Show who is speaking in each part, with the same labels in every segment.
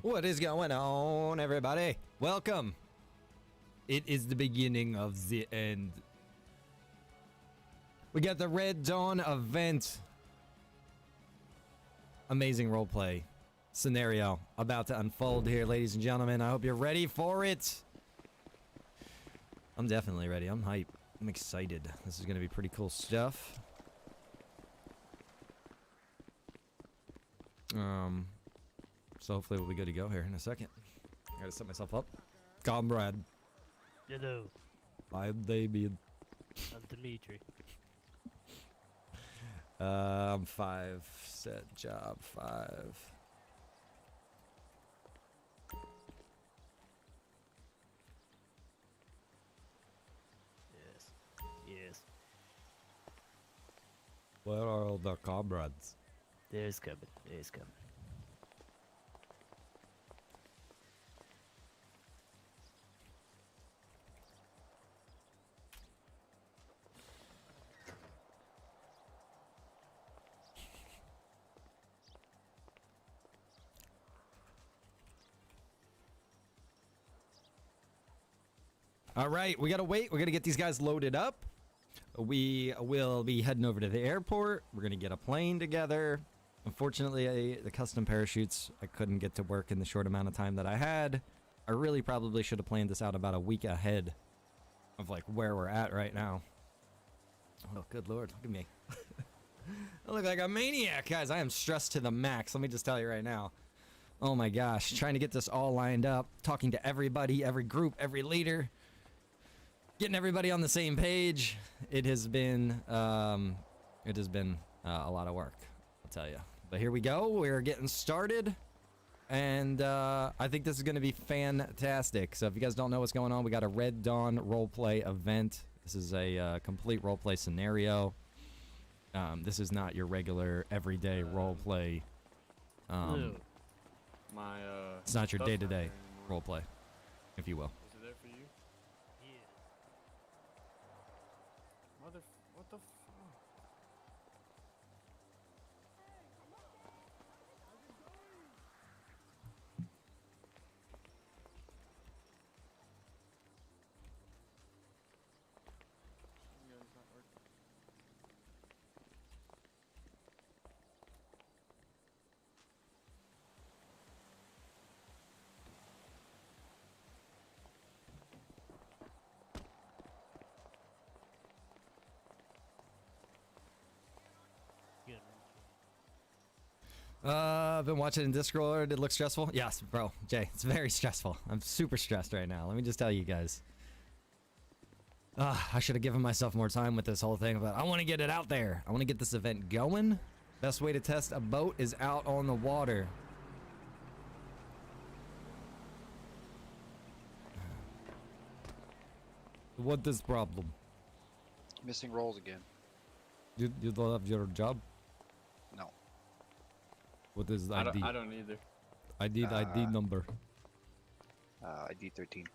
Speaker 1: What is going on, everybody? Welcome. It is the beginning of the end. We got the Red Dawn event. Amazing roleplay scenario about to unfold here, ladies and gentlemen. I hope you're ready for it. I'm definitely ready. I'm hype. I'm excited. This is going to be pretty cool stuff. So hopefully we'll be good to go here in a second. I gotta set myself up. Comrade.
Speaker 2: Hello.
Speaker 1: I'm Damien.
Speaker 2: I'm Dimitri.
Speaker 1: I'm 5. Set job 5.
Speaker 2: Yes. Yes.
Speaker 1: Where are all the comrades?
Speaker 2: There's coming. There's coming.
Speaker 1: All right, we gotta wait. We're gonna get these guys loaded up. We will be heading over to the airport. We're gonna get a plane together. Unfortunately, the custom parachutes, I couldn't get to work in the short amount of time that I had. I really probably should have planned this out about a week ahead of like where we're at right now. Oh, good lord, look at me. I look like a maniac, guys. I am stressed to the max. Let me just tell you right now. Oh my gosh, trying to get this all lined up, talking to everybody, every group, every leader. Getting everybody on the same page. It has been a lot of work, I'll tell you. But here we go. We're getting started, and I think this is going to be fantastic. So if you guys don't know what's going on, we got a Red Dawn roleplay event. This is a complete roleplay scenario. This is not your regular everyday roleplay. It's not your day-to-day roleplay, if you will.
Speaker 3: Is it there for you?
Speaker 2: Yeah.
Speaker 3: What the fuck? Yeah, it's not working.
Speaker 2: Good.
Speaker 1: I've been watching in Discord. It looks stressful. Yes, bro. Jay, it's very stressful. I'm super stressed right now. Let me just tell you guys. I should have given myself more time with this whole thing, but I want to get it out there. I want to get this event going. Best way to test a boat is out on the water. What is problem?
Speaker 4: Missing rolls again.
Speaker 1: You don't have your job?
Speaker 4: No.
Speaker 1: What is the ID?
Speaker 3: I don't either.
Speaker 1: I need ID number.
Speaker 4: ID 13.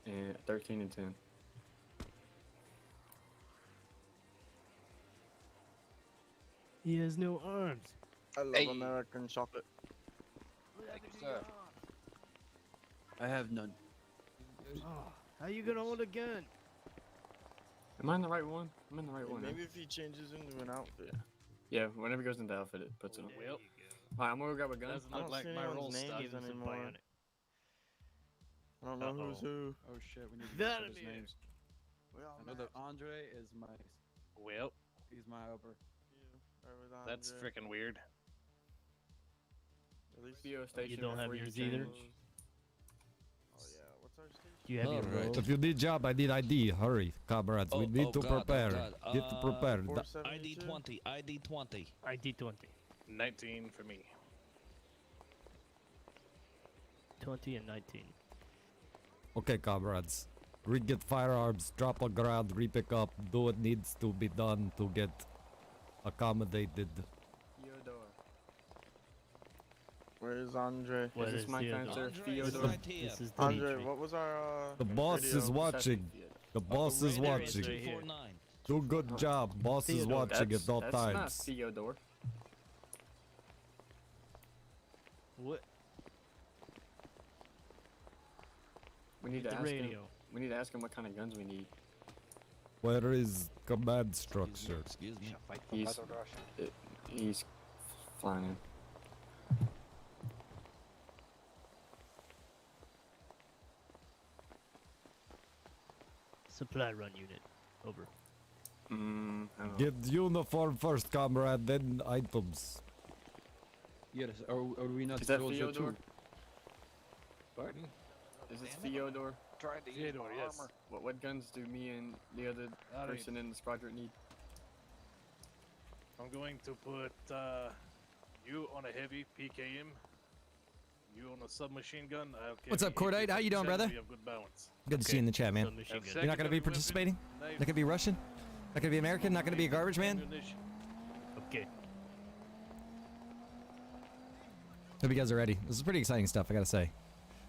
Speaker 3: And 13 and 10.
Speaker 2: He has no arms.
Speaker 3: I love
Speaker 4: Hey.
Speaker 3: American chocolate.
Speaker 4: Thank you, sir.
Speaker 3: I have none.
Speaker 2: Oh, how you gonna hold a gun?
Speaker 3: Am I in the right one? I'm in the right one.
Speaker 5: Maybe
Speaker 3: Right?
Speaker 5: if he changes into an outfit.
Speaker 3: Yeah, whenever he goes into the outfit, it puts it on.
Speaker 2: There
Speaker 3: Alright,
Speaker 2: you go.
Speaker 3: I'm gonna go grab a gun.
Speaker 5: I don't see anyone's names anymore. I don't know who's who.
Speaker 6: Oh shit, we need to
Speaker 2: That'll
Speaker 6: get his
Speaker 2: be it.
Speaker 6: names.
Speaker 5: We all
Speaker 6: I know that
Speaker 5: match.
Speaker 6: Andre is my,
Speaker 7: Well,
Speaker 6: he's my over.
Speaker 5: Yeah, or with
Speaker 7: that's
Speaker 5: Andre.
Speaker 7: freaking weird.
Speaker 5: At least.
Speaker 3: Video station.
Speaker 2: don't have
Speaker 3: before
Speaker 2: yours
Speaker 3: you
Speaker 2: either?
Speaker 3: change.
Speaker 5: Oh yeah, what's our station?
Speaker 2: Do you have your roll?
Speaker 1: If you need job, I need ID. Hurry, comrades. we need to
Speaker 8: God,
Speaker 1: prepare.
Speaker 8: God.
Speaker 1: Get prepared.
Speaker 8: ID
Speaker 5: 472?
Speaker 8: 20, ID 20.
Speaker 2: ID 20.
Speaker 7: 19 for me.
Speaker 2: 20 and 19.
Speaker 1: Okay, comrades. Re-get firearms, drop a ground, repick up, do what needs to be done to get accommodated.
Speaker 3: Theodore.
Speaker 5: Where is Andre?
Speaker 2: What
Speaker 3: Is
Speaker 2: is
Speaker 3: this my
Speaker 2: Theodore?
Speaker 3: answer?
Speaker 8: Andre is
Speaker 3: Theodore.
Speaker 8: right here.
Speaker 2: This is
Speaker 5: Andre,
Speaker 2: Dimitri.
Speaker 5: what was our
Speaker 1: The boss
Speaker 5: radio?
Speaker 1: is watching. The boss is
Speaker 2: there is
Speaker 1: watching.
Speaker 2: right here.
Speaker 8: 249.
Speaker 1: Do good job. Boss is
Speaker 2: Theodore,
Speaker 1: watching
Speaker 3: That's,
Speaker 1: at all
Speaker 3: that's not
Speaker 1: times.
Speaker 3: Theodore.
Speaker 2: What?
Speaker 3: We need
Speaker 2: Get
Speaker 3: to
Speaker 2: the
Speaker 3: ask him.
Speaker 2: radio.
Speaker 3: We need to ask him what kind of guns we need.
Speaker 1: Where is command structure?
Speaker 8: Excuse me.
Speaker 4: Shall fight for
Speaker 3: He's-
Speaker 4: Battle Rush.
Speaker 3: He's flying in.
Speaker 2: Supply run unit. Over.
Speaker 3: I don't know.
Speaker 1: Get uniform first, comrade, then items.
Speaker 6: Yes, are we not
Speaker 3: Is that
Speaker 6: soldier
Speaker 3: Theodore?
Speaker 6: too?
Speaker 7: Pardon?
Speaker 3: Is this Theodore?
Speaker 4: Trying to use
Speaker 7: Theodore,
Speaker 4: my
Speaker 7: yes.
Speaker 4: armor.
Speaker 3: What guns do me and the other
Speaker 7: I mean,
Speaker 3: person in this project need?
Speaker 7: I'm going to put you on a heavy PKM, you on a submachine gun. I'll
Speaker 1: What's up,
Speaker 7: carry
Speaker 1: Cordite? How you doing,
Speaker 7: AK-47.
Speaker 1: brother?
Speaker 7: We have good balance.
Speaker 1: Good to see you in the chat, man.
Speaker 2: Submachine gun.
Speaker 1: You're not going to be
Speaker 7: Secondary weapon,
Speaker 1: participating?
Speaker 7: knife,
Speaker 1: Not going to be Russian? Not going to be American? Not going to be a garbage man?
Speaker 7: ammunition.
Speaker 2: Okay.
Speaker 1: Hope you guys are ready. This is pretty exciting stuff, I gotta say.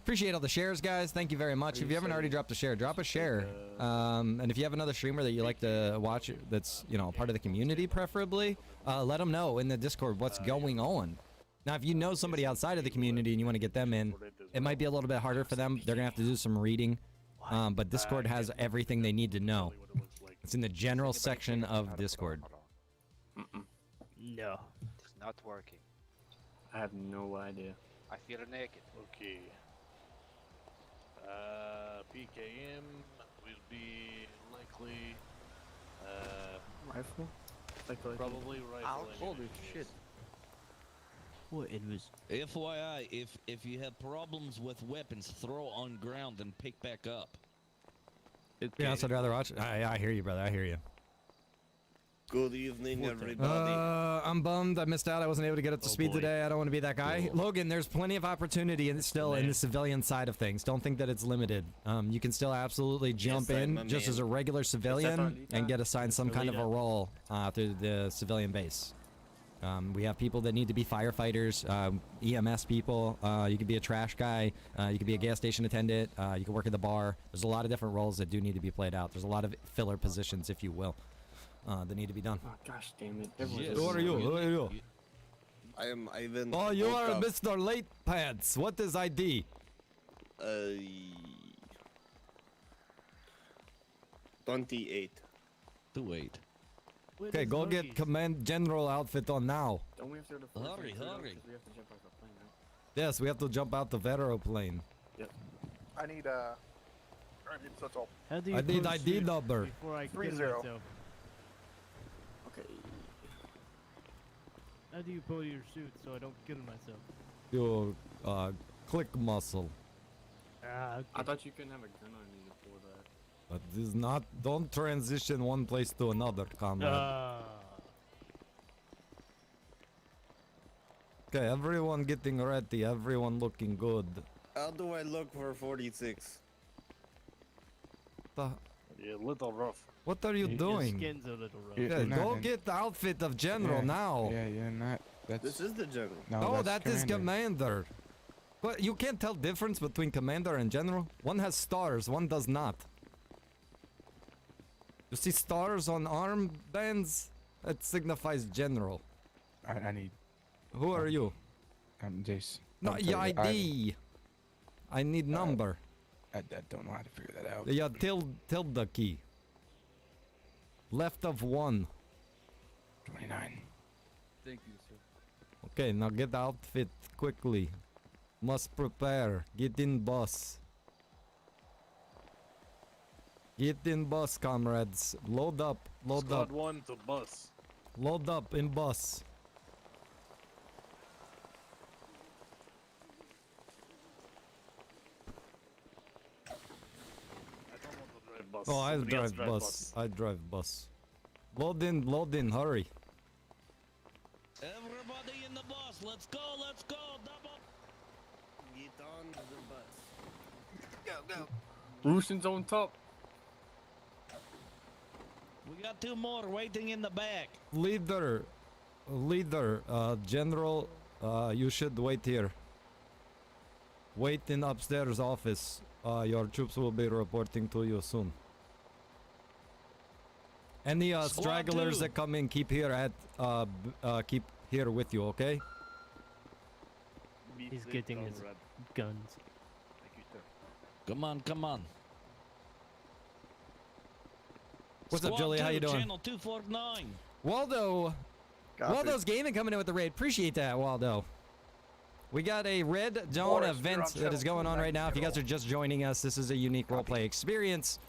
Speaker 1: Appreciate all the shares, guys. Thank you very much. If you haven't already dropped a share, drop a share. And if you have another streamer that you like to watch that's, you know, part of the community preferably, let them know in the Discord what's going on. Now, if you know somebody outside of the community and you want to get them in, it might be a little bit harder for them. They're gonna have to do some reading. But Discord has everything they need to know.
Speaker 7: What it looks like.
Speaker 1: It's in the general
Speaker 4: Anybody
Speaker 1: section
Speaker 4: figure out
Speaker 1: of
Speaker 4: how to
Speaker 1: Discord.
Speaker 4: hold on.
Speaker 2: No.
Speaker 4: It's not working.
Speaker 3: I have no idea.
Speaker 4: I feel naked.
Speaker 7: Okay. PKM will be likely,
Speaker 3: Rifle? Like
Speaker 7: probably rifle.
Speaker 6: Holy
Speaker 7: ammunition,
Speaker 6: shit.
Speaker 7: yes.
Speaker 2: What it was?
Speaker 8: FYI, if you have problems with weapons, throw on ground and pick back up.
Speaker 1: Yeah, I'd rather watch. I hear you, brother. I hear you.
Speaker 9: Good evening, everybody.
Speaker 1: I'm bummed. I missed out. I wasn't able to get up to
Speaker 7: Oh,
Speaker 1: speed
Speaker 7: boy.
Speaker 1: today. I don't want to be that guy. Logan, there's plenty of opportunity still in the
Speaker 7: Man.
Speaker 1: civilian side of things. Don't think that it's limited. You can still absolutely jump
Speaker 9: I'm
Speaker 1: in
Speaker 9: a
Speaker 1: just
Speaker 9: man.
Speaker 1: as a regular civilian
Speaker 3: Lolita?
Speaker 1: and get assigned some kind of a
Speaker 2: Lolita.
Speaker 1: role through the civilian base. We have people that need to be firefighters, EMS people. You could be a trash guy. You could be a gas station attendant. You could work at the bar. There's a lot of different roles that do need to be played out. There's a lot of filler positions, if you will, that need to be done.
Speaker 3: Oh gosh, damn it! Everyone's
Speaker 8: Yes.
Speaker 1: Who are you? Who are you?
Speaker 9: I am Ivan.
Speaker 1: Oh, you are
Speaker 9: Volkov.
Speaker 1: Mr. Late Pants. What is ID?
Speaker 9: 28.
Speaker 8: 2-8.
Speaker 1: Okay, go get Command General outfit on now.
Speaker 3: Don't we have to go to Fort
Speaker 8: Hurry,
Speaker 3: Frederick, though?
Speaker 8: hurry.
Speaker 3: 'Cause we have to jump off a plane, right?
Speaker 1: Yes, we have to jump out the aeroplane.
Speaker 10: I need social.
Speaker 2: How do you
Speaker 1: I need
Speaker 2: post
Speaker 1: ID
Speaker 2: shoot
Speaker 1: number.
Speaker 2: before I kill
Speaker 10: 30.
Speaker 2: myself?
Speaker 3: Okay.
Speaker 2: How do you pull your suit so I don't kill myself?
Speaker 1: Your click muscle.
Speaker 2: Ah,
Speaker 3: I thought you couldn't have a gun on you before that.
Speaker 1: But this is not. Don't transition one place to another, comrade. Okay, everyone getting ready. Everyone looking good.
Speaker 9: How do I look for 46?
Speaker 7: Yeah, little rough.
Speaker 1: What are you
Speaker 2: Your
Speaker 1: doing?
Speaker 2: skin's a little rough.
Speaker 1: Yeah,
Speaker 11: You're not
Speaker 1: go
Speaker 11: in-
Speaker 1: get the outfit of general now.
Speaker 11: Yeah, you're not. That's
Speaker 9: This is the general.
Speaker 11: no.
Speaker 1: Oh,
Speaker 11: that's
Speaker 1: that is
Speaker 11: commander.
Speaker 1: commander. But you can't tell difference between commander and general. One has stars, one does not. You see stars on armbands? That signifies general.
Speaker 11: I need.
Speaker 1: Who are you?
Speaker 11: Jace.
Speaker 1: No,
Speaker 11: I'm
Speaker 1: your
Speaker 11: sorry,
Speaker 1: ID. I need number.
Speaker 11: I don't know how to figure that out.
Speaker 1: Yeah, tilde key. Left of 1.
Speaker 11: 29.
Speaker 6: Thank you, sir.
Speaker 1: Okay, now get the outfit quickly. Must prepare. Get in bus. Get in bus, comrades. Load up. Load
Speaker 7: Squad
Speaker 1: up.
Speaker 7: 1 to bus.
Speaker 1: Load up in bus.
Speaker 7: I don't want to drive bus.
Speaker 1: Oh, I
Speaker 7: Somebody else
Speaker 1: drive bus. I drive bus. Load in, hurry.
Speaker 8: Everybody in the bus, let's go, double.
Speaker 9: Get on the bus.
Speaker 3: Russians on top.
Speaker 8: We got 2 more waiting in the back.
Speaker 1: Leader, general, you should wait here. Wait in upstairs office. Your troops will be reporting to you soon. Any
Speaker 8: Squad
Speaker 1: stragglers
Speaker 8: 2.
Speaker 1: that come in, keep here keep here with you, okay?
Speaker 2: He's getting his guns.
Speaker 4: Thank you, sir.
Speaker 8: Come on, come on.
Speaker 1: What's up,
Speaker 8: Squad
Speaker 1: Julie? How
Speaker 8: 2,
Speaker 1: you doing?
Speaker 8: Channel 249.
Speaker 1: Waldo.
Speaker 10: Copy.
Speaker 1: Waldo's Gaming coming in with the raid. Appreciate that, Waldo. We got a Red Dawn
Speaker 10: Forrest, you're
Speaker 1: event
Speaker 10: on
Speaker 1: that is
Speaker 10: channel
Speaker 1: going on right now. If you guys
Speaker 10: 290.
Speaker 1: are just joining us, this is a unique roleplay experience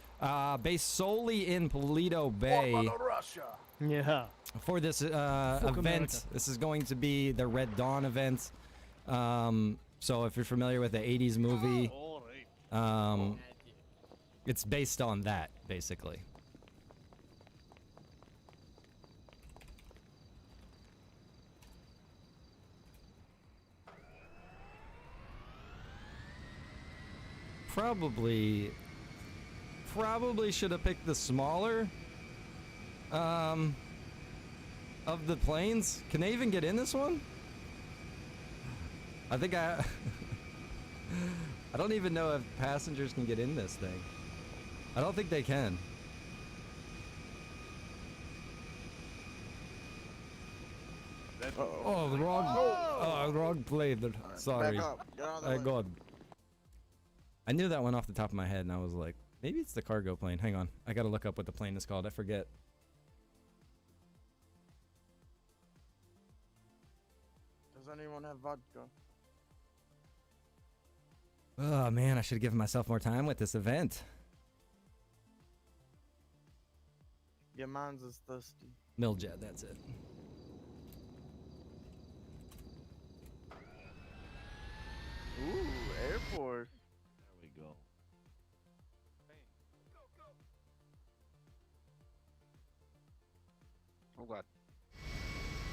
Speaker 1: based solely in Polito
Speaker 10: What
Speaker 1: Bay
Speaker 10: about Russia?
Speaker 2: Yeah.
Speaker 1: for this event.
Speaker 2: America.
Speaker 1: This is going to be the Red Dawn event. So if you're familiar with the 80s movie,
Speaker 7: All right.
Speaker 1: it's based on that, basically. Probably should have picked the smaller of the planes. Can they even get in this one? I think I don't even know if passengers can get in this thing. I don't think they can. Oh, wrong plane. Sorry.
Speaker 5: Back up. Get out of the way.
Speaker 1: God. I knew that one off the top of my head, and I was like, maybe it's the cargo plane. Hang on. I gotta look up what the plane is called. I forget.
Speaker 5: Does anyone have vodka?
Speaker 1: Oh, man. I should have given myself more time with this event.
Speaker 5: Yeah, mine's is thirsty.
Speaker 1: Miljet, that's it.
Speaker 5: Ooh, airport.
Speaker 8: There we go.
Speaker 4: Oh god.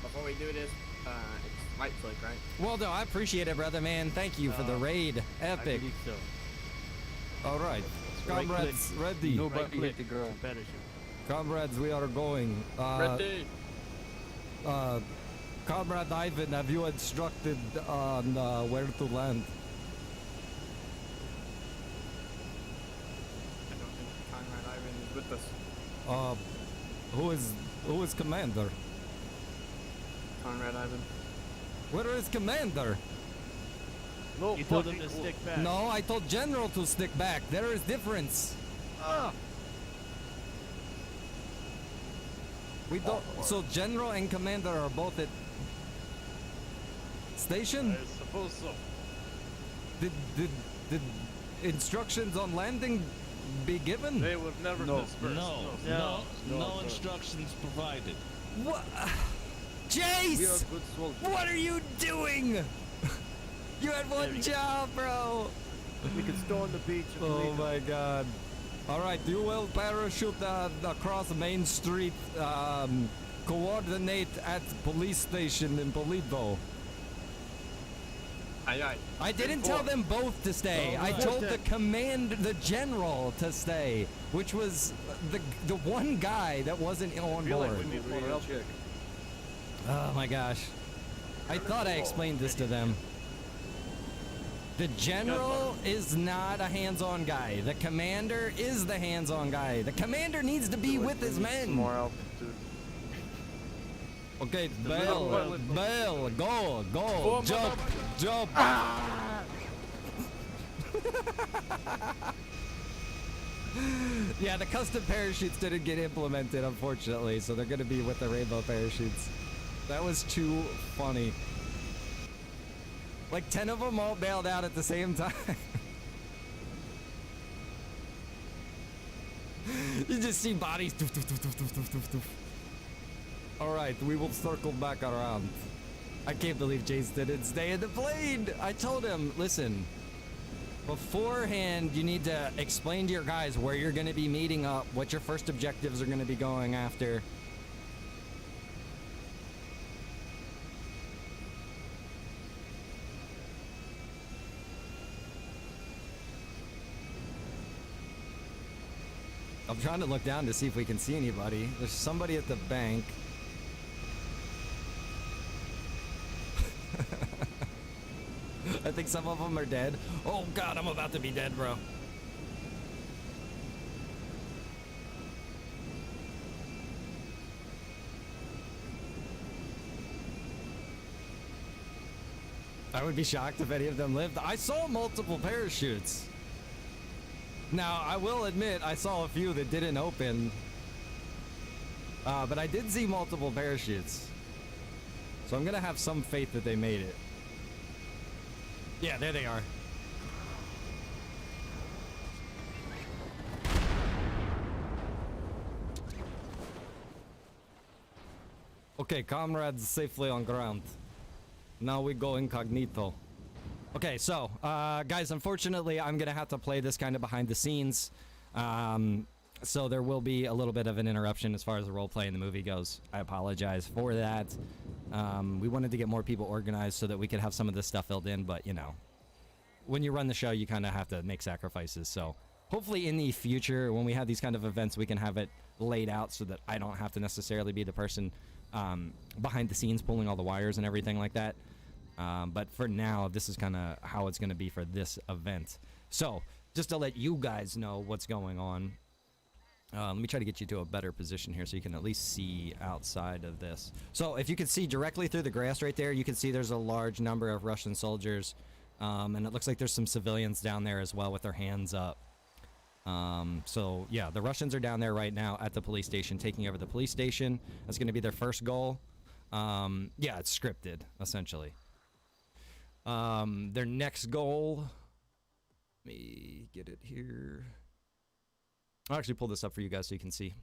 Speaker 3: Before we do this, it's light flick, right?
Speaker 1: Waldo, I appreciate it, brother, man. Thank you for the raid.
Speaker 2: I
Speaker 1: Epic.
Speaker 2: believe so.
Speaker 1: All right.
Speaker 2: Right
Speaker 1: Comrades, ready.
Speaker 6: Nobody
Speaker 2: click.
Speaker 6: hit the ground.
Speaker 2: Parachute.
Speaker 1: Comrades, we are going.
Speaker 3: Ready.
Speaker 1: Comrade Ivan, have you instructed on where to land?
Speaker 3: I don't think Conrad Ivan is with us.
Speaker 1: Who is commander?
Speaker 3: Conrad Ivan.
Speaker 1: Where is commander?
Speaker 10: No
Speaker 2: You told him
Speaker 10: fucking
Speaker 2: to
Speaker 10: clue.
Speaker 2: stick back.
Speaker 1: No, I told general to stick back. There is difference. We don't. So general and commander are both at station.
Speaker 7: I suppose so.
Speaker 1: Did instructions on landing be given?
Speaker 7: They would never disperse.
Speaker 8: No instructions provided.
Speaker 1: What?
Speaker 6: We are
Speaker 1: Jace!
Speaker 6: good soldiers.
Speaker 1: What are you doing? You had one job, bro.
Speaker 2: We can storm the beach. and
Speaker 1: Oh
Speaker 2: leave.
Speaker 1: my god. Alright, you will parachute across Main Street. Coordinate at police station in Polito.
Speaker 3: Aye, aye.
Speaker 1: I didn't tell them both to stay. I told the general to stay, which was the one guy that wasn't on
Speaker 7: feel like
Speaker 1: board.
Speaker 7: we need
Speaker 6: More
Speaker 7: more help.
Speaker 6: check.
Speaker 1: Oh my gosh. I thought I explained this to them. The general is not a hands-on guy. The commander is the hands-on guy. The commander needs to be with his men.
Speaker 5: More altitude.
Speaker 1: Okay, Bell, go, jump. Yeah, the custom parachutes didn't get implemented, unfortunately, so they're gonna be with the rainbow parachutes. That was too funny. Like 10 of them all bailed out at the same time. You just see bodies. Doof, doof, doof, doof, doof, doof, doof, doof. All right, we will circle back around. I can't believe Jace didn't stay in the plane. I told him, listen, beforehand, you need to explain to your guys where you're going to be meeting up, what your first objectives are going to be going after. I'm trying to look down to see if we can see anybody. There's somebody at the bank. I think some of them are dead. Oh god, I'm about to be dead, bro. I would be shocked if any of them lived. I saw multiple parachutes. Now, I will admit, I saw a few that didn't open. But I did see multiple parachutes. So I'm gonna have some faith that they made it. Yeah, there they are. Okay, comrades safely on ground. Now we go incognito. Okay, so, guys, unfortunately, I'm gonna have to play this kind of behind the scenes. So there will be a little bit of an interruption as far as the roleplay in the movie goes. I apologize for that. We wanted to get more people organized so that we could have some of this stuff filled in, but, you know, when you run the show, you kind of have to make sacrifices. So hopefully in the future, when we have these kind of events, we can have it laid out so that I don't have to necessarily be the person behind the scenes pulling all the wires and everything like that. But for now, this is kind of how it's going to be for this event. So just to let you guys know what's going on, let me try to get you to a better position here so you can at least see outside of this. So if you can see directly through the grass right there, you can see there's a large number of Russian soldiers. And it looks like there's some civilians down there as well with their hands up. So yeah, the Russians are down there right now at the police station, taking over the police station. That's going to be their first goal. Yeah, it's scripted, essentially. Their next goal, let me get it here. I'll actually pull this up for you guys so you can see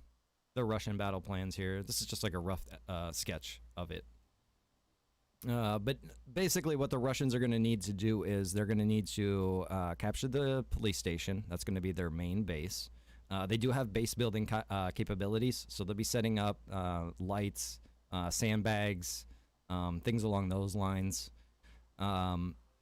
Speaker 1: the Russian battle plans here. This is just like a rough sketch of it. But basically what the Russians are going to need to do is they're going to need to capture the police station. That's going to be their main base. They do have base building capabilities, so they'll be setting up lights, sandbags, things along those lines.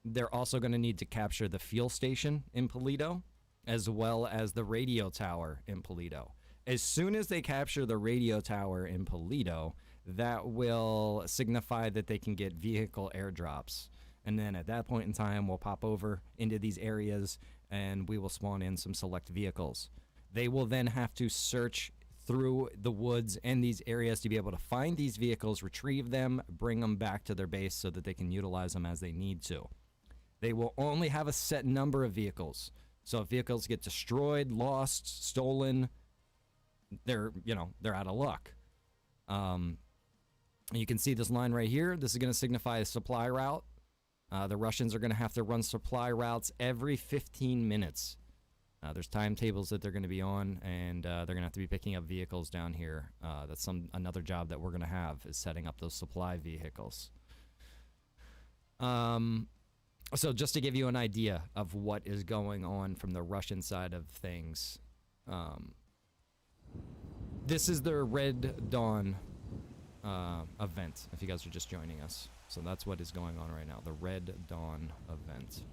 Speaker 1: They're also going to need to capture the fuel station in Polito, as well as the radio tower in Polito. As soon as they capture the radio tower in Polito, that will signify that they can get vehicle airdrops. And then at that point in time, we'll pop over into these areas and we will spawn in some select vehicles. They will then have to search through the woods and these areas to be able to find these vehicles, retrieve them, bring them back to their base so that they can utilize them as they need to. They will only have a set number of vehicles. So if vehicles get destroyed, lost, stolen, they're out of luck. You can see this line right here. This is going to signify a supply route. The Russians are going to have to run supply routes every 15 minutes. There's timetables that they're going to be on, and they're going to have to be picking up vehicles down here. That's another job that we're going to have, is setting up those supply vehicles. So just to give you an idea of what is going on from the Russian side of things, this is their Red Dawn event, if you guys are just joining us. So that's what is going on right now, the Red Dawn event.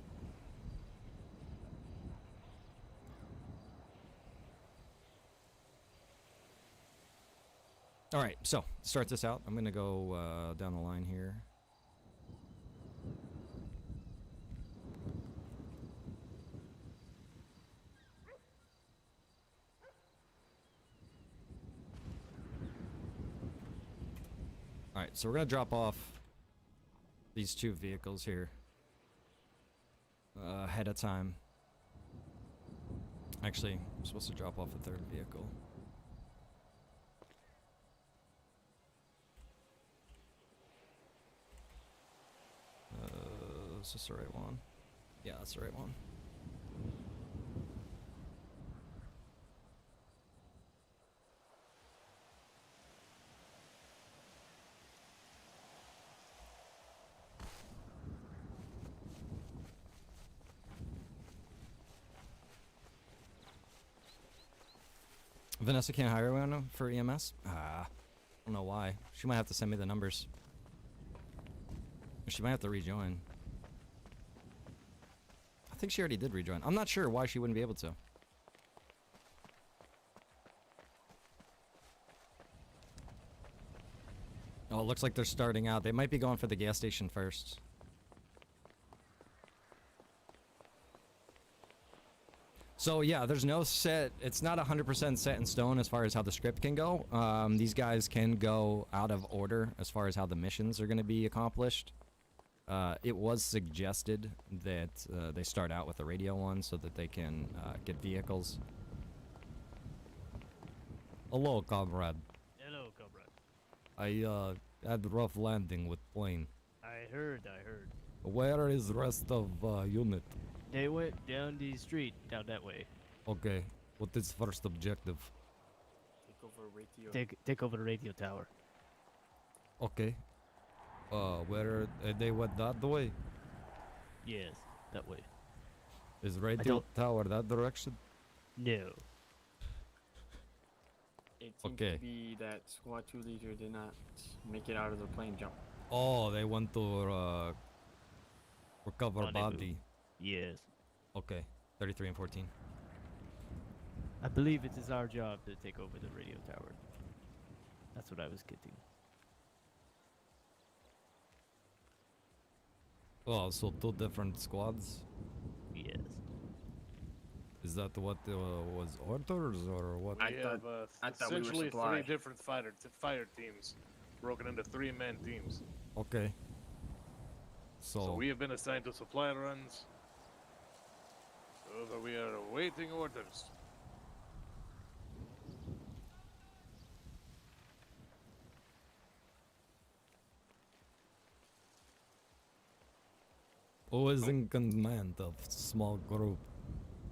Speaker 1: All right, so to start this out, I'm going to go down the line here. All right, so we're going to drop off these two vehicles here ahead of time. Actually, I'm supposed to drop off a third vehicle. Is this the right one? Yeah, that's the right one. Vanessa can't hire one for EMS? I don't know why. She might have to send me the numbers. Or she might have to rejoin. I think she already did rejoin. I'm not sure why she wouldn't be able to. Oh, it looks like they're starting out. They might be going for the gas station first. So yeah, there's no set, it's not 100% set in stone as far as how the script can go. These guys can go out of order as far as how the missions are going to be accomplished. It was suggested that they start out with a radio one so that they can get vehicles. Hello, comrade.
Speaker 2: Hello, comrade.
Speaker 1: I had rough landing with plane.
Speaker 2: I heard.
Speaker 1: Where is rest of unit?
Speaker 2: They went down the street, down that way.
Speaker 1: Okay, what is first objective?
Speaker 3: Take over radio.
Speaker 2: Take over the radio tower.
Speaker 1: Okay. Where they went that way?
Speaker 2: Yes, that way.
Speaker 1: Is radio tower that direction?
Speaker 2: No.
Speaker 3: It seems
Speaker 1: Okay.
Speaker 3: to be that Squad 2 leader did not make it out of the plane jump.
Speaker 1: Oh, they went to recover
Speaker 2: Rendezvous.
Speaker 1: body.
Speaker 2: Yes.
Speaker 1: Okay, 33 and 14.
Speaker 2: I believe it is our job to take over the radio tower. That's what I was getting.
Speaker 1: Oh, so 2 different squads.
Speaker 2: Yes.
Speaker 1: Is that what was orders or what?
Speaker 3: I
Speaker 7: We
Speaker 3: thought-
Speaker 7: have
Speaker 3: I thought we were
Speaker 7: essentially
Speaker 3: supply.
Speaker 7: 3 different fire teams, broken into 3-man teams.
Speaker 1: Okay.
Speaker 7: So
Speaker 1: So,
Speaker 7: we have been assigned to supply runs. However, we are awaiting orders.
Speaker 1: who is in command of small group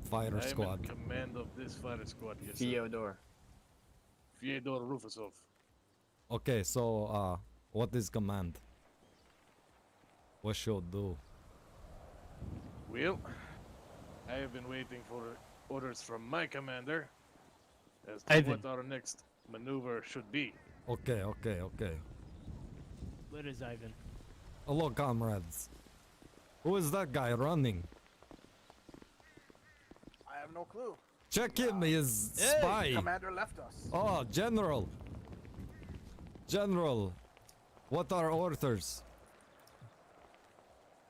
Speaker 1: fighter
Speaker 7: I am
Speaker 1: squad?
Speaker 7: in command of this fire squad. Yes, sir.
Speaker 3: Theodore.
Speaker 7: Fyodor Rufusov.
Speaker 1: Okay, so what is command? What should do?
Speaker 7: Well, I have been waiting for orders from my commander as to
Speaker 2: Ivan.
Speaker 7: what our next maneuver should be.
Speaker 1: Okay.
Speaker 2: Where is Ivan?
Speaker 1: Hello, comrades. Who is that guy running?
Speaker 10: I have no clue.
Speaker 1: Check him, he is spy.
Speaker 10: Commander left us.
Speaker 1: Oh, General. General, what are orders?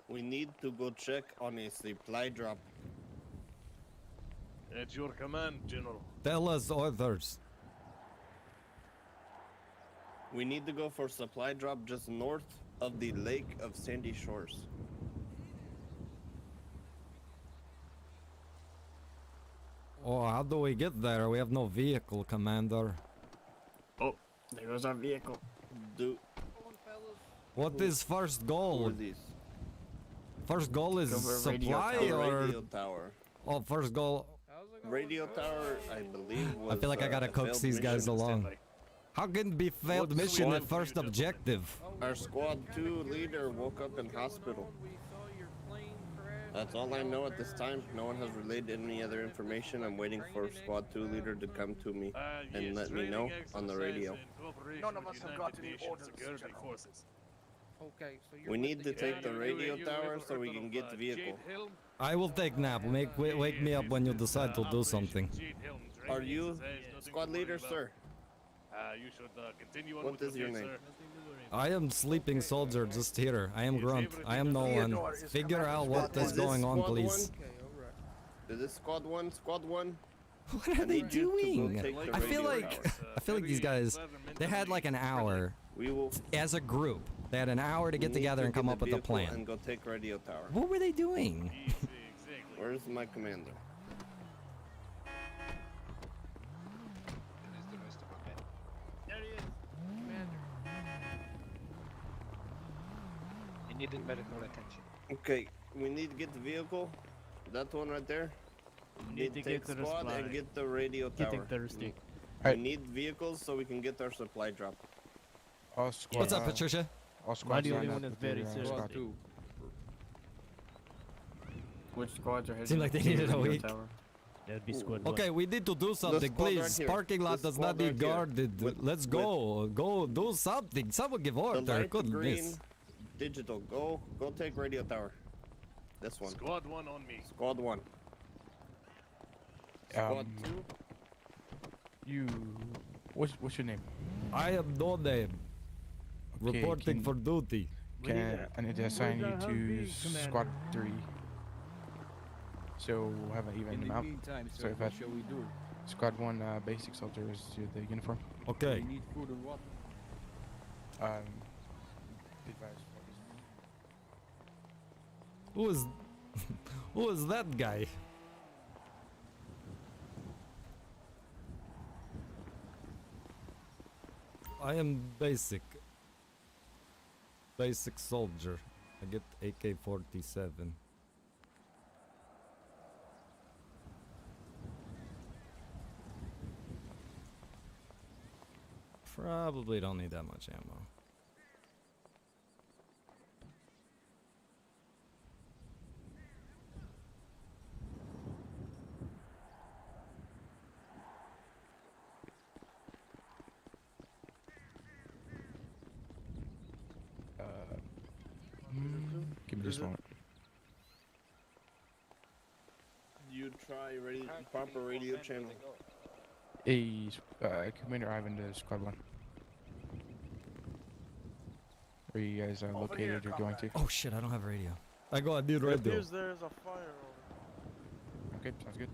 Speaker 9: We need to go check on a supply drop.
Speaker 7: At your command, General.
Speaker 1: Tell us orders.
Speaker 9: We need to go for supply drop just north of the Lake of Sandy Shores.
Speaker 1: Oh, how do we get there? We have no vehicle, Commander.
Speaker 3: Oh, there goes our vehicle.
Speaker 9: Do
Speaker 1: What is first
Speaker 9: who
Speaker 1: goal?
Speaker 9: are these?
Speaker 1: First goal is
Speaker 3: Go for radio
Speaker 1: supply
Speaker 3: tower.
Speaker 1: or
Speaker 9: Radio tower.
Speaker 1: oh, first goal.
Speaker 9: Radio tower, I believe. Was,
Speaker 1: I feel like I gotta
Speaker 9: a
Speaker 1: coax
Speaker 9: failed
Speaker 1: these guys
Speaker 9: mission.
Speaker 1: along.
Speaker 7: Standby.
Speaker 1: How can it be failed
Speaker 7: What
Speaker 1: mission
Speaker 7: squad
Speaker 1: at
Speaker 7: were
Speaker 1: first
Speaker 7: you, gentlemen?
Speaker 1: objective?
Speaker 9: Our squad 2 leader woke up in hospital. That's all I know at this time. No one has relayed any other information. I'm waiting for squad 2 leader to come to me and
Speaker 7: Yes,
Speaker 9: let me know
Speaker 7: training
Speaker 9: on the
Speaker 7: exercise
Speaker 9: radio.
Speaker 7: in cooperation
Speaker 10: None of
Speaker 7: with
Speaker 10: us have
Speaker 7: United
Speaker 10: got any
Speaker 7: Nations
Speaker 10: orders,
Speaker 7: Security
Speaker 10: General.
Speaker 7: Forces.
Speaker 11: Okay, so
Speaker 9: We need to take the
Speaker 7: You-
Speaker 9: radio
Speaker 7: you
Speaker 9: tower
Speaker 7: ever
Speaker 9: so we
Speaker 7: heard
Speaker 9: can
Speaker 7: of,
Speaker 9: get the vehicle.
Speaker 7: Jade Helm?
Speaker 1: I will take nap. Wake me up when you decide to do
Speaker 7: Operation
Speaker 1: something.
Speaker 7: Jade Helm training
Speaker 9: Are you
Speaker 7: exercise, nothing
Speaker 9: squad
Speaker 7: to worry
Speaker 9: leader,
Speaker 7: about.
Speaker 9: sir?
Speaker 7: You should continue on
Speaker 9: What
Speaker 7: with
Speaker 9: is your
Speaker 7: day,
Speaker 9: name?
Speaker 7: sir.
Speaker 1: I am sleeping soldier just here. I am Grunt. I am no one.
Speaker 10: Theodore is
Speaker 1: Figure
Speaker 10: commander
Speaker 1: out
Speaker 10: of
Speaker 1: what
Speaker 10: squad
Speaker 1: is
Speaker 9: Is
Speaker 10: one.
Speaker 9: this
Speaker 1: going on,
Speaker 9: squad
Speaker 1: please.
Speaker 9: Is this squad 1? Squad 1?
Speaker 1: What are
Speaker 9: I
Speaker 1: they
Speaker 9: need you to go
Speaker 1: doing?
Speaker 9: take the
Speaker 1: I feel
Speaker 9: radio
Speaker 1: like
Speaker 9: tower.
Speaker 1: I feel like these guys they had like an hour
Speaker 9: We will
Speaker 1: as a group. They had an hour to
Speaker 9: we
Speaker 1: get
Speaker 9: need
Speaker 1: together
Speaker 9: to
Speaker 1: and
Speaker 9: get
Speaker 1: come
Speaker 9: the
Speaker 1: up with a
Speaker 9: vehicle
Speaker 1: plan.
Speaker 9: and go take radio tower.
Speaker 1: What were they doing?
Speaker 7: Easy, exactly.
Speaker 9: Where's my commander?
Speaker 4: That is the rest of our men.
Speaker 2: There he is.
Speaker 4: He needed medical attention.
Speaker 9: Okay, we need to get the vehicle. That one right there.
Speaker 2: We need to
Speaker 9: take
Speaker 2: get to the
Speaker 9: squad
Speaker 2: supply.
Speaker 9: and get the radio tower.
Speaker 2: Getting thirsty.
Speaker 9: We
Speaker 11: Hey.
Speaker 9: need vehicles so we can get our supply drop.
Speaker 11: All squad,
Speaker 1: What's up, Patricia?
Speaker 11: All squads
Speaker 2: the
Speaker 11: line
Speaker 2: only
Speaker 11: up
Speaker 2: one that's
Speaker 11: with
Speaker 2: very
Speaker 11: their,
Speaker 2: serious?
Speaker 11: squad.
Speaker 6: Two.
Speaker 3: Which squads are heading
Speaker 1: Seemed like they
Speaker 3: to the
Speaker 1: needed a
Speaker 3: radio
Speaker 1: week.
Speaker 3: tower?
Speaker 2: That'd be squad one.
Speaker 1: Okay, we need to do something,
Speaker 9: squad right
Speaker 1: please.
Speaker 9: here.
Speaker 1: Parking lot
Speaker 9: The
Speaker 1: does not
Speaker 9: squad
Speaker 1: need
Speaker 9: right here.
Speaker 1: guarded.
Speaker 9: With-
Speaker 1: Let's go. Go do something. Someone give
Speaker 9: The
Speaker 1: order.
Speaker 9: light green
Speaker 1: Goodness.
Speaker 9: digital. Go take radio tower. This one.
Speaker 7: Squad 1 on me.
Speaker 9: Squad 1. Squad 2.
Speaker 11: You, what's your name?
Speaker 1: I am no name.
Speaker 11: Okay,
Speaker 1: Reporting
Speaker 11: can-
Speaker 1: for duty.
Speaker 11: I need to assign you to squad 3. So we'll have an even
Speaker 6: In the
Speaker 11: amount.
Speaker 6: meantime,
Speaker 11: So
Speaker 6: sir,
Speaker 11: if
Speaker 6: what
Speaker 11: I-
Speaker 6: shall we do?
Speaker 11: Squad 1 basic soldier is to the uniform.
Speaker 1: Okay.
Speaker 6: We need food and water.
Speaker 11: Advise for this.
Speaker 1: Who is who is that guy? I am basic soldier. I get AK-47. Probably don't need that much ammo.
Speaker 11: Give me just a moment.
Speaker 9: You try proper radio channel.
Speaker 11: Hey, Commander Ivan to Squad 1. Where you guys are located or going to?
Speaker 1: Oh shit, I don't have a radio. I go on dude radio.
Speaker 5: There's a fire over.
Speaker 11: Okay, sounds good.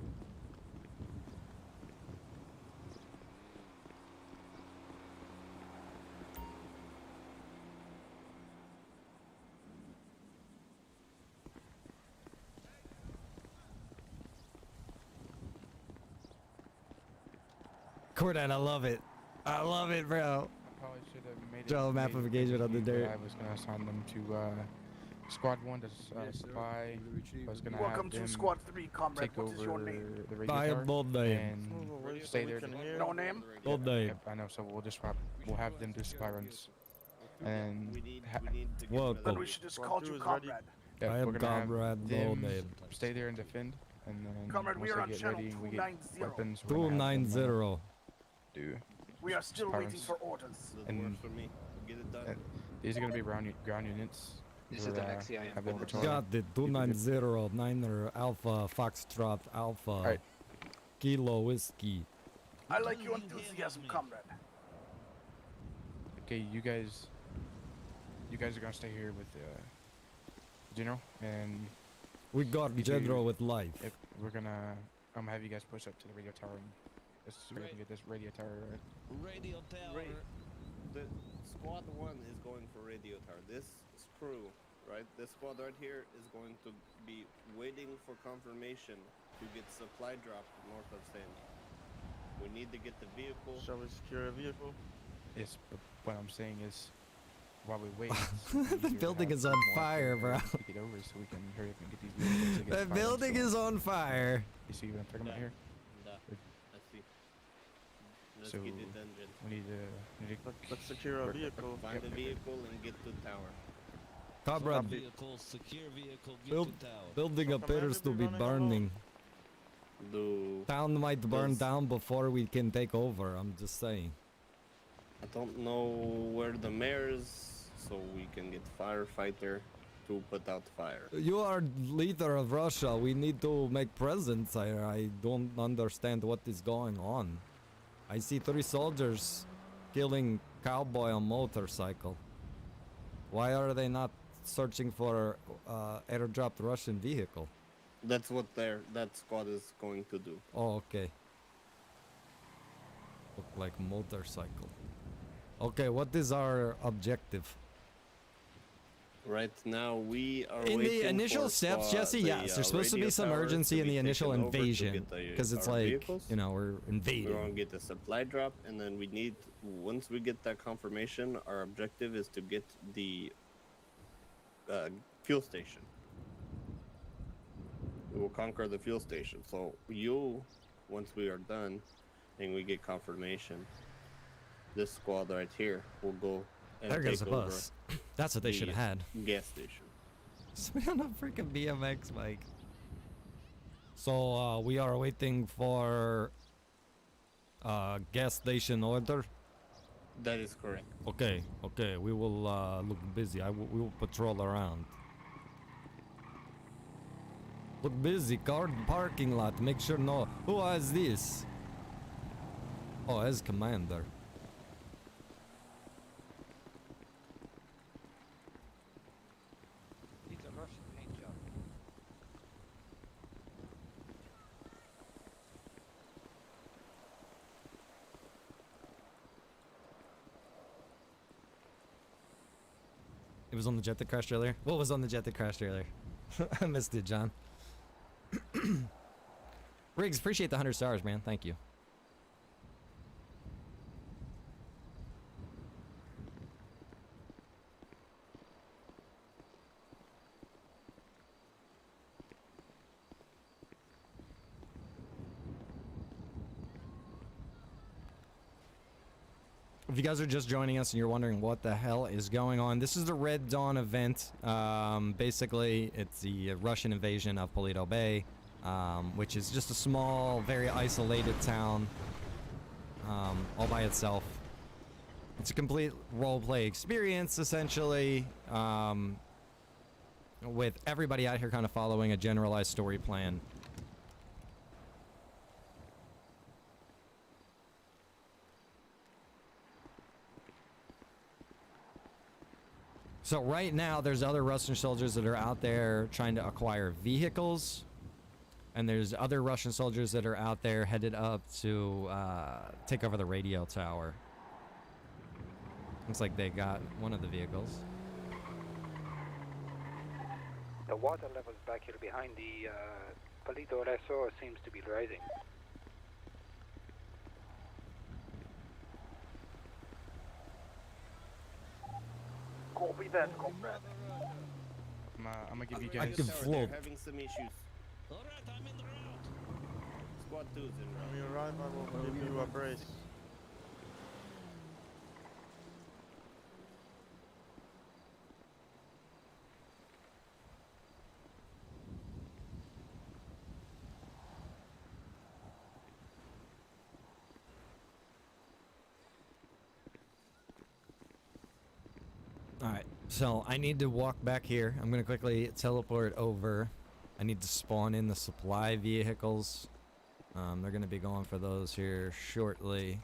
Speaker 1: Cordat, I love it. I love it, bro.
Speaker 11: Probably should have made
Speaker 1: Draw a map of engagement on the dirt.
Speaker 11: I was gonna assign them to Squad 1 to spy. I was gonna
Speaker 10: Welcome
Speaker 11: have
Speaker 10: to
Speaker 11: them
Speaker 10: Squad 3, comrade.
Speaker 11: take
Speaker 10: What is your
Speaker 11: over
Speaker 10: name?
Speaker 11: the radio
Speaker 1: I
Speaker 11: tower
Speaker 1: am no name.
Speaker 11: and stay there.
Speaker 10: No name?
Speaker 1: No name.
Speaker 11: Yep, I know. So we'll have them do spy runs, and
Speaker 9: We need to get
Speaker 1: Welcome.
Speaker 10: Then we should just call you comrade.
Speaker 11: yeah,
Speaker 1: I am
Speaker 11: we're gonna have
Speaker 1: Comrade No
Speaker 11: them
Speaker 1: Name.
Speaker 11: stay there and defend, and then
Speaker 10: Comrade, we
Speaker 11: once
Speaker 10: are
Speaker 11: they
Speaker 10: on
Speaker 11: get
Speaker 10: channel
Speaker 11: ready and we get
Speaker 10: 290.
Speaker 11: weapons, we're gonna have them,
Speaker 1: 290.
Speaker 11: do.
Speaker 10: We are still
Speaker 11: Spy
Speaker 10: waiting
Speaker 11: runs.
Speaker 10: for orders.
Speaker 11: And-
Speaker 9: work for me. Get it done.
Speaker 11: These are gonna be ground units.
Speaker 4: This
Speaker 11: We're,
Speaker 4: is the next CIM
Speaker 11: have them
Speaker 4: bonus.
Speaker 11: patrolling.
Speaker 1: Got it. 290 Niner Alpha Foxtrot Alpha
Speaker 11: Alright.
Speaker 1: Kilo Whiskey.
Speaker 10: I like your enthusiasm, comrade.
Speaker 11: Okay, you guys are gonna stay here with General, and
Speaker 1: We got
Speaker 11: You-
Speaker 1: General with life.
Speaker 11: if we're gonna have you guys push up to the radio tower and so we can get this radio tower right.
Speaker 8: Radio tower.
Speaker 9: Right. The squad 1 is going for radio tower. This crew, right? This squad right here is going to be waiting for confirmation to get supply drop north of Sandy. We need to get the vehicle.
Speaker 5: Shall we secure a vehicle?
Speaker 11: Yes, but what I'm saying is, while we wait,
Speaker 1: The building is on fire, bro.
Speaker 11: Get over so we can hurry up and get these vehicles. to get
Speaker 1: The
Speaker 11: fired
Speaker 1: building
Speaker 11: and
Speaker 1: is
Speaker 11: so
Speaker 1: on fire.
Speaker 11: You see what I'm talking about here?
Speaker 9: I see. Let's
Speaker 11: So
Speaker 9: get it done, Jen.
Speaker 11: we need to
Speaker 5: Let's secure a
Speaker 11: work-
Speaker 5: vehicle.
Speaker 9: Find a vehicle and get to tower.
Speaker 1: Comrade,
Speaker 8: Vehicle, secure vehicle, get
Speaker 1: Build-
Speaker 8: to tower.
Speaker 1: building
Speaker 5: So
Speaker 1: appears to
Speaker 5: Commander,
Speaker 1: be
Speaker 5: be running
Speaker 1: burning.
Speaker 9: Do
Speaker 1: Town might burn
Speaker 9: Does-
Speaker 1: down before we can take over. I'm just saying.
Speaker 9: I don't know where the mayor is, so we can get firefighter to put out fire.
Speaker 1: You are leader of Russia. We need to make presence here. I don't understand what is going on. I see 3 soldiers killing cowboy on motorcycle. Why are they not searching for airdropped Russian vehicle?
Speaker 9: That's what that squad is going to do.
Speaker 1: Oh, okay. Look like motorcycle. Okay, what is our objective?
Speaker 9: Right now, we are
Speaker 1: In
Speaker 9: waiting
Speaker 1: the initial
Speaker 9: for
Speaker 1: steps, Jesse,
Speaker 9: the,
Speaker 1: yes, there's supposed to
Speaker 9: radio
Speaker 1: be some
Speaker 9: tower
Speaker 1: urgency
Speaker 9: to
Speaker 1: in
Speaker 9: be
Speaker 1: the initial
Speaker 9: taken over to
Speaker 1: invasion,
Speaker 9: get the-
Speaker 1: because it's
Speaker 9: our
Speaker 1: like,
Speaker 9: vehicles.
Speaker 1: you know, we're
Speaker 9: We're
Speaker 1: invading.
Speaker 9: gonna get the supply drop, and then we need. Once we get that confirmation, our objective is to get the fuel station. We will conquer the fuel station. So once we are done, and we get confirmation, this squad right here will go and
Speaker 1: There goes
Speaker 9: take
Speaker 1: a
Speaker 9: over
Speaker 1: bus. That's what they
Speaker 9: the
Speaker 1: should have had.
Speaker 9: gas station.
Speaker 1: Somebody on a freaking BMX bike. So we are waiting for gas station order.
Speaker 9: That is correct.
Speaker 1: Okay, okay, we will look busy. We will patrol around. Look busy, guard parking lot. Make sure no. Who has this? Oh, as commander.
Speaker 4: It's a Russian paint job.
Speaker 1: It was on the jet that crashed earlier. What was on the jet that crashed earlier? I missed it, John. Riggs, appreciate the 100 stars, man. Thank you. If you guys are just joining us and you're wondering what the hell is going on, this is the Red Dawn event. Basically, it's the Russian invasion of Polito Bay, which is just a small, very isolated town, all by itself. It's a complete roleplay experience, essentially, with everybody out here kind of following a generalized story plan. So right now, there's other Russian soldiers that are out there trying to acquire vehicles. And there's other Russian soldiers that are out there headed up to take over the radio tower. Looks like they got one of the vehicles.
Speaker 12: The water levels back here behind the Palito Reso seems to be rising.
Speaker 10: Copy that, comrade.
Speaker 11: I'm gonna give you
Speaker 1: I
Speaker 11: guys.
Speaker 1: can
Speaker 9: They're
Speaker 1: float.
Speaker 9: having some issues.
Speaker 8: Alright, I'm in the route.
Speaker 9: Squad 2's in route.
Speaker 5: When you arrive, I will give you a brace.
Speaker 1: Alright, so I need to walk back here. I'm gonna quickly teleport over. I need to spawn in the supply vehicles. They're gonna be going for those here shortly.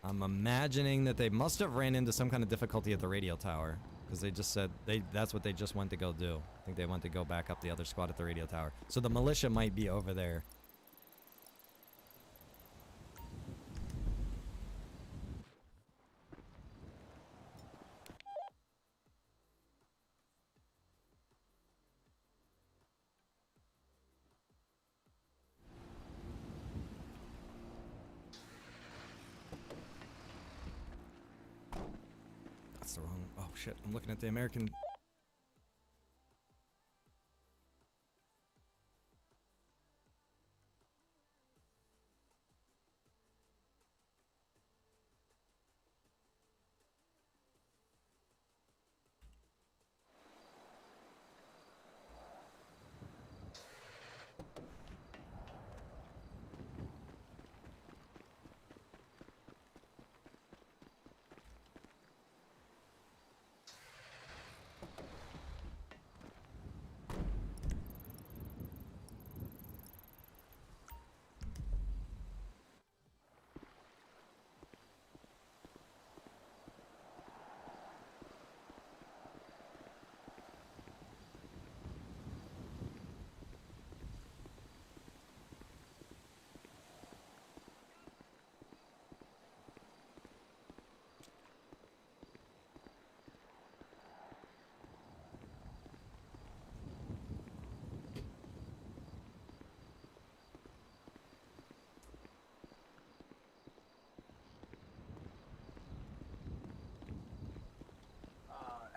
Speaker 1: I'm imagining that they must have ran into some kind of difficulty at the radio tower, because they just said that's what they just went to go do. I think they went to go back up the other squad at the radio tower. So the militia might be over there. That's the wrong. Oh shit! I'm looking at the American.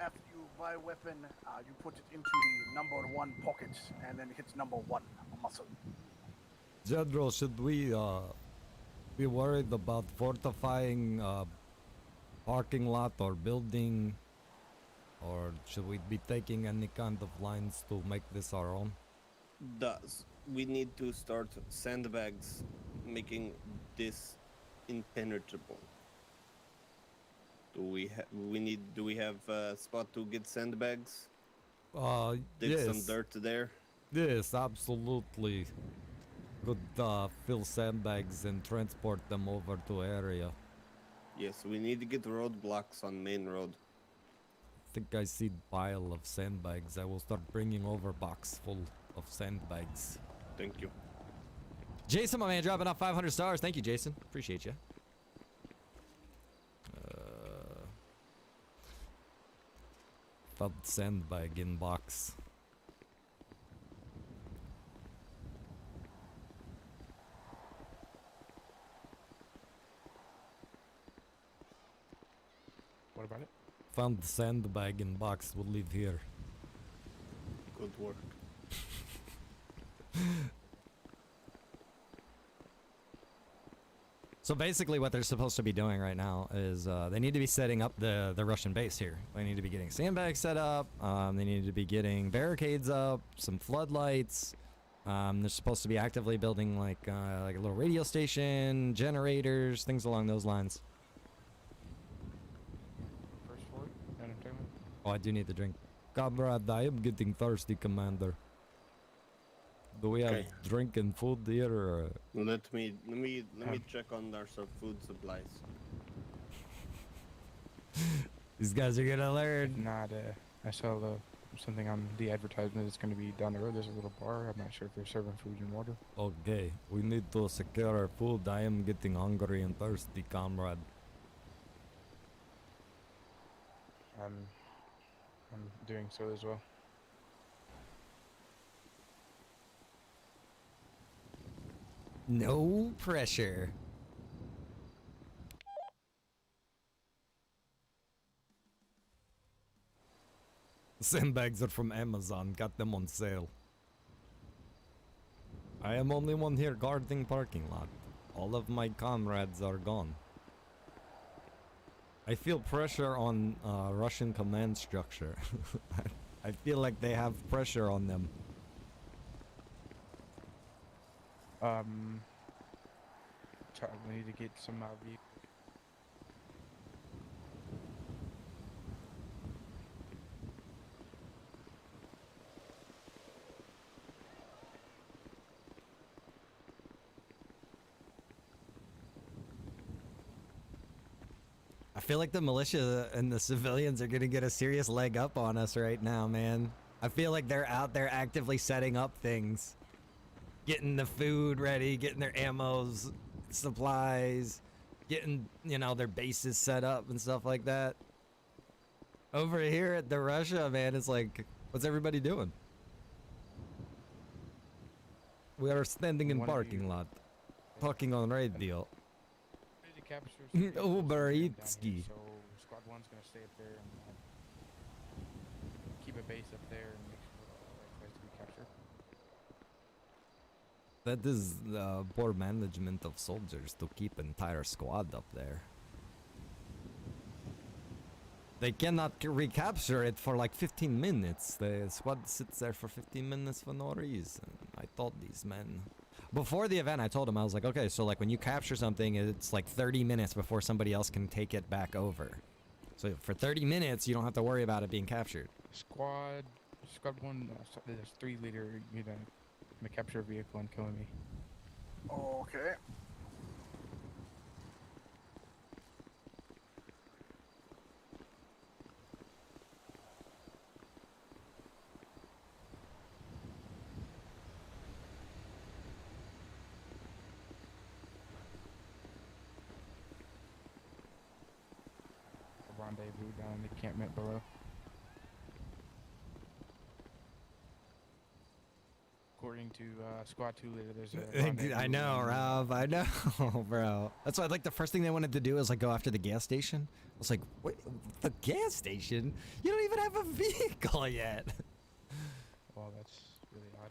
Speaker 10: After you buy a weapon, you put it into the number 1 pocket, and then it hits number 1 muscle.
Speaker 1: General, should we be worried about fortifying parking lot or building, or should we be taking any kind of lines to make this our own?
Speaker 9: We need to start sandbags, making this impenetrable. Do we have a spot to get sandbags? Dig
Speaker 1: Yes.
Speaker 9: some dirt there.
Speaker 1: Yes, absolutely. Could fill sandbags and transport them over to area.
Speaker 9: Yes, we need to get roadblocks on main road.
Speaker 1: I think I see pile of sandbags. I will start bringing over box full of sandbags.
Speaker 9: Thank you.
Speaker 1: Jason, my man, dropping off 500 stars. Thank you, Jason. Appreciate you. Found sandbag in box.
Speaker 11: What about it?
Speaker 1: Found the sandbag and box. We'll leave here.
Speaker 9: Good work.
Speaker 1: So basically what they're supposed to be doing right now is they need to be setting up the Russian base here. They need to be getting sandbags set up. They need to be getting barricades up, some floodlights. They're supposed to be actively building like a little radio station, generators, things along those lines.
Speaker 11: First floor? Entertainment?
Speaker 1: Oh, I do need the drink. Comrade, I am getting thirsty, Commander. Do we have
Speaker 9: Okay.
Speaker 1: drink and food here? Or,
Speaker 9: Let me check on our food supplies.
Speaker 1: These guys are gonna
Speaker 11: If
Speaker 1: learn.
Speaker 11: not, I saw something on the advertisement that's going to be down the road. There's a little bar. I'm not sure if they're serving food and water.
Speaker 1: Okay, we need to secure our food. I am getting hungry and thirsty, comrade.
Speaker 11: I'm doing so as well.
Speaker 1: No pressure. Sandbags are from Amazon. Got them on sale. I am only one here guarding parking lot. All of my comrades are gone. I feel pressure on Russian command structure. I feel like they have pressure on them.
Speaker 11: We need to get some vehicles.
Speaker 1: I feel like the militia and the civilians are gonna get a serious leg up on us right now, man. I feel like they're out there actively setting up things. Getting the food ready, getting their ammos, supplies, getting, you know, their bases set up and stuff like that. Over here at the Russia, man, it's like, what's everybody doing? We are standing in
Speaker 11: One of
Speaker 1: parking
Speaker 11: you-
Speaker 1: lot, talking on radio.
Speaker 11: Ready to capture some vehicles
Speaker 1: Uber
Speaker 11: down here,
Speaker 1: Eatski.
Speaker 11: So squad 1's going to stay up there and keep a base up there and make sure all the right place to be captured.
Speaker 1: That is poor management of soldiers to keep entire squad up there. They cannot recapture it for like 15 minutes. The squad sits there for 15 minutes for no reason. I told these men. Before the event, I told them, I was like, okay, so like when you capture something, it's like 30 minutes before somebody else can take it back over. So for 30 minutes, you don't have to worry about it being captured.
Speaker 11: Squad 1, there's 3 leader, you know, to capture a vehicle and killing me.
Speaker 10: Okay.
Speaker 11: A rendezvous down in the encampment below. According to Squad 2 leader, there's a rendezvous
Speaker 1: I know,
Speaker 11: in-
Speaker 1: Rob. I know, bro. That's why, like, the first thing they wanted to do is like go after the gas station. I was like, wait, the gas station? You don't even have a vehicle yet.
Speaker 11: Well, that's really odd.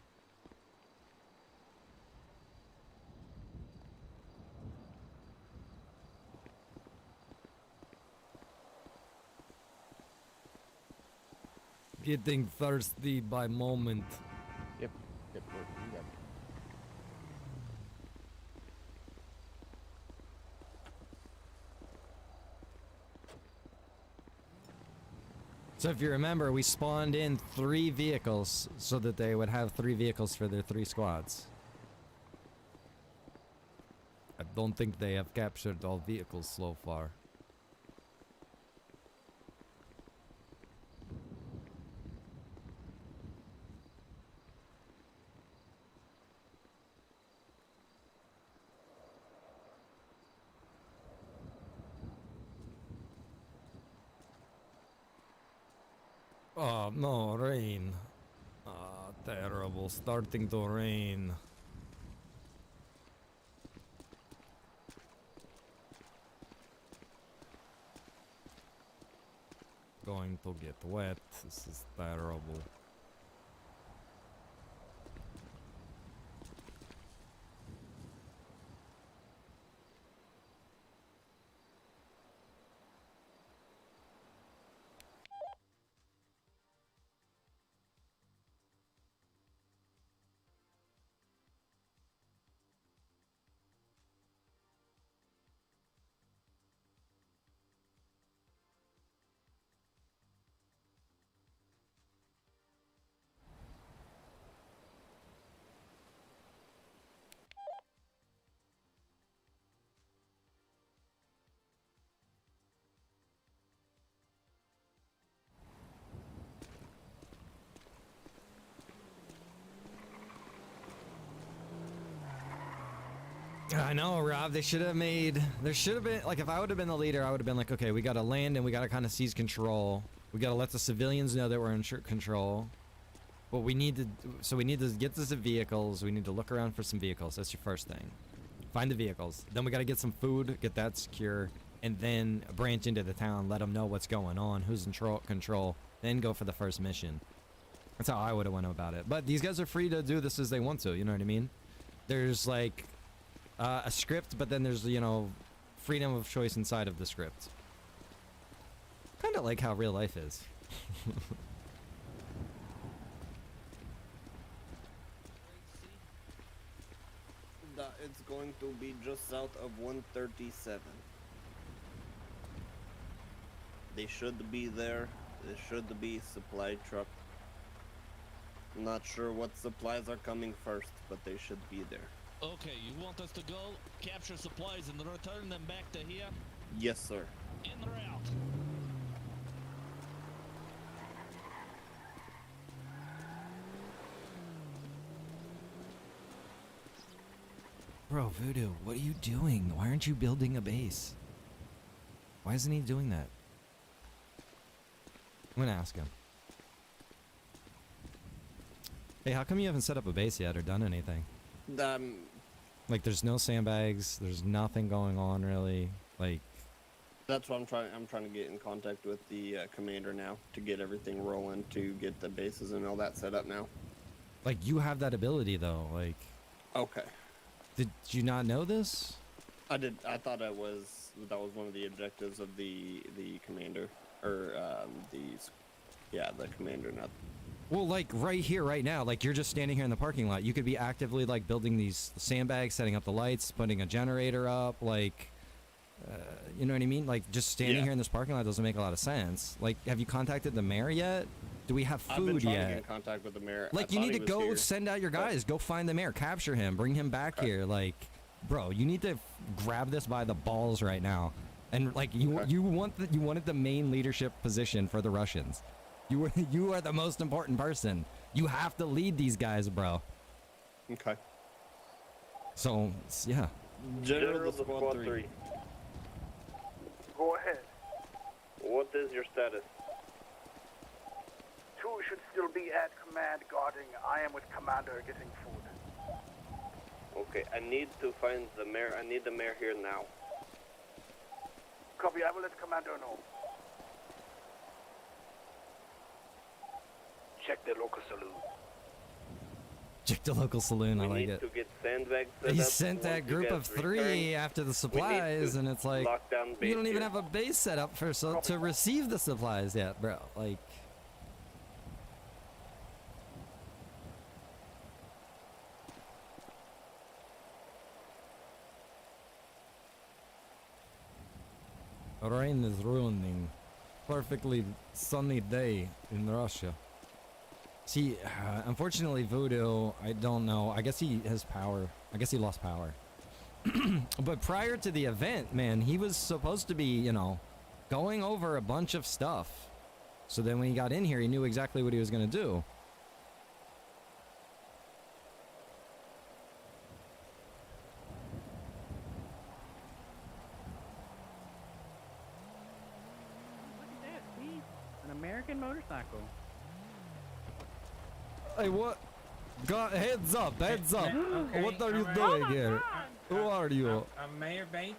Speaker 1: Getting thirsty by moment.
Speaker 11: Yep, you got it.
Speaker 1: So if you remember, we spawned in 3 vehicles so that they would have 3 vehicles for their 3 squads. I don't think they have captured all vehicles so far. Oh no, rain. Ah, terrible. Starting to rain. to get wet. This is terrible. I know, Rob. They should have made. There should have been like, if I would have been the leader, I would have been like, okay, we got to land and we got to kind of seize control. We got to let the civilians know that we're in control. But we need to. So we need to get to some vehicles. We need to look around for some vehicles. That's your first thing. Find the vehicles. Then we got to get some food, get that secure, and then branch into the town. Let them know what's going on, who's in control. Then go for the first mission. That's how I would have went about it. But these guys are free to do this as they want to. You know what I mean? There's like. A script, but then there's, you know, freedom of choice inside of the script. Kind of like how real life is.
Speaker 9: It's going to be just south of 137. They should be there. There should be supply truck. Not sure what supplies are coming first, but they should be there.
Speaker 8: Okay, you want us to go capture supplies and return them back to here?
Speaker 9: Yes, sir.
Speaker 8: En route.
Speaker 1: Bro, Voodoo, what are you doing? Why aren't you building a base? Why isn't he doing that? I'm gonna ask him. Hey, how come you haven't set up a base yet or done anything? Like, there's no sandbags. There's nothing going on really. Like,
Speaker 9: that's what I'm trying. I'm trying to get in contact with the commander now to get everything rolling, to get the bases and all that set up now.
Speaker 1: like you have that ability though. Like,
Speaker 9: okay.
Speaker 1: Did you not know this?
Speaker 9: I did. I thought that was one of the objectives of the commander, or the commander. Not.
Speaker 1: Well, like right here, right now, like you're just standing here in the parking lot. You could be actively like building these sandbags, setting up the lights, putting a generator up, like, you know what I mean? Like just standing here in this parking lot doesn't make a lot of sense. Like, have you contacted the mayor yet? Do we have food
Speaker 9: I've been trying
Speaker 1: yet?
Speaker 9: to get in contact with the mayor.
Speaker 1: Like, you need to go send out your guys, go find the mayor, capture him, bring him back here. Like, bro, you need to grab this by the balls right now. And like you wanted the main leadership position for the Russians. You are the most important person. You have to lead these guys, bro.
Speaker 9: Okay.
Speaker 1: So, yeah.
Speaker 9: General of Squad 3.
Speaker 10: Go ahead.
Speaker 9: What is your status?
Speaker 10: 2 should still be at command guarding. I am with commander getting food.
Speaker 9: Okay, I need to find the mayor. I need the mayor here now.
Speaker 10: Copy, I will let commander know. Check the local saloon.
Speaker 1: Check the local saloon, I like it.
Speaker 9: To get sandbags
Speaker 1: He sent that group of 3 after the supplies, and it's like, you don't even have a base set up for to receive the supplies yet, bro. Like, rain is ruining perfectly sunny day in Russia. See, unfortunately, Voodoo, I don't know. I guess he has power. I guess he lost power. But prior to the event, man, he was supposed to be, you know, going over a bunch of stuff. So then when he got in here, he knew exactly what he was going to do.
Speaker 2: Look at that, see? An American motorcycle.
Speaker 1: Hey, what? God, heads up, heads up.
Speaker 13: Okay,
Speaker 1: What are you
Speaker 13: alright.
Speaker 1: doing here? Who are you?
Speaker 13: I'm Mayor Bates.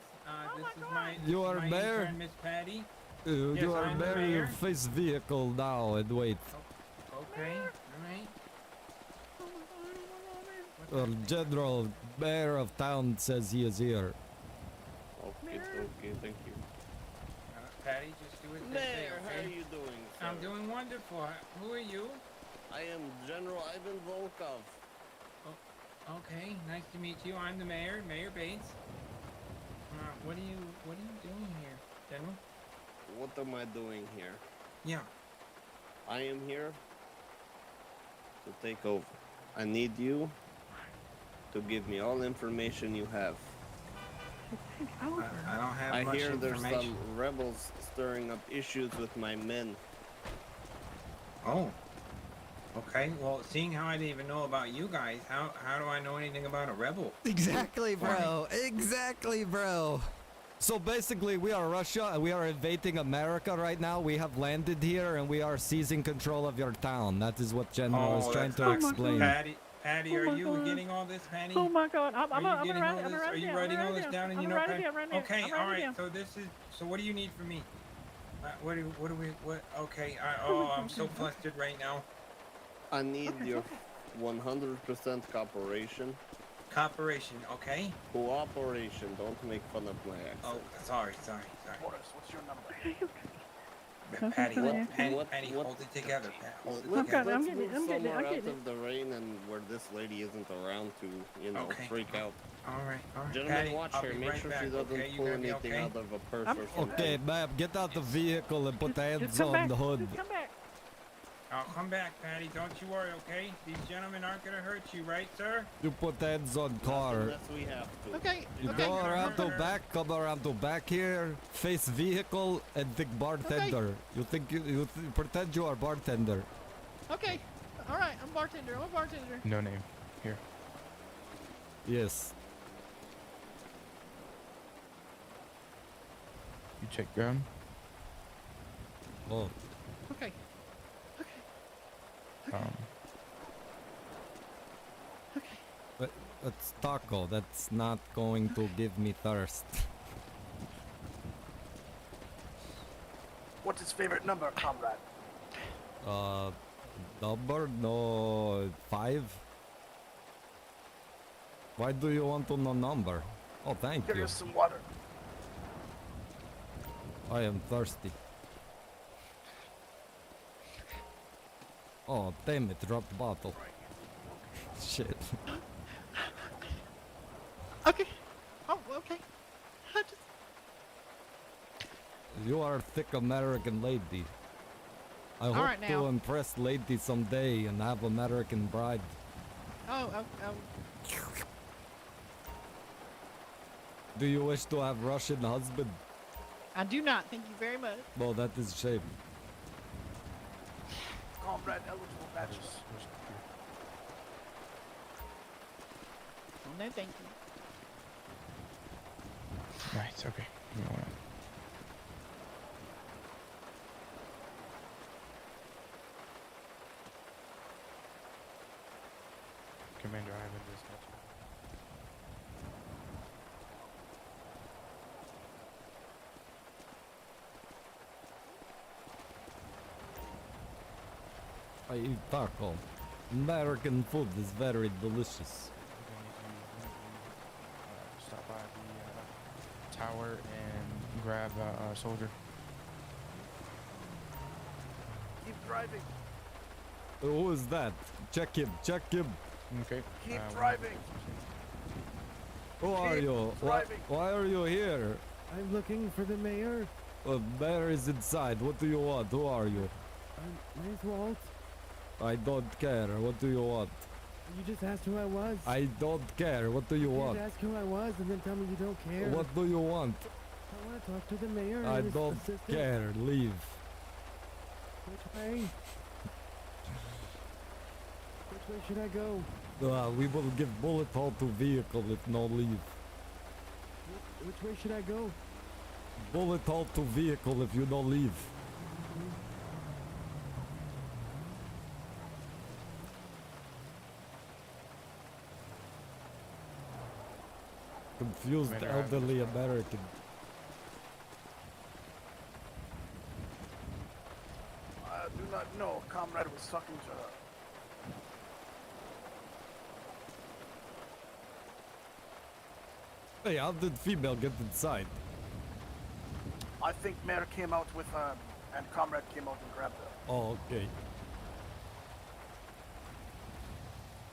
Speaker 13: This is my
Speaker 1: You are
Speaker 13: my
Speaker 1: Mayor?
Speaker 13: intern, Miss Patty.
Speaker 1: You are
Speaker 13: I'm the
Speaker 1: very
Speaker 13: mayor.
Speaker 1: face vehicle now and wait.
Speaker 13: Okay, alright.
Speaker 1: General Mayor of Town says he is here.
Speaker 9: Okay, okay, thank you.
Speaker 13: Patty, just do it this way,
Speaker 9: Mayor, how
Speaker 13: okay?
Speaker 9: are you doing, sir?
Speaker 13: I'm doing wonderful. Who are you?
Speaker 9: I am General Ivan Volkov.
Speaker 13: Okay, nice to meet you. I'm the mayor, Mayor Bates. What are you doing here, General?
Speaker 9: What am I doing here?
Speaker 13: Yeah.
Speaker 9: I am here to take over. I need you to give me all information you have.
Speaker 13: I don't have
Speaker 9: I
Speaker 13: much
Speaker 9: hear there's
Speaker 13: information.
Speaker 9: some rebels stirring up issues with my men.
Speaker 13: Oh. Okay, well, seeing how I didn't even know about you guys, how do I know anything about a rebel?
Speaker 1: Exactly, bro. Exactly, bro. So basically, we are Russia and we are invading America right now. We have landed here and we are seizing control of your town. That is what General is trying to explain.
Speaker 13: Patty, are you getting all this, Patty?
Speaker 2: Oh my God! I'm
Speaker 13: Are you writing all this
Speaker 2: down.
Speaker 13: down and you
Speaker 2: I'm
Speaker 13: know?
Speaker 2: writing it down right now.
Speaker 13: Okay,
Speaker 2: I'm
Speaker 13: all
Speaker 2: writing it
Speaker 13: right.
Speaker 2: down.
Speaker 13: So this is. So what do you need from me? What do we? What? Okay. I'm so flustered right now.
Speaker 9: I need your 100% cooperation.
Speaker 13: Cooperation, okay?
Speaker 9: Cooperation. Don't make fun of my accent.
Speaker 13: Oh, sorry.
Speaker 10: Boris, what's your number?
Speaker 13: Patty,
Speaker 9: What-
Speaker 13: Patty,
Speaker 9: what-
Speaker 13: hold it together, Pat. Hold it
Speaker 9: Let's,
Speaker 13: together.
Speaker 9: let's
Speaker 2: I'm getting it,
Speaker 9: move
Speaker 2: I'm getting it,
Speaker 9: somewhere
Speaker 2: I'm
Speaker 9: out
Speaker 2: getting
Speaker 9: of the rain and where this lady isn't around to,
Speaker 13: Okay.
Speaker 9: freak out.
Speaker 13: All right.
Speaker 9: Gentlemen,
Speaker 13: Patty,
Speaker 9: watch
Speaker 13: I'll
Speaker 9: her.
Speaker 13: be
Speaker 9: Make
Speaker 13: right
Speaker 9: sure
Speaker 13: back,
Speaker 9: she doesn't
Speaker 13: okay? You
Speaker 9: pull
Speaker 13: gonna be
Speaker 9: anything
Speaker 13: okay?
Speaker 9: out of a purse or something.
Speaker 1: Okay, ma'am, get out the vehicle and put the hands
Speaker 2: Just come
Speaker 1: on
Speaker 2: back.
Speaker 1: the hood.
Speaker 2: Just come back.
Speaker 13: I'll come back, Patty. Don't you worry, okay? These gentlemen aren't gonna hurt you, right, sir?
Speaker 1: You put hands on car.
Speaker 9: Unless we have to.
Speaker 5: Okay.
Speaker 1: You
Speaker 5: Okay.
Speaker 1: go around to back, come around to back here, face vehicle, and think bartender. You think you pretend you are bartender.
Speaker 5: Okay. All right. I'm a bartender.
Speaker 11: No name. Here.
Speaker 1: Yes.
Speaker 11: You check ground.
Speaker 1: Oh.
Speaker 5: Okay.
Speaker 1: But that's taco. That's not going to give me thirst.
Speaker 10: What's his favorite number, comrade?
Speaker 1: Number? No, 5. Why do you want to know number? Oh, thank
Speaker 10: Give
Speaker 1: you.
Speaker 10: us some water.
Speaker 1: I am thirsty. Oh, damn it, dropped the bottle. Shit.
Speaker 5: Okay. Oh, okay.
Speaker 1: You are a thick American lady. I hope
Speaker 5: right,
Speaker 1: to
Speaker 5: now.
Speaker 1: impress lady someday and have American bride.
Speaker 5: Oh,
Speaker 1: Do you wish to have Russian husband?
Speaker 5: I do not. Thank you very much.
Speaker 1: Well, that is a shame.
Speaker 10: Comrade eligible badges.
Speaker 5: Oh, no, thank you.
Speaker 11: Nice. Okay. You know what? Commander Ivan dispatch.
Speaker 1: I eat taco. American food is very delicious.
Speaker 11: Stop by the tower and grab a soldier.
Speaker 10: Keep driving.
Speaker 1: Who is that? Check him. Check him.
Speaker 11: Okay.
Speaker 10: Keep driving.
Speaker 1: Who are
Speaker 10: Keep
Speaker 1: you?
Speaker 10: driving.
Speaker 1: Why are you here?
Speaker 14: I'm looking for the mayor.
Speaker 1: Mayor is inside. What do you want? Who are you?
Speaker 14: My name's Walt.
Speaker 1: I don't care. What do you want?
Speaker 14: You just asked who I was.
Speaker 1: I don't care. What do you
Speaker 14: You
Speaker 1: want?
Speaker 14: ask who I was and then tell me you don't care.
Speaker 1: What do you want?
Speaker 14: I want to talk to the mayor.
Speaker 1: I
Speaker 14: and his
Speaker 1: don't
Speaker 14: assistant.
Speaker 1: care. Leave.
Speaker 14: Which way? Which way should I go?
Speaker 1: We will give bullet hole to vehicle if no leave.
Speaker 14: Which way should I go?
Speaker 1: Bullet hole to vehicle if you don't leave. Confused
Speaker 11: Commander Ivan
Speaker 1: elderly American.
Speaker 10: No, comrade was talking to her.
Speaker 1: Hey, how did female get inside?
Speaker 10: I think Mayor came out with her, and comrade came out and grabbed her.
Speaker 1: Oh, okay.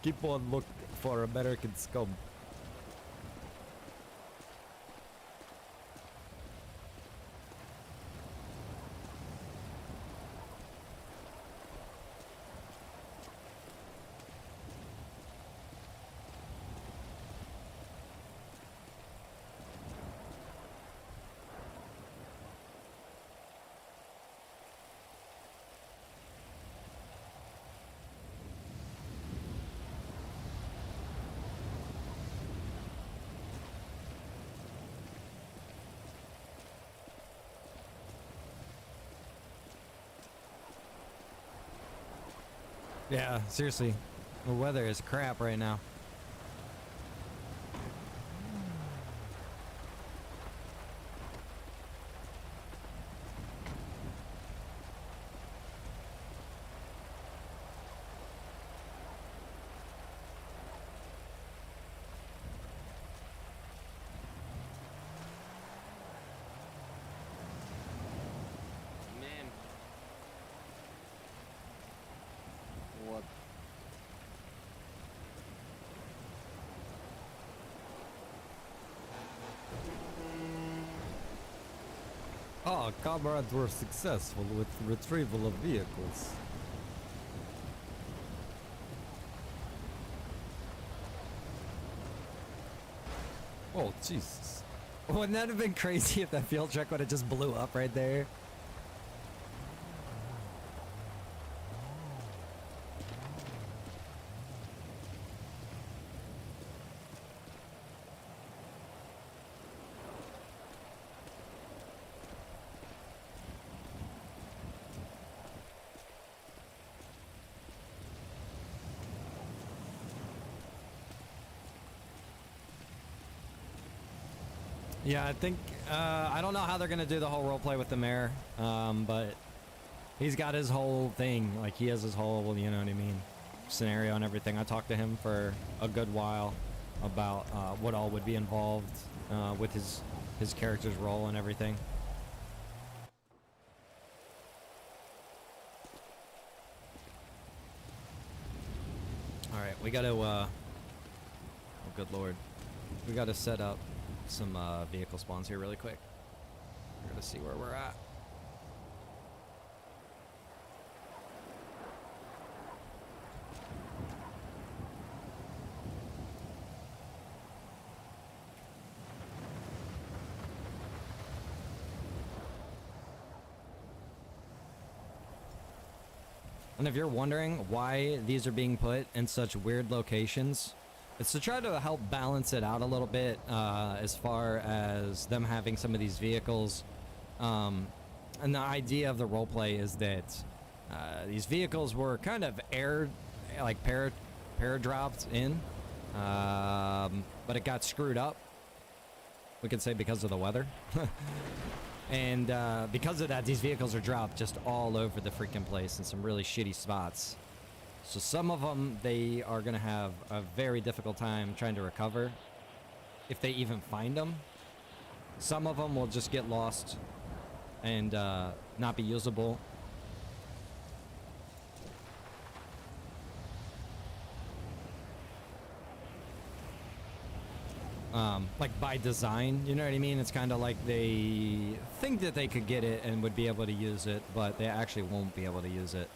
Speaker 1: Keep on look for American scum. Yeah, seriously. The weather is crap right now.
Speaker 9: Man. What?
Speaker 1: Ah, comrades were successful with retrieval of vehicles. Oh, Jesus. Wouldn't that have been crazy if that field truck would have just blew up right there? Yeah, I think, I don't know how they're going to do the whole roleplay with the mayor, but he's got his whole thing, like he has his whole, you know what I mean, scenario and everything. I talked to him for a good while about what all would be involved with his character's role and everything. Alright, we gotta, oh good lord. We gotta set up some vehicle spawns here really quick. We're gonna see where we're at. And if you're wondering why these are being put in such weird locations, it's to try to help balance it out a little bit as far as them having some of these vehicles. And the idea of the roleplay is that these vehicles were kind of para-dropped in, but it got screwed up. We could say because of the weather. And because of that, these vehicles are dropped just all over the freaking place in some really shitty spots. So some of them, they are going to have a very difficult time trying to recover, if they even find them. Some of them will just get lost and not be usable. Like by design, you know what I mean? It's kind of like they think that they could get it and would be able to use it, but they actually won't be able to use it.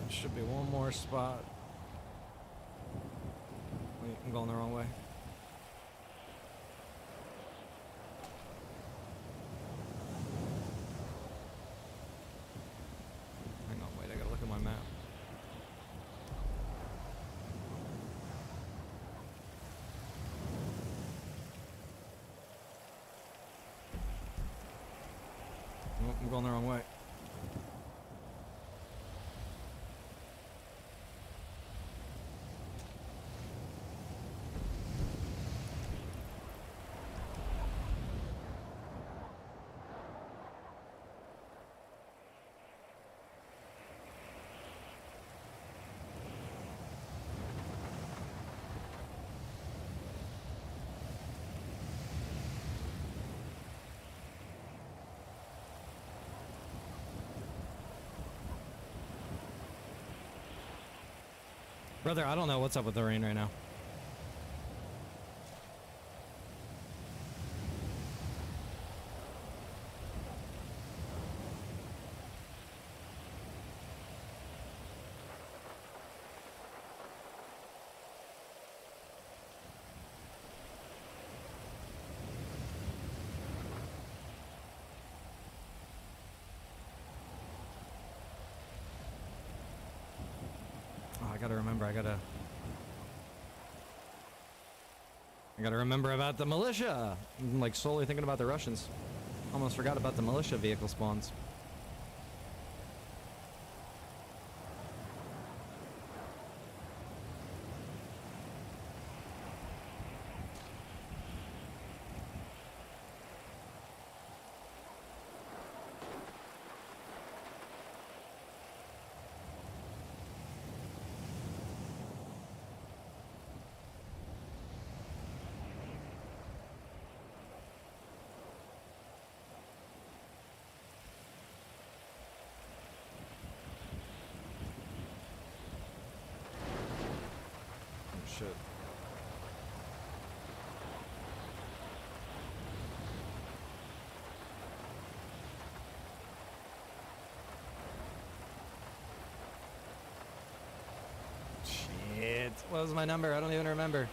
Speaker 1: Should be one more spot. Wait, I'm going the wrong way. Hang on, wait, I gotta look at my map. I'm going the wrong way. Brother, I don't know what's up with the rain right now. Oh, I gotta remember, I gotta remember about the militia. I'm like slowly thinking about the Russians. Almost forgot about the militia vehicle spawns. Shit. Shit. What was my number? I don't even remember.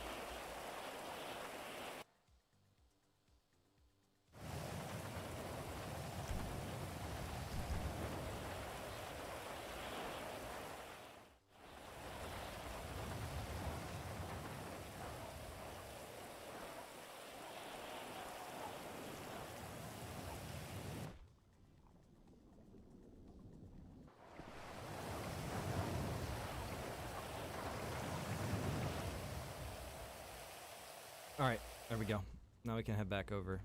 Speaker 1: All right, there we go. Now we can head back over.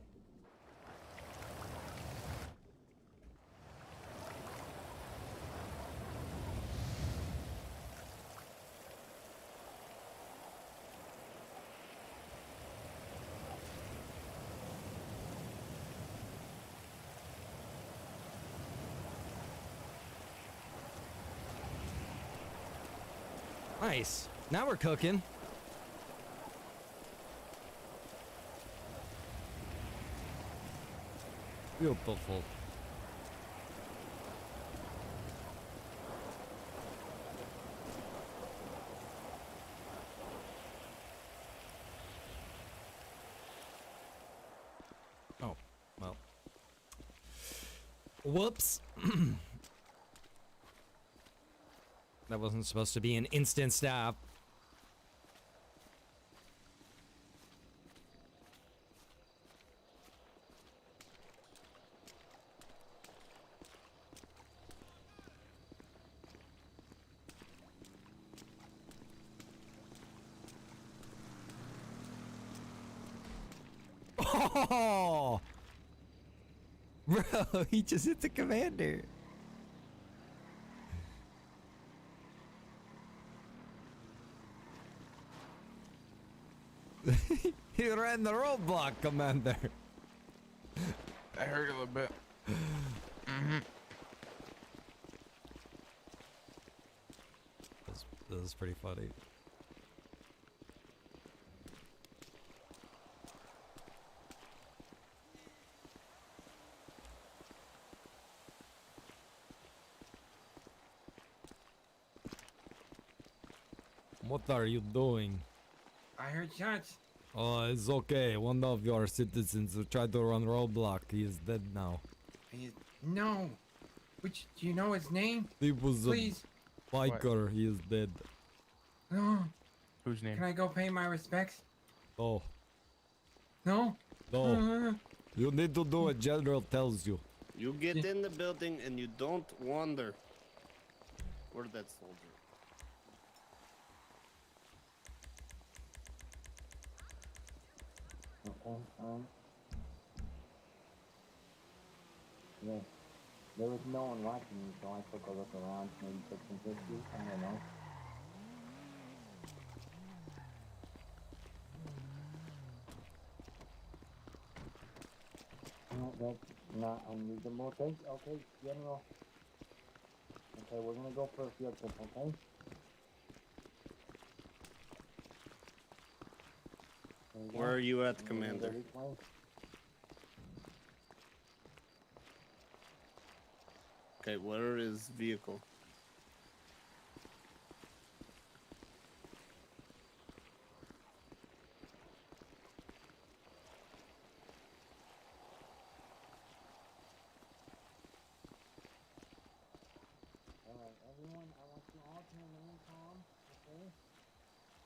Speaker 1: Nice. Now we're cooking. Beautiful. Oh, well. Whoops. That wasn't supposed to be an instant stop. Oh! Bro, he just hit the commander. He ran the roadblock, Commander.
Speaker 11: That hurt a little bit.
Speaker 1: This is pretty funny. What are you doing?
Speaker 13: I heard shots.
Speaker 1: Oh, it's okay. One of your citizens who tried to run roadblock. He is dead now.
Speaker 13: No. Which, do you know his name?
Speaker 1: He was
Speaker 13: Please.
Speaker 1: a biker. He is dead.
Speaker 13: No.
Speaker 11: Whose name?
Speaker 13: Can I go pay my respects?
Speaker 1: Oh.
Speaker 13: No?
Speaker 1: No. You need to do what General tells you.
Speaker 9: You get in the building and you don't wander. Where's that soldier?
Speaker 15: Okay, yeah. There was no one watching me, so I took a look around, maybe took some pictures, I don't know. No, that's not unreasonable. Okay, okay, General. Okay, we're gonna go for a field trip, okay?
Speaker 9: Where are you at, Commander? Okay, where is vehicle?
Speaker 15: Alright, everyone, I want you all to remain calm, okay?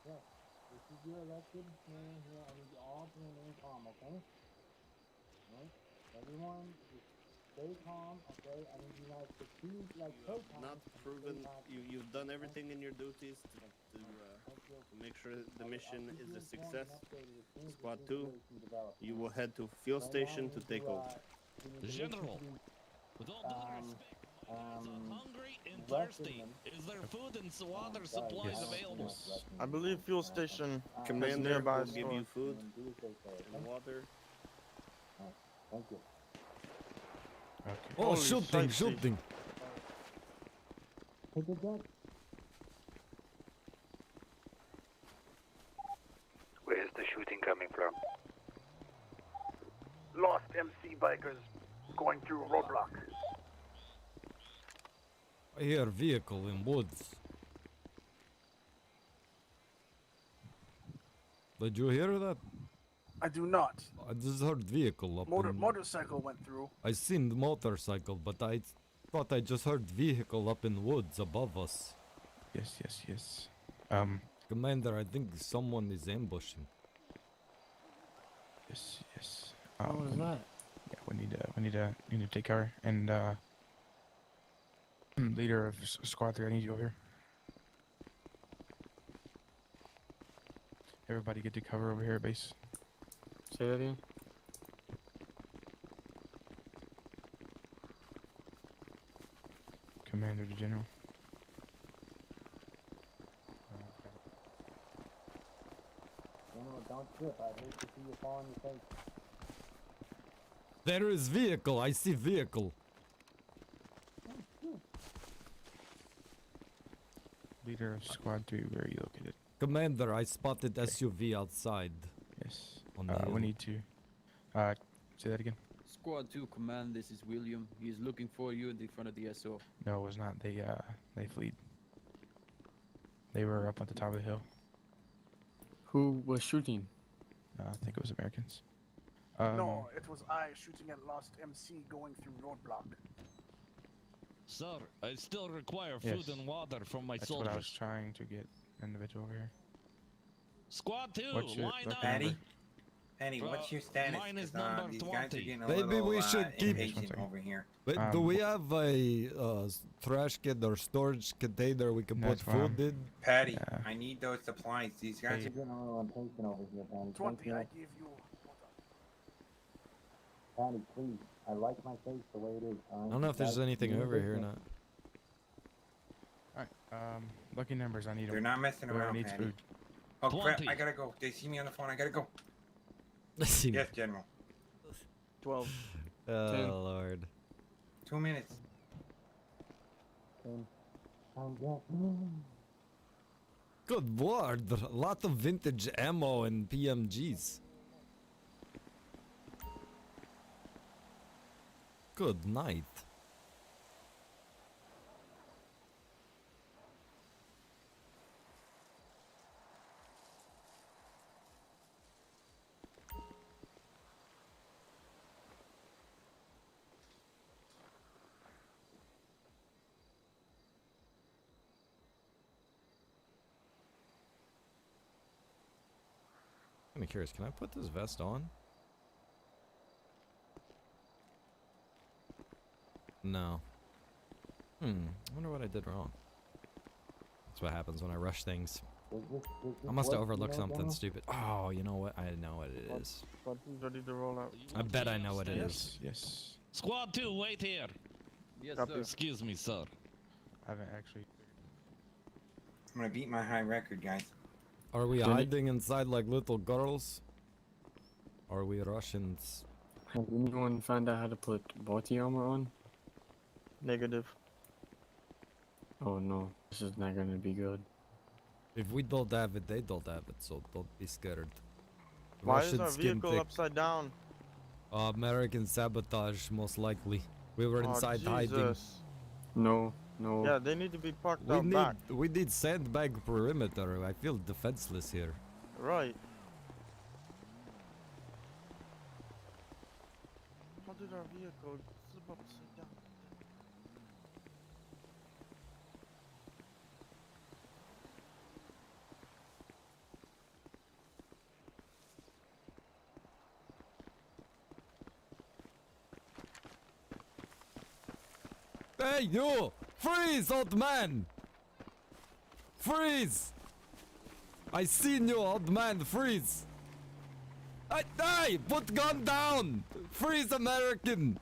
Speaker 15: Yes, this is your elected man here. I need you all to remain calm, okay? Alright? Everyone, just stay calm, okay? I need you guys to please, like, stay calm.
Speaker 9: Not proven. You've done everything in your duties to make sure the mission is a success. Squad 2, you will head to fuel station to take over.
Speaker 8: General, with all due respect, are hungry and thirsty. Is there food and water supplies available?
Speaker 5: I believe fuel station has
Speaker 9: Commander
Speaker 5: nearby
Speaker 9: will give you
Speaker 5: stores.
Speaker 9: food and water.
Speaker 15: Thank you.
Speaker 11: Okay.
Speaker 1: Oh,
Speaker 5: Holy
Speaker 1: shooting,
Speaker 5: shit.
Speaker 1: shooting.
Speaker 15: Take a deck.
Speaker 12: Where's the shooting coming from?
Speaker 10: Lost MC bikers going through roadblock.
Speaker 1: I hear vehicle in woods. Did you hear that?
Speaker 10: I do not.
Speaker 1: I just heard vehicle up in...
Speaker 10: Motorcycle went through.
Speaker 1: I seen the motorcycle, but I thought I just heard vehicle up in woods above us.
Speaker 11: Yes, yes, yes.
Speaker 1: Commander, I think someone is ambushing.
Speaker 11: Yes, yes.
Speaker 2: What was that?
Speaker 11: Yeah, we need to take cover. And leader of squad 3, I need you over here. Everybody get to cover over here at base.
Speaker 2: Say that again.
Speaker 11: Commander to General.
Speaker 15: General, don't trip. I'd hate to see you fall on your face.
Speaker 1: There is vehicle. I see vehicle.
Speaker 11: Leader of squad 3, where are you located?
Speaker 1: Commander, I spotted SUV outside.
Speaker 11: Yes.
Speaker 1: On the hill.
Speaker 11: We need to say that again.
Speaker 6: Squad 2 command, this is William. He is looking for you in the front of the SO.
Speaker 11: No, it was not. They fled. They were up at the top of the hill.
Speaker 2: Who was shooting?
Speaker 11: I think it was Americans.
Speaker 10: No, it was I shooting at Lost MC going through roadblock.
Speaker 8: Sir, I still require food
Speaker 11: Yes.
Speaker 8: and water from my
Speaker 11: That's
Speaker 8: soldiers.
Speaker 11: what I was trying to get individual over here.
Speaker 8: Squad 2,
Speaker 11: What's your
Speaker 8: line up.
Speaker 11: Patty?
Speaker 16: Patty, what's your status?
Speaker 8: Mine is
Speaker 16: 'Cause,
Speaker 8: number
Speaker 16: these
Speaker 8: 20.
Speaker 16: guys are getting a
Speaker 1: Maybe
Speaker 16: little,
Speaker 1: we should keep-
Speaker 16: impatient over here.
Speaker 1: But do we have a trash can or storage container we can put
Speaker 11: That's
Speaker 1: food in?
Speaker 16: Patty, I need those supplies. These guys
Speaker 15: You're
Speaker 16: are
Speaker 15: getting a little impatient over here, Patty.
Speaker 10: 20, I give you.
Speaker 15: Patty, please. I like my face the way it is.
Speaker 1: I don't know if there's anything over here or not.
Speaker 11: Alright, lucky numbers, I need
Speaker 16: They're
Speaker 11: them.
Speaker 16: not messing
Speaker 11: Whoever
Speaker 16: around,
Speaker 11: needs
Speaker 16: Patty.
Speaker 11: food.
Speaker 16: Oh crap,
Speaker 8: 20.
Speaker 16: I gotta go. They see me on the phone, I gotta go.
Speaker 1: See me.
Speaker 16: Yes, General.
Speaker 5: 12.
Speaker 1: Oh,
Speaker 5: 10.
Speaker 1: Lord.
Speaker 16: 2 minutes.
Speaker 1: Good lord, a lot of vintage ammo and PMGs. Good night. I'm curious, can I put this vest on? No. I wonder what I did wrong. That's what happens when I rush things. I must have overlooked something stupid. Oh, you know what? I know what it is.
Speaker 5: Ready to roll out.
Speaker 1: I bet I know what it is.
Speaker 11: Yes.
Speaker 8: Squad 2, wait here.
Speaker 6: Yes,
Speaker 5: Copy.
Speaker 6: sir.
Speaker 8: Excuse me, sir.
Speaker 11: I haven't actually.
Speaker 16: I'm gonna beat my high record, guys.
Speaker 1: Are we hiding inside like little girls? Are we Russians?
Speaker 17: Has anyone found out how to put body armor on?
Speaker 5: Negative.
Speaker 17: Oh no, this is not gonna be good.
Speaker 1: If we don't have it, they don't have it, so don't be scared.
Speaker 5: Why
Speaker 1: Russian
Speaker 5: is our
Speaker 1: skin
Speaker 5: vehicle
Speaker 1: thick.
Speaker 5: upside down?
Speaker 1: American sabotage, most likely. We were
Speaker 5: Oh,
Speaker 1: inside hiding.
Speaker 5: Jesus.
Speaker 17: No, no.
Speaker 5: Yeah, they need to be parked
Speaker 1: We
Speaker 5: out
Speaker 1: need
Speaker 5: back.
Speaker 1: we need sandbag perimeter. I feel defenseless here.
Speaker 5: Right. How did our vehicle slip upside down?
Speaker 1: Hey, you! Freeze, old man! Freeze! I seen you, old man, freeze! Hey, put gun down! Freeze, American!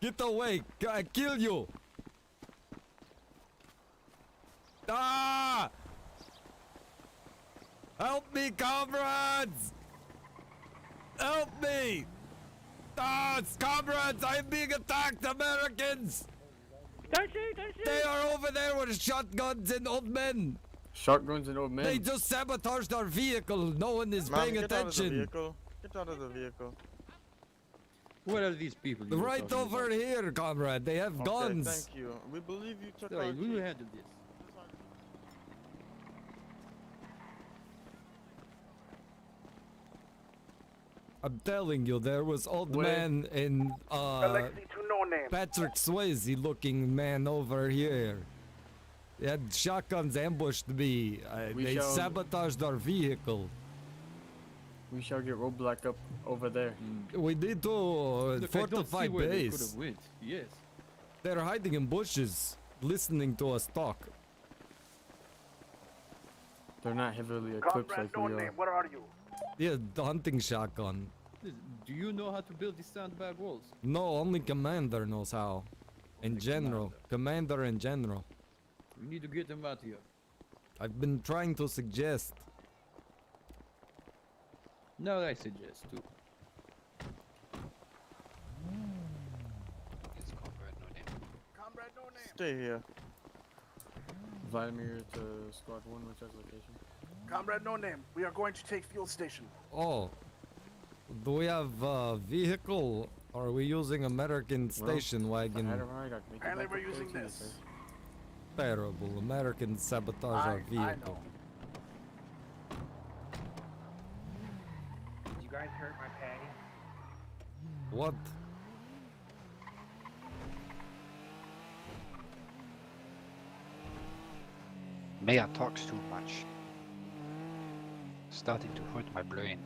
Speaker 1: Get away! I kill you! Ah! Help me, comrades! Help me! Ah, comrades, I'm being attacked, Americans!
Speaker 17: Don't shoot!
Speaker 1: They are over there with shotguns and old men!
Speaker 17: Shotguns and old men.
Speaker 1: They just sabotaged our vehicle. No one is
Speaker 5: Man,
Speaker 1: paying
Speaker 5: get out of the
Speaker 1: attention.
Speaker 5: vehicle. Get out of the vehicle.
Speaker 6: What are these people? you were
Speaker 1: Right
Speaker 6: talking
Speaker 1: over
Speaker 6: about?
Speaker 1: here, comrade. They have
Speaker 5: Okay,
Speaker 1: guns.
Speaker 5: thank you. We believe you took
Speaker 6: Sorry,
Speaker 5: our
Speaker 6: we
Speaker 5: key.
Speaker 6: will handle this.
Speaker 1: I'm telling you, there was old
Speaker 10: Wait.
Speaker 1: man and
Speaker 10: Alexi to no name.
Speaker 1: Patrick Swayze looking man over here. They had shotguns ambushed me.
Speaker 17: We
Speaker 1: They
Speaker 17: shall-
Speaker 1: sabotaged our vehicle.
Speaker 17: We shall get roadblock up over there.
Speaker 1: We need to
Speaker 6: Look, I don't
Speaker 1: fortify
Speaker 6: see where they could
Speaker 1: base.
Speaker 6: have went. Yes.
Speaker 1: They're hiding in bushes, listening to us talk.
Speaker 17: They're not heavily equipped
Speaker 10: Comrade
Speaker 17: like
Speaker 10: no
Speaker 17: we are.
Speaker 10: name, where are you?
Speaker 1: Yeah, the hunting shotgun.
Speaker 6: Do you know how to build these sandbag walls?
Speaker 1: No, only commander knows how. In
Speaker 6: Only
Speaker 1: general, commander in general.
Speaker 6: We need to get them out here.
Speaker 1: I've been trying to suggest.
Speaker 6: Now I suggest too.
Speaker 10: Comrade no name.
Speaker 5: Stay here.
Speaker 17: Vladimir to squad 1, which has location.
Speaker 10: Comrade no name. We are going to take fuel station.
Speaker 1: Oh, do we have a vehicle? Or are we using American station wagon?
Speaker 10: Apparently we're using this.
Speaker 1: Terrible. Americans sabotage our
Speaker 10: I
Speaker 1: vehicle.
Speaker 10: know.
Speaker 15: Did you guys hurt my patty?
Speaker 1: What?
Speaker 12: Maya talks too much. Starting to hurt my brain.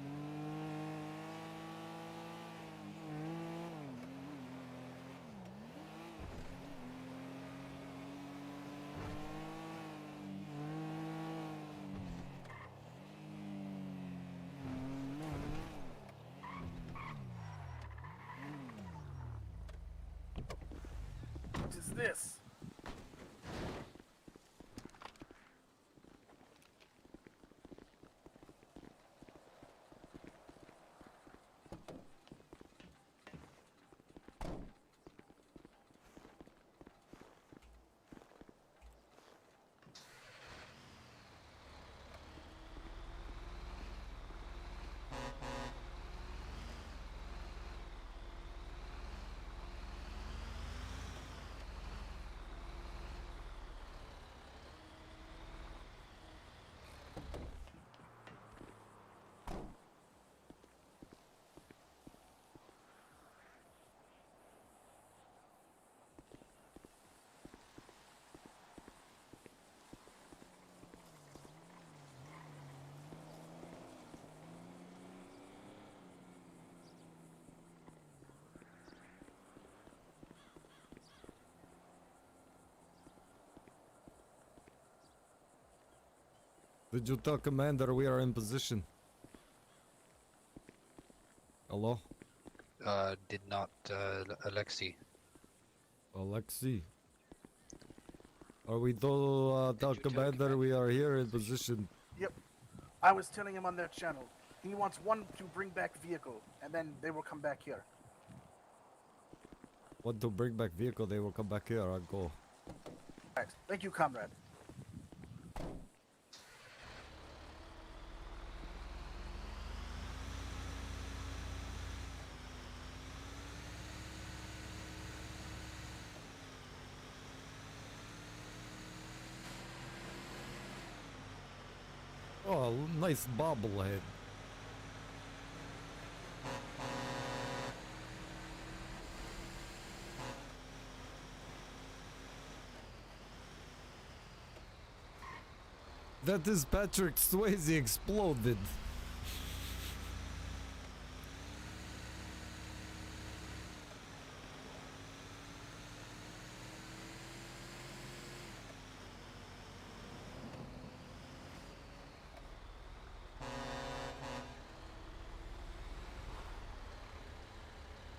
Speaker 10: What is this?
Speaker 1: Did you tell Commander we are in position? Hello?
Speaker 18: Did not, Alexei.
Speaker 1: Alexei? Are we told, tell Commander we are here in position?
Speaker 10: Yep. I was telling him on their channel. He wants one to bring back vehicle, and then they will come back here.
Speaker 1: Want to bring back vehicle, they will come back here. I'll go.
Speaker 10: Right. Thank you, comrade.
Speaker 1: Oh, nice bobblehead. That is Patrick Swayze exploded.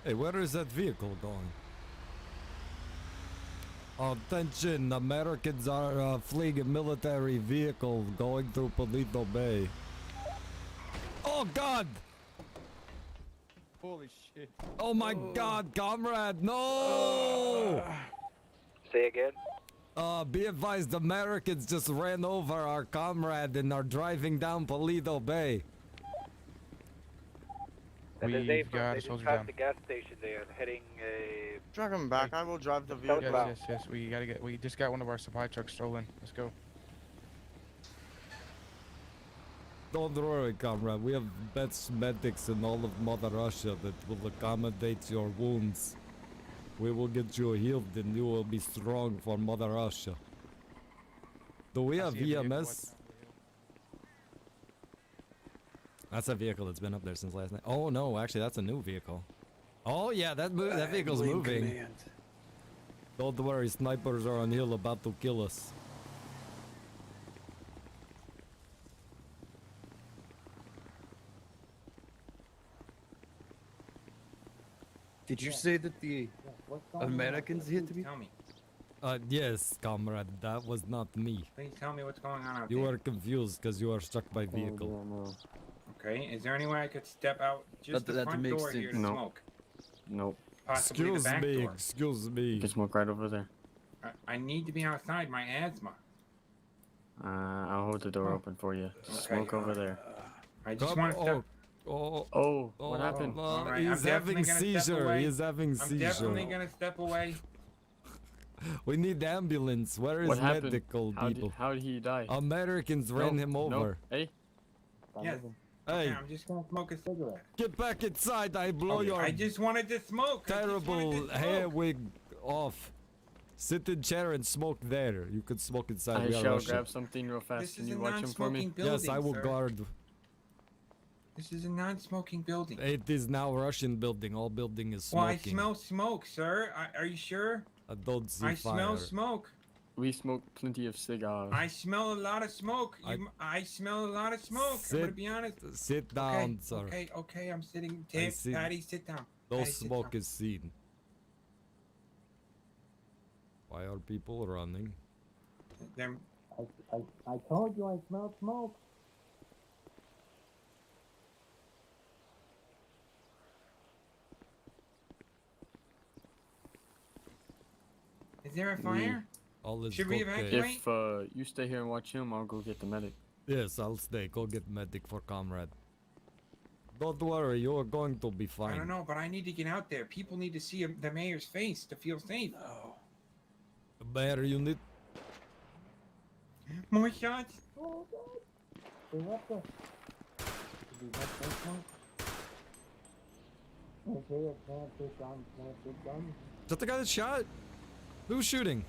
Speaker 1: Hey, where is that vehicle going? Attention, Americans are fleeing a military vehicle going through Paleto Bay. Oh God!
Speaker 6: Holy shit.
Speaker 1: Oh my God, comrade, no!
Speaker 12: Say again?
Speaker 1: Be advised, Americans just ran over our comrade and are driving down Paleto Bay.
Speaker 12: And
Speaker 11: We've
Speaker 12: they
Speaker 11: got a
Speaker 12: just
Speaker 11: soldier
Speaker 12: passed
Speaker 11: down.
Speaker 12: the gas station. They are heading.
Speaker 5: Drag him back. I will drive the vehicle.
Speaker 11: Yes. We just got one of our supply trucks stolen. Let's go.
Speaker 1: Don't worry, comrade. We have best medics in all of Mother Russia that will accommodate your wounds. We will get you healed and you will be strong for Mother Russia. Do we have EMS? That's a vehicle that's been up there since last night. Oh no, actually that's a new vehicle. Oh yeah, that vehicle's moving.
Speaker 9: Command.
Speaker 1: Don't worry, snipers are on hill about to kill us.
Speaker 6: Did you say that the Americans hit me?
Speaker 13: Tell me.
Speaker 1: Yes, comrade, that was not me.
Speaker 13: Please tell me what's going on out
Speaker 1: You
Speaker 13: there.
Speaker 1: are confused because you are struck by vehicle.
Speaker 13: Okay, is there any way I could step out just the front door here to smoke?
Speaker 17: Nope.
Speaker 13: Possibly the back door.
Speaker 1: Excuse me.
Speaker 17: You can smoke right over there.
Speaker 13: I need to be outside, my asthma.
Speaker 17: I'll hold the door open for you. Just smoke over there.
Speaker 13: I just want to step...
Speaker 17: What happened?
Speaker 13: Alright,
Speaker 1: He's having seizure. He's having
Speaker 13: I'm
Speaker 1: seizure.
Speaker 13: definitely gonna step away.
Speaker 1: We need ambulance. Where is
Speaker 17: What happened?
Speaker 1: medical people?
Speaker 17: How did he die?
Speaker 1: Americans ran him over.
Speaker 17: Hey?
Speaker 13: Yes.
Speaker 1: Hey,
Speaker 13: Okay, I'm just gonna smoke a cigarette.
Speaker 1: get back inside. I blow
Speaker 13: Okay,
Speaker 1: your
Speaker 13: I just wanted to smoke.
Speaker 1: terrible hair wig off. Sit in chair and smoke there. You can smoke inside.
Speaker 17: I
Speaker 1: We are
Speaker 17: shall
Speaker 1: Russian.
Speaker 17: grab something real fast.
Speaker 13: This
Speaker 17: Can
Speaker 13: is
Speaker 17: you
Speaker 13: a
Speaker 17: watch him for me?
Speaker 13: non-smoking building,
Speaker 1: Yes, I will
Speaker 13: sir.
Speaker 1: guard.
Speaker 13: This is a non-smoking building.
Speaker 1: It is now Russian building. All building is
Speaker 13: Well,
Speaker 1: smoking.
Speaker 13: I smell smoke, sir. Are you sure?
Speaker 1: I don't see
Speaker 13: I
Speaker 1: fire.
Speaker 13: smell smoke.
Speaker 17: We smoke plenty of cigars.
Speaker 13: I smell a lot of smoke. I smell a lot of smoke. I'm gonna be honest.
Speaker 1: Sit down, sir.
Speaker 13: Okay, I'm sitting.
Speaker 1: I see-
Speaker 13: Patty, sit down.
Speaker 1: No
Speaker 13: Patty, sit
Speaker 1: smoke
Speaker 13: down.
Speaker 1: is seen. Why are people running?
Speaker 15: I told you I smelled smoke.
Speaker 13: Is there a fire?
Speaker 1: All is
Speaker 13: Should we
Speaker 1: okay.
Speaker 13: evacuate?
Speaker 17: If you stay here and watch him, I'll go get the medic.
Speaker 1: Yes, I'll stay. Go get medic for comrade. Don't worry, you are going to be fine.
Speaker 13: I don't know, but I need to get out there. People need to see the mayor's face to feel safe.
Speaker 1: Mayor, you need.
Speaker 13: More shots.
Speaker 15: Oh God! They left us. Did you have that smoke? Okay, I can't take guns.
Speaker 1: Is that the guy that shot? Who's shooting?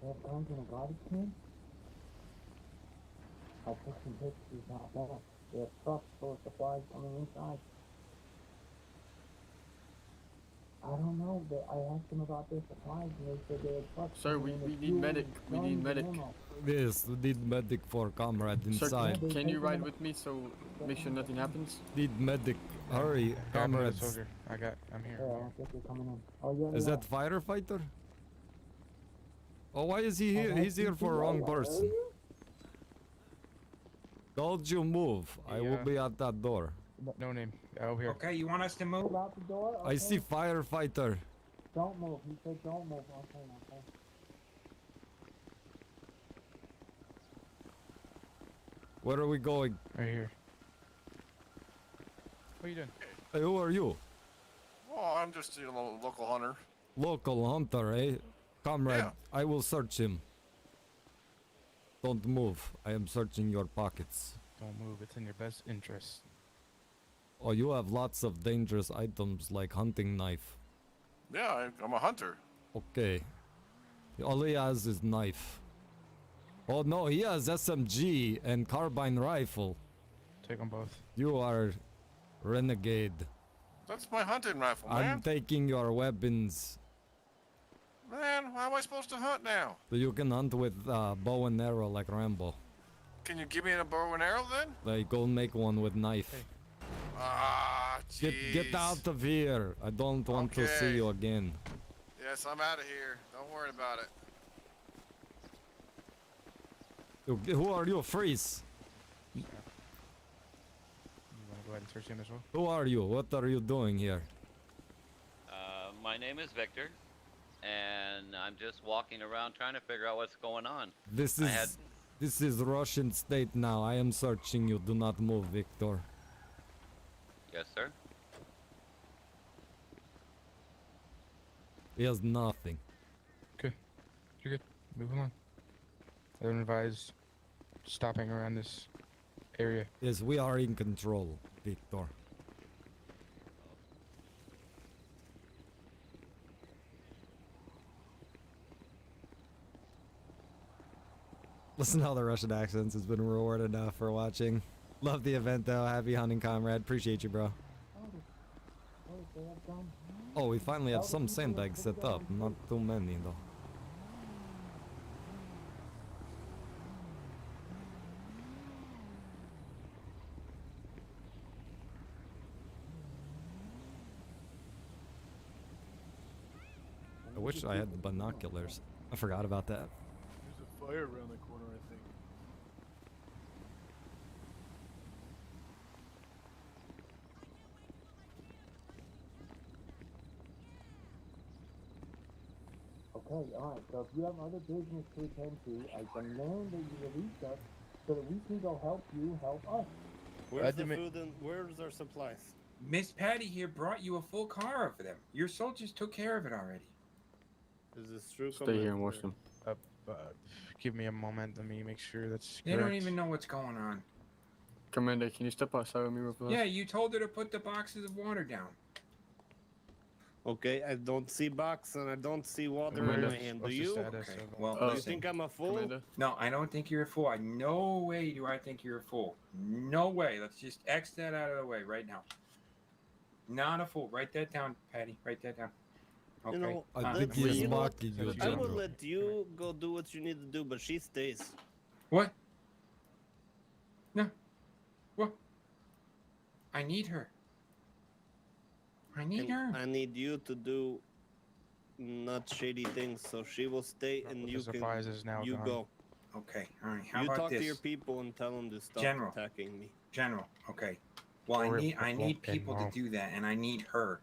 Speaker 15: They have guns in a garbage can? I took some pictures out there. They have trucks full of supplies on the inside. don't know. I asked them about their supplies and they said they had trucks.
Speaker 17: Sir, we need medic. We need medic.
Speaker 1: Yes, we need medic for comrade
Speaker 17: Sir,
Speaker 1: inside.
Speaker 17: can you ride with me so make sure nothing happens?
Speaker 1: Need medic. Hurry,
Speaker 11: Yeah, I'm a
Speaker 1: comrades.
Speaker 11: soldier. I'm here.
Speaker 15: Yeah, I think they're coming in. Oh, yeah,
Speaker 1: Is that firefighter? Oh, why is he here? He's here for wrong person. Don't you move. I will be at that door.
Speaker 11: No name. Over here.
Speaker 16: Okay, you want us to move?
Speaker 15: Out the door?
Speaker 1: I see firefighter.
Speaker 15: Don't move. He said don't move. Okay.
Speaker 1: Where are we going?
Speaker 11: Right here. What are you doing?
Speaker 1: Hey, who are you?
Speaker 7: Oh, I'm just a local hunter.
Speaker 1: Local hunter, eh? Comrade,
Speaker 7: Yeah.
Speaker 1: I will search him. Don't move. I am searching your pockets.
Speaker 11: Don't move. It's in your best interest.
Speaker 1: Oh, you have lots of dangerous items like hunting knife.
Speaker 7: Yeah, I'm a hunter.
Speaker 1: Okay. All he has is knife. Oh no, he has SMG and carbine rifle.
Speaker 11: Take them both.
Speaker 1: You are renegade.
Speaker 7: That's my hunting rifle, man.
Speaker 1: I'm taking your weapons.
Speaker 7: Man, how am I supposed to hunt now?
Speaker 1: So you can hunt with bow and arrow like Rambo.
Speaker 7: Can you give me a bow and arrow then?
Speaker 1: Like go make one with knife.
Speaker 11: Hey.
Speaker 7: Ah, jeez.
Speaker 1: Get out of here. I don't want to see
Speaker 7: Okay.
Speaker 1: you again.
Speaker 7: Yes, I'm out of here. Don't worry about it.
Speaker 1: Who are you? Freeze.
Speaker 11: You want to go ahead and search him as well?
Speaker 1: Who are you? What are you doing here?
Speaker 19: My name is Victor, and I'm just walking around trying to figure out what's going on.
Speaker 1: This is Russian state now. I am searching you. Do not move, Victor.
Speaker 19: Yes, sir.
Speaker 1: He has nothing.
Speaker 11: Okay. You're good. Move on. I don't advise stopping around this area.
Speaker 1: Yes, we are in control, Victor. Listen to all the Russian accents. Has been rewarded enough for watching. Love the event though. Happy hunting, comrade. Appreciate you, bro. Oh, we finally have some sandbags set up. Not too many though. I wish I had the binoculars. I forgot about that.
Speaker 7: There's a fire around the corner, I think.
Speaker 15: Okay, alright. So if you have other business to attend to, I demand that you release us so that we can go help you help us.
Speaker 9: Where's the food and where's our supplies?
Speaker 16: Miss Patty here brought you a full car of them. Your soldiers took care of it already.
Speaker 9: Is this true?
Speaker 17: Stay here and watch them.
Speaker 11: Give me a moment. Let me make sure that's
Speaker 16: They
Speaker 11: correct.
Speaker 16: don't even know what's going on.
Speaker 17: Commander, can you step outside with me real fast?
Speaker 16: Yeah, you told her to put the boxes of water down.
Speaker 9: Okay, I don't see box and I don't see water
Speaker 17: Commander,
Speaker 9: in my hand. Do
Speaker 11: what's the
Speaker 9: you?
Speaker 11: status
Speaker 16: Okay.
Speaker 11: of-
Speaker 16: Well,
Speaker 9: Do you
Speaker 16: listen.
Speaker 9: think I'm a fool?
Speaker 17: Commander.
Speaker 16: No, I don't think you're a fool. No way do I think you're a fool. No way. Let's just X that out of the way right now. Not a fool. Write that down, Patty. Write that down. Okay.
Speaker 9: You know,
Speaker 1: I
Speaker 9: let's-
Speaker 1: think he is
Speaker 9: you know what?
Speaker 1: mocking you,
Speaker 9: I will
Speaker 1: General.
Speaker 9: let you go do what you need to do, but she stays.
Speaker 16: What? No. What? I need her. I need her.
Speaker 9: I need you to do not shady things, so she will stay and
Speaker 11: The
Speaker 9: you
Speaker 11: supplies
Speaker 9: can.
Speaker 11: is now
Speaker 9: You
Speaker 11: gone.
Speaker 9: go.
Speaker 16: Okay. All right. How
Speaker 9: You
Speaker 16: about
Speaker 9: talk
Speaker 16: this?
Speaker 9: to your people and tell them to stop
Speaker 16: General.
Speaker 9: attacking me.
Speaker 16: General. Okay. Well, I need people to do that, and I need her.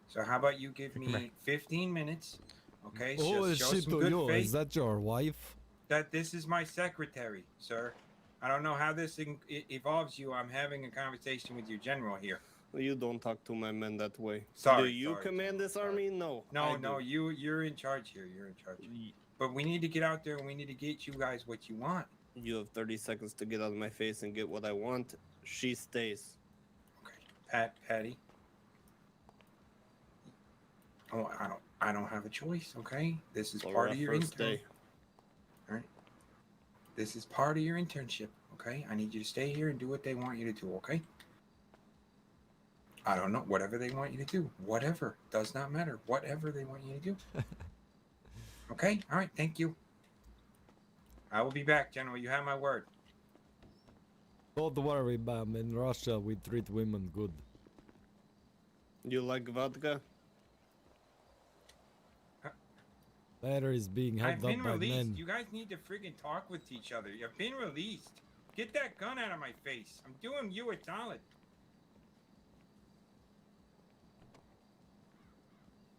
Speaker 16: So how about you give me 15 minutes? Okay.
Speaker 1: Who is
Speaker 16: show
Speaker 1: she
Speaker 16: some
Speaker 1: to
Speaker 16: good
Speaker 1: you?
Speaker 16: faith.
Speaker 1: Is that your wife?
Speaker 16: That this is my secretary, sir. I don't know how this evolves you. I'm having a conversation with your general here.
Speaker 9: You don't talk to my men that way.
Speaker 16: Sorry,
Speaker 9: Do you
Speaker 16: sorry,
Speaker 9: command this army? No.
Speaker 16: No,
Speaker 9: I
Speaker 16: no,
Speaker 9: do.
Speaker 16: you're in charge here. You're in charge. But we need to get out there and we need to get you guys what you want.
Speaker 9: You have 30 seconds to get out of my face and get what I want. She stays.
Speaker 16: Patty. Oh, I don't have a choice. Okay, this is
Speaker 9: Well,
Speaker 16: part
Speaker 9: we're
Speaker 16: of your
Speaker 9: at first
Speaker 16: intern.
Speaker 9: day.
Speaker 16: All right. This is part of your internship. Okay, I need you to stay here and do what they want you to do. Okay. I don't know. Whatever they want you to do. Whatever. Does not matter. Whatever they want you to do. Okay? All right. Thank you. I will be back, General. You have my word.
Speaker 1: Don't worry, ma'am. In Russia, we treat women good.
Speaker 9: You like vodka?
Speaker 1: Mayor is being
Speaker 16: I've
Speaker 1: held up
Speaker 16: been
Speaker 1: by
Speaker 16: released.
Speaker 1: men.
Speaker 16: You guys need to friggin' talk with each other. You've been released. Get that gun out of my face. I'm doing you a solid.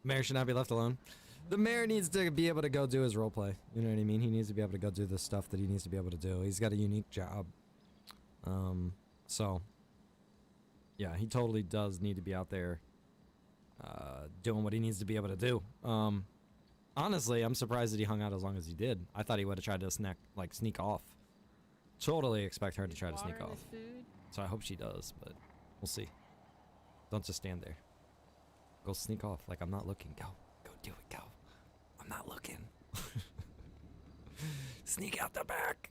Speaker 1: Mayor should not be left alone. The mayor needs to be able to go do his role play. You know what I mean? He needs to be able to go do the stuff that he needs to be able to do. He's got a unique job. So yeah, he totally does need to be out there doing what he needs to be able to do. Honestly, I'm surprised that he hung out as long as he did. I thought he would have tried to sneak off. Totally expect her to try to sneak off. So I hope she does, but we'll see. Don't just stand there. Go sneak off like I'm not looking. Go do it. Go. I'm not looking. Sneak out the back.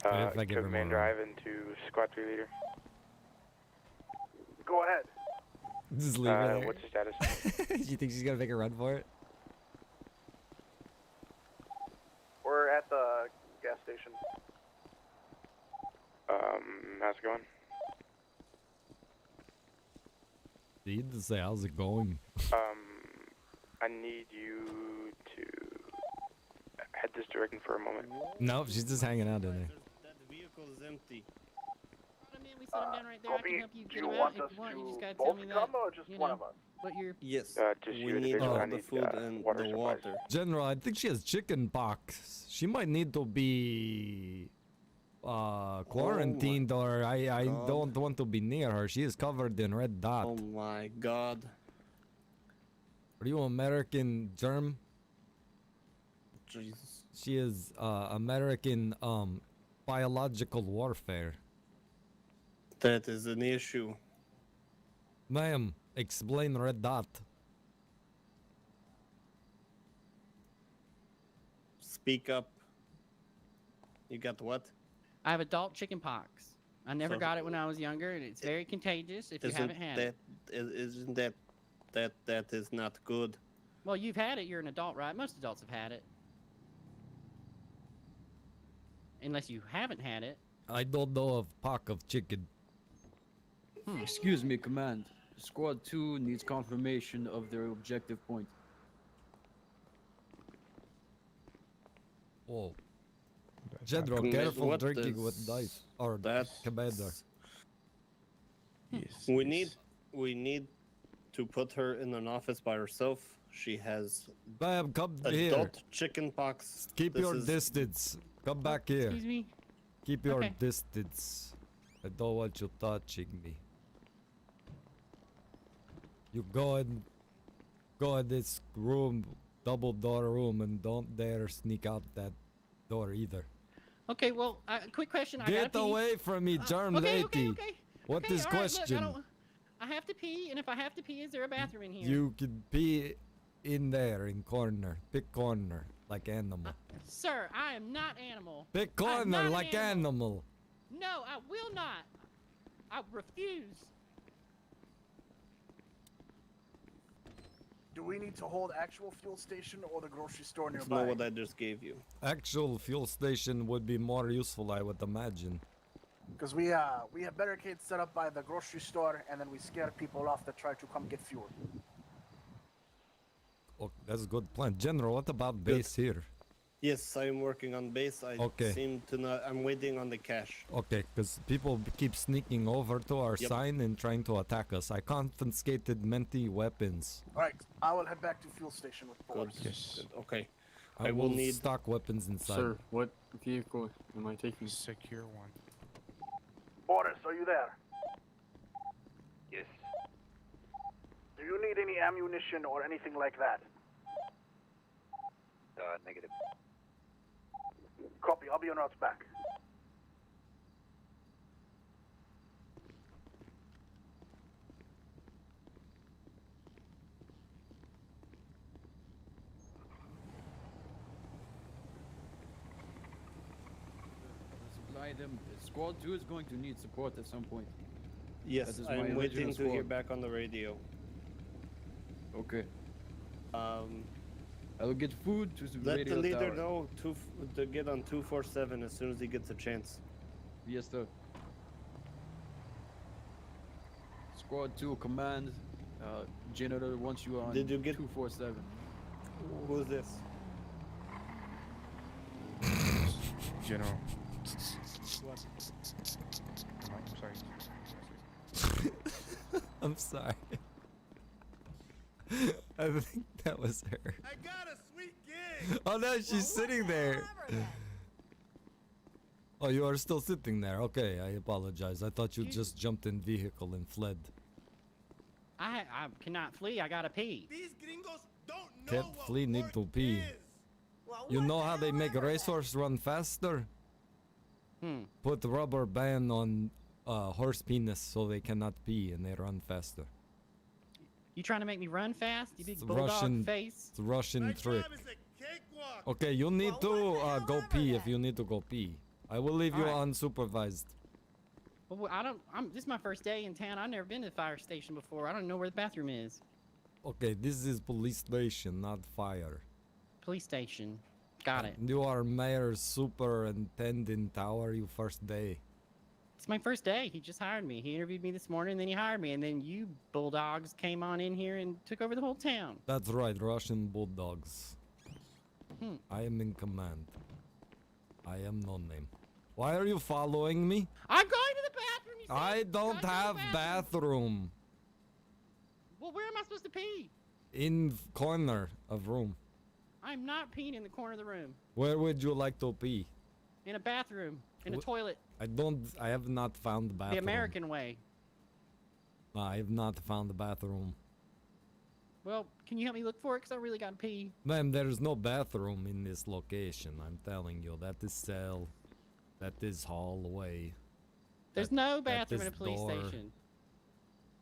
Speaker 1: If I give her
Speaker 11: Command
Speaker 1: more room.
Speaker 11: drive into Squad 3 leader.
Speaker 10: Go ahead.
Speaker 1: Just leave her there.
Speaker 11: What's the status?
Speaker 1: Do you think she's gonna make a run for it?
Speaker 10: We're at the gas station.
Speaker 11: How's it going?
Speaker 1: You need to say, how's it going?
Speaker 11: I need you to head this direction for a moment.
Speaker 1: Nope, she's just hanging out in there.
Speaker 9: That vehicle is empty.
Speaker 20: We set him down right there. I can help you
Speaker 10: Do
Speaker 20: get
Speaker 10: you
Speaker 20: him
Speaker 10: want
Speaker 20: out
Speaker 10: us
Speaker 20: if you want. You just
Speaker 10: to
Speaker 20: gotta tell
Speaker 10: both
Speaker 20: me
Speaker 10: come
Speaker 20: that.
Speaker 10: or just
Speaker 20: you
Speaker 10: one
Speaker 20: know,
Speaker 10: of us?
Speaker 20: what you're.
Speaker 9: Yes.
Speaker 11: Just
Speaker 9: We
Speaker 11: you
Speaker 9: need
Speaker 11: individually.
Speaker 9: all
Speaker 11: I
Speaker 9: the
Speaker 11: need,
Speaker 9: food and
Speaker 11: water
Speaker 9: the
Speaker 11: supplies.
Speaker 9: water.
Speaker 1: General, I think she has chicken pox. She might need to be quarantined, or I
Speaker 9: God.
Speaker 1: don't want to be near her. She is covered in red dot.
Speaker 9: Oh my God.
Speaker 1: Are you American germ?
Speaker 9: Jesus.
Speaker 1: She is American biological warfare.
Speaker 9: That is an issue.
Speaker 1: Ma'am, explain red dot.
Speaker 9: Speak up. You got what?
Speaker 20: I have adult chicken pox. I never
Speaker 9: So-
Speaker 20: got it when I was younger, and it's very contagious if you
Speaker 9: Isn't
Speaker 20: haven't had it.
Speaker 9: Isn't that is not good?
Speaker 20: Well, you've had it. You're an adult, right? Most adults have had it. Unless you haven't had it.
Speaker 1: I don't know of pock of chicken.
Speaker 6: Excuse me, Command. Squad 2 needs confirmation of their objective point.
Speaker 1: Oh. General,
Speaker 9: Command,
Speaker 1: careful
Speaker 9: what
Speaker 1: drinking
Speaker 9: is
Speaker 1: with knife. Or
Speaker 9: that?
Speaker 1: Commander.
Speaker 9: We need to put her in an office by herself. She has
Speaker 1: Ma'am, come here.
Speaker 9: adult chicken pox.
Speaker 1: Keep
Speaker 9: This
Speaker 1: your
Speaker 9: is-
Speaker 1: distance. Come back here.
Speaker 20: Excuse me?
Speaker 1: Keep your
Speaker 20: Okay.
Speaker 1: distance. I don't want you touching me. You go in this room, double door room, and don't dare sneak out that door either.
Speaker 20: Okay, well, quick question. I
Speaker 1: Get
Speaker 20: gotta pee.
Speaker 1: away from me, germ
Speaker 20: okay,
Speaker 1: lady.
Speaker 20: okay.
Speaker 1: What
Speaker 20: Okay,
Speaker 1: is
Speaker 20: all right, look,
Speaker 1: question?
Speaker 20: I have to pee, and if I have to pee, is there a bathroom in here?
Speaker 1: You can pee in there, in corner. Pick corner, like animal.
Speaker 20: Sir, I am not animal.
Speaker 1: Pick
Speaker 20: I am
Speaker 1: corner,
Speaker 20: not an
Speaker 1: like animal.
Speaker 20: No, I will not. I refuse.
Speaker 10: Do we need to hold actual fuel station or the grocery store
Speaker 9: It's
Speaker 10: nearby?
Speaker 9: not what I just gave you.
Speaker 1: Actual fuel station would be more useful, I would imagine.
Speaker 10: Because we have barricades set up by the grocery store, and then we scare people off that try to come get fuel.
Speaker 1: Oh, that's a good plan. General, what about base here?
Speaker 9: Yes, I am working on base. I
Speaker 1: Okay.
Speaker 9: seem to not. I'm waiting on the cash.
Speaker 1: Okay, because people keep sneaking over to our
Speaker 9: Yep.
Speaker 1: sign and trying to attack us. I confiscated many weapons.
Speaker 10: Alright, I will head back to fuel station with boards.
Speaker 9: Good. Okay.
Speaker 1: I,
Speaker 9: will
Speaker 1: will
Speaker 9: need-
Speaker 1: stock weapons inside.
Speaker 6: Sir, what vehicle am I taking?
Speaker 11: Secure one.
Speaker 10: Boris, are you there?
Speaker 12: Yes.
Speaker 10: Do you need any ammunition or anything like that?
Speaker 12: Negative.
Speaker 10: Copy, I'll be on route back.
Speaker 6: Supply behind him. Squad 2 is going to need support at some point.
Speaker 9: Yes,
Speaker 6: That is my
Speaker 9: I'm waiting
Speaker 6: original
Speaker 9: to hear
Speaker 6: squad.
Speaker 9: back on the radio.
Speaker 6: Okay.
Speaker 9: Um,
Speaker 6: I'll get food to the
Speaker 9: let
Speaker 6: radio
Speaker 9: the leader
Speaker 6: tower.
Speaker 9: know to get on 247 as soon as he gets a chance.
Speaker 6: Yes, sir. Squad 2 command. Janitor wants you on
Speaker 9: Did you get
Speaker 6: 247.
Speaker 9: Who's this?
Speaker 11: General.
Speaker 9: What?
Speaker 11: I'm sorry.
Speaker 1: I'm sorry. I think that was her.
Speaker 9: I got a sweet gig.
Speaker 1: Oh no, she's sitting there. Oh, you are still sitting there. Okay, I apologize. I thought you just jumped in vehicle and fled.
Speaker 20: I cannot flee. I gotta pee.
Speaker 9: These gringos don't
Speaker 1: Can't flee, need to pee. You know how they make racehorse run faster? Put rubber band on horse penis so they cannot pee and they run faster.
Speaker 20: You trying to make me run fast? You big
Speaker 1: It's
Speaker 20: bulldog
Speaker 1: Russian,
Speaker 20: face.
Speaker 1: it's a Russian trick. Okay, you need to go pee if you need to go pee. I will leave you
Speaker 20: Alright.
Speaker 1: unsupervised.
Speaker 20: Well, I don't. This is my first day in town. I've never been to the fire station before. I don't know where the bathroom is.
Speaker 1: Okay, this is police station, not fire.
Speaker 20: Police station. Got it.
Speaker 1: You are mayor's superintendent. How are you first day?
Speaker 20: It's my first day. He just hired me. He interviewed me this morning, then he hired me, and then you bulldogs came on in here and took over the whole town.
Speaker 1: That's right, Russian bulldogs.
Speaker 20: Hmm.
Speaker 1: I am in command. I am no name. Why are you following me?
Speaker 20: I'm going to the bathroom. You said.
Speaker 1: I don't
Speaker 20: Gotta go to
Speaker 1: have
Speaker 20: the
Speaker 1: bathroom.
Speaker 20: Well, where am I supposed to pee?
Speaker 1: In corner of room.
Speaker 20: I'm not peeing in the corner of the room.
Speaker 1: Where would you like to pee?
Speaker 20: In a bathroom. In a
Speaker 1: Wh-
Speaker 20: toilet.
Speaker 1: I have not found the bathroom.
Speaker 20: The American way.
Speaker 1: I have not found the bathroom.
Speaker 20: Well, can you help me look for it? Because I really got to pee.
Speaker 1: Ma'am, there is no bathroom in this location. I'm telling you. That is cell. That is hallway.
Speaker 20: There's no
Speaker 1: that
Speaker 20: bathroom in
Speaker 1: is
Speaker 20: a police
Speaker 1: door.
Speaker 20: station.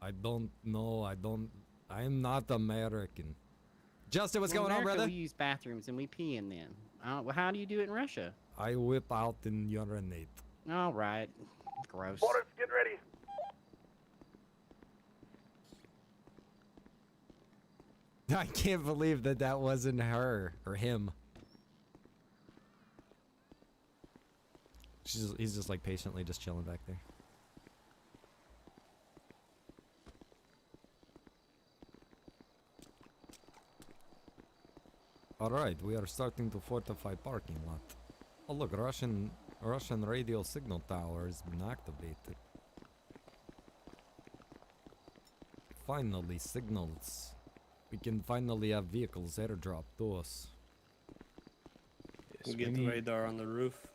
Speaker 1: I don't know. I am not American. Justin, what's
Speaker 20: Well,
Speaker 1: going on,
Speaker 20: America,
Speaker 1: brother?
Speaker 20: We use bathrooms and we pee in them. Well, how do you do it in Russia?
Speaker 1: I whip out and urinate.
Speaker 20: All right. Gross.
Speaker 10: Orders, get ready.
Speaker 1: I can't believe that wasn't her or him. He's just like patiently just chilling back there. All right, we are starting to fortify parking lot. Oh look, Russian radio signal tower has been activated. Finally, signals. We can finally have vehicles airdrop to us.
Speaker 9: We get the radar on the roof.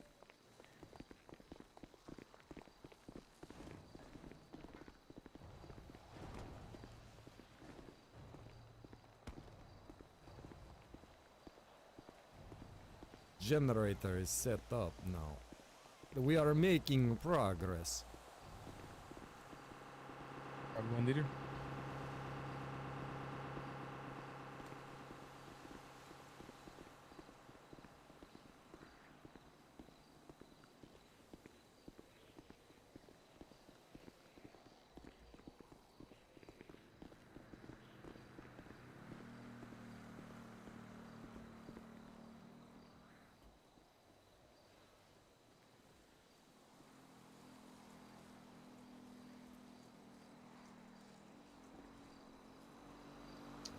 Speaker 1: Generator is set up now. We are making progress.
Speaker 11: Everyone leader?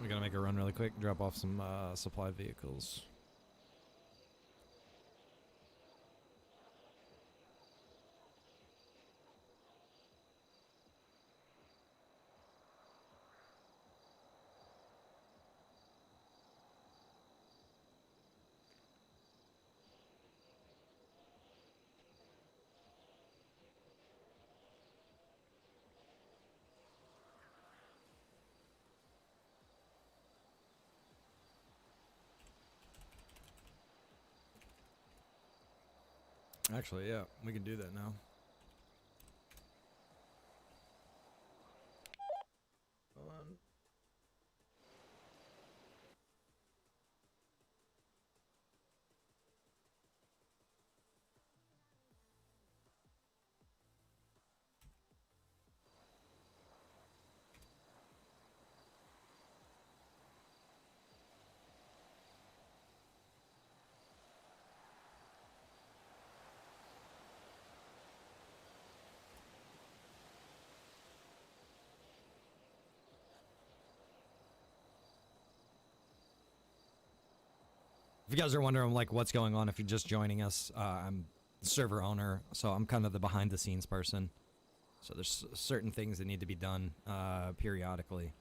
Speaker 1: We're gonna make a run really quick, drop off some supply vehicles. Actually, yeah, we can do that now. Hold on. If you guys are wondering like what's going on, if you're just joining us, I'm the server owner, so I'm kind of the behind the scenes person. So there's certain things that need to be done periodically.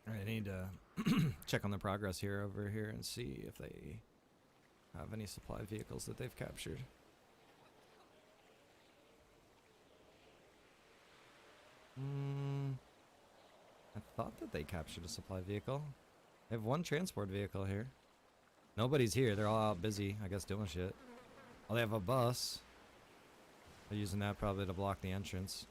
Speaker 1: I need to check on the progress here over here and see if they have any supply vehicles that they've captured. I thought that they captured a supply vehicle. They have one transport vehicle here. Nobody's here. They're all out busy, I guess, doing shit. Oh, they have a bus. They're using that probably to block the entrance.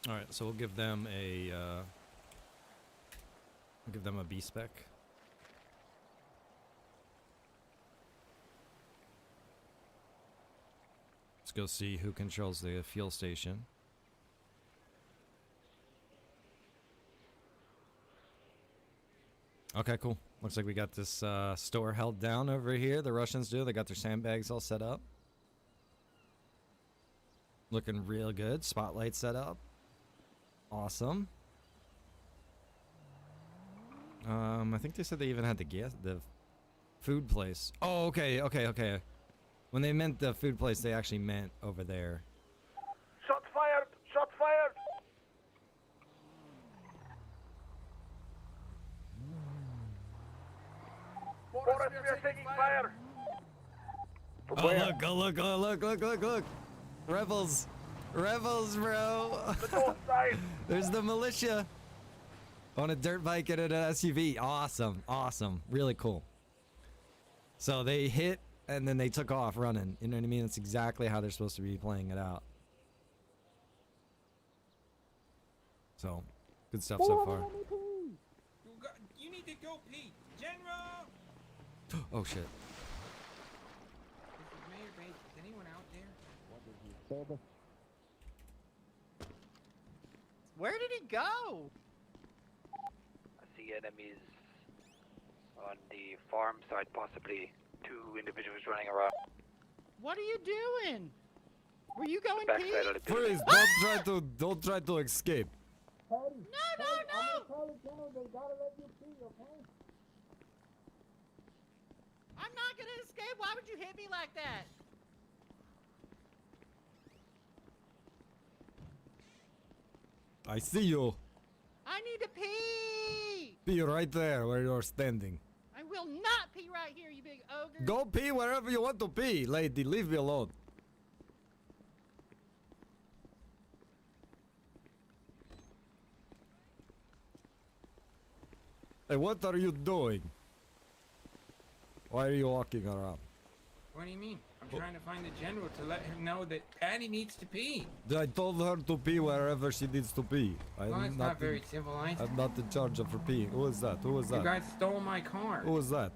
Speaker 1: All right, so we'll give them a B spec. Let's go see who controls the fuel station. Okay, cool. Looks like we got this store held down over here. The Russians do. They got their sandbags all set up. Looking real good. Spotlight set up. Awesome. I think they said they even had the food place. Oh, okay. When they meant the food place, they actually meant over there.
Speaker 10: Shot fired! Shot fired! Boris, we are taking fire!
Speaker 1: Look. Rebels, bro.
Speaker 10: The north side!
Speaker 1: There's the militia. On a dirt bike and an SUV. Awesome. Really cool. So they hit and then they took off running. You know what I mean? That's exactly how they're supposed to be playing it out. So, good stuff so far.
Speaker 13: You need to go pee. General!
Speaker 1: Oh shit.
Speaker 13: This is Mayor Bates. Is anyone out there?
Speaker 15: What did you say?
Speaker 20: Where did he go?
Speaker 12: I see enemies on the farm side, possibly 2 individuals running around.
Speaker 20: What are you doing? Were you going pee?
Speaker 12: Backside of the building.
Speaker 1: Please don't try to escape.
Speaker 20: No!
Speaker 15: They gotta let you pee, okay?
Speaker 20: I'm not gonna escape. Why would you hit me like that?
Speaker 1: I see you.
Speaker 20: I need to pee.
Speaker 1: Be right there where you're standing.
Speaker 20: I will not pee right here, you big ogre.
Speaker 1: Go pee wherever you want to pee, lady. Leave me alone. Hey, what are you doing? Why are you walking around?
Speaker 13: What do you mean? I'm trying to find the general to let him know that Patty needs to pee.
Speaker 1: I told her to pee wherever she needs to pee.
Speaker 13: Well, it's not very civilized.
Speaker 1: I'm not in charge of her peeing. Who is that?
Speaker 13: You guys stole my car.
Speaker 1: Who is that?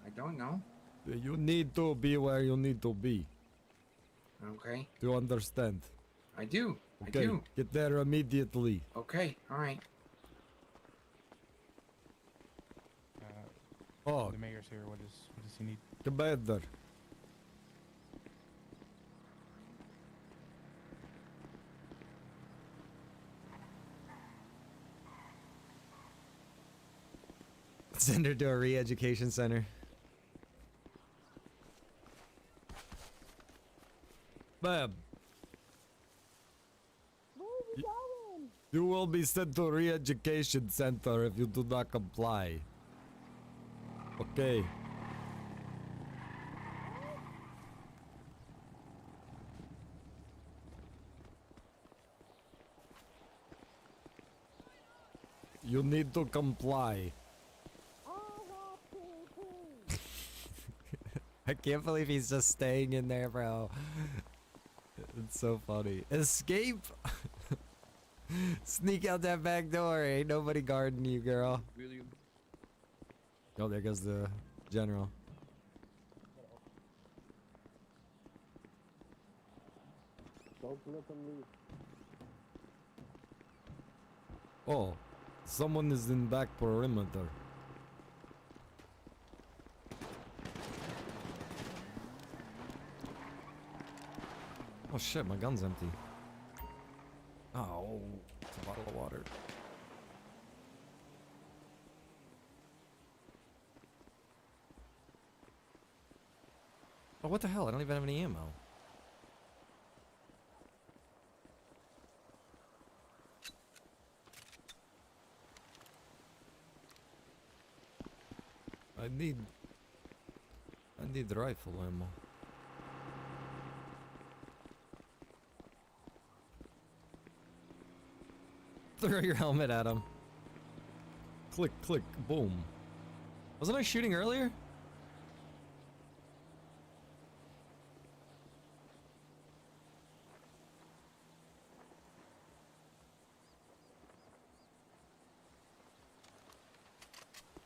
Speaker 13: I don't know.
Speaker 1: You need to be where you need to be.
Speaker 13: Okay.
Speaker 1: Do you understand?
Speaker 13: I do.
Speaker 1: Okay.
Speaker 13: I do.
Speaker 1: Get there immediately.
Speaker 13: Okay. All right.
Speaker 1: Oh.
Speaker 11: The mayor's here. What does he need?
Speaker 1: Commander. Send her to a re-education center. Ma'am. You will be sent to a re-education center if you do not comply. Okay. You need to comply. I can't believe he's just staying in there, bro. It's so funny. Escape! Sneak out that back door. Ain't nobody guarding you, girl.
Speaker 6: William.
Speaker 1: Oh, there goes the general.
Speaker 15: Don't let them leave.
Speaker 1: Oh, someone is in back perimeter. Oh shit, my gun's empty. Oh, it's a bottle of water. Oh, what the hell? I don't even have any ammo. I need rifle ammo. Throw your helmet at him. Click, click, boom. Wasn't I shooting earlier?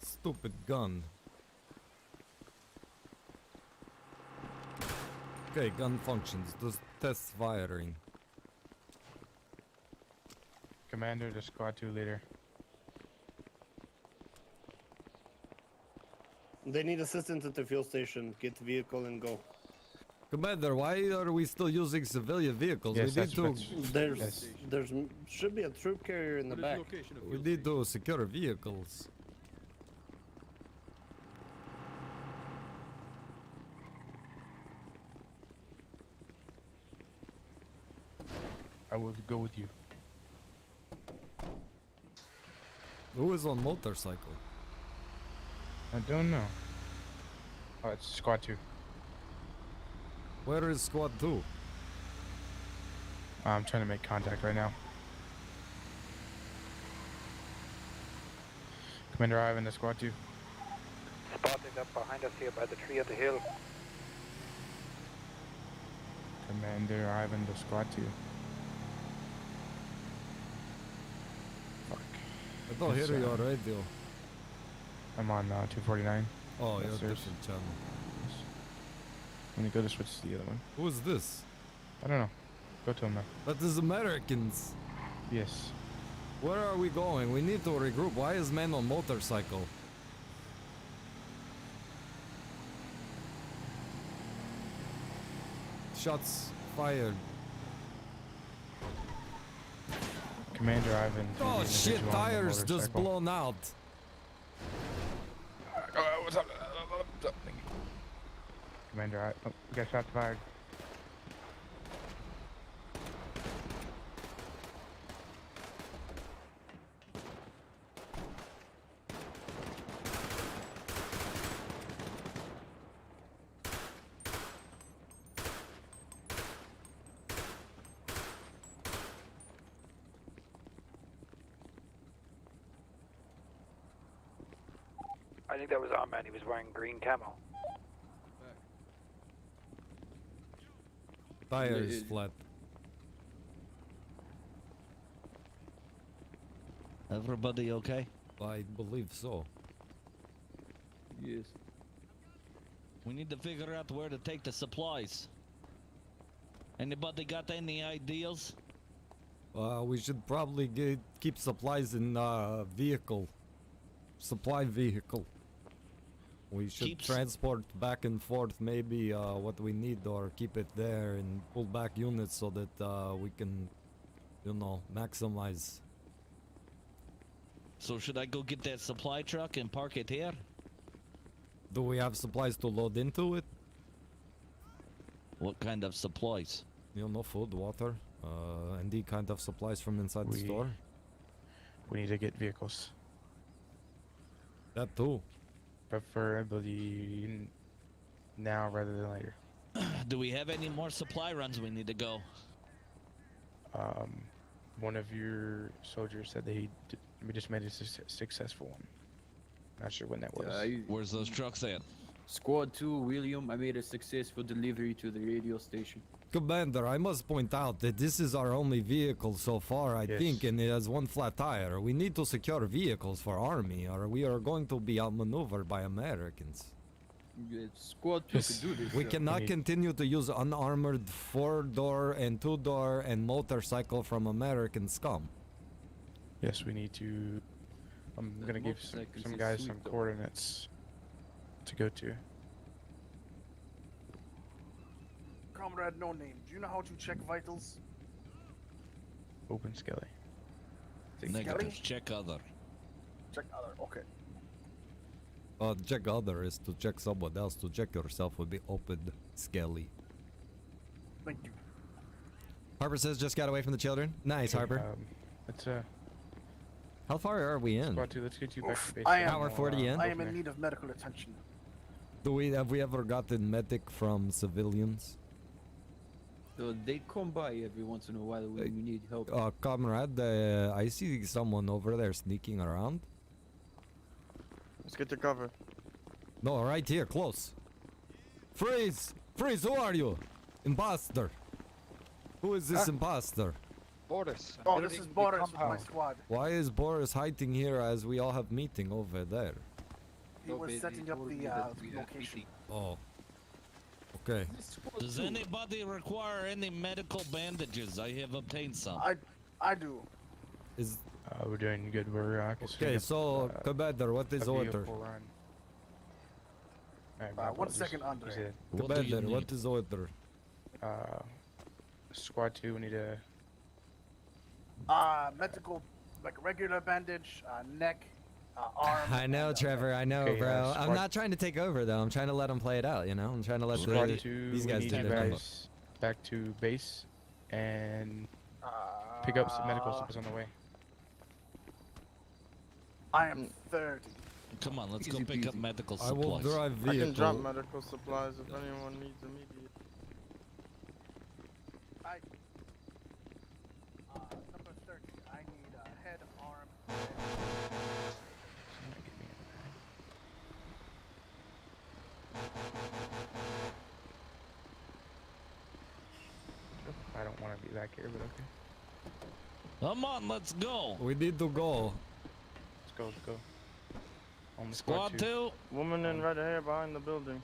Speaker 1: Stupid gun. Okay, gun functions. Does test firing.
Speaker 11: Commander to Squad 2 leader.
Speaker 9: They need assistance at the fuel station. Get the vehicle and go.
Speaker 1: Commander, why are we still using civilian vehicles?
Speaker 11: Yes,
Speaker 1: we need to.
Speaker 9: There's should be a troop carrier in the back.
Speaker 1: We need to secure vehicles.
Speaker 11: I will go with you.
Speaker 1: Who is on motorcycle?
Speaker 11: I don't know. Oh, it's Squad 2.
Speaker 1: Where is Squad 2?
Speaker 11: I'm trying to make contact right now. Commander Ivan to Squad 2.
Speaker 12: Spotted up behind us here by the tree at the hill.
Speaker 11: Commander Ivan to Squad 2. Fuck.
Speaker 1: I don't hear your radio.
Speaker 11: I'm on 249.
Speaker 1: Oh, you're a
Speaker 11: upstairs.
Speaker 1: different channel.
Speaker 11: Let me go to switch to the other one.
Speaker 1: Who is this?
Speaker 11: I don't know. Go to him now.
Speaker 1: That is Americans.
Speaker 11: Yes.
Speaker 1: Where are we going? We need to regroup. Why is man on motorcycle? Shots fired.
Speaker 11: Commander Ivan. to
Speaker 1: Oh
Speaker 11: the
Speaker 1: shit,
Speaker 11: individual on the
Speaker 1: tires just
Speaker 11: motorcycle.
Speaker 1: blown out.
Speaker 11: What's up? Commander Ivan. Oh, we got shots fired.
Speaker 12: I think that was our man. He was wearing green camo.
Speaker 1: Tire is flat.
Speaker 8: Everybody okay?
Speaker 1: I believe so.
Speaker 6: Yes.
Speaker 8: We need to figure out where to take the supplies. Anybody got any ideas?
Speaker 1: We should probably keep supplies in vehicle. Supply vehicle. We should transport back and forth maybe what we need, or keep it there and pull back units so that we can, you know, maximize.
Speaker 8: So should I go get that supply truck and park it here?
Speaker 1: Do we have supplies to load into it?
Speaker 8: What kind of supplies?
Speaker 1: You know, food, water, and kind of supplies from inside the store.
Speaker 11: We need to get vehicles.
Speaker 1: That too.
Speaker 11: Preferably now rather than later.
Speaker 8: Do we have any more supply runs we need to go?
Speaker 11: One of your soldiers said that we just made a successful one. Not sure when that was.
Speaker 8: Where's those trucks at?
Speaker 6: Squad 2, William, I made a successful delivery to the radio station.
Speaker 1: Commander, I must point out that this is our only vehicle so far, I think, and it has one flat tire. We need to secure vehicles for army, or we are going to be outmaneuvered by Americans.
Speaker 6: Squad 2 could do this.
Speaker 1: We cannot continue to use unarmored 4-door and 2-door and motorcycle from American scum.
Speaker 11: Yes, we need to. I'm gonna give some guys some coordinates to go to.
Speaker 10: Comrade No Name, do you know how to check vitals?
Speaker 11: Open Skelly.
Speaker 8: Negative. Check other.
Speaker 10: Check other. Okay.
Speaker 1: Check other is to check someone else. To check yourself would be open Skelly.
Speaker 10: Thank you.
Speaker 1: Harper says just got away from the children. Nice, Harper.
Speaker 11: Let's
Speaker 1: How far are we in?
Speaker 11: Squad 2, let's get you back to base.
Speaker 1: Hour 40 in.
Speaker 10: I am in need of medical attention.
Speaker 1: Have we ever gotten medic from civilians?
Speaker 6: They come by every once in a while when we need help.
Speaker 1: Comrade, I see someone over there sneaking around.
Speaker 5: Let's get to cover.
Speaker 1: No, right here, close. Freeze! Freeze, who are you? Imposter. Who is this imposter?
Speaker 4: Boris.
Speaker 10: Oh, this is Boris with my squad.
Speaker 1: Why is Boris hiding here as we all have meeting over there?
Speaker 10: He was setting up the location.
Speaker 1: Oh. Okay.
Speaker 8: Does anybody require any medical bandages? I have obtained some.
Speaker 10: I do.
Speaker 11: We're doing good. We're
Speaker 1: okay. So, Commander, what is order?
Speaker 10: 1 second, Andre.
Speaker 1: Commander, what is order?
Speaker 11: Squad 2, we need a
Speaker 10: medical, like regular bandage, neck, arm.
Speaker 1: I know, Trevor. I know,
Speaker 11: Okay,
Speaker 1: bro. I'm
Speaker 11: squad-
Speaker 1: not trying to take over, though. I'm trying to let them play it out. You know, I'm trying to let
Speaker 11: Squad 2,
Speaker 1: these
Speaker 11: we
Speaker 1: guys
Speaker 11: need
Speaker 1: do
Speaker 11: you
Speaker 1: their thing.
Speaker 11: guys back to base and pick up some medical supplies on the way.
Speaker 10: I am 30.
Speaker 8: Come on, let's go
Speaker 6: Easy
Speaker 8: pick up
Speaker 6: peasy.
Speaker 8: medical
Speaker 1: I
Speaker 8: supplies.
Speaker 1: will drive
Speaker 5: I
Speaker 1: vehicle.
Speaker 5: can drop medical supplies if anyone needs immediate.
Speaker 10: Number 30. I need a head, arm.
Speaker 11: I don't want to be back here, but okay.
Speaker 8: Come on, let's go.
Speaker 1: We need to go.
Speaker 11: Let's go, let's go. On the
Speaker 8: Squad 2.
Speaker 5: Woman in red hair behind the building.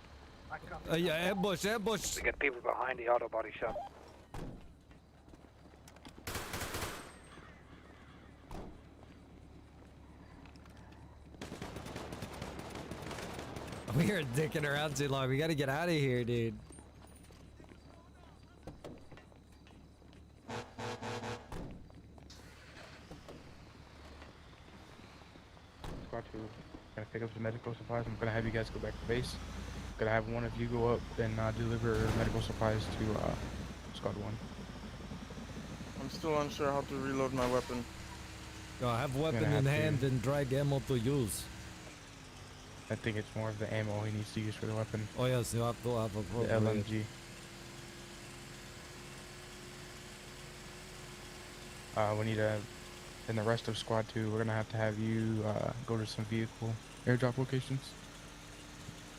Speaker 1: Yeah, ambush, ambush.
Speaker 12: We got people behind the auto body shop.
Speaker 1: We are dicking around too long. We gotta get out of here, dude.
Speaker 11: Squad 2, gonna pick up some medical supplies. I'm gonna have you guys go back to base. Gonna have one of you go up and deliver medical supplies to Squad 1.
Speaker 5: I'm still unsure how to reload my weapon.
Speaker 1: Have weapon
Speaker 11: Gonna
Speaker 1: in
Speaker 11: have to-
Speaker 1: hand and drag ammo to use.
Speaker 11: I think it's more of the ammo he needs to use for the weapon.
Speaker 1: Oh yes, you have to have a
Speaker 11: The
Speaker 1: appropriate.
Speaker 11: LMG. We need a, in the rest of Squad 2, we're gonna have to have you go to some vehicle airdrop locations.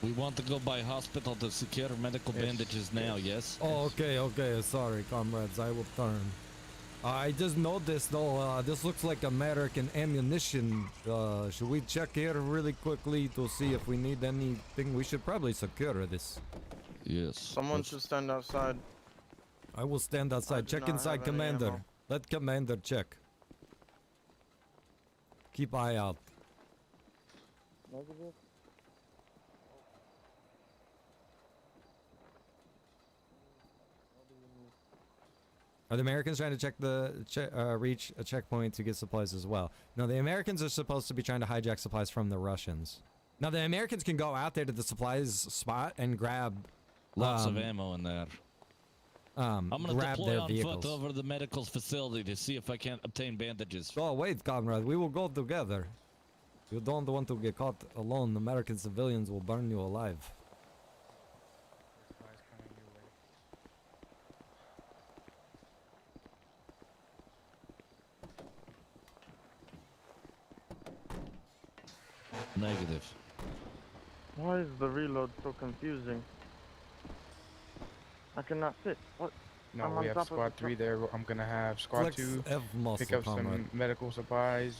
Speaker 8: We want to go by hospital to secure medical
Speaker 11: Yes,
Speaker 8: bandages now, yes?
Speaker 1: Oh, okay, okay. Sorry, comrades. I will turn. I just noticed, though, this looks like American ammunition. Should we check here really quickly to see if we need anything? We should probably secure this.
Speaker 8: Yes.
Speaker 5: Someone should stand outside.
Speaker 1: I will stand outside.
Speaker 5: do
Speaker 1: Check
Speaker 5: not
Speaker 1: inside,
Speaker 5: have any
Speaker 1: Commander.
Speaker 5: ammo.
Speaker 1: Let Commander check. Keep eye out. Are the Americans trying to check reach a checkpoint to get supplies as well? No, the Americans are supposed to be trying to hijack supplies from the Russians. Now, the Americans can go out there to the supplies spot and grab
Speaker 8: Lots of ammo in there. I'm gonna
Speaker 1: grab
Speaker 8: deploy
Speaker 1: their
Speaker 8: on
Speaker 1: vehicles.
Speaker 8: foot over the medical facility to see if I can't obtain bandages.
Speaker 1: Oh, wait, comrade. We will go together. You don't want to get caught alone. American civilians will burn you alive.
Speaker 8: Negative.
Speaker 5: Why is the reload so confusing? I cannot fit. What?
Speaker 11: No,
Speaker 5: I'm
Speaker 11: we
Speaker 5: on
Speaker 11: have
Speaker 5: top of
Speaker 11: Squad
Speaker 5: the
Speaker 11: 3 there. I'm gonna have Squad
Speaker 1: Flex
Speaker 11: 2
Speaker 1: F muscle,
Speaker 11: pick up
Speaker 1: comrade.
Speaker 11: some medical supplies.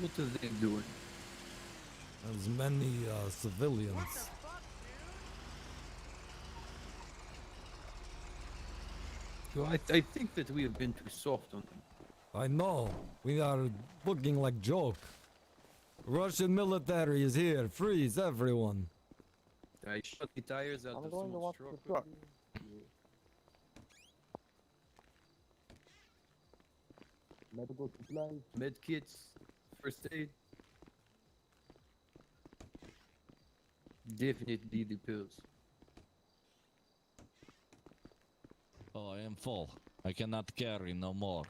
Speaker 6: What are they doing?
Speaker 1: As many civilians.
Speaker 6: So I think that we have been too soft on them.
Speaker 1: I know. We are looking like joke. Russian military is here. Freeze everyone.
Speaker 6: I shot the tires out
Speaker 15: I'm
Speaker 6: of
Speaker 15: going to
Speaker 6: someone's
Speaker 15: watch
Speaker 6: truck.
Speaker 15: the truck. Medical supplies.
Speaker 6: Med kits, first aid. Definitely the pills.
Speaker 8: Oh, I am full. I cannot carry no more.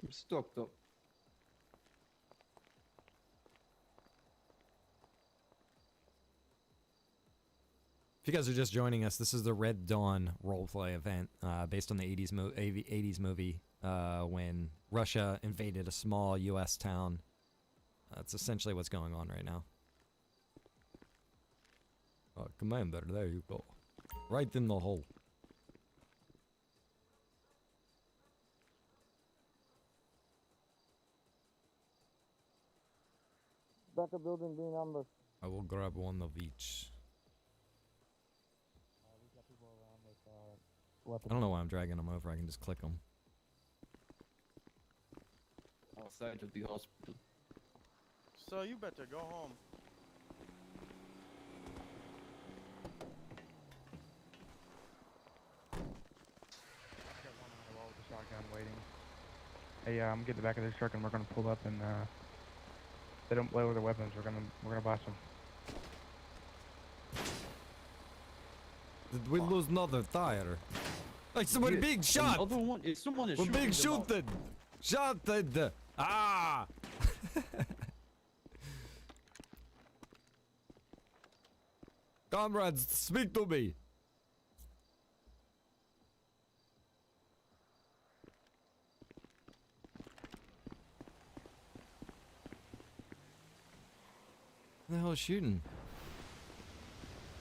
Speaker 6: I'm stocked up.
Speaker 1: If you guys are just joining us, this is the Red Dawn roleplay event based on the 80s movie when Russia invaded a small U.S. town. That's essentially what's going on right now. Commander, there you go. Right in the hole.
Speaker 15: Backup building being ambushed.
Speaker 1: I will grab one of each. I don't know why I'm dragging them over. I can just click them.
Speaker 6: Outside of the hospital.
Speaker 5: So you better go home.
Speaker 11: With the shotgun waiting. Hey, I'm gonna get the back of this truck and we're gonna pull up and they don't play with their weapons. We're gonna blast them.
Speaker 1: Did we lose another tire? Like somebody being shot!
Speaker 6: Another one? Someone is
Speaker 1: We're being
Speaker 6: shooting them
Speaker 1: shooted! Shotted! Ah! Comrades, speak to me! Who the hell is shooting?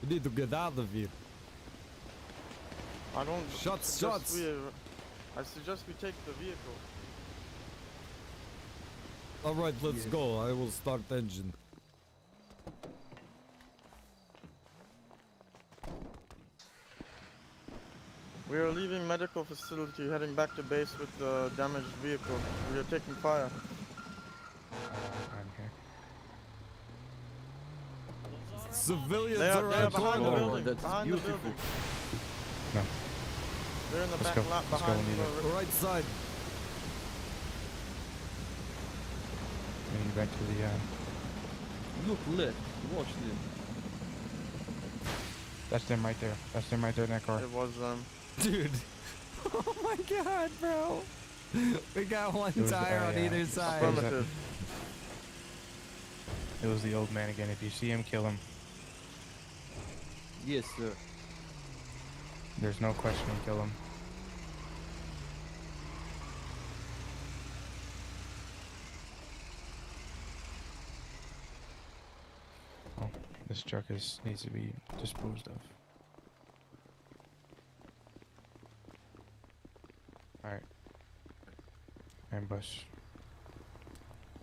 Speaker 1: We need to get out of here.
Speaker 5: I don't.
Speaker 1: Shots!
Speaker 5: I suggest we take the vehicle.
Speaker 1: Alright, let's go. I will start engine.
Speaker 5: We are leaving medical facility, heading back to base with the damaged vehicle. We are taking fire.
Speaker 1: Civilians
Speaker 5: They are
Speaker 1: at
Speaker 5: behind the
Speaker 1: corner.
Speaker 5: building.
Speaker 6: That's
Speaker 5: Behind the
Speaker 6: beautiful.
Speaker 5: building.
Speaker 11: No.
Speaker 5: They're in the
Speaker 11: Let's
Speaker 5: back
Speaker 11: go.
Speaker 5: lot
Speaker 11: Let's go,
Speaker 5: behind
Speaker 11: we need
Speaker 5: the
Speaker 1: Right side.
Speaker 11: Getting back to the
Speaker 6: Look lit. Watch them.
Speaker 11: that's them right there. That's them right there in that car.
Speaker 5: It was
Speaker 1: Dude. Oh my god, bro. We got one
Speaker 11: It was,
Speaker 1: tire on
Speaker 11: yeah.
Speaker 1: either side.
Speaker 5: affirmative.
Speaker 11: It was the old man again. If you see him, kill him.
Speaker 6: Yes, sir.
Speaker 11: There's no question, kill him. Oh, this truck needs to be disposed of. Alright. Ambush.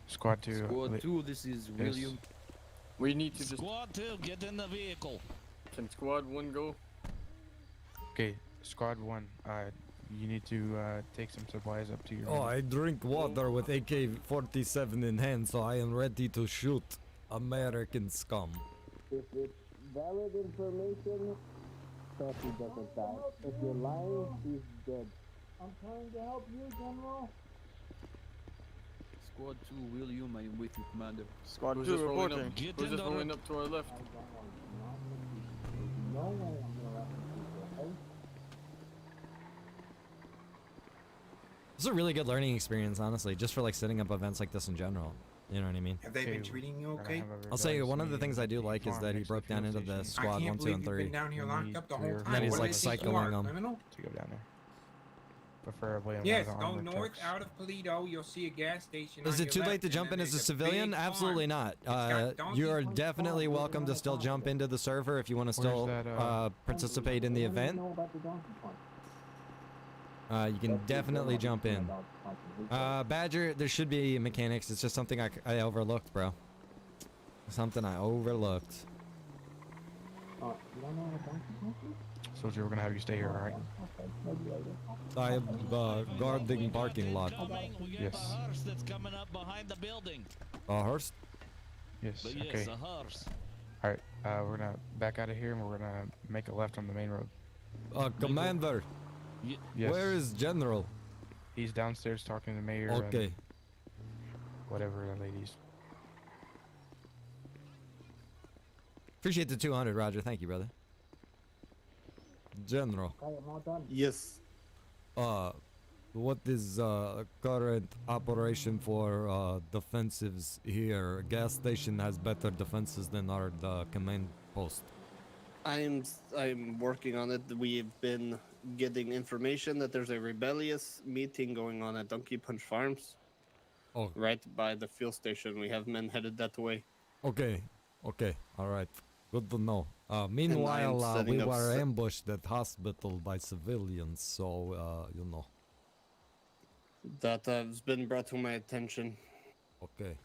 Speaker 11: Squad 2.
Speaker 6: Squad 2, this is William.
Speaker 9: We need to just.
Speaker 8: Squad 2, get in the vehicle.
Speaker 9: Can Squad 1 go?
Speaker 11: Okay, Squad 1. You need to take some supplies up to your.
Speaker 1: Oh, I drink water with AK-47 in hand, so I am ready to shoot American scum.
Speaker 15: If it's valid information, Sassy doesn't die. If you're lying, he's dead. I'm trying to help you, General.
Speaker 6: Squad 2, William, I am with you, Commander.
Speaker 5: Squad
Speaker 9: Who's
Speaker 5: 2
Speaker 9: just rolling
Speaker 5: reporting.
Speaker 9: up?
Speaker 8: Get
Speaker 9: Who's
Speaker 8: in
Speaker 9: just
Speaker 8: the
Speaker 9: rolling
Speaker 8: red-
Speaker 9: up to our left?
Speaker 15: No way I'm gonna let you, okay?
Speaker 1: This is a really good learning experience, honestly, just for like setting up events like this in general. You know what I mean?
Speaker 16: Have they been treating you okay?
Speaker 1: I'll say one of the things I do like is that he broke down into the squad
Speaker 16: I
Speaker 1: 1,
Speaker 16: can't
Speaker 1: 2,
Speaker 16: believe
Speaker 1: and
Speaker 16: you've
Speaker 1: 3.
Speaker 16: been down here locked up the whole time.
Speaker 1: And then he's
Speaker 16: What do
Speaker 1: like
Speaker 16: they think you
Speaker 1: cycling
Speaker 16: are,
Speaker 1: them.
Speaker 16: criminal?
Speaker 11: To go down there. preferably in
Speaker 16: Yes,
Speaker 11: one of the
Speaker 16: go
Speaker 11: armored
Speaker 16: north
Speaker 11: trucks.
Speaker 16: out of Polito. You'll see a gas station.
Speaker 1: Is
Speaker 16: on
Speaker 1: it
Speaker 16: your
Speaker 1: too late
Speaker 16: left,
Speaker 1: to
Speaker 16: and
Speaker 1: jump
Speaker 16: then
Speaker 1: in as a
Speaker 16: there's
Speaker 1: civilian?
Speaker 16: big farm.
Speaker 1: Absolutely not.
Speaker 16: got donkeys
Speaker 1: You are
Speaker 16: on the
Speaker 1: definitely
Speaker 16: farm.
Speaker 1: welcome to still jump into the server if you want to still participate in the event. You can definitely jump in. Badger, there should be mechanics. It's just something I overlooked, bro. Something I overlooked.
Speaker 11: Soldier, we're gonna have you stay here, alright?
Speaker 1: I am guarding parking lot.
Speaker 11: Yes.
Speaker 8: Hearse that's coming up behind the building.
Speaker 1: A hearse?
Speaker 11: Yes,
Speaker 8: But yes,
Speaker 11: okay.
Speaker 8: a hearse.
Speaker 11: Alright, we're gonna back out of here and we're gonna make a left on the main road.
Speaker 1: Commander.
Speaker 11: Yes.
Speaker 1: Where is General?
Speaker 11: He's downstairs talking to the mayor.
Speaker 1: Okay.
Speaker 11: And whatever the ladies.
Speaker 1: Appreciate the 200, Roger. Thank you, brother. General.
Speaker 9: Yes.
Speaker 1: What is current operation for defensives here? Gas station has better defenses than our command post.
Speaker 9: I'm working on it. We've been getting information that there's a rebellious meeting going on at Donkey Punch Farms.
Speaker 1: Oh.
Speaker 9: Right by the fuel station. We have men headed that way.
Speaker 1: Okay. Okay. All right. Good to know. Meanwhile, we were ambushed at hospital by civilians, so you know.
Speaker 9: That has been brought to my attention.
Speaker 1: Okay.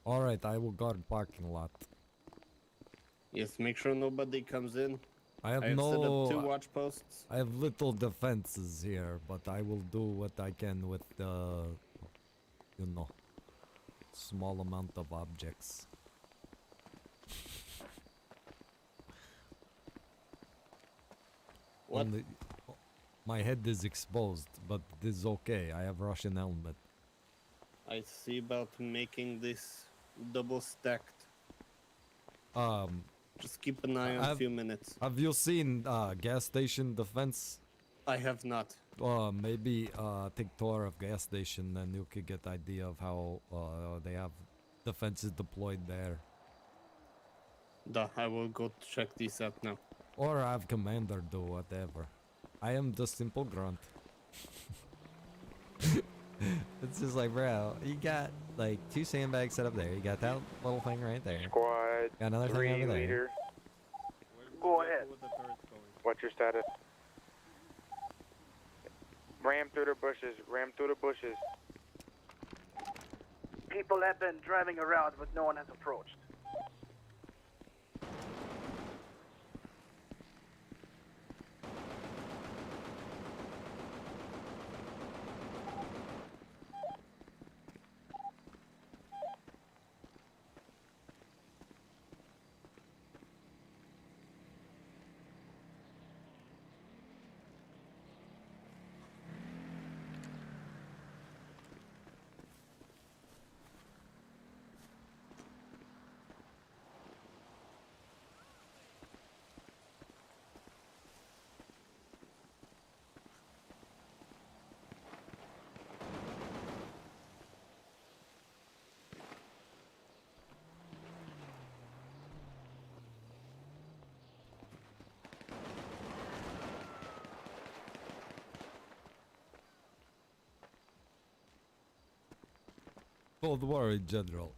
Speaker 1: All right. I will guard parking lot.
Speaker 9: Yes, make sure nobody comes in.
Speaker 1: I have
Speaker 9: set up
Speaker 1: no.
Speaker 9: 2 watch posts.
Speaker 1: I have little defenses here, but I will do what I can with you know, small amount of objects.
Speaker 9: What?
Speaker 1: My head is exposed, but it is okay. I have Russian helmet.
Speaker 9: I see about making this double stacked. Just keep an eye on a few minutes.
Speaker 1: Have you seen gas station defense?
Speaker 9: I have not.
Speaker 1: Maybe take tour of gas station, then you could get idea of how they have defenses deployed there.
Speaker 9: I will go check these out now.
Speaker 1: Or have commander do whatever. I am the simple grunt. It's just like, bro, you got like 2 sandbags set up there. You got that little thing right there.
Speaker 11: Squad
Speaker 1: Got another thing
Speaker 11: 3
Speaker 1: over there.
Speaker 11: leader.
Speaker 10: Go ahead.
Speaker 11: What's your status? Ram through the bushes. Ram through the bushes.
Speaker 10: People have been driving around, but no one has approached.
Speaker 1: Don't worry, General.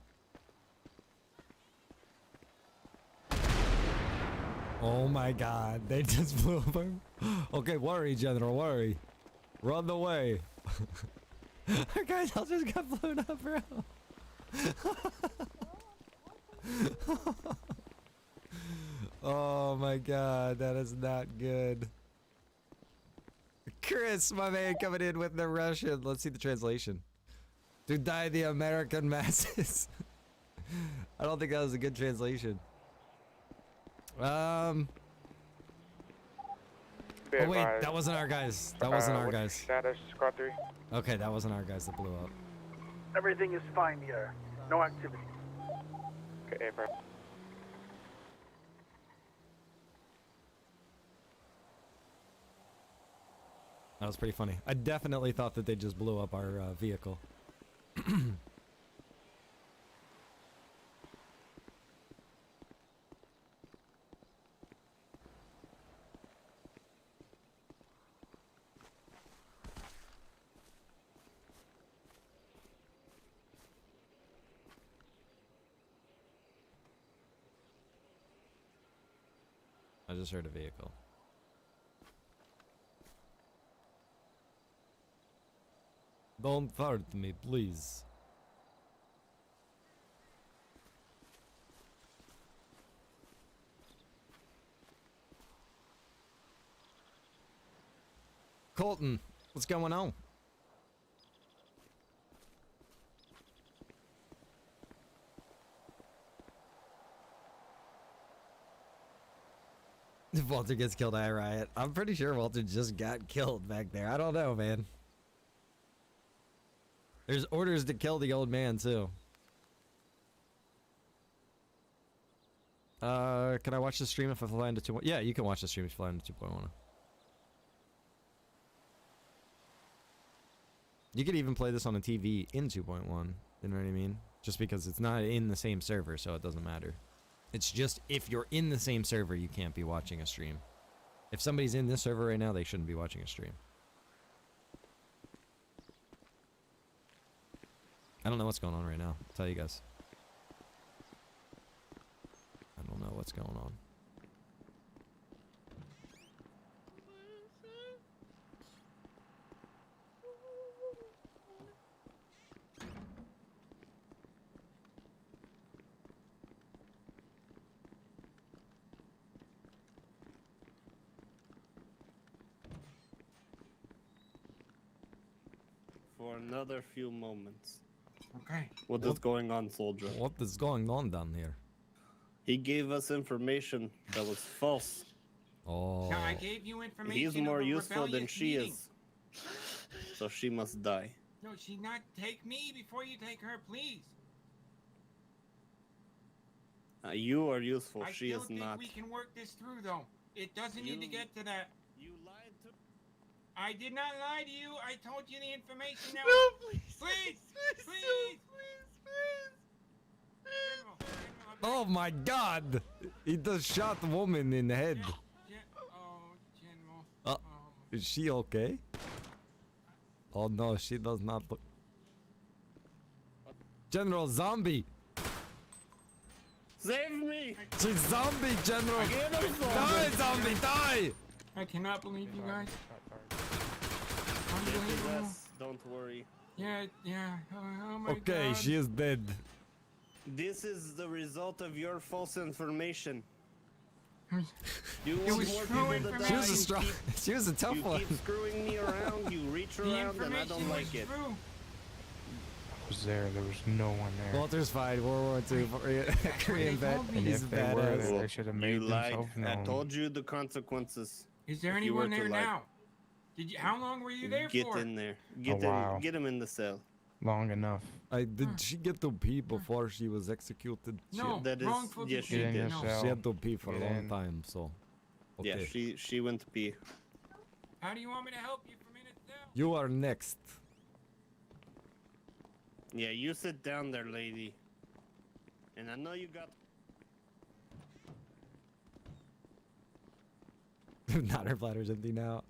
Speaker 1: Oh my god, they just blew up our... Okay, worry, General, worry. Run away. Our guys all just got blown up, bro. Oh my god, that is not good. Chris, my man, coming in with the Russian. Let's see the translation. To die the American masses. I don't think that was a good translation. Oh wait, that wasn't our guys. That wasn't our guys.
Speaker 11: Status, Squad 3.
Speaker 1: Okay, that wasn't our guys that blew up.
Speaker 10: Everything is fine here. No activity.
Speaker 11: Okay, April.
Speaker 1: That was pretty funny. I definitely thought that they just blew up our vehicle. I just heard a vehicle. Don't fart me, please. Colton, what's going on? If Walter gets killed, I riot. I'm pretty sure Walter just got killed back there. I don't know, man. There's orders to kill the old man, too. Can I watch the stream if I fly into 2.1? Yeah, you can watch the stream if you fly into 2.1. You could even play this on a TV in 2.1. You know what I mean? Just because it's not in the same server, so it doesn't matter. It's just if you're in the same server, you can't be watching a stream. If somebody's in this server right now, they shouldn't be watching a stream. I don't know what's going on right now. I'll tell you guys. I don't know what's going on.
Speaker 9: For another few moments.
Speaker 16: Okay.
Speaker 9: What is going on, soldier?
Speaker 1: What is going on down here?
Speaker 9: He gave us information that was false.
Speaker 1: Oh.
Speaker 13: Now, I gave you information.
Speaker 9: He's more
Speaker 13: of a
Speaker 9: useful than
Speaker 13: rebellious
Speaker 9: she
Speaker 13: meeting.
Speaker 9: is. So she must die.
Speaker 13: No, she not take me before you take her, please.
Speaker 9: You are useful.
Speaker 13: I
Speaker 9: She
Speaker 13: still
Speaker 9: is
Speaker 13: think
Speaker 9: not.
Speaker 13: we can work this through, though. It doesn't need to
Speaker 9: You-
Speaker 13: get to that.
Speaker 9: You lied to.
Speaker 13: I did not lie to you. I told you the information that
Speaker 5: No,
Speaker 13: was...
Speaker 5: please.
Speaker 13: Please.
Speaker 1: Oh my god! He just shot the woman in the head.
Speaker 13: General.
Speaker 1: Is she okay? Oh no, she does not look. General Zombie!
Speaker 9: Save me!
Speaker 1: She's zombie, General!
Speaker 9: Get him,
Speaker 1: Die, zombie, die!
Speaker 13: I cannot believe you guys.
Speaker 9: This is
Speaker 13: Unbelievable.
Speaker 9: us. Don't worry.
Speaker 13: Yeah. Oh my
Speaker 1: Okay,
Speaker 13: God.
Speaker 1: she is dead.
Speaker 9: This is the result of your false information. You
Speaker 13: It
Speaker 9: want
Speaker 13: was
Speaker 9: more
Speaker 13: true
Speaker 9: people to die.
Speaker 1: She was a
Speaker 9: you
Speaker 1: strong.
Speaker 9: keep-
Speaker 1: She was a tough
Speaker 9: you
Speaker 1: one.
Speaker 9: keep screwing me around. You reach
Speaker 13: The
Speaker 9: around, and I don't
Speaker 13: information
Speaker 9: like
Speaker 13: was
Speaker 9: it.
Speaker 13: true.
Speaker 11: I was there. There was no one there.
Speaker 1: Walter's fine. World War II Korean vet.
Speaker 13: told me.
Speaker 11: And
Speaker 1: He's
Speaker 11: if they were
Speaker 1: badass.
Speaker 11: there, they should have
Speaker 9: You
Speaker 11: made
Speaker 9: lied.
Speaker 11: themselves
Speaker 9: I
Speaker 11: known.
Speaker 9: told you the consequences.
Speaker 13: Is there
Speaker 9: If you were
Speaker 13: anyone
Speaker 9: to
Speaker 13: there
Speaker 9: lie.
Speaker 13: now? Did you? How long were you there
Speaker 9: Get
Speaker 13: for?
Speaker 9: in there. Get
Speaker 11: while.
Speaker 9: Get him in the cell.
Speaker 11: Long enough.
Speaker 1: Did she get to pee before she was executed?
Speaker 13: No,
Speaker 9: That is-
Speaker 13: wrongful
Speaker 9: yes, she
Speaker 11: Get in
Speaker 9: did.
Speaker 11: your
Speaker 13: No.
Speaker 11: cell.
Speaker 1: She had to pee for a
Speaker 11: Get
Speaker 1: long
Speaker 11: in.
Speaker 1: time, so. Okay.
Speaker 9: Yeah, she went to pee.
Speaker 13: How do you want me to help you from in it now?
Speaker 1: You are next.
Speaker 9: Yeah, you sit down there, lady. And I know you got.
Speaker 1: Not her bladder's empty now.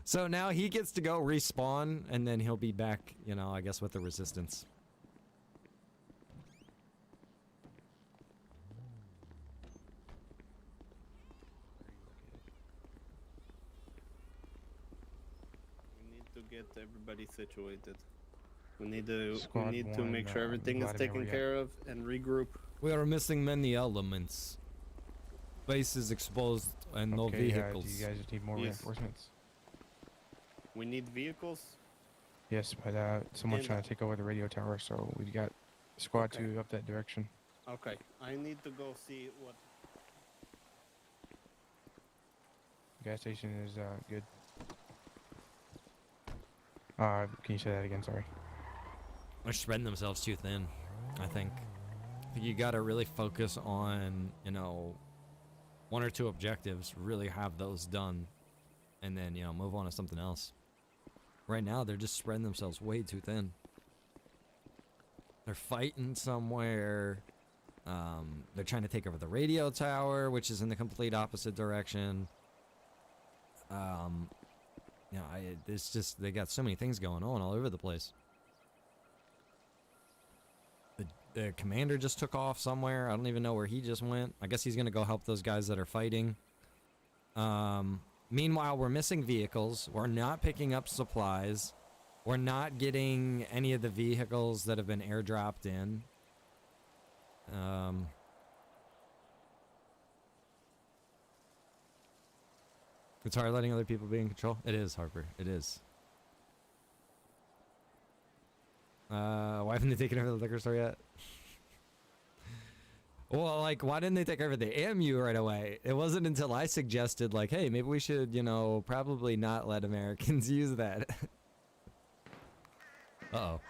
Speaker 1: So now he gets to go respawn, and then he'll be back, you know, I guess with the resistance.
Speaker 9: We need to get everybody situated. We need to
Speaker 11: Squad
Speaker 9: make
Speaker 11: one,
Speaker 9: sure everything is
Speaker 11: Vladimir,
Speaker 9: taken
Speaker 11: where you
Speaker 9: care of and regroup.
Speaker 1: We are missing many elements. Base is exposed and no
Speaker 11: Okay,
Speaker 1: vehicles.
Speaker 11: do you guys need more
Speaker 9: Yes.
Speaker 11: reinforcements?
Speaker 9: We need vehicles.
Speaker 11: Yes, but someone's
Speaker 9: And-
Speaker 11: trying to take over the radio tower, so we got squad
Speaker 9: Okay.
Speaker 11: 2 up that direction.
Speaker 9: Okay, I need to go see what.
Speaker 11: Gas station is good. Can you say that again? Sorry.
Speaker 1: They're spreading themselves too thin, I think. I think you gotta really focus on, you know, one or two objectives, really have those done, and then, you know, move on to something else. Right now, they're just spreading themselves way too thin. They're fighting somewhere. They're trying to take over the radio tower, which is in the complete opposite direction. You know, it's just, they got so many things going on all over the place. The commander just took off somewhere. I don't even know where he just went. I guess he's gonna go help those guys that are fighting. Meanwhile, we're missing vehicles. We're not picking up supplies. We're not getting any of the vehicles that have been airdropped in. It's hard letting other people be in control. It is, Harper. It is. Why haven't they taken over the liquor store yet? Well, like, why didn't they take over the AMU right away? It wasn't until I suggested, like, hey, maybe we should, you know, probably not let Americans use that. Uh-oh.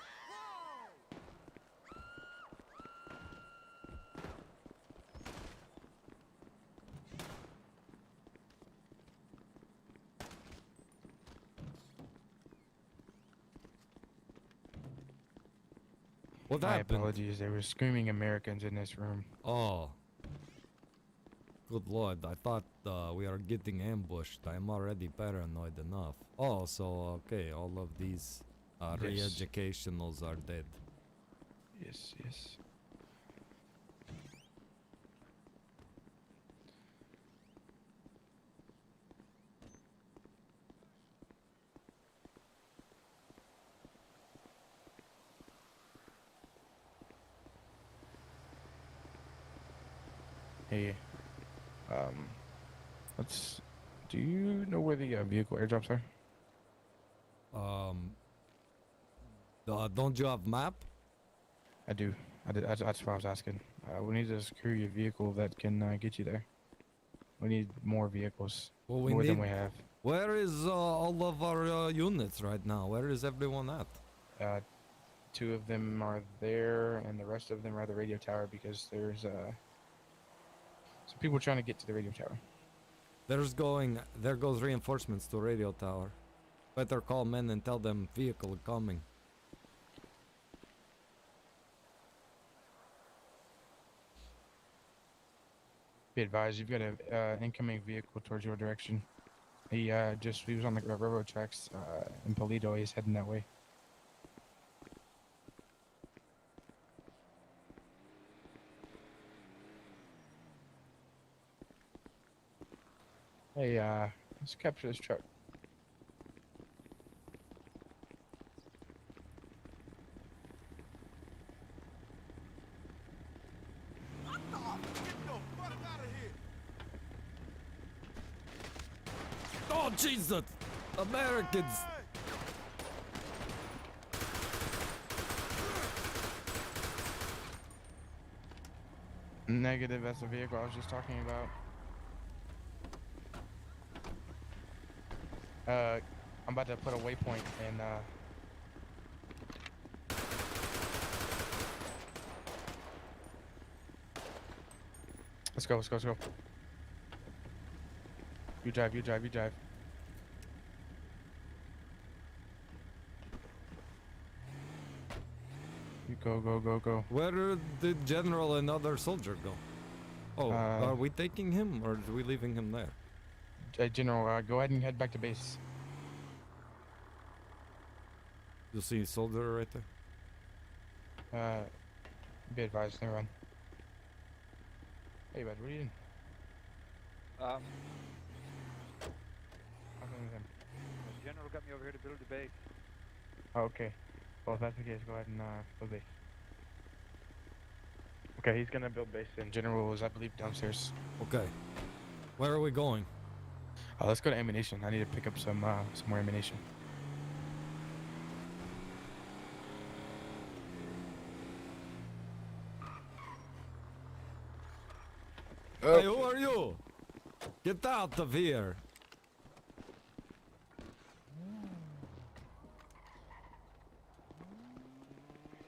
Speaker 1: What
Speaker 11: My
Speaker 1: happened?
Speaker 11: apologies. There were screaming Americans in this room.
Speaker 1: Oh. Good lord, I thought we are getting ambushed. I'm already paranoid enough. Oh, so, okay, all of these
Speaker 11: Yes.
Speaker 1: re-educationals are dead.
Speaker 11: Yes, yes. Hey, do you know where the vehicle airdrops are?
Speaker 1: Don't you have map?
Speaker 11: I do. That's what I was asking. We need to secure your vehicle that can get you there. We need more vehicles.
Speaker 1: Well,
Speaker 11: More than we have.
Speaker 1: Where is all of our units right now? Where is everyone at?
Speaker 11: 2 of them are there, and the rest of them are at the radio tower because there's some people trying to get to the radio tower.
Speaker 1: There goes reinforcements to radio tower. Better call men and tell them vehicle coming.
Speaker 11: Be advised, you've got a incoming vehicle towards your direction. He was on the railroad tracks in Polito. He's heading that way. Hey, let's capture this truck.
Speaker 1: Oh, Jesus! Americans!
Speaker 11: Negative, that's the vehicle I was just talking about. I'm about to put a waypoint and let's go. You drive. You go.
Speaker 1: Where did the general and other soldier go? Oh, are we taking him or are we leaving him there?
Speaker 11: General, go ahead and head back to base.
Speaker 1: You'll see a soldier right there.
Speaker 11: Be advised, never run. Hey, bud, what are you doing?
Speaker 21: Um,
Speaker 11: How's it with him?
Speaker 21: the general got me over here to build a base.
Speaker 11: Oh, okay. Well, if that's the case, go ahead and build base. Okay, he's gonna build base, and General is, I believe, downstairs.
Speaker 1: Okay. Where are we going?
Speaker 11: Let's go to ammunition. I need to pick up some more ammunition.
Speaker 1: Hey, who are you? Get out of here.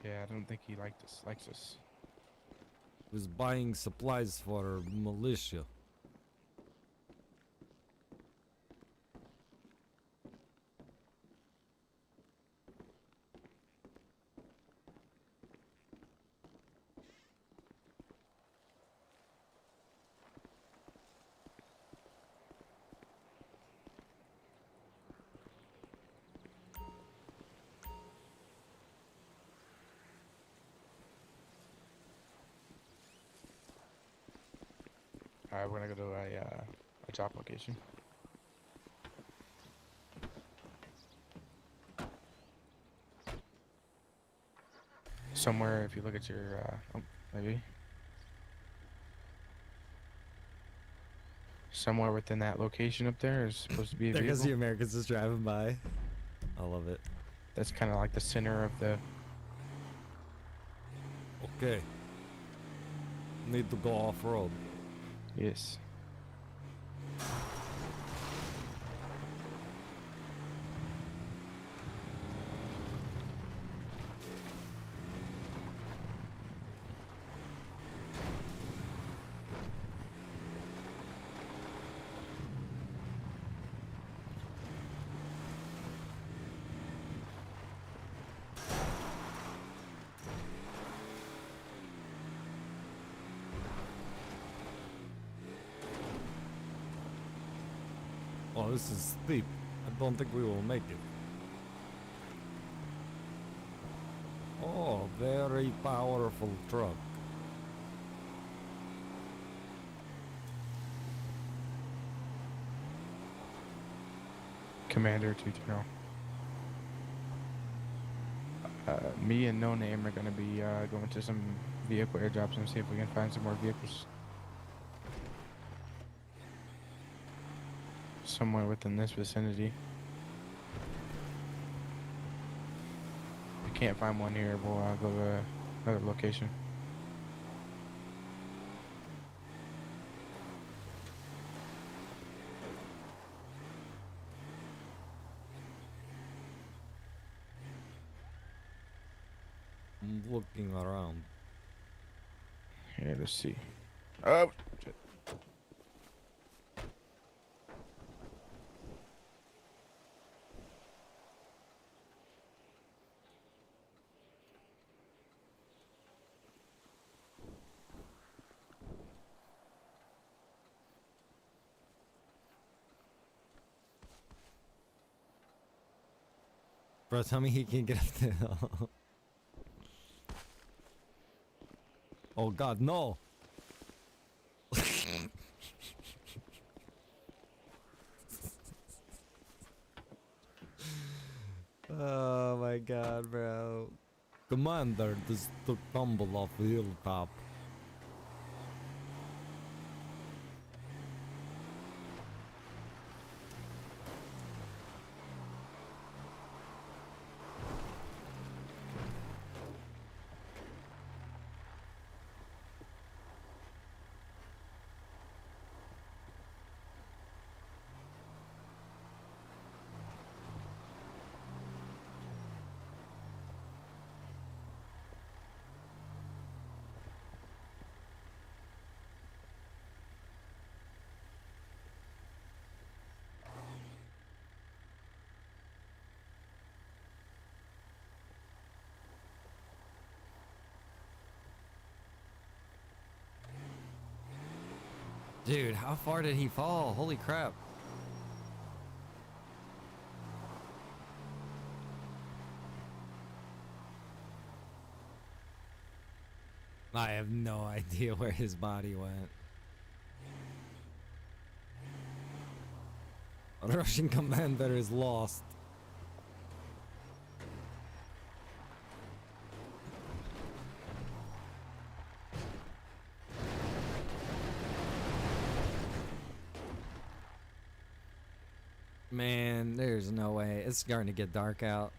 Speaker 11: Yeah, I don't think he likes us.
Speaker 1: Was buying supplies for militia.
Speaker 11: Alright, we're gonna go to a job location. Somewhere, if you look at your, maybe. Somewhere within that location up there is supposed to be a
Speaker 1: There goes the
Speaker 11: vehicle.
Speaker 1: Americans just driving by. I love it.
Speaker 11: That's kind of like the center of the.
Speaker 1: Okay. Need to go off-road.
Speaker 11: Yes.
Speaker 1: Oh, this is steep. I don't think we will make it. Oh, very powerful truck.
Speaker 11: Commander 220. Me and No Name are gonna be going to some vehicle airdrops and see if we can find some more vehicles somewhere within this vicinity. If we can't find one here, we'll go to another location.
Speaker 1: I'm looking around.
Speaker 11: Here, let's see. Oh, shit.
Speaker 1: Bro, tell me he can get up the hill. Oh god, no! Oh my god, bro. Commander, this took tumble off the hilltop. Dude, how far did he fall? Holy crap. I have no idea where his body went. A Russian commander is lost. Man, there's no way. It's starting to get dark out.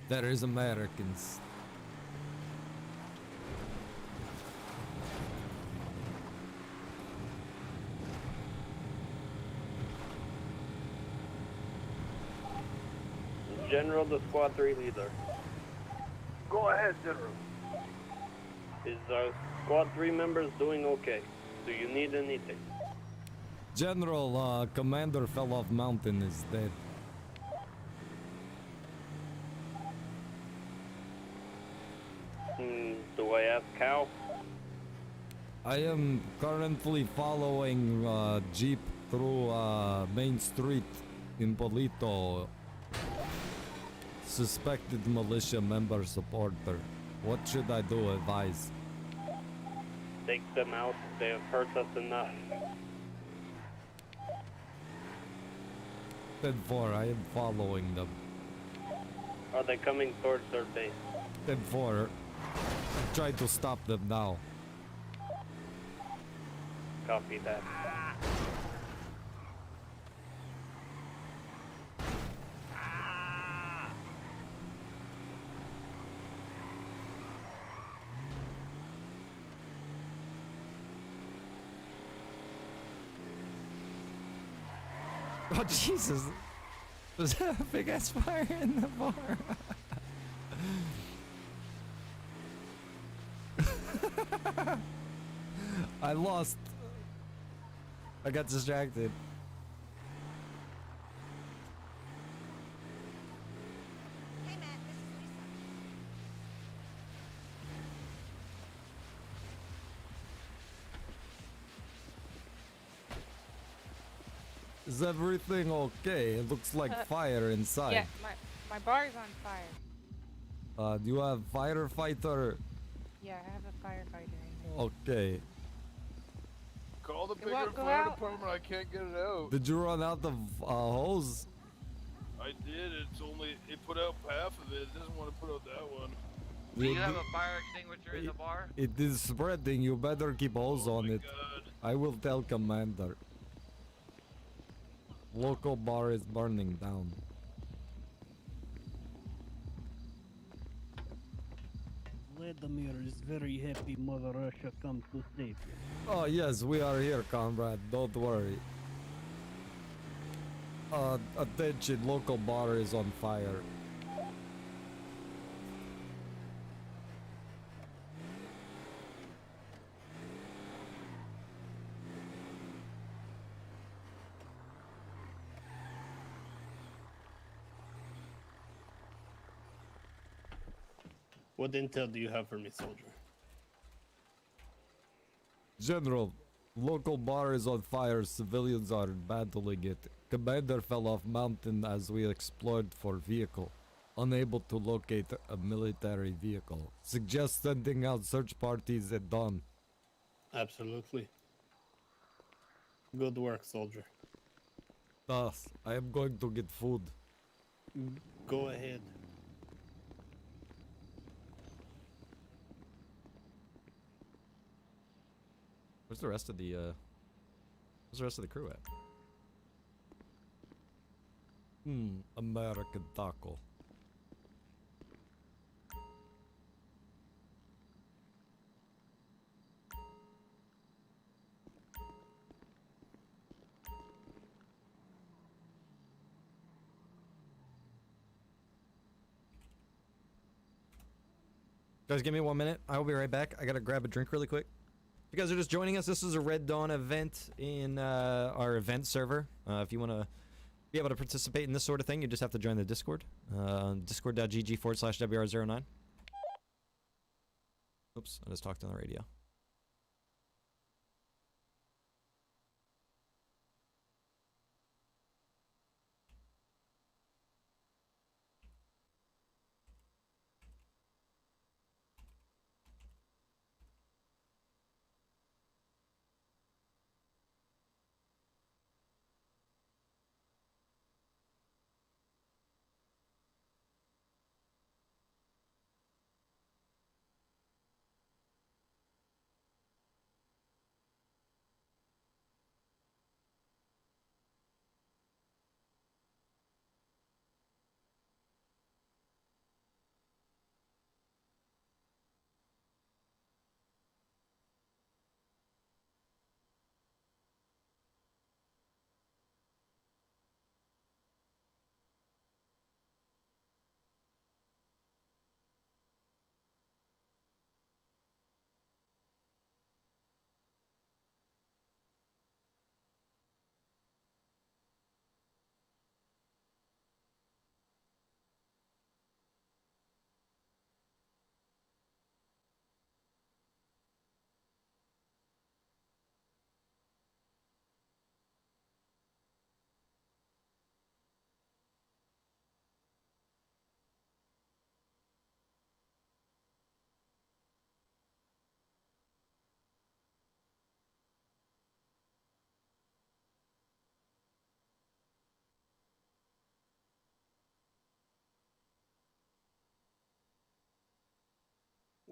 Speaker 1: That is Americans.
Speaker 9: General, the Squad 3 leader.
Speaker 10: Go ahead, General.
Speaker 9: Is our Squad 3 members doing okay? Do you need anything?
Speaker 1: General, commander fell off mountain, is dead.
Speaker 9: Do I ask how?
Speaker 1: I am currently following Jeep through Main Street in Polito. Suspected militia member supporter. What should I do? Advise.
Speaker 9: Take them out. They have hurt us enough.
Speaker 1: 10-4, I am following them.
Speaker 9: Are they coming towards their base?
Speaker 1: 10-4, I'm trying to stop them now.
Speaker 9: Copy that.
Speaker 1: Oh Jesus! There's a big ass fire in the bar. I lost. I got distracted. Is everything okay? It looks like fire inside.
Speaker 3: Yeah, my bar is on fire.
Speaker 1: Do you have firefighter?
Speaker 3: Yeah, I have a firefighter in there.
Speaker 1: Okay.
Speaker 7: Call the
Speaker 3: It
Speaker 7: bigger
Speaker 3: won't go
Speaker 7: fire
Speaker 3: out.
Speaker 7: department. I can't get it out.
Speaker 1: Did you run out of hose?
Speaker 7: I did. It's only it put out half of it. It doesn't want to put out that one.
Speaker 19: Do you have a fire extinguisher in the bar?
Speaker 1: It is spreading. You better keep hose on it. I will tell commander. Local bar is burning down.
Speaker 14: Vladimir is very happy Mother Russia come to save you.
Speaker 1: Oh yes, we are here, comrade. Don't worry. Attention, local bar is on fire.
Speaker 9: What intel do you have for me, soldier?
Speaker 1: General, local bar is on fire. Civilians are battling it. Commander fell off mountain as we explored for vehicle. Unable to locate a military vehicle. Suggest sending out search parties at dawn.
Speaker 9: Absolutely. Good work, soldier.
Speaker 1: Thus, I am going to get food.
Speaker 9: Go ahead.
Speaker 1: Where's the rest of the crew at? American taco. Guys, give me 1 minute. I will be right back. I gotta grab a drink really quick. If you guys are just joining us, this is a Red Dawn event in our event server. If you want to be able to participate in this sort of thing, you just have to join the Discord. Discord.gg/WR09. Oops, I just talked on the radio.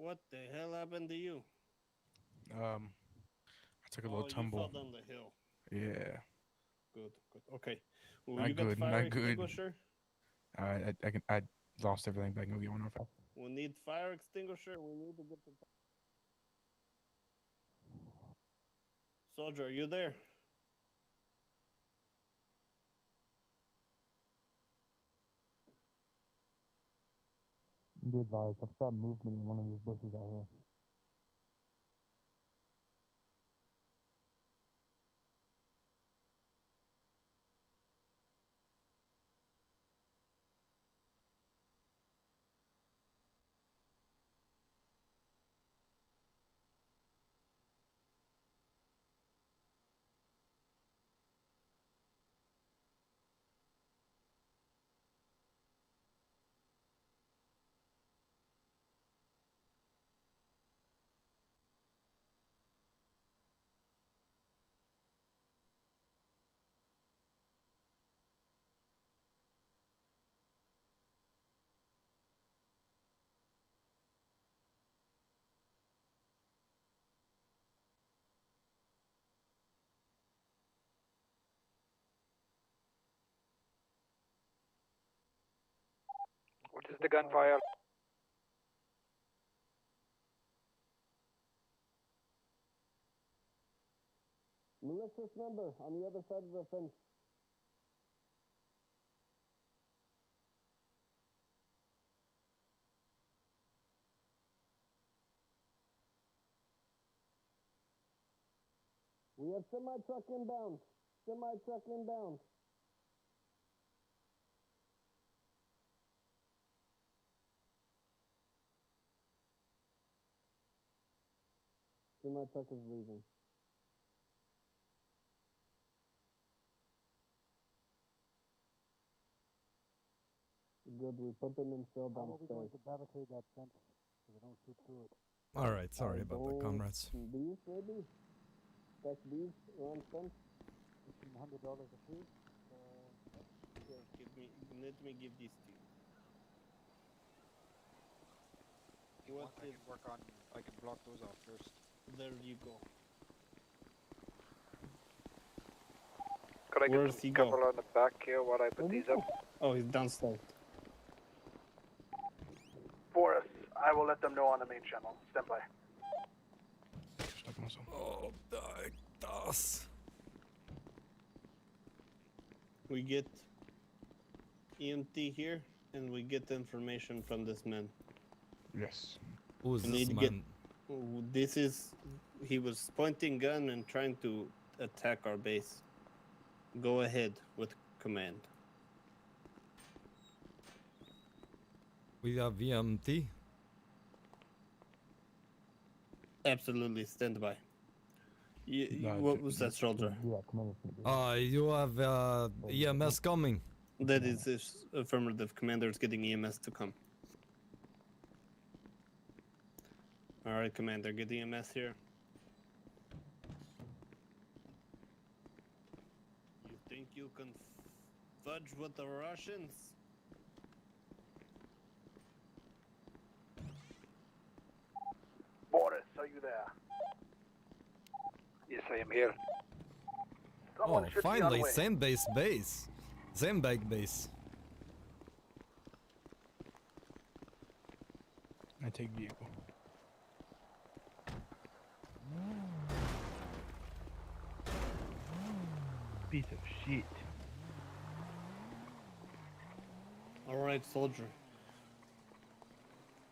Speaker 9: What the hell happened to you?
Speaker 11: I took a little tumble.
Speaker 9: You fell down the hill.
Speaker 11: Yeah.
Speaker 9: Good, good. Okay. Well,
Speaker 11: Not
Speaker 9: you got
Speaker 11: good,
Speaker 9: fire
Speaker 11: not good.
Speaker 9: extinguisher?
Speaker 11: I lost everything, but I can go get one off.
Speaker 9: We need fire extinguisher. We need to get the. Soldier, are you there?
Speaker 11: Be advised, I've got movement in one of these bushes out here.
Speaker 21: What is the gunfire?
Speaker 15: Militia's member on the other side of the fence. We have semi-truck inbound. Semi-truck inbound. Semi-truck is leaving. Good, we put them in cell downstairs. How are we going to barricade that fence so they don't shoot through it?
Speaker 1: All right, sorry about that, comrades.
Speaker 15: Bees, maybe? Stack bees around fence? $1,500 a piece.
Speaker 9: Here, let me give these to you.
Speaker 21: If you want, I can work on. I can block those off first.
Speaker 9: There you go.
Speaker 21: Could I
Speaker 9: Where's
Speaker 21: get
Speaker 9: he
Speaker 21: some
Speaker 9: go?
Speaker 21: cover on the back here while I put these up?
Speaker 9: Oh, he's downstairs.
Speaker 10: Boris, I will let them know on the main channel. Stand by.
Speaker 1: Oh, das.
Speaker 9: We get EMT here, and we get the information from this man.
Speaker 11: Yes.
Speaker 1: Who is
Speaker 9: We
Speaker 1: this
Speaker 9: need to
Speaker 1: man?
Speaker 9: This is. He was pointing gun and trying to attack our base. Go ahead with command.
Speaker 1: We have VMT.
Speaker 9: Absolutely, stand by. What was that, soldier?
Speaker 1: You have EMS coming.
Speaker 9: That is his affirmative. Commander is getting EMS to come. All right, Commander, get EMS here. You think you can fudge with the Russians?
Speaker 10: Boris, are you there?
Speaker 21: Yes, I am here.
Speaker 10: Someone
Speaker 1: Oh,
Speaker 10: should
Speaker 1: finally,
Speaker 10: be on way.
Speaker 1: same base. Same bag base.
Speaker 11: I take vehicle. Piece of shit.
Speaker 9: All right, soldier.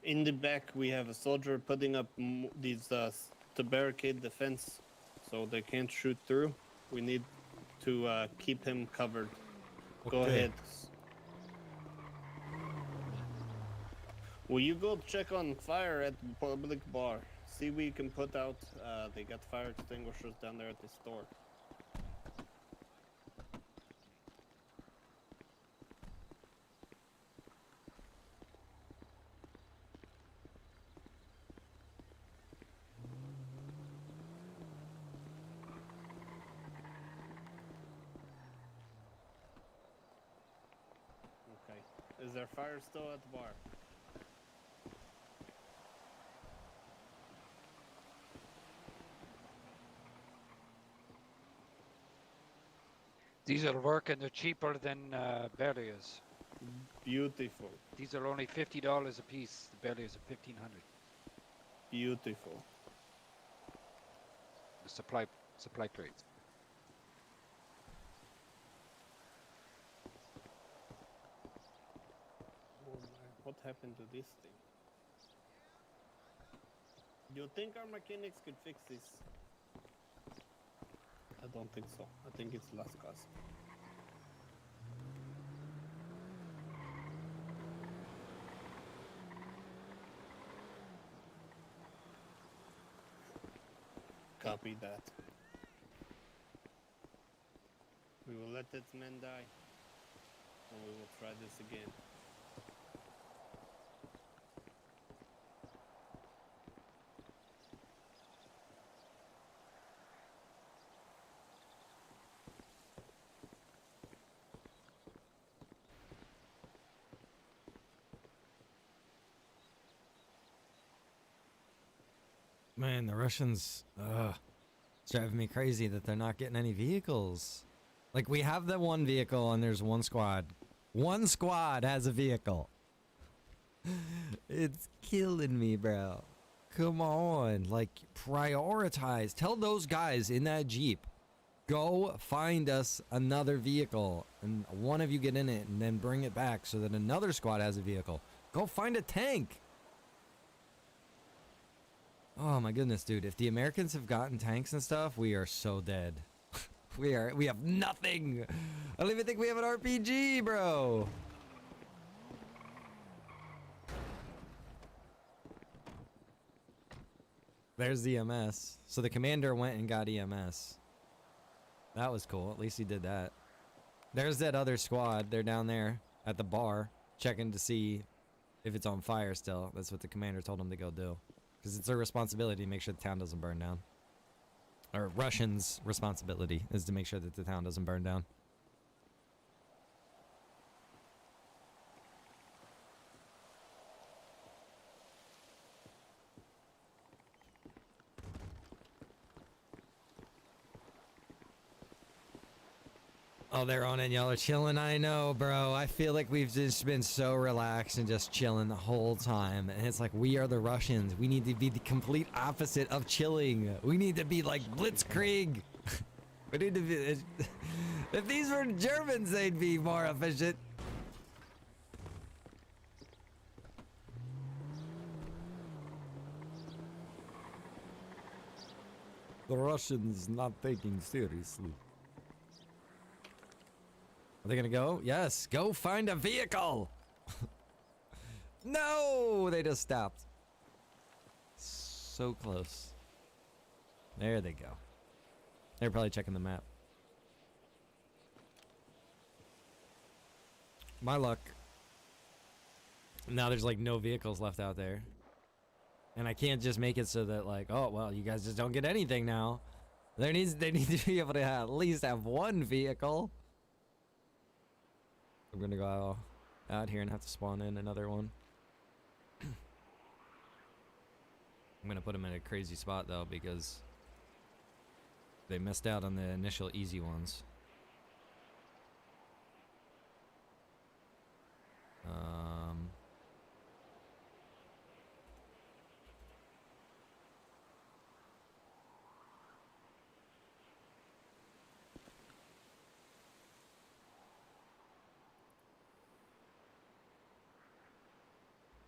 Speaker 9: In the back, we have a soldier putting up these to barricade the fence, so they can't shoot through. We need to keep him covered. Go
Speaker 1: Okay.
Speaker 9: ahead. Will you go check on fire at the public bar? See what you can put out. They got fire extinguishers down there at the store. Okay. Is there fire still at the bar?
Speaker 18: These will work and they're cheaper than Berlios.
Speaker 9: Beautiful.
Speaker 18: These are only $50 a piece. The Berlios are $1,500.
Speaker 9: Beautiful.
Speaker 18: The supply crates.
Speaker 9: Oh man, what happened to this thing? You think our mechanics could fix this? I don't think so. I think it's Las Casas. Copy that. We will let its men die, and we will try this again.
Speaker 1: Man, the Russians, it's driving me crazy that they're not getting any vehicles. Like, we have the one vehicle and there's one squad. One squad has a vehicle. It's killing me, bro. Come on, like, prioritize. Tell those guys in that Jeep, go find us another vehicle and one of you get in it and then bring it back so that another squad has a vehicle. Go find a tank. Oh my goodness, dude. If the Americans have gotten tanks and stuff, we are so dead. We have nothing. I don't even think we have an RPG, bro. There's the EMS. So the commander went and got EMS. That was cool. At least he did that. There's that other squad. They're down there at the bar checking to see if it's on fire still. That's what the commander told them to go do. Because it's their responsibility to make sure the town doesn't burn down. Or Russians' responsibility is to make sure that the town doesn't burn down. Oh, they're on it. Y'all are chilling. I know, bro. I feel like we've just been so relaxed and just chilling the whole time. And it's like, we are the Russians. We need to be the complete opposite of chilling. We need to be like Blitzkrieg. We need to be... If these were Germans, they'd be more efficient. The Russians not taking seriously. Are they gonna go? Yes, go find a vehicle! No! They just stopped. So close. There they go. They're probably checking the map. My luck. Now there's like no vehicles left out there. And I can't just make it so that like, oh, well, you guys just don't get anything now. They need to be able to at least have one vehicle. I'm gonna go out here and have to spawn in another one. I'm gonna put them in a crazy spot though because they missed out on the initial easy ones.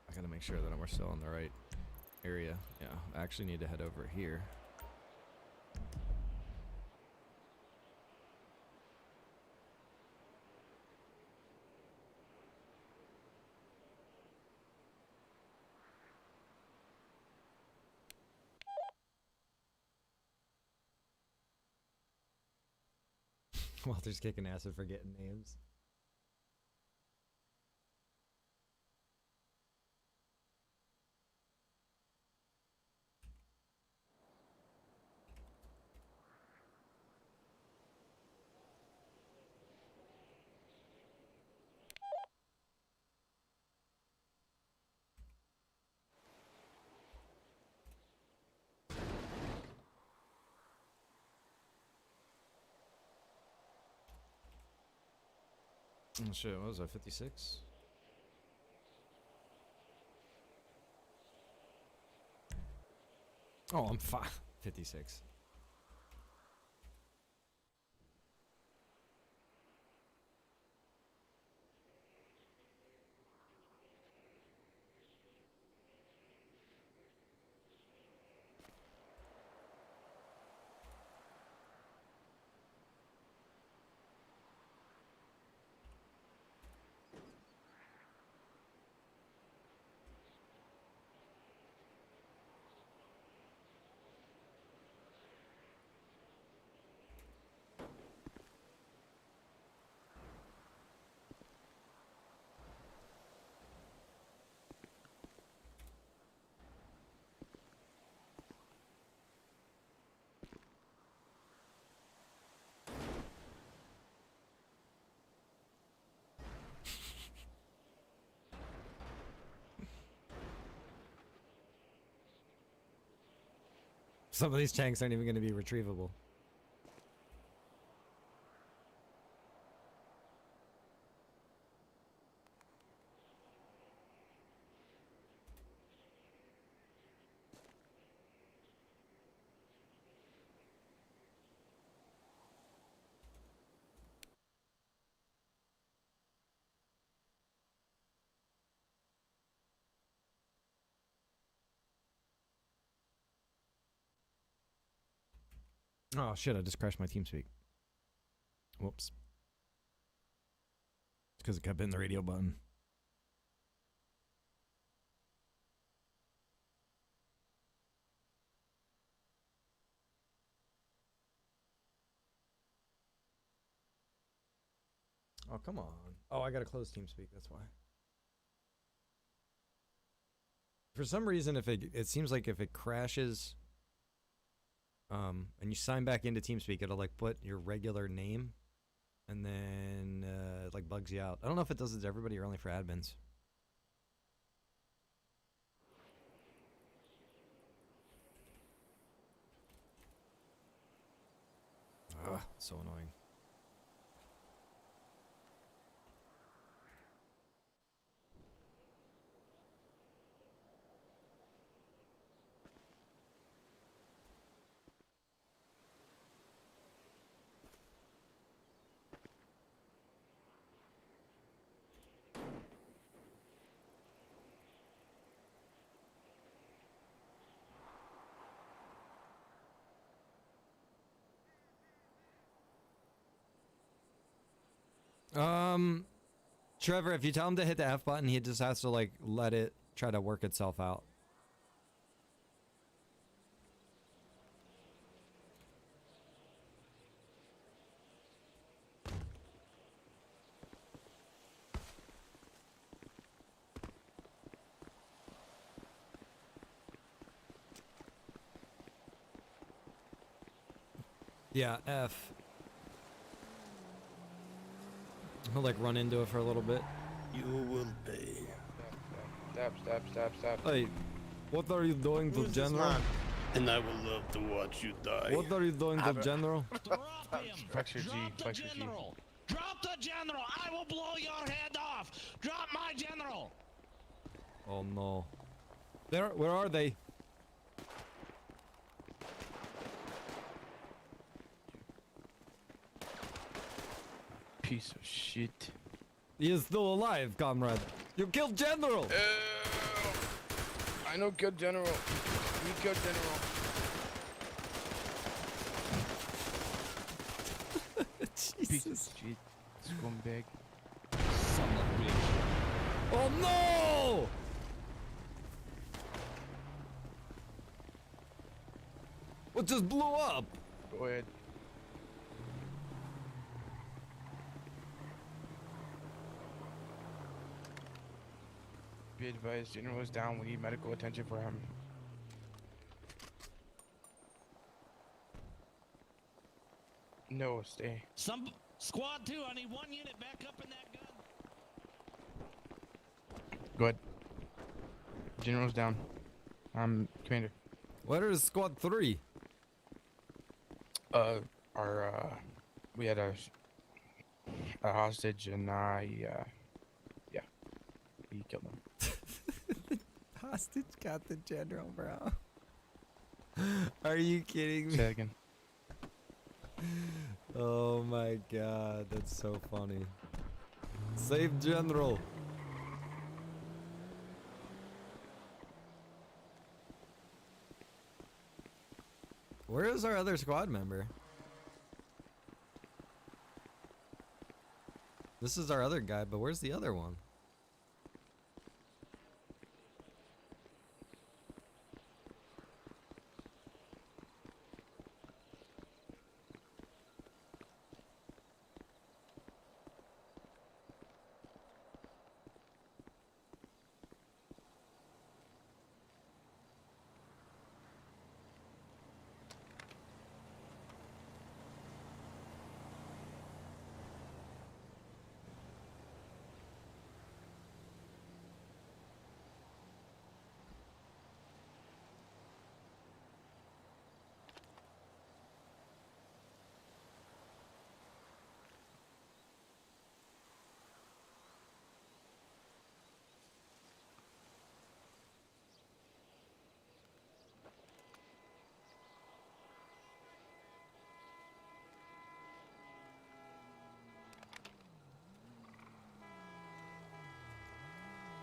Speaker 1: I gotta make sure that we're still in the right area. Yeah, I actually need to head over here. Walter's kicking ass and forgetting names. Oh shit, what was that, 56? Oh, I'm fine. 56. Some of these tanks aren't even going to be retrievable. Oh shit, I just crashed my TeamSpeak. Whoops. It's because it kept hitting the radio button. Oh, come on. Oh, I gotta close TeamSpeak, that's why. For some reason, if it seems like if it crashes, and you sign back into TeamSpeak, it'll like put your regular name, and then it like bugs you out. I don't know if it does it to everybody or only for admins. Ugh, so annoying. Trevor, if you tell him to hit the F button, he just has to like let it try to work itself out. Yeah, F. He'll like run into it for a little bit.
Speaker 9: You will pay.
Speaker 11: Stop.
Speaker 1: Hey, what are you doing to General?
Speaker 9: And I would love to watch you die.
Speaker 1: What are you doing to General?
Speaker 11: Flex your G, flex your G.
Speaker 8: Drop the general! I will blow your head off! Drop my general!
Speaker 1: Oh no. Where are they?
Speaker 11: Piece of shit.
Speaker 1: He is still alive, comrade. You killed General!
Speaker 11: I know killed General. We killed General. Piece of shit. Scumbag.
Speaker 8: Son of a bitch.
Speaker 1: Oh no! What just blew up?
Speaker 11: Go ahead. Be advised, General is down. We need medical attention for him. No, stay.
Speaker 8: Some squad 2, I need 1 unit back up in that gun.
Speaker 11: Go ahead. General's down. Commander.
Speaker 1: Where is squad 3?
Speaker 11: We had a a hostage, and yeah, he killed him.
Speaker 1: Hostage got the general, bro. Are you kidding me?
Speaker 11: Say that again.
Speaker 1: Oh my god, that's so funny. Save general. Where is our other squad member? This is our other guy, but where's the other one?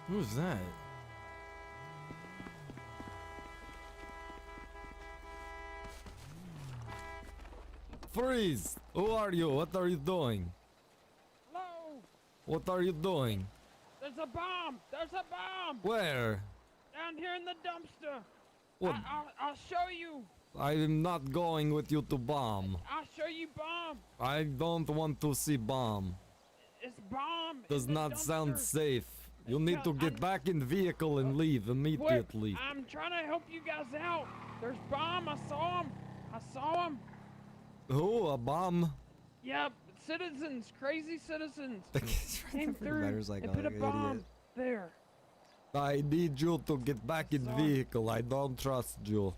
Speaker 1: Who's that? Freeze! Who are you? What are you doing?
Speaker 13: Hello?
Speaker 1: What are you doing?
Speaker 13: There's a bomb! There's a bomb!
Speaker 1: Where?
Speaker 13: Down here in the dumpster!
Speaker 1: What?
Speaker 13: I'll show you!
Speaker 1: I'm not going with you to bomb.
Speaker 13: I'll show you bomb!
Speaker 1: I don't want to see bomb.
Speaker 13: It's bomb!
Speaker 1: Does
Speaker 13: in the
Speaker 1: not sound
Speaker 13: dumpster.
Speaker 1: safe. You need to get back in vehicle and leave immediately.
Speaker 13: I'm trying to help you guys out. There's bomb. I saw him. I saw him.
Speaker 1: Who? A bomb?
Speaker 13: Yep, citizens, crazy citizens. Came
Speaker 1: for
Speaker 13: through
Speaker 1: letters like
Speaker 13: and put a
Speaker 1: an
Speaker 13: bomb
Speaker 1: idiot.
Speaker 13: there.
Speaker 1: I need you to get back in vehicle. I don't trust you.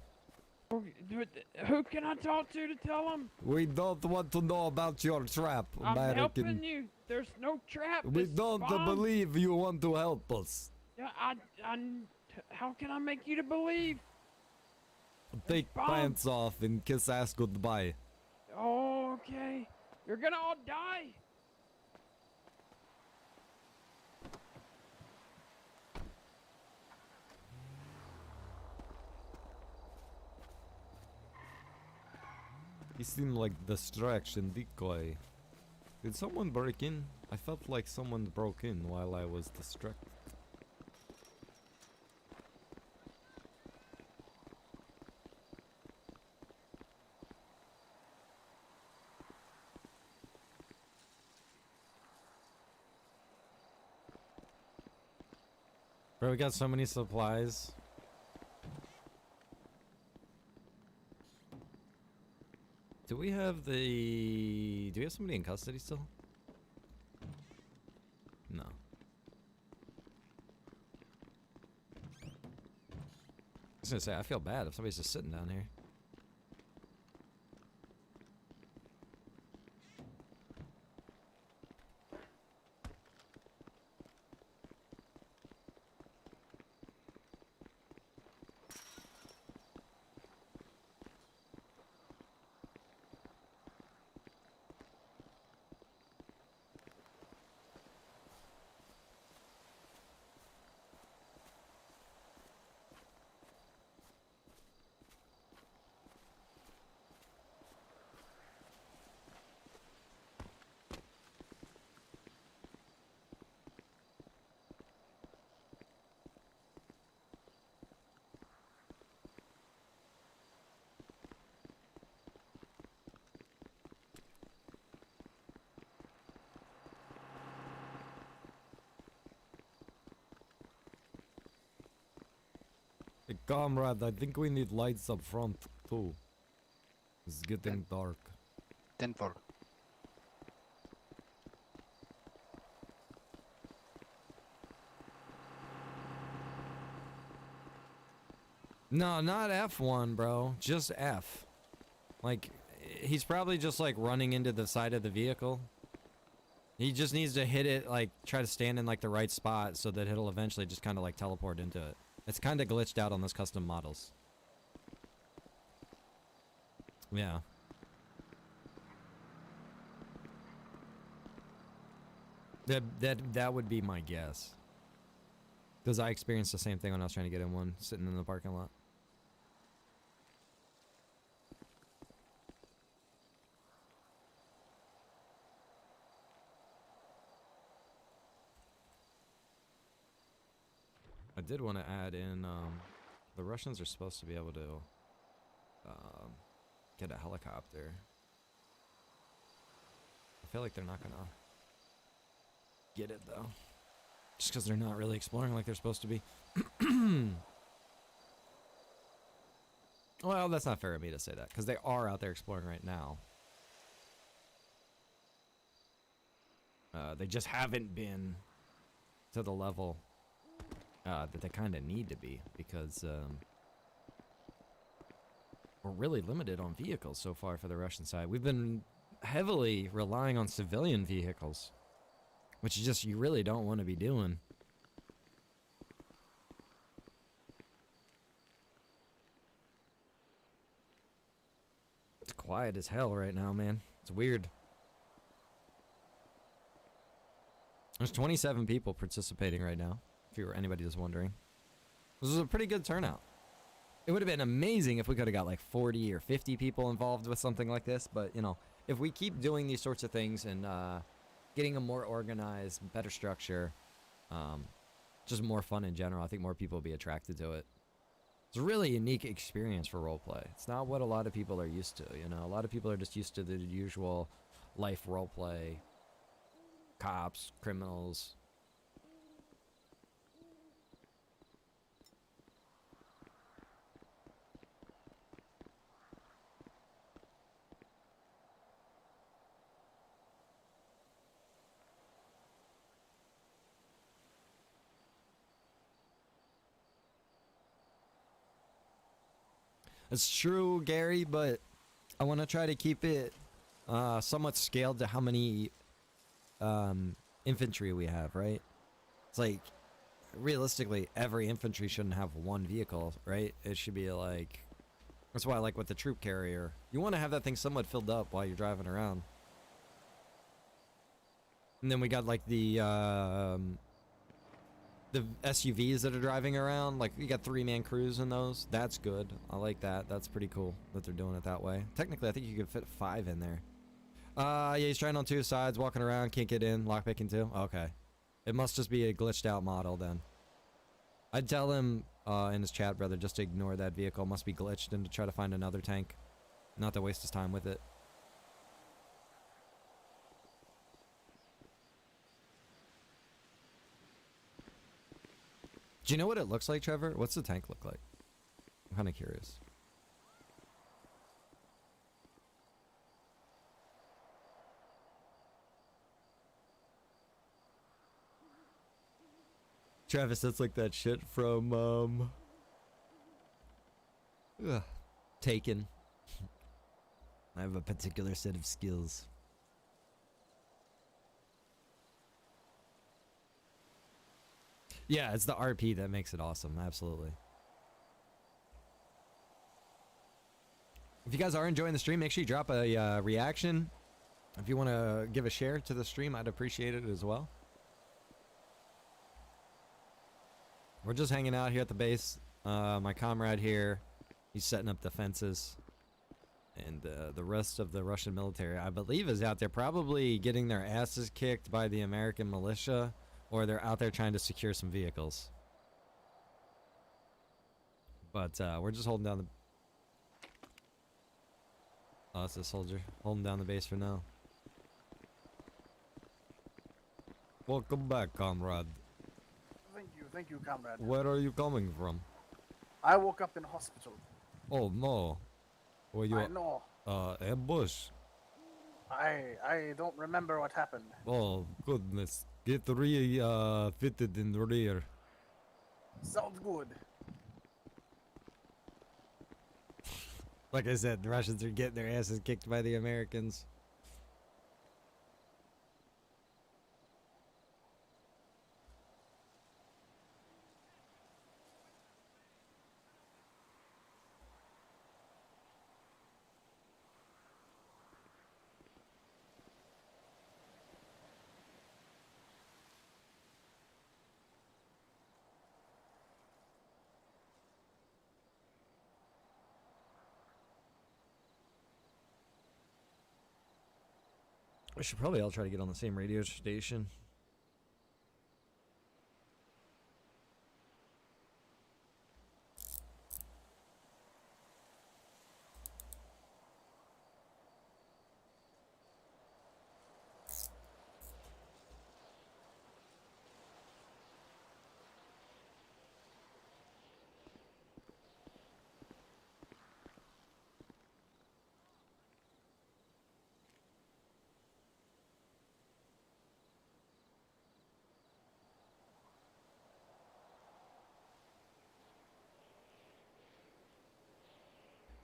Speaker 13: Who can I talk to tell him?
Speaker 1: We don't want to know about your trap,
Speaker 13: I'm helping
Speaker 1: American.
Speaker 13: you. There's no trap.
Speaker 1: We
Speaker 13: It's
Speaker 1: don't
Speaker 13: bomb.
Speaker 1: believe you want to help us.
Speaker 13: Yeah, how can I make you to believe?
Speaker 1: Take
Speaker 13: bomb.
Speaker 1: pants off and kiss ass goodbye.
Speaker 13: Oh, okay. You're gonna all die.
Speaker 1: He seemed like distraction decoy. Did someone break in? I felt like someone broke in while I was distracted. Bro, we got so many supplies. Do we have the... Do we have somebody in custody still? No. I was gonna say, I feel bad if somebody's just sitting down here. Hey, comrade, I think we need lights up front, too. It's getting dark.
Speaker 18: 10-4.
Speaker 1: No, not F1, bro. Just F. Like, he's probably just, like, running into the side of the vehicle. He just needs to hit it, like, try to stand in, like, the right spot so that it'll eventually just kind of, like, teleport into it. It's kind of glitched out on those custom models. Yeah. That would be my guess. Because I experienced the same thing when I was trying to get in one, sitting in the parking lot. I did want to add in, the Russians are supposed to be able to, get a helicopter. I feel like they're not gonna get it, though. Just because they're not really exploring like they're supposed to be. Well, that's not fair of me to say that, because they are out there exploring right now. They just haven't been to the level that they kind of need to be, because we're really limited on vehicles so far for the Russian side. We've been heavily relying on civilian vehicles, which is just you really don't want to be doing. It's quiet as hell right now, man. It's weird. There's 27 people participating right now, if anybody was wondering. This was a pretty good turnout. It would have been amazing if we could have got like 40 or 50 people involved with something like this, but you know, if we keep doing these sorts of things and getting them more organized, better structure, just more fun in general, I think more people will be attracted to it. It's a really unique experience for roleplay. It's not what a lot of people are used to, you know. A lot of people are just used to the usual life roleplay, cops, criminals. It's true, Gary, but I want to try to keep it somewhat scaled to how many infantry we have, right? It's like, realistically, every infantry shouldn't have one vehicle, right? It should be like, that's why I like with the troop carrier. You want to have that thing somewhat filled up while you're driving around. And then we got like the SUVs that are driving around, like you got 3-man crews in those. That's good. I like that. That's pretty cool that they're doing it that way. Technically, I think you could fit 5 in there. Yeah, he's trying on 2 sides, walking around, can't get in, lockpicking too. Okay. It must just be a glitched out model then. I'd tell him in his chat, brother, just to ignore that vehicle. Must be glitched and to try to find another tank. Not to waste his time with it. Do you know what it looks like, Trevor? What's the tank look like? I'm kind of curious. Travis, that's like that shit from, Taken. I have a particular set of skills. Yeah, it's the RP that makes it awesome. Absolutely. If you guys are enjoying the stream, make sure you drop a reaction. If you want to give a share to the stream, I'd appreciate it as well. We're just hanging out here at the base. My comrade here, he's setting up defenses. And the rest of the Russian military, I believe, is out there probably getting their asses kicked by the American militia. Or they're out there trying to secure some vehicles. But we're just holding down the... Oh, that's a soldier. Holding down the base for now. Welcome back, comrade.
Speaker 10: Thank you, comrade.
Speaker 1: Where are you coming from?
Speaker 10: I woke up in hospital.
Speaker 1: Oh, no. Were you...
Speaker 10: I know.
Speaker 1: Ambush?
Speaker 10: I don't remember what happened.
Speaker 1: Oh, goodness. Get fitted in the rear.
Speaker 10: Sounds good.
Speaker 1: Like I said, the Russians are getting their asses kicked by the Americans. We should probably all try to get on the same radio station.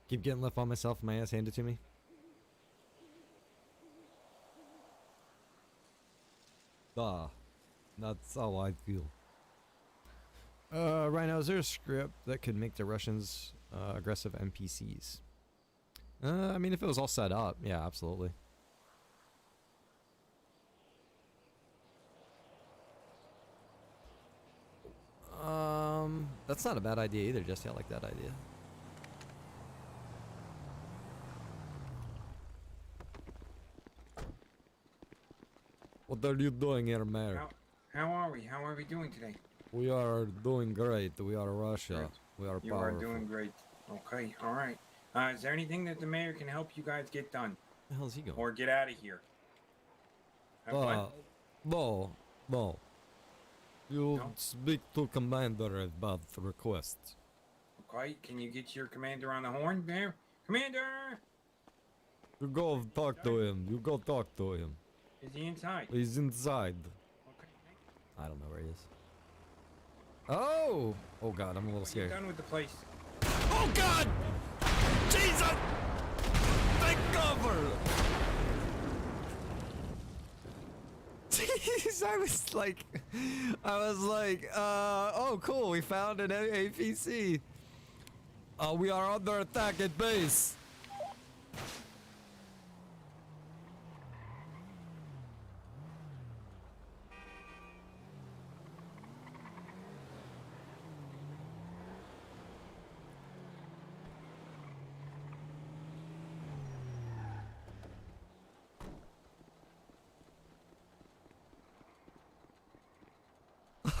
Speaker 1: Keep getting left on myself, my ass handed to me. That's how I feel. Rhino, is there a script that could make the Russians aggressive NPCs? I mean, if it was all set up, yeah, absolutely. That's not a bad idea either, Jesse. I like that idea. What are you doing here, Mayor?
Speaker 16: How are we? How are we doing today?
Speaker 1: We are doing great. We are Russia. We are
Speaker 16: You
Speaker 1: powerful.
Speaker 16: are doing great. Okay, all right. Is there anything that the mayor can help you guys get done?
Speaker 1: The hell is he going?
Speaker 16: Or get out of here? Have fun?
Speaker 1: No. You speak to commander about the request.
Speaker 16: Okay, can you get your commander on the horn there? Commander!
Speaker 1: You go talk to him. You go talk to him.
Speaker 16: Is he inside?
Speaker 1: He's inside. I don't know where he is. Oh! Oh god, I'm a little
Speaker 16: You're
Speaker 1: scared.
Speaker 16: done with the place.
Speaker 1: Oh god! Jesus! Take cover! Jeez, I was like, oh cool, we found an APC. We are under attack at base.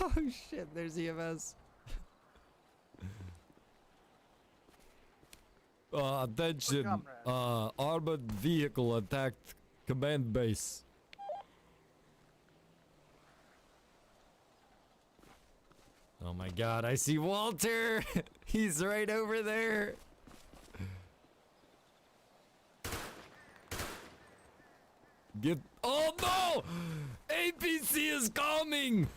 Speaker 1: Oh shit, there's EMS. Attention, armored vehicle attacked command base. Oh my god, I see Walter! He's right over there! Oh no! APC is coming!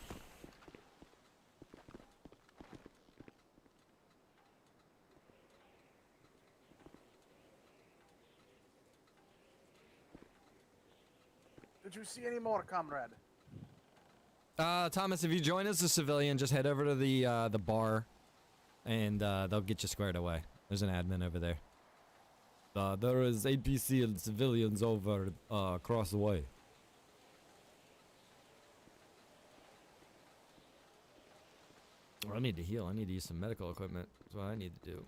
Speaker 10: Did you see any more, comrade?
Speaker 1: Thomas, if you join as a civilian, just head over to the bar, and they'll get you squared away. There's an admin over there. There is APC and civilians over across the way. I need to heal. I need to use some medical equipment. That's what I need to do.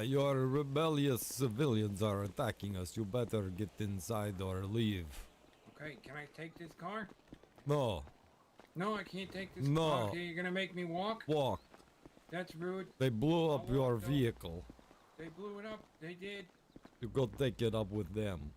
Speaker 1: Your rebellious civilians are attacking us. You better get inside or leave.
Speaker 16: Okay, can I take this car?
Speaker 1: No.
Speaker 16: No, I can't take this
Speaker 1: No.
Speaker 16: car. Okay, you're gonna make me walk?
Speaker 1: Walk.
Speaker 16: That's rude.
Speaker 1: They blew up your vehicle.
Speaker 16: They blew it up. They did.
Speaker 1: You go take it up with them.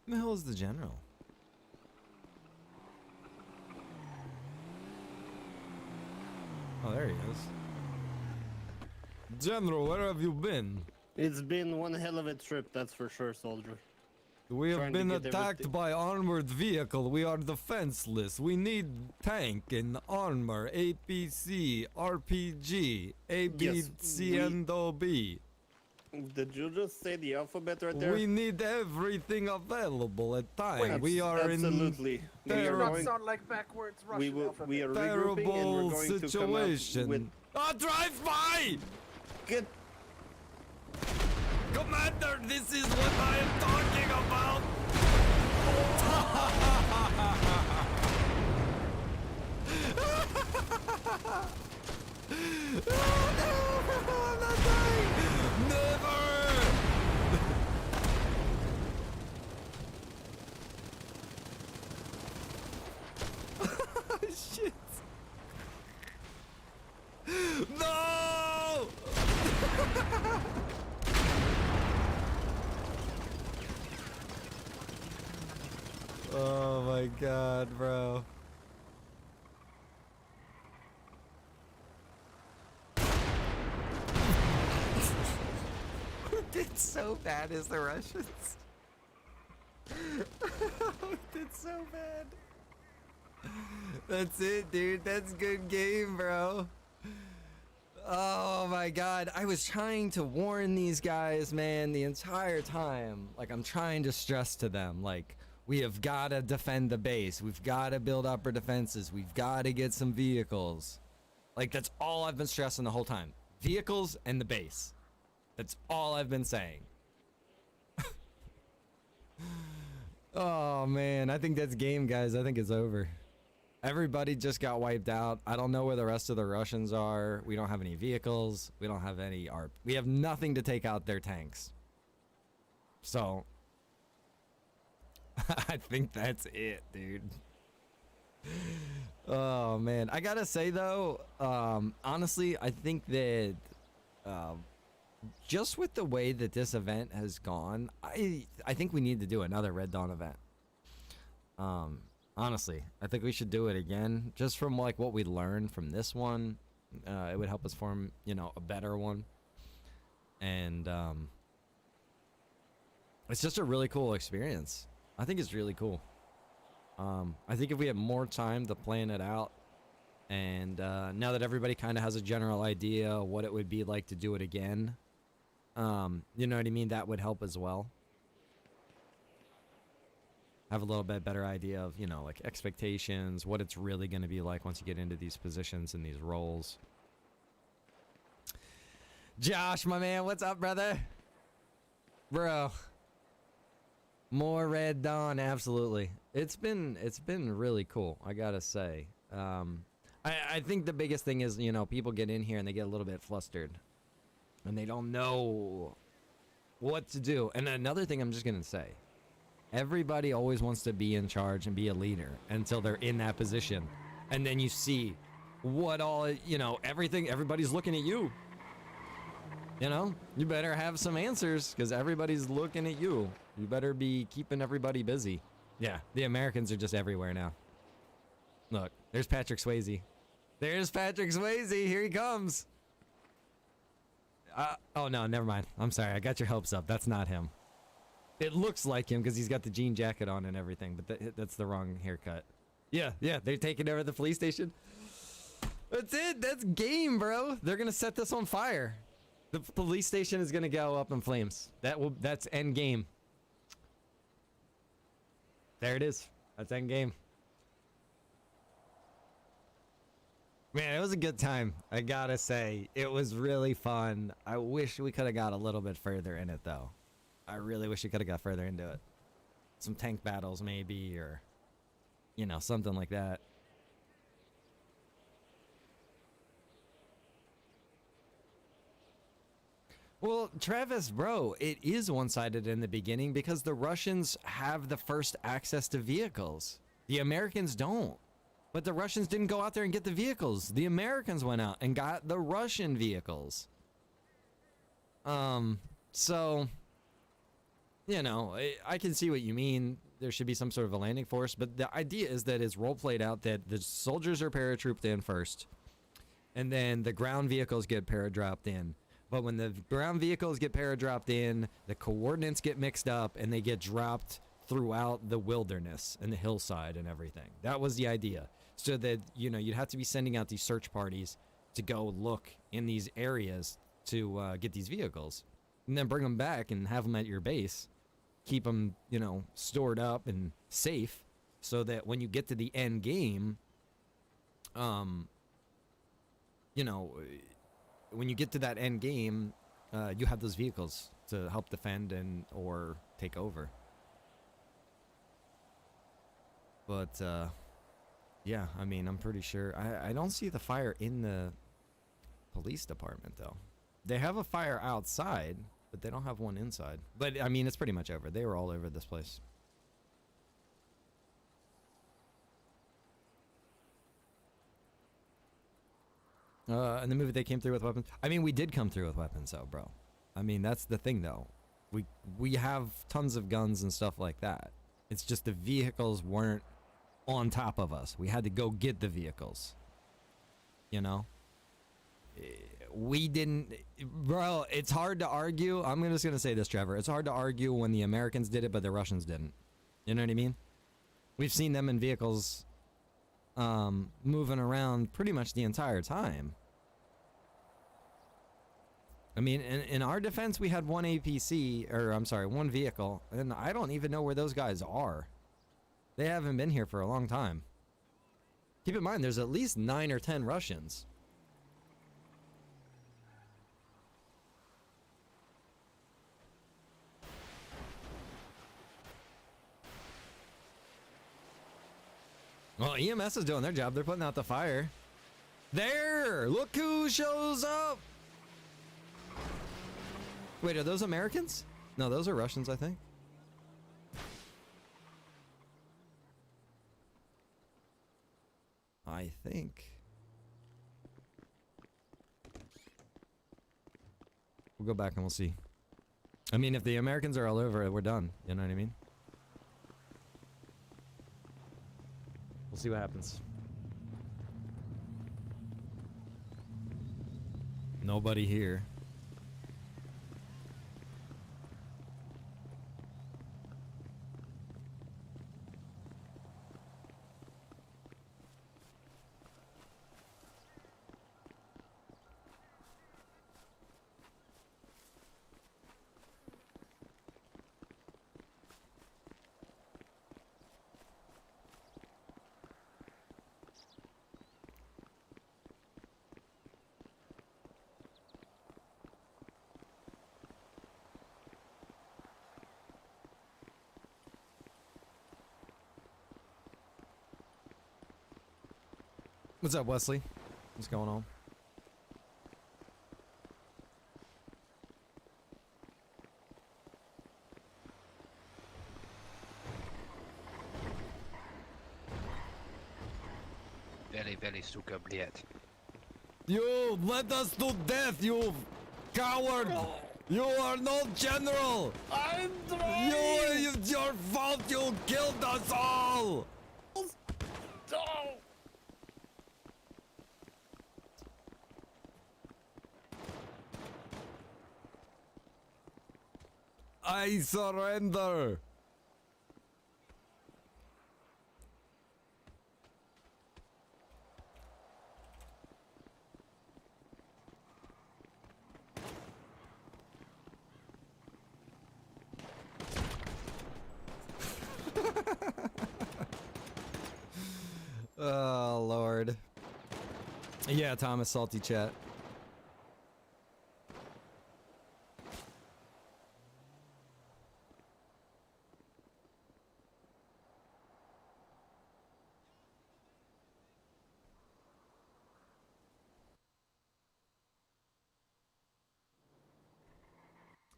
Speaker 1: Who the hell is the general? Oh, there he is. General, where have you been?
Speaker 9: It's been one hell of a trip, that's for sure, soldier.
Speaker 1: We have
Speaker 9: trying to
Speaker 1: been
Speaker 9: get
Speaker 1: attacked
Speaker 9: everything-
Speaker 1: by armored vehicle. We are defenseless. We need tank and armor. APC, RPG, ABC, and OB.
Speaker 9: Did you just say the alphabet right there?
Speaker 1: We need everything available at time.
Speaker 9: Wait,
Speaker 1: we are
Speaker 9: absolutely.
Speaker 1: in
Speaker 10: They do not
Speaker 9: going-
Speaker 10: sound like backwards Russian
Speaker 9: We will.
Speaker 10: alphabet.
Speaker 9: We are regrouping and we're
Speaker 1: terrible
Speaker 9: going
Speaker 1: situation.
Speaker 9: to come out with.
Speaker 1: Drive by!
Speaker 9: Get.
Speaker 1: Commander, this is what I am talking about! Oh, no, I'm not dying! Never! Shit! No! Oh my god, bro. Who did so bad as the Russians? Who did so bad? That's it, dude. That's good game, bro. Oh my god. I was trying to warn these guys, man, the entire time. Like, I'm trying to stress to them, like, we have got to defend the base. We've got to build up our defenses. We've got to get some vehicles. Like, that's all I've been stressing the whole time. Vehicles and the base. That's all I've been saying. Oh, man. I think that's game, guys. I think it's over. Everybody just got wiped out. I don't know where the rest of the Russians are. We don't have any vehicles. We don't have any ARP. We have nothing to take out their tanks. So... I think that's it, dude. Oh man, I gotta say though, honestly, I think that just with the way that this event has gone, I think we need to do another Red Dawn event. Honestly, I think we should do it again, just from like what we learned from this one. It would help us form, you know, a better one. And it's just a really cool experience. I think it's really cool. I think if we had more time to plan it out, and now that everybody kind of has a general idea what it would be like to do it again, you know what I mean, that would help as well. Have a little bit better idea of, you know, like expectations, what it's really going to be like once you get into these positions and these roles. Josh, my man, what's up, brother? Bro. More Red Dawn, absolutely. It's been really cool, I gotta say. I think the biggest thing is, you know, people get in here and they get a little bit flustered. And they don't know what to do. And another thing I'm just gonna say. Everybody always wants to be in charge and be a leader until they're in that position. And then you see what all, you know, everybody's looking at you. You know, you better have some answers because everybody's looking at you. You better be keeping everybody busy. Yeah, the Americans are just everywhere now. Look, there's Patrick Swayze. There's Patrick Swayze. Here he comes. Oh, no, never mind. I'm sorry. I got your hopes up. That's not him. It looks like him because he's got the jean jacket on and everything, but that's the wrong haircut. Yeah, they're taking over the police station. That's it. That's game, bro. They're going to set this on fire. The police station is going to go up in flames. That's end game. There it is. That's end game. Man, it was a good time. I gotta say, it was really fun. I wish we could have got a little bit further in it, though. I really wish we could have got further into it. Some tank battles, maybe, or, you know, something like that. Well, Travis, bro, it is one-sided in the beginning because the Russians have the first access to vehicles. The Americans don't. But the Russians didn't go out there and get the vehicles. The Americans went out and got the Russian vehicles. So, you know, I can see what you mean. There should be some sort of a landing force, but the idea is that it's role played out that the soldiers are paratrooped in first, and then the ground vehicles get paradropped in. But when the ground vehicles get paradropped in, the coordinates get mixed up and they get dropped throughout the wilderness and the hillside and everything. That was the idea. So that, you know, you'd have to be sending out these search parties to go look in these areas to get these vehicles, and then bring them back and have them at your base, keep them, you know, stored up and safe, so that when you get to the end game, you know, when you get to that end game, you have those vehicles to help defend and or take over. But yeah, I mean, I'm pretty sure I don't see the fire in the police department though. They have a fire outside, but they don't have one inside. But I mean, it's pretty much over. They were all over this place. In the movie, they came through with weapons. I mean, we did come through with weapons, though, bro. I mean, that's the thing, though. We have tons of guns and stuff like that. It's just the vehicles weren't on top of us. We had to go get the vehicles. You know? We didn't... Bro, it's hard to argue. I'm just going to say this, Trevor. It's hard to argue when the Americans did it, but the Russians didn't. You know what I mean? We've seen them in vehicles moving around pretty much the entire time. I mean, in our defense, we had one APC, or I'm sorry, one vehicle, and I don't even know where those guys are. They haven't been here for a long time. Keep in mind, there's at least 9 or 10 Russians. Well, EMS is doing their job. They're putting out the fire. There! Look who shows up! Wait, are those Americans? No, those are Russians, I think. I think. We'll go back and we'll see. I mean, if the Americans are all over it, we're done. You know what I mean? We'll see what happens. Nobody here. What's up, Wesley? What's going on?
Speaker 18: Very suka bliet.
Speaker 1: You led us to death, you coward! You are no general!
Speaker 9: I'm
Speaker 1: It's your fault you killed us all! I surrender! Oh, Lord. Yeah, Thomas, salty chat.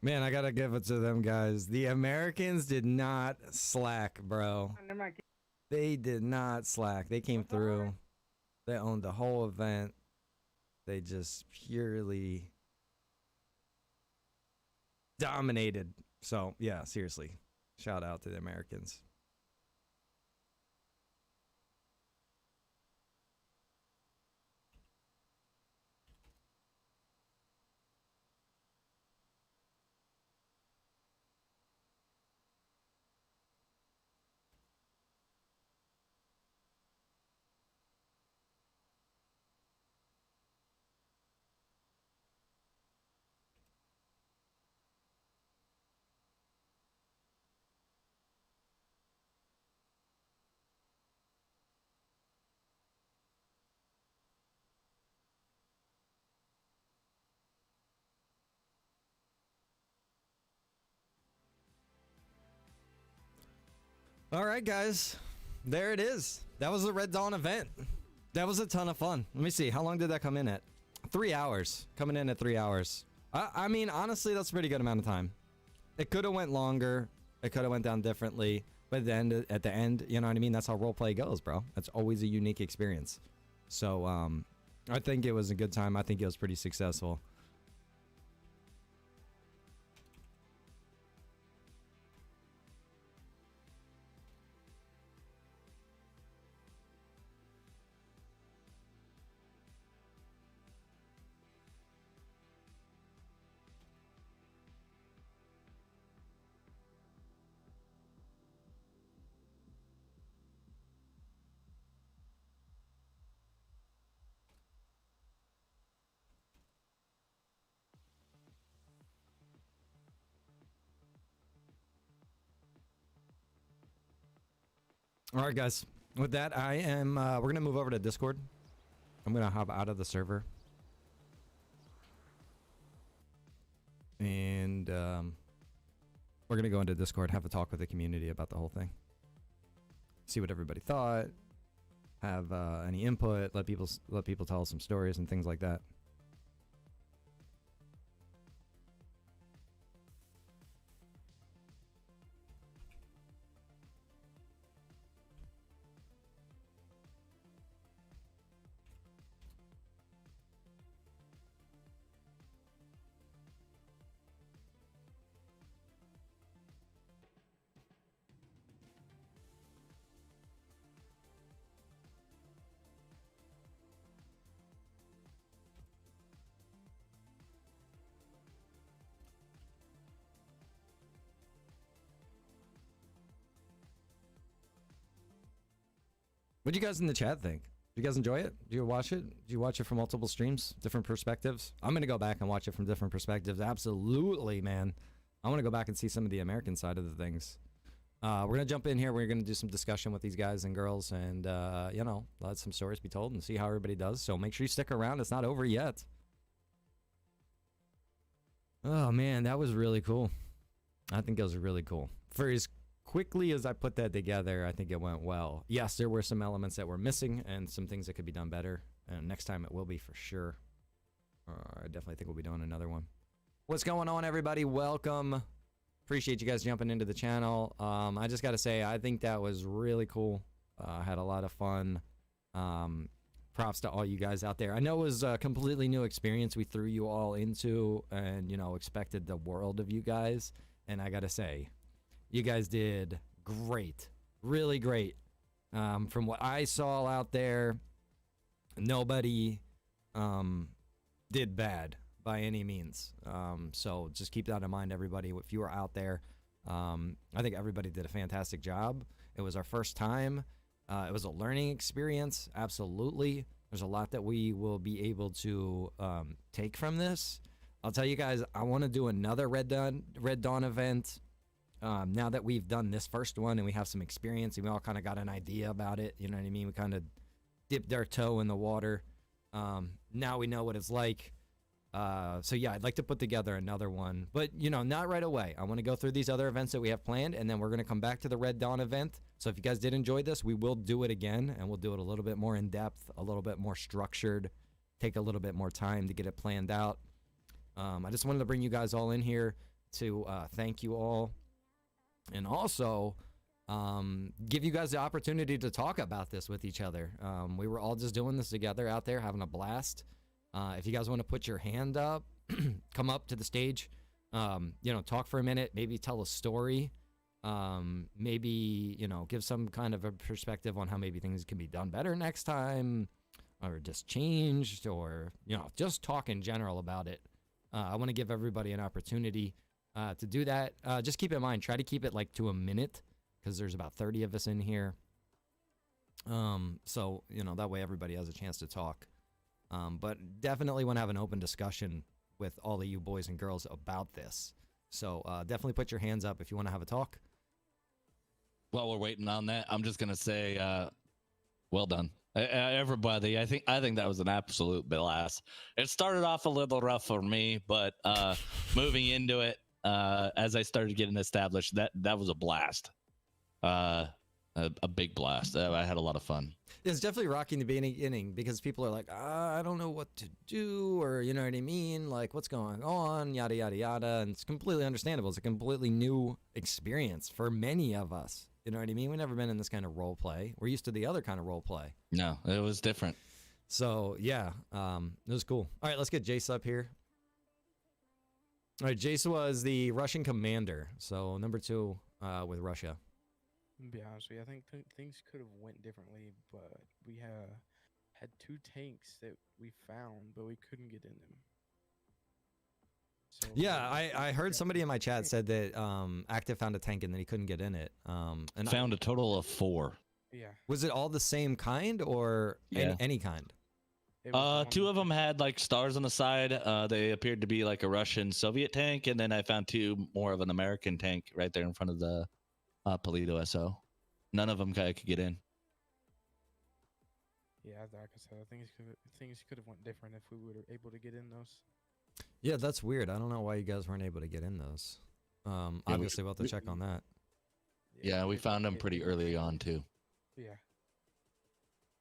Speaker 1: Man, I gotta give it to them guys. The Americans did not slack, bro. They did not slack. They came through. They owned the whole event. They just purely dominated. So, yeah, seriously. Shout out to the Americans. All right, guys. There it is. That was the Red Dawn event. That was a ton of fun. Let me see. How long did that come in at? 3 hours. Coming in at 3 hours. I mean, honestly, that's a pretty good amount of time. It could have went longer. It could have went down differently. But then at the end, you know what I mean? That's how roleplay goes, bro. That's always a unique experience. So, I think it was a good time. I think it was pretty successful. All right, guys. With that, I am. We're gonna move over to Discord. I'm gonna hop out of the server, and we're gonna go into Discord, have a talk with the community about the whole thing, see what everybody thought, have any input, let people tell us some stories and things like that. What do you guys in the chat think? Do you guys enjoy it? Do you watch it? Do you watch it from multiple streams, different perspectives? I'm going to go back and watch it from different perspectives. Absolutely, man. I want to go back and see some of the American side of the things. We're going to jump in here. We're going to do some discussion with these guys and girls and, you know, let some stories be told and see how everybody does. So make sure you stick around. It's not over yet. Oh, man, that was really cool. I think it was really cool. For as quickly as I put that together, I think it went well. Yes, there were some elements that were missing and some things that could be done better. And next time it will be for sure. I definitely think we'll be doing another one. What's going on, everybody? Welcome. Appreciate you guys jumping into the channel. I just got to say, I think that was really cool. I had a lot of fun. Props to all you guys out there. I know it was a completely new experience we threw you all into and, you know, expected the world of you guys. And I got to say, you guys did great. Really great. From what I saw out there, nobody did bad by any means. So just keep that in mind, everybody. If you are out there, I think everybody did a fantastic job. It was our first time. It was a learning experience. Absolutely. There's a lot that we will be able to take from this. I'll tell you guys, I want to do another Red Dawn event. Now that we've done this first one and we have some experience and we all kind of got an idea about it, you know what I mean? We kind of dipped our toe in the water. Now we know what it's like. So yeah, I'd like to put together another one, but you know, not right away. I want to go through these other events that we have planned, and then we're going to come back to the Red Dawn event. So if you guys did enjoy this, we will do it again, and we'll do it a little bit more in depth, a little bit more structured, take a little bit more time to get it planned out. I just wanted to bring you guys all in here to thank you all. And also, give you guys the opportunity to talk about this with each other. We were all just doing this together out there, having a blast. If you guys want to put your hand up, come up to the stage, you know, talk for a minute, maybe tell a story, maybe, you know, give some kind of a perspective on how maybe things can be done better next time, or just changed, or, you know, just talk in general about it. I want to give everybody an opportunity to do that. Just keep in mind, try to keep it like to a minute, because there's about 30 of us in here. So, you know, that way everybody has a chance to talk. But definitely want to have an open discussion with all of you boys and girls about this. So definitely put your hands up if you want to have a talk.
Speaker 8: While we're waiting on that, I'm just gonna say, well done, everybody. I think that was an absolute blast. It started off a little rough for me, but moving into it, as I started getting established, that was a blast. a big blast. I had a lot of fun.
Speaker 1: It's definitely rocking the beginning because people are like, I don't know what to do, or you know what I mean, like what's going on, yada yada yada, and it's completely understandable. It's a completely new experience for many of us. You know what I mean? We've never been in this kind of role play. We're used to the other kind of role play.
Speaker 8: No, it was different.
Speaker 1: So yeah, it was cool. All right, let's get Jace up here. All right, Jace was the Russian commander, so number 2 with Russia.
Speaker 11: To be honest with you, I think things could have went differently, but we had 2 tanks that we found, but we couldn't get in them. So
Speaker 1: Yeah, I heard somebody in my chat said that Active found a tank and then he couldn't get in it. And
Speaker 8: Found a total of 4.
Speaker 11: Yeah.
Speaker 1: Was it all the same kind or
Speaker 8: Yeah.
Speaker 1: any kind?
Speaker 8: 2 of them had like stars on the side. They appeared to be like a Russian Soviet tank, and then I found 2 more of an American tank right there in front of the Polito SO. None of them could get in.
Speaker 11: Yeah, like I said, things could have went different if we were able to get in those.
Speaker 1: Yeah, that's weird. I don't know why you guys weren't able to get in those. Obviously, we'll have to check on that.
Speaker 8: Yeah, we found them pretty early on too.
Speaker 11: Yeah.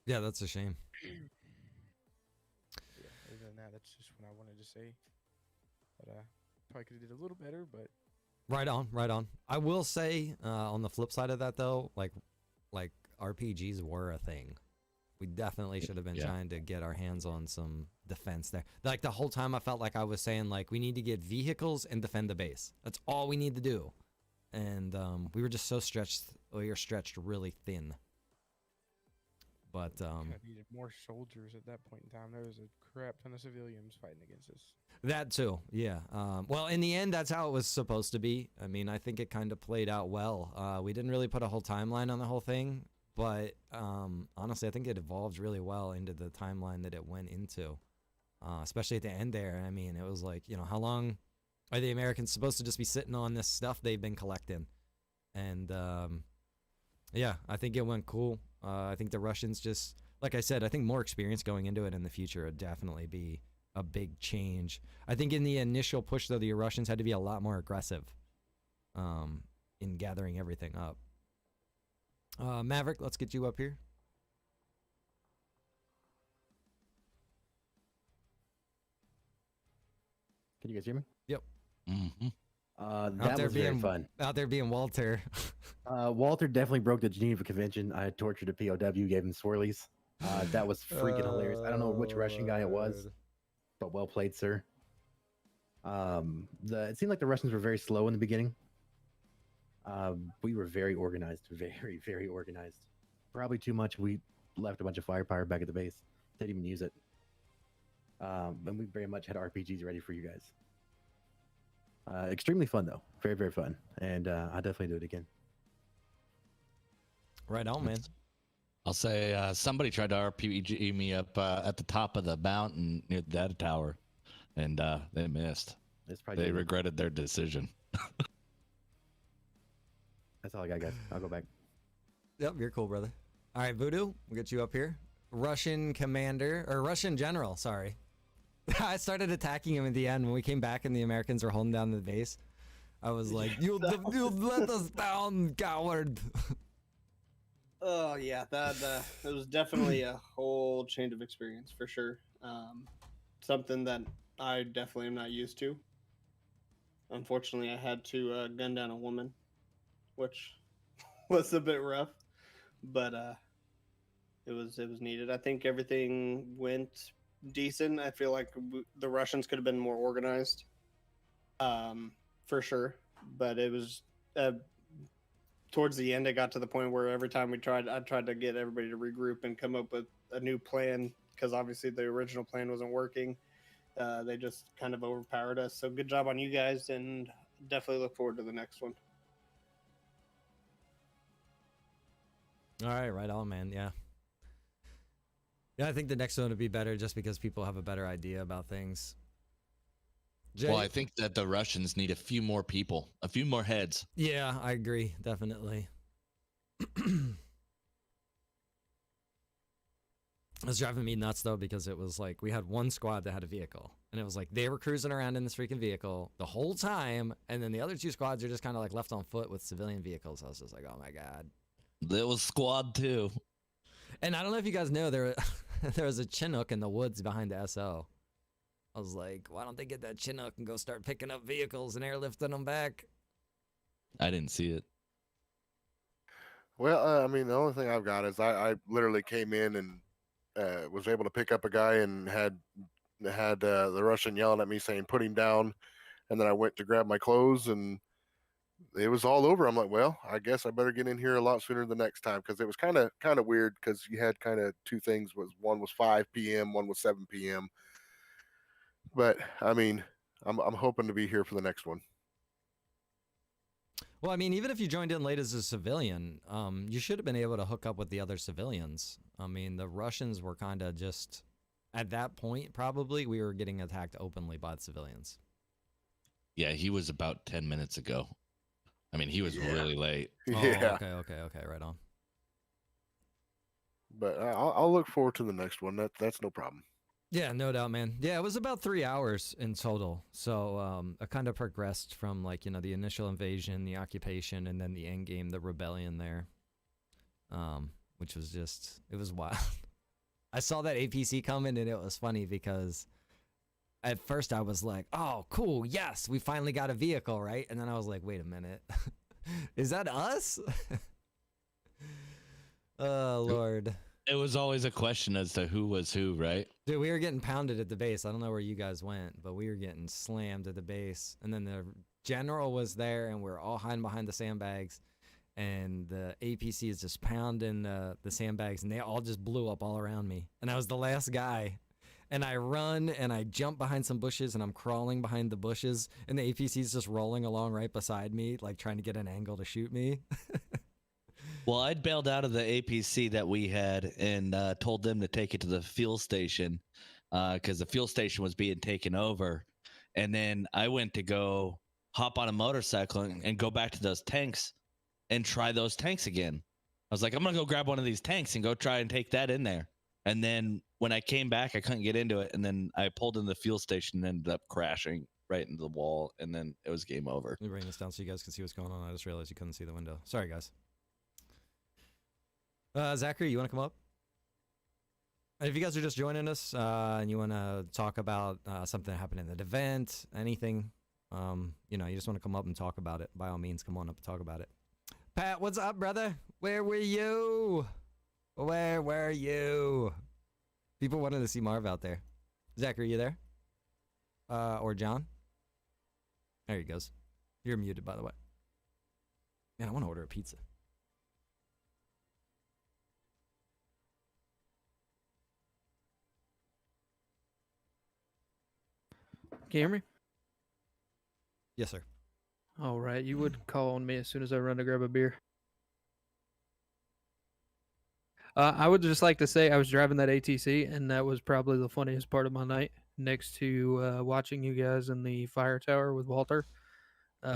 Speaker 1: Yeah, that's a shame.
Speaker 11: Yeah, other than that, that's just what I wanted to say. But probably could have did a little better, but
Speaker 1: Right on, right on. I will say, on the flip side of that though, like RPGs were a thing. We definitely should have been trying to get our hands on some defense there. Like the whole time I felt like I was saying like we need to get vehicles and defend the base. That's all we need to do. And we were just so stretched. We were stretched really thin. But
Speaker 11: I needed more soldiers at that point in time. There was a crap ton of civilians fighting against us.
Speaker 1: that too, yeah. Well, in the end, that's how it was supposed to be. I mean, I think it kind of played out well. We didn't really put a whole timeline on the whole thing, but honestly, I think it evolved really well into the timeline that it went into. Especially at the end there. I mean, it was like, you know, how long are the Americans supposed to just be sitting on this stuff they've been collecting? And yeah, I think it went cool. I think the Russians just, like I said, I think more experience going into it in the future would definitely be a big change. I think in the initial push, though, the Russians had to be a lot more aggressive in gathering everything up. Maverick, let's get you up here.
Speaker 2: Can you guys hear me?
Speaker 1: Yep.
Speaker 8: Mm-hmm.
Speaker 2: That was very fun.
Speaker 1: Out there being Walter.
Speaker 2: Walter definitely broke the Geneva Convention. I tortured a POW, gave him swirlies. That was freaking hilarious. I don't know which Russian guy it was, but well played, sir. It seemed like the Russians were very slow in the beginning. We were very organized, very, very organized. Probably too much. We left a bunch of firepower back at the base. Didn't even use it. And we very much had RPGs ready for you guys. Extremely fun though, very, very fun, and I'll definitely do it again.
Speaker 1: Right on, man.
Speaker 8: I'll say somebody tried to RPG me up at the top of the mountain near the data tower, and they missed. They regretted their decision.
Speaker 2: That's all I got, guys. I'll go back.
Speaker 1: Yep, you're cool, brother. All right, Voodoo, we'll get you up here. Russian commander, or Russian general, sorry. I started attacking him at the end when we came back and the Americans were holding down the base. I was like, you let us down, coward.
Speaker 22: Oh yeah, that was definitely a whole change of experience for sure. Something that I definitely am not used to. Unfortunately, I had to gun down a woman, which was a bit rough, but it was needed. I think everything went decent. I feel like the Russians could have been more organized, for sure. But it was towards the end. It got to the point where every time I tried to get everybody to regroup and come up with a new plan, because obviously the original plan wasn't working. They just kind of overpowered us. So good job on you guys, and definitely look forward to the next one.
Speaker 1: All right on, man. Yeah. Yeah, I think the next one would be better just because people have a better idea about things. Jay?
Speaker 8: Well, I think that the Russians need a few more people, a few more heads.
Speaker 1: Yeah, I agree. Definitely. It was driving me nuts, though, because it was like we had one squad that had a vehicle. And it was like they were cruising around in this freaking vehicle the whole time. And then the other two squads are just kind of like left on foot with civilian vehicles. I was just like, oh, my God.
Speaker 8: It was Squad 2.
Speaker 1: And I don't know if you guys know there there was a Chinook in the woods behind the SO. I was like, why don't they get that Chinook and go start picking up vehicles and airlifting them back?
Speaker 8: I didn't see it.
Speaker 17: Well, I mean, the only thing I've got is I literally came in and was able to pick up a guy and had the Russian yelling at me saying, "Put him down," and then I went to grab my clothes and it was all over. I'm like, well, I guess I better get in here a lot sooner the next time, because it was kind of weird, because you had kind of two things. One was 5 p.m., one was 7 p.m. But I mean, I'm hoping to be here for the next one.
Speaker 1: Well, I mean, even if you joined in late as a civilian, you should have been able to hook up with the other civilians. I mean, the Russians were kind of just, at that point, probably, we were getting attacked openly by the civilians.
Speaker 8: Yeah, he was about 10 minutes ago. I mean, he was really late.
Speaker 17: Yeah.
Speaker 1: Oh, okay, right on.
Speaker 17: But I'll look forward to the next one. That's no problem.
Speaker 1: Yeah, no doubt, man. Yeah, it was about 3 hours in total. So I kind of progressed from, like, the initial invasion, the occupation, and then the end game, the rebellion there, which was just, it was wild. I saw that APC coming, and it was funny because at first I was like, oh, cool, yes, we finally got a vehicle, right? And then I was like, wait a minute. Is that us? Oh, Lord.
Speaker 8: It was always a question as to who was who, right?
Speaker 1: Dude, we were getting pounded at the base. I don't know where you guys went, but we were getting slammed at the base. And then the general was there, and we were all hiding behind the sandbags. And the APC is just pounding the sandbags, and they all just blew up all around me. And I was the last guy. And I run, and I jump behind some bushes, and I'm crawling behind the bushes. And the APC is just rolling along right beside me, like trying to get an angle to shoot me.
Speaker 8: Well, I'd bailed out of the APC that we had and told them to take it to the fuel station because the fuel station was being taken over. And then I went to go hop on a motorcycle and go back to those tanks and try those tanks again. I was like, I'm going to go grab one of these tanks and go try and take that in there. And then when I came back, I couldn't get into it. And then I pulled in the fuel station and ended up crashing right into the wall. And then it was game over.
Speaker 1: Let me bring this down so you guys can see what's going on. I just realized you couldn't see the window. Sorry, guys. Zachary, you want to come up? If you guys are just joining us and you want to talk about something that happened in the event, anything, you just want to come up and talk about it, by all means, come on up and talk about it. Pat, what's up, brother? Where were you? Where were you? People wanted to see Marv out there. Zachary, you there? Or John? There he goes. You're muted, by the way. Man, I want to order a pizza.
Speaker 20: Can you hear me?
Speaker 1: Yes, sir.
Speaker 20: All right, you would call on me as soon as I run to grab a beer. I would just like to say I was driving that ATC, and that was probably the funniest part of my night, next to watching you guys in the fire tower with Walter.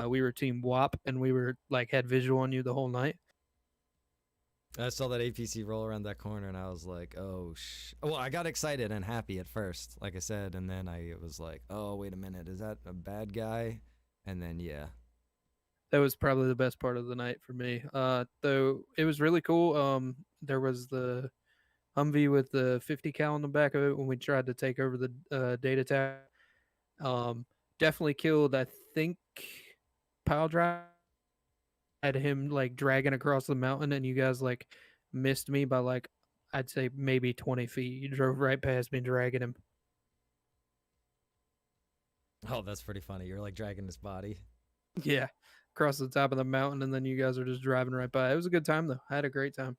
Speaker 20: We were Team WAP, and we were had visual on you the whole night.
Speaker 1: I saw that APC roll around that corner, and I was like, oh, well, I got excited and happy at first, like I said, and then I was like, oh, wait a minute, is that a bad guy? And then, yeah.
Speaker 20: That was probably the best part of the night for me. Though it was really cool. There was the Humvee with the 50 cal in the back of it when we tried to take over the data tower. Definitely killed, I think, Pile Drive. Had him dragging across the mountain, and you guys missed me by I'd say maybe 20 feet. You drove right past me dragging him.
Speaker 1: Oh, that's pretty funny. You're dragging his body.
Speaker 20: Yeah, across the top of the mountain, and then you guys are just driving right by. It was a good time though. I had a great time.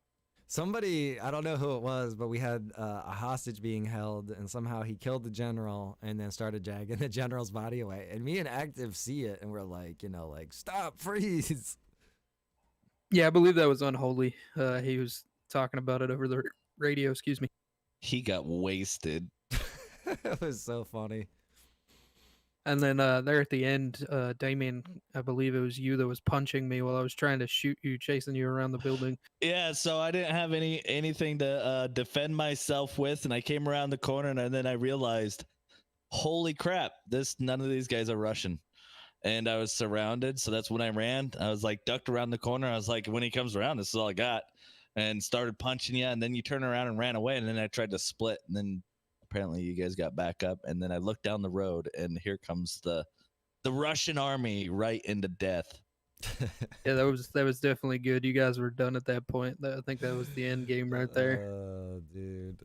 Speaker 1: Somebody, I don't know who it was, but we had a hostage being held, and somehow he killed the general and then started dragging the general's body away. And me and Active see it, and we're like, stop, freeze.
Speaker 20: Yeah, I believe that was Unholy. He was talking about it over the radio, excuse me.
Speaker 8: He got wasted.
Speaker 1: It was so funny.
Speaker 20: And then there at the end, Damien, I believe it was you that was punching me while I was trying to shoot you, chasing you around the building.
Speaker 8: Yeah, so I didn't have anything to defend myself with, and I came around the corner, and then I realized, holy crap, none of these guys are Russian. and I was surrounded. So that's when I ran. I was like ducked around the corner. I was like, when he comes around, this is all I got, and started punching you. And then you turn around and ran away. And then I tried to split, and then apparently you guys got back up. And then I looked down the road, and here comes the Russian army right into death.
Speaker 20: Yeah, that was definitely good. You guys were done at that point. I think that was the end game right there.
Speaker 1: Oh, dude.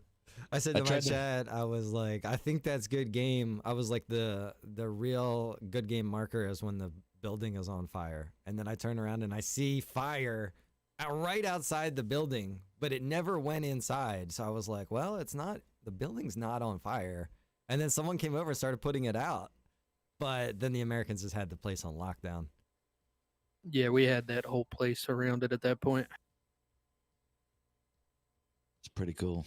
Speaker 1: I said
Speaker 8: I
Speaker 1: to my
Speaker 8: tried to-
Speaker 1: chat, I was like, I think that's good game. I was like, the real good game marker is when the building is on fire. And then I turn around and I see fire right outside the building, but it never went inside. So I was like, well, the building's not on fire. And then someone came over and started putting it out. But then the Americans just had the place on lockdown.
Speaker 20: Yeah, we had that whole place surrounded at that point.
Speaker 8: It's pretty cool.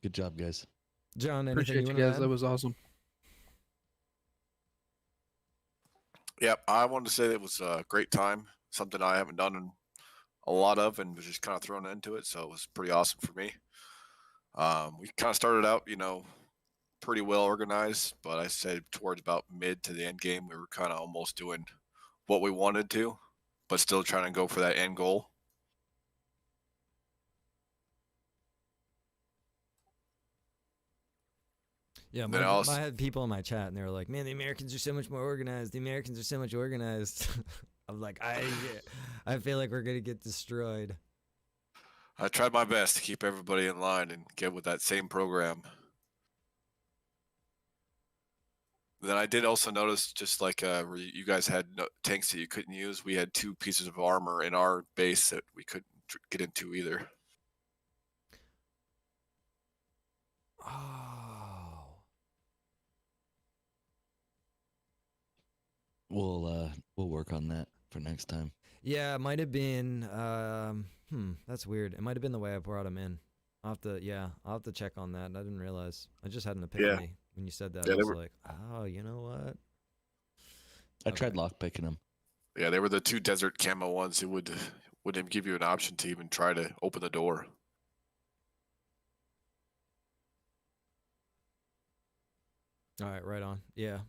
Speaker 8: Good job, guys.
Speaker 1: John, anything
Speaker 20: Appreciate you
Speaker 1: wanna
Speaker 20: guys.
Speaker 1: add?
Speaker 20: That was awesome.
Speaker 4: Yep, I wanted to say it was a great time. Something I haven't done in a lot of, and was just kind of thrown into it. So it was pretty awesome for me. We kind of started out, pretty well organized, but I said towards about mid to the end game, we were kind of almost doing what we wanted to, but still trying to go for that end goal.
Speaker 1: Yeah,
Speaker 4: Then also-
Speaker 1: I had people in my chat and they were like, "Man, the Americans are so much more organized. The Americans are so much organized." I'm like, I feel like we're gonna get destroyed.
Speaker 4: I tried my best to keep everybody in line and get with that same program. Then I did also notice, just like where you guys had tanks that you couldn't use, we had 2 pieces of armor in our base that we couldn't get into either.
Speaker 1: Oh,
Speaker 8: We'll work on that for next time.
Speaker 1: yeah, it might have been. That's weird. It might have been the way I brought him in. I'll have to check on that. I didn't realize. I just had an epiphany when you said that.
Speaker 4: Yeah,
Speaker 1: I
Speaker 4: they
Speaker 1: was
Speaker 4: were-
Speaker 1: like, oh, you know what?
Speaker 8: I tried lockpicking them.
Speaker 4: Yeah, they were the 2 desert camo ones who wouldn't even give you an option to even try to open the door.
Speaker 1: All right, right on. Yeah,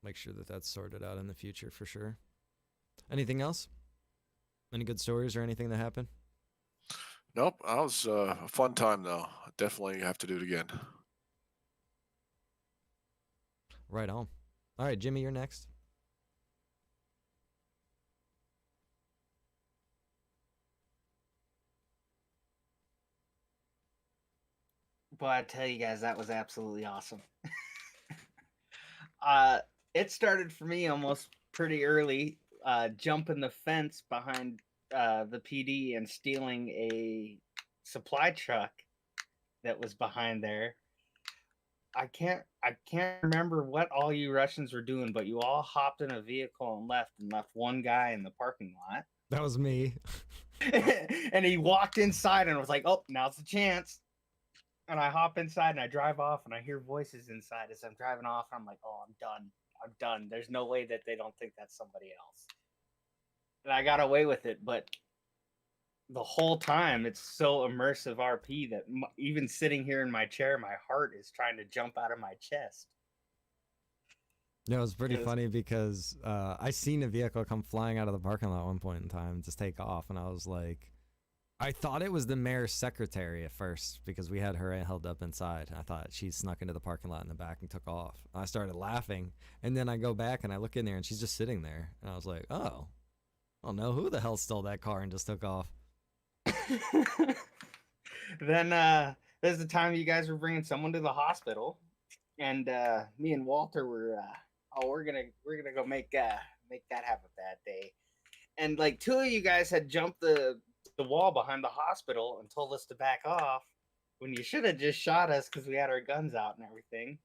Speaker 1: make sure that that's sorted out in the future for sure. Anything else? Any good stories or anything that happened?
Speaker 4: Nope, that was a fun time though. Definitely have to do it again.
Speaker 1: Right on. All right, Jimmy, you're next.
Speaker 12: Boy, I tell you guys, that was absolutely awesome. It started for me almost pretty early, jumping the fence behind the PD and stealing a supply truck that was behind there. I can't remember what all you Russians were doing, but you all hopped in a vehicle and left one guy in the parking lot.
Speaker 1: That was me.
Speaker 12: And he walked inside and was like, "Oh, now's the chance." And I hop inside and I drive off and I hear voices inside as I'm driving off. And I'm like, "Oh, I'm done. I'm done. There's no way that they don't think that's somebody else." And I got away with it, but the whole time it's so immersive RP that even sitting here in my chair, my heart is trying to jump out of my chest.
Speaker 1: No, it was pretty
Speaker 12: Because-
Speaker 1: funny because I seen a vehicle come flying out of the parking lot at one point in time and just take off, and I was like, I thought it was the mayor's secretary at first because we had her held up inside. I thought she snuck into the parking lot in the back and took off. I started laughing, and then I go back and I look in there, and she's just sitting there, and I was like, oh, I don't know who the hell stole that car and just took off.
Speaker 12: Then there's the time you guys were bringing someone to the hospital, and me and Walter were we're gonna go make that happen that day. And like 2 of you guys had jumped the wall behind the hospital and told us to back off when you should have just shot us because we had our guns out and everything.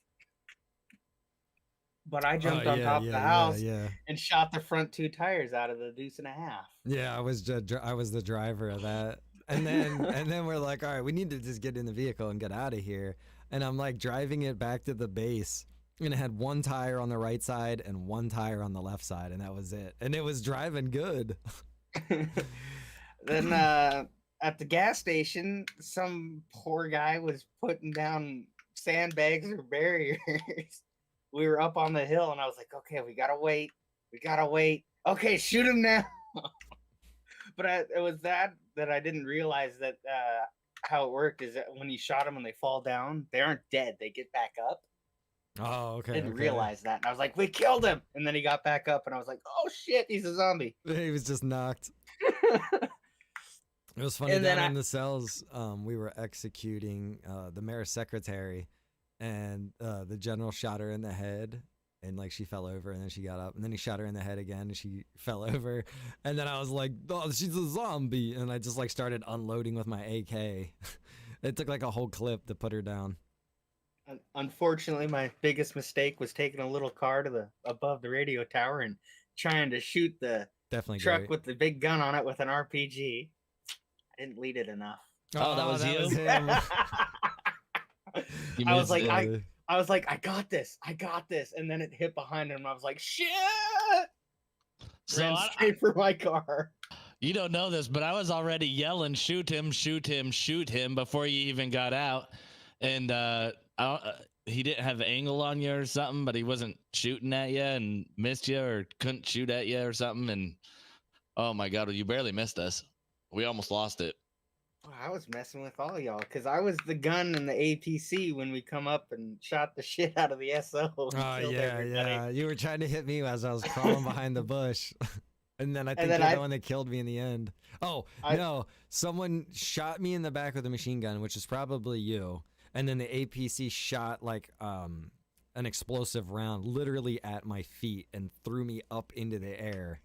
Speaker 12: But I jumped on top of the house and shot the front 2 tires out of the deuce and a half.
Speaker 1: Yeah, I was the driver of that. And then we're like, all right, we need to just get in the vehicle and get out of here. And I'm like driving it back to the base, and it had 1 tire on the right side and 1 tire on the left side, and that was it. And it was driving good.
Speaker 12: Then at the gas station, some poor guy was putting down sandbags or barriers. We were up on the hill, and I was like, okay, we gotta wait. We gotta wait. Okay, shoot him now. But it was that I didn't realize that how it worked is that when you shot them when they fall down, they aren't dead. They get back up.
Speaker 1: Oh, okay.
Speaker 12: I didn't
Speaker 1: okay.
Speaker 12: realize that. And I was like, we killed him. And then he got back up and I was like, oh shit, he's a zombie.
Speaker 1: He was just knocked. It was funny
Speaker 12: And then
Speaker 1: down in the cells. We were executing the mayor's secretary, and the general shot her in the head, and like she fell over, and then she got up, and then he shot her in the head again, and she fell over, and then I was like, "Oh, she's a zombie," and I just like started unloading with my AK. It took like a whole clip to put her down.
Speaker 12: Unfortunately, my biggest mistake was taking a little car to the above the radio tower and trying to shoot the
Speaker 1: Definitely
Speaker 12: truck
Speaker 1: great.
Speaker 12: with the big gun on it with an RPG. I didn't lead it enough.
Speaker 8: Oh, that was you?
Speaker 1: him.
Speaker 8: You
Speaker 12: I was
Speaker 8: missed
Speaker 12: like,
Speaker 8: it.
Speaker 12: I was like, I got this, and then it hit behind him. And I was like, shit!
Speaker 8: So
Speaker 12: Ran
Speaker 8: I-
Speaker 12: straight for my car.
Speaker 8: You don't know this, but I was already yelling, shoot him, shoot him, shoot him before you even got out. And he didn't have an angle on you or something, but he wasn't shooting at you and missed you or couldn't shoot at you or something. And oh my God, you barely missed us. We almost lost it.
Speaker 12: I was messing with all y'all because I was the gun in the APC when we come up and shot the shit out of the SO.
Speaker 1: Oh
Speaker 12: and killed
Speaker 1: yeah,
Speaker 12: everybody.
Speaker 1: yeah. You were trying to hit me as I was crawling behind the bush. And then I think
Speaker 12: then
Speaker 1: you're
Speaker 12: I-
Speaker 1: the one that killed me in the end. Oh, no. Someone shot me in the back with a machine gun, which is probably you. And then the APC shot like an explosive round literally at my feet and threw me up into the air.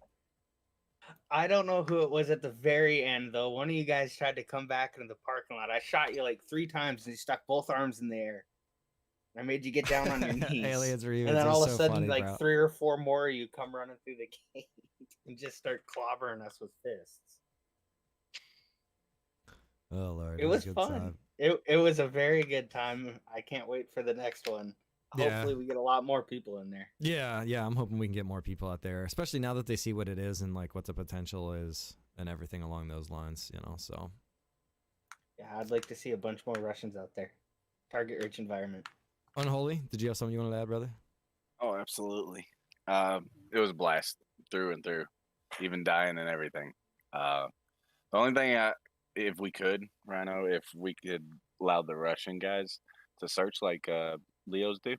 Speaker 12: I don't know who it was at the very end though. One of you guys tried to come back into the parking lot. I shot you like 3 times and you stuck both arms in the air. I made you get down on your knees.
Speaker 1: Aliens were
Speaker 12: and then all of a
Speaker 1: so
Speaker 12: sudden,
Speaker 1: funny,
Speaker 12: like
Speaker 1: bro.
Speaker 12: 3 or 4 more of you come running through the gate and just start clobbering us with fists.
Speaker 1: Oh Lord,
Speaker 12: It was
Speaker 1: a good
Speaker 12: fun.
Speaker 1: time.
Speaker 12: It was a very good time. I can't wait for the next one.
Speaker 1: Yeah.
Speaker 12: Hopefully, we get a lot more people in there.
Speaker 1: Yeah, I'm hoping we can get more people out there, especially now that they see what it is and like what the potential is and everything along those lines, you know. So
Speaker 12: Yeah, I'd like to see a bunch more Russians out there. Target rich environment.
Speaker 1: Unholy, did you have something you wanted to add, brother?
Speaker 5: Oh, absolutely. It was a blast through and through, even dying and everything. The only thing, if we could, Rhino, if we could allow the Russian guys to search like Leos do.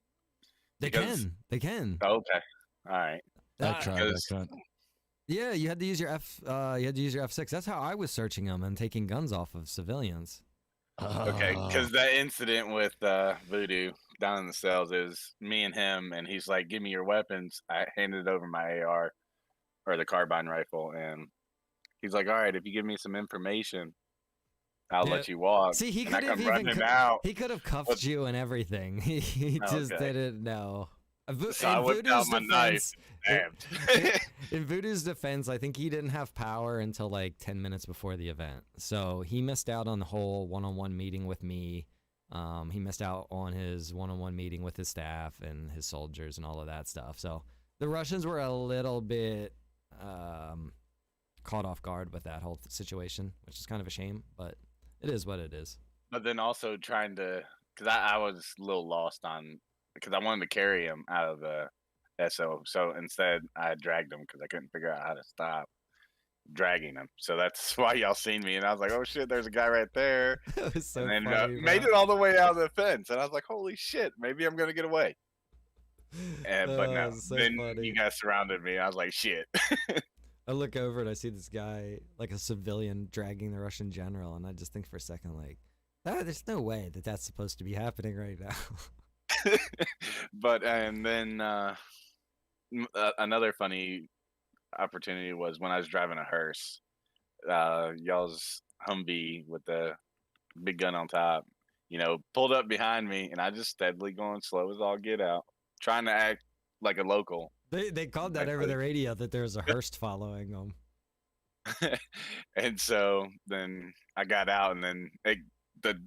Speaker 1: They
Speaker 5: Because-
Speaker 1: can.
Speaker 5: Okay. All right.
Speaker 1: I tried,
Speaker 5: Because-
Speaker 1: Yeah, you had to use your F6. That's how I was searching them and taking guns off of civilians.
Speaker 5: Okay, because that incident with Voodoo down in the cells is me and him, and he's like, "Give me your weapons." I handed over my AR or the carbine rifle, and he's like, "All right, if you give me some information, I'll let you walk."
Speaker 1: See, he
Speaker 5: And I
Speaker 1: could have
Speaker 5: come
Speaker 1: even
Speaker 5: running out.
Speaker 1: he could have cuffed
Speaker 5: with-
Speaker 1: you and everything. He just
Speaker 5: Okay.
Speaker 1: didn't know.
Speaker 5: So I whipped out my knife. In
Speaker 1: Voodoo's defense, I think he didn't have power until like 10 minutes before the event. So he missed out on the whole one-on-one meeting with me. He missed out on his one-on-one meeting with his staff and his soldiers and all of that stuff. So the Russians were a little bit caught off guard with that whole situation, which is kind of a shame, but it is what it is.
Speaker 5: But then also trying to, because I was a little lost on, because I wanted to carry him out of the SO. So instead, I dragged him because I couldn't figure out how to stop dragging him. So that's why y'all seen me. And I was like, oh shit, there's a guy right there.
Speaker 1: That was so
Speaker 5: and then
Speaker 1: funny,
Speaker 5: made
Speaker 1: bro.
Speaker 5: it all the way out of the fence. And I was like, holy shit, maybe I'm going to get away. And, but no,
Speaker 1: so
Speaker 5: then
Speaker 1: funny.
Speaker 5: you guys surrounded me. I was like, shit.
Speaker 1: I look over and I see this guy, like a civilian, dragging the Russian general, and I just think for a second, like, there's no way that that's supposed to be happening right now.
Speaker 5: But and then another funny opportunity was when I was driving a hearse, y'all's Humvee with the big gun on top, pulled up behind me, and I just steadily going slow as all get out, trying to act like a local.
Speaker 1: They called that over the radio that there was a hearse following them.
Speaker 5: And so then I got out, and then the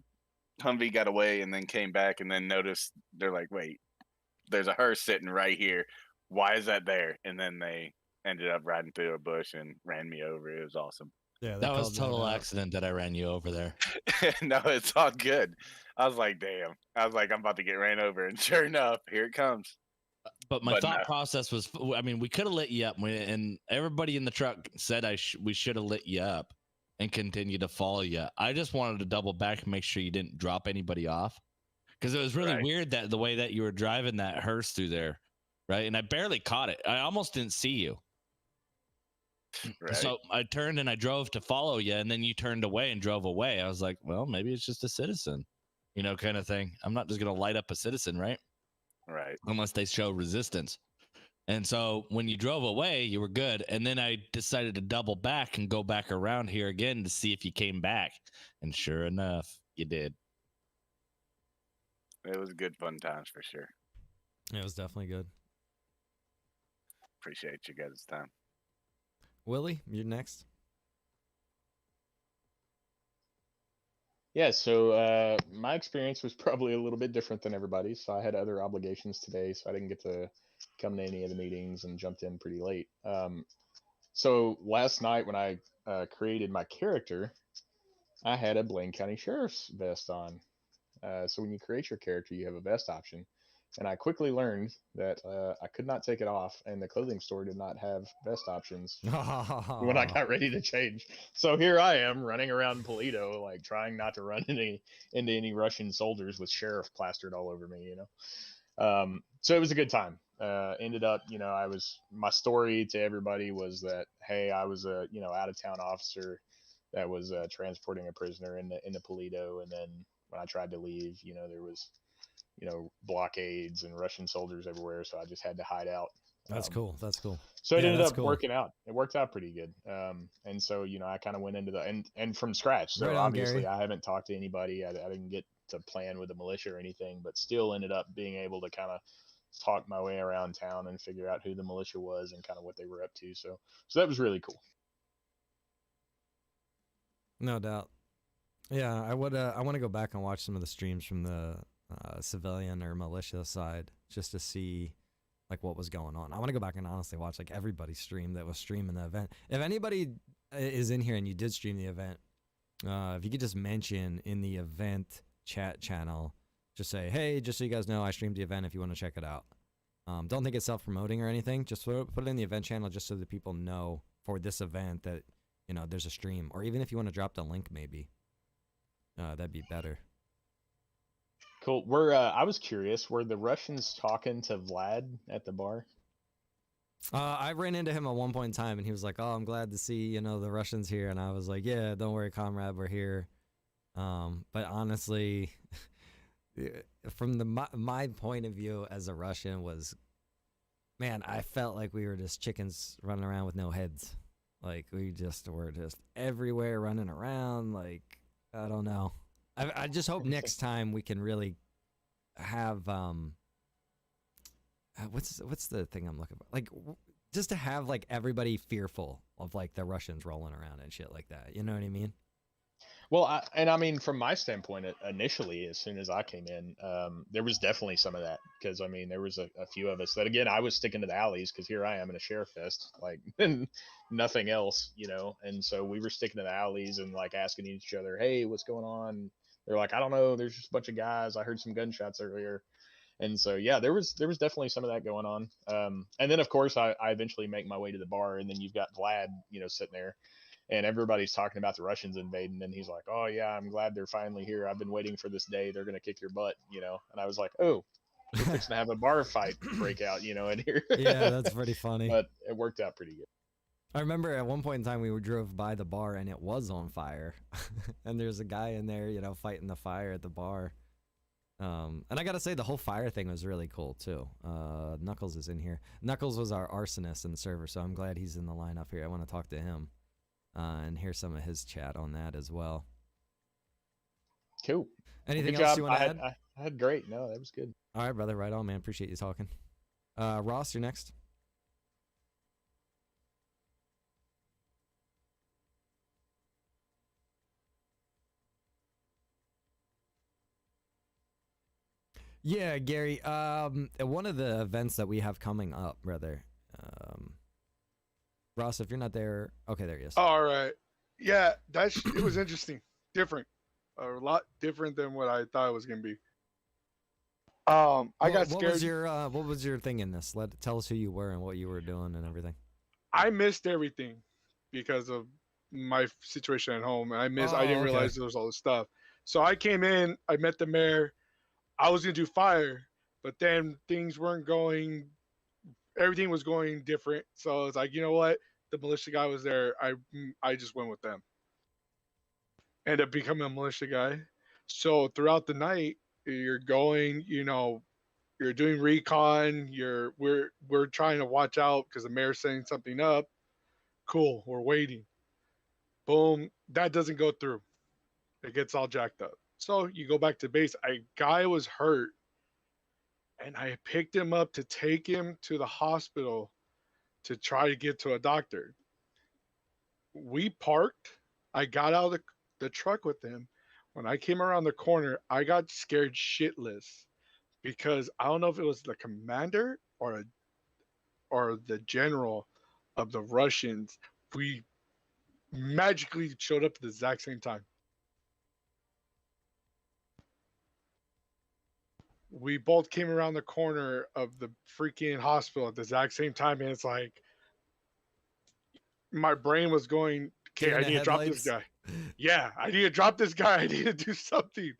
Speaker 5: Humvee got away, and then came back, and then noticed they're like, wait, there's a hearse sitting right here. Why is that there? And then they ended up riding through a bush and ran me over. It was awesome.
Speaker 1: Yeah,
Speaker 8: That was total accident that I ran you over there.
Speaker 5: No, it's all good. I was like, damn. I was like, I'm about to get ran over, and sure enough, here it comes.
Speaker 8: But my
Speaker 5: But
Speaker 8: thought
Speaker 5: no.
Speaker 8: process was, I mean, we could have lit you up, and everybody in the truck said we should have lit you up and continue to follow you. I just wanted to double back and make sure you didn't drop anybody off, because it was really
Speaker 5: Right.
Speaker 8: weird that the way that you were driving that hearse through there, right? And I barely caught it. I almost didn't see you.
Speaker 5: Right.
Speaker 8: So I turned and I drove to follow you, and then you turned away and drove away. I was like, well, maybe it's just a citizen, kind of thing. I'm not just going to light up a citizen, right?
Speaker 5: Right.
Speaker 8: Unless they show resistance. And so when you drove away, you were good. And then I decided to double back and go back around here again to see if you came back. And sure enough, you did.
Speaker 5: It was good fun times for sure.
Speaker 1: It was definitely good.
Speaker 5: Appreciate you guys' time.
Speaker 1: Willie, you're next.
Speaker 3: Yeah, so my experience was probably a little bit different than everybody's. So I had other obligations today, so I didn't get to come to any of the meetings and jumped in pretty late. So last night when I created my character, I had a Blaine County Sheriff's vest on. So when you create your character, you have a vest option. And I quickly learned that I could not take it off, and the clothing store did not have vest options when I got ready to change. So here I am running around Polito, like trying not to run into any Russian soldiers with sheriff plastered all over me, So it was a good time. Ended up, my story to everybody was that, hey, I was a, out of town officer that was transporting a prisoner in the Polito, and then when I tried to leave, there was blockades and Russian soldiers everywhere. So I just had to hide out.
Speaker 1: That's cool. That's cool.
Speaker 3: So it
Speaker 1: Yeah,
Speaker 3: ended
Speaker 1: that's
Speaker 3: up
Speaker 1: cool.
Speaker 3: working out. It worked out pretty good. And so, I kind of went into and from scratch. So
Speaker 1: Right on,
Speaker 3: obviously
Speaker 1: Gary.
Speaker 3: I haven't talked to anybody. I didn't get to plan with the militia or anything, but still ended up being able to kind of talk my way around town and figure out who the militia was and kind of what they were up to. So that was really cool.
Speaker 1: No doubt. Yeah, I would. I want to go back and watch some of the streams from the civilian or militia side just to see like what was going on. I want to go back and honestly watch like everybody's stream that was streaming the event. If anybody is in here and you did stream the event, if you could just mention in the event chat channel, just say, hey, just so you guys know, I streamed the event if you want to check it out. Don't think it's self-promoting or anything. Just put it in the event channel just so that people know for this event that, there's a stream. Or even if you want to drop the link maybe. That'd be better.
Speaker 3: Cool. I was curious, were the Russians talking to Vlad at the bar?
Speaker 1: I ran into him at one point in time, and he was like, "Oh, I'm glad to see the Russians here." And I was like, "Yeah, don't worry, comrade, we're here." But honestly, from my point of view as a Russian was, man, I felt like we were just chickens running around with no heads. Like we just were just everywhere running around. Like I don't know. I just hope next time we can really have what's the thing I'm looking for? Like just to have like everybody fearful of like the Russians rolling around and shit like that. You know what I mean?
Speaker 3: Well, from my standpoint, initially, as soon as I came in, there was definitely some of that because there was a few of us that, again, I was sticking to the alleys because here I am in a sheriff vest, like nothing else, and so we were sticking to the alleys and like asking each other, hey, what's going on? They're like, I don't know. There's just a bunch of guys. I heard some gunshots earlier. And so, yeah, there was definitely some of that going on. And then, of course, I eventually make my way to the bar, and then you've got Vlad, sitting there. And everybody's talking about the Russians invading, and he's like, "Oh yeah, I'm glad they're finally here. I've been waiting for this day. They're gonna kick your butt, And I was like, "Oh, we're fixing to have a bar fight break out, in here."
Speaker 1: Yeah, that's pretty funny.
Speaker 3: But it worked out pretty good.
Speaker 1: I remember at one point in time we drove by the bar and it was on fire, and there's a guy in there, fighting the fire at the bar. And I gotta say the whole fire thing was really cool too. Knuckles is in here. Knuckles was our arsonist in the server, so I'm glad he's in the lineup here. I want to talk to him. And hear some of his chat on that as well.
Speaker 3: Cool.
Speaker 1: Anything
Speaker 3: Good
Speaker 1: else
Speaker 3: job.
Speaker 1: you want to add?
Speaker 3: I had great. No, that was good.
Speaker 1: All right, brother. Right on, man. Appreciate you talking. Ross, you're next. Yeah, Gary. One of the events that we have coming up, brother. Ross, if you're not there, okay, there he is.
Speaker 6: All right. Yeah, it was interesting. Different. A lot different than what I thought it was going to be. I got
Speaker 1: What
Speaker 6: scared.
Speaker 1: was your thing in this? Tell us who you were and what you were doing and everything.
Speaker 6: I missed everything because of my situation at home. And I didn't
Speaker 1: okay.
Speaker 6: realize there was all this stuff. So I came in, I met the mayor. I was gonna do fire, but then things weren't going. Everything was going different. So it's like, you know what? The militia guy was there. I just went with them. Ended up becoming a militia guy. So throughout the night, you're going, you're doing recon. We're trying to watch out because the mayor's setting something up. Cool, we're waiting. Boom, that doesn't go through. It gets all jacked up. So you go back to base. A guy was hurt, and I picked him up to take him to the hospital to try to get to a doctor. We parked. I got out of the truck with him. When I came around the corner, I got scared shitless because I don't know if it was the commander or the general of the Russians. We magically showed up at the exact same time. We both came around the corner of the freaking hospital at the exact same time, and it's like my brain was going, okay, I need to drop this guy. Yeah, I need to drop this guy. I need to do something.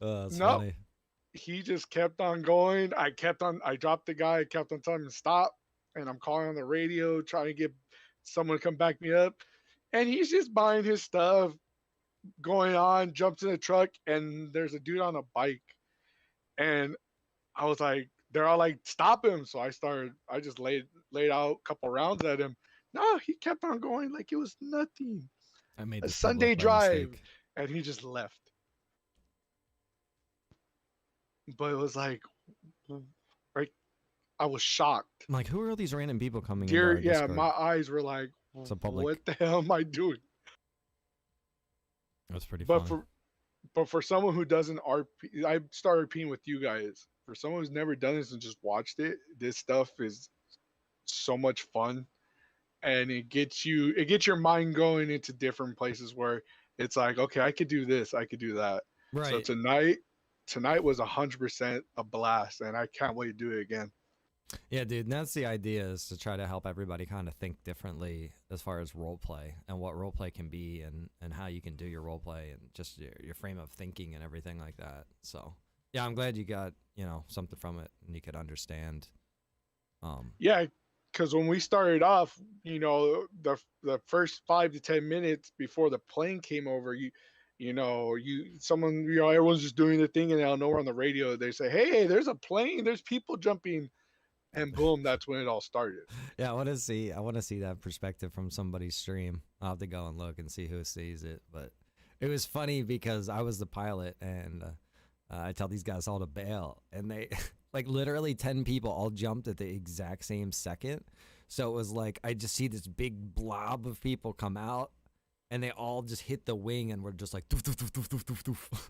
Speaker 1: That's
Speaker 6: No,
Speaker 1: funny.
Speaker 6: he just kept on going. I dropped the guy. I kept on telling him to stop, and I'm calling on the radio trying to get someone to come back me up, and he's just buying his stuff, going on, jumps in the truck, and there's a dude on a bike. And I was like, they're all like, stop him. So I just laid out a couple rounds at him. No, he kept on going like it was nothing.
Speaker 1: I made
Speaker 6: A
Speaker 1: this
Speaker 6: Sunday
Speaker 1: public by
Speaker 6: drive.
Speaker 1: mistake.
Speaker 6: And he just left. But it was like, right? I was shocked.
Speaker 1: I'm like, who are all these random people coming in?
Speaker 6: Yeah, my eyes were like,
Speaker 1: It's a public-
Speaker 6: what the hell am I doing?
Speaker 1: That's pretty
Speaker 6: But
Speaker 1: funny.
Speaker 6: for someone who doesn't RP, I started RPing with you guys. For someone who's never done this and just watched it, this stuff is so much fun, and it gets your mind going into different places where it's like, okay, I could do this, I could do that. So
Speaker 1: Right.
Speaker 6: tonight was 100% a blast, and I can't wait to do it again.
Speaker 1: Yeah, dude, and that's the idea, is to try to help everybody kind of think differently as far as role play and what role play can be and how you can do your role play and just your frame of thinking and everything like that. So, yeah, I'm glad you got, something from it and you could understand.
Speaker 6: Yeah, because when we started off, the first 5 to 10 minutes before the plane came over, everyone's just doing their thing, and out of nowhere on the radio they say, hey, there's a plane, there's people jumping. And boom, that's when it all started.
Speaker 1: Yeah, I want to see that perspective from somebody's stream. I'll have to go and look and see who sees it. But it was funny because I was the pilot, and I tell these guys all to bail, and they like literally 10 people all jumped at the exact same second. So it was like I just see this big blob of people come out, and they all just hit the wing, and we're just like doof, doof, doof, doof, doof, doof, doof.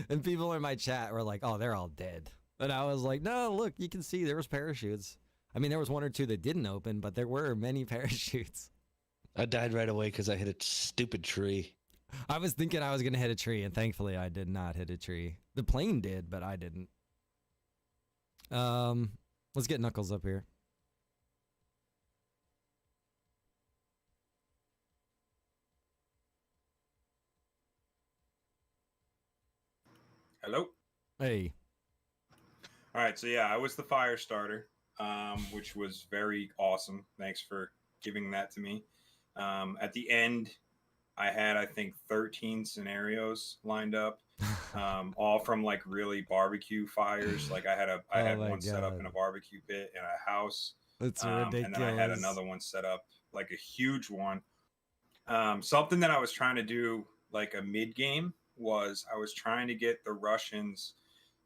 Speaker 1: And people in my chat were like, "Oh, they're all dead." And I was like, no, look, you can see there was parachutes. I mean, there was 1 or 2 that didn't open, but there were many parachutes.
Speaker 8: I died right away because I hit a stupid tree.
Speaker 1: I was thinking I was going to hit a tree, and thankfully I did not hit a tree. The plane did, but I didn't. Let's get Knuckles up here.
Speaker 16: Hello.
Speaker 1: Hey.
Speaker 16: All right, so yeah, I was the fire starter, which was very awesome. Thanks for giving that to me. At the end, I had, I think, 13 scenarios lined up, all from like really barbecue fires. Like I had one set up in a barbecue pit in a house.
Speaker 1: That's
Speaker 16: And then I had
Speaker 1: ridiculous.
Speaker 16: another one set up, like a huge one. Something that I was trying to do, like a mid game, was I was trying to get the Russians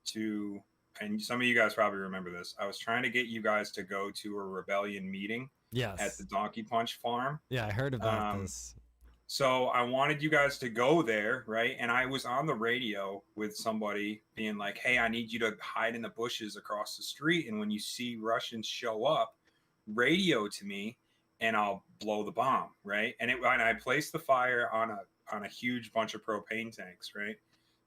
Speaker 16: to, and some of you guys probably remember this, I was trying to get you guys to go to a rebellion meeting
Speaker 1: Yes.
Speaker 16: at the Donkey Punch farm.
Speaker 1: Yeah, I heard about this.
Speaker 16: So I wanted you guys to go there, right? And I was on the radio with somebody being like, hey, I need you to hide in the bushes across the street. And when you see Russians show up, radio to me and I'll blow the bomb, right? And I placed the fire on a huge bunch of propane tanks, right?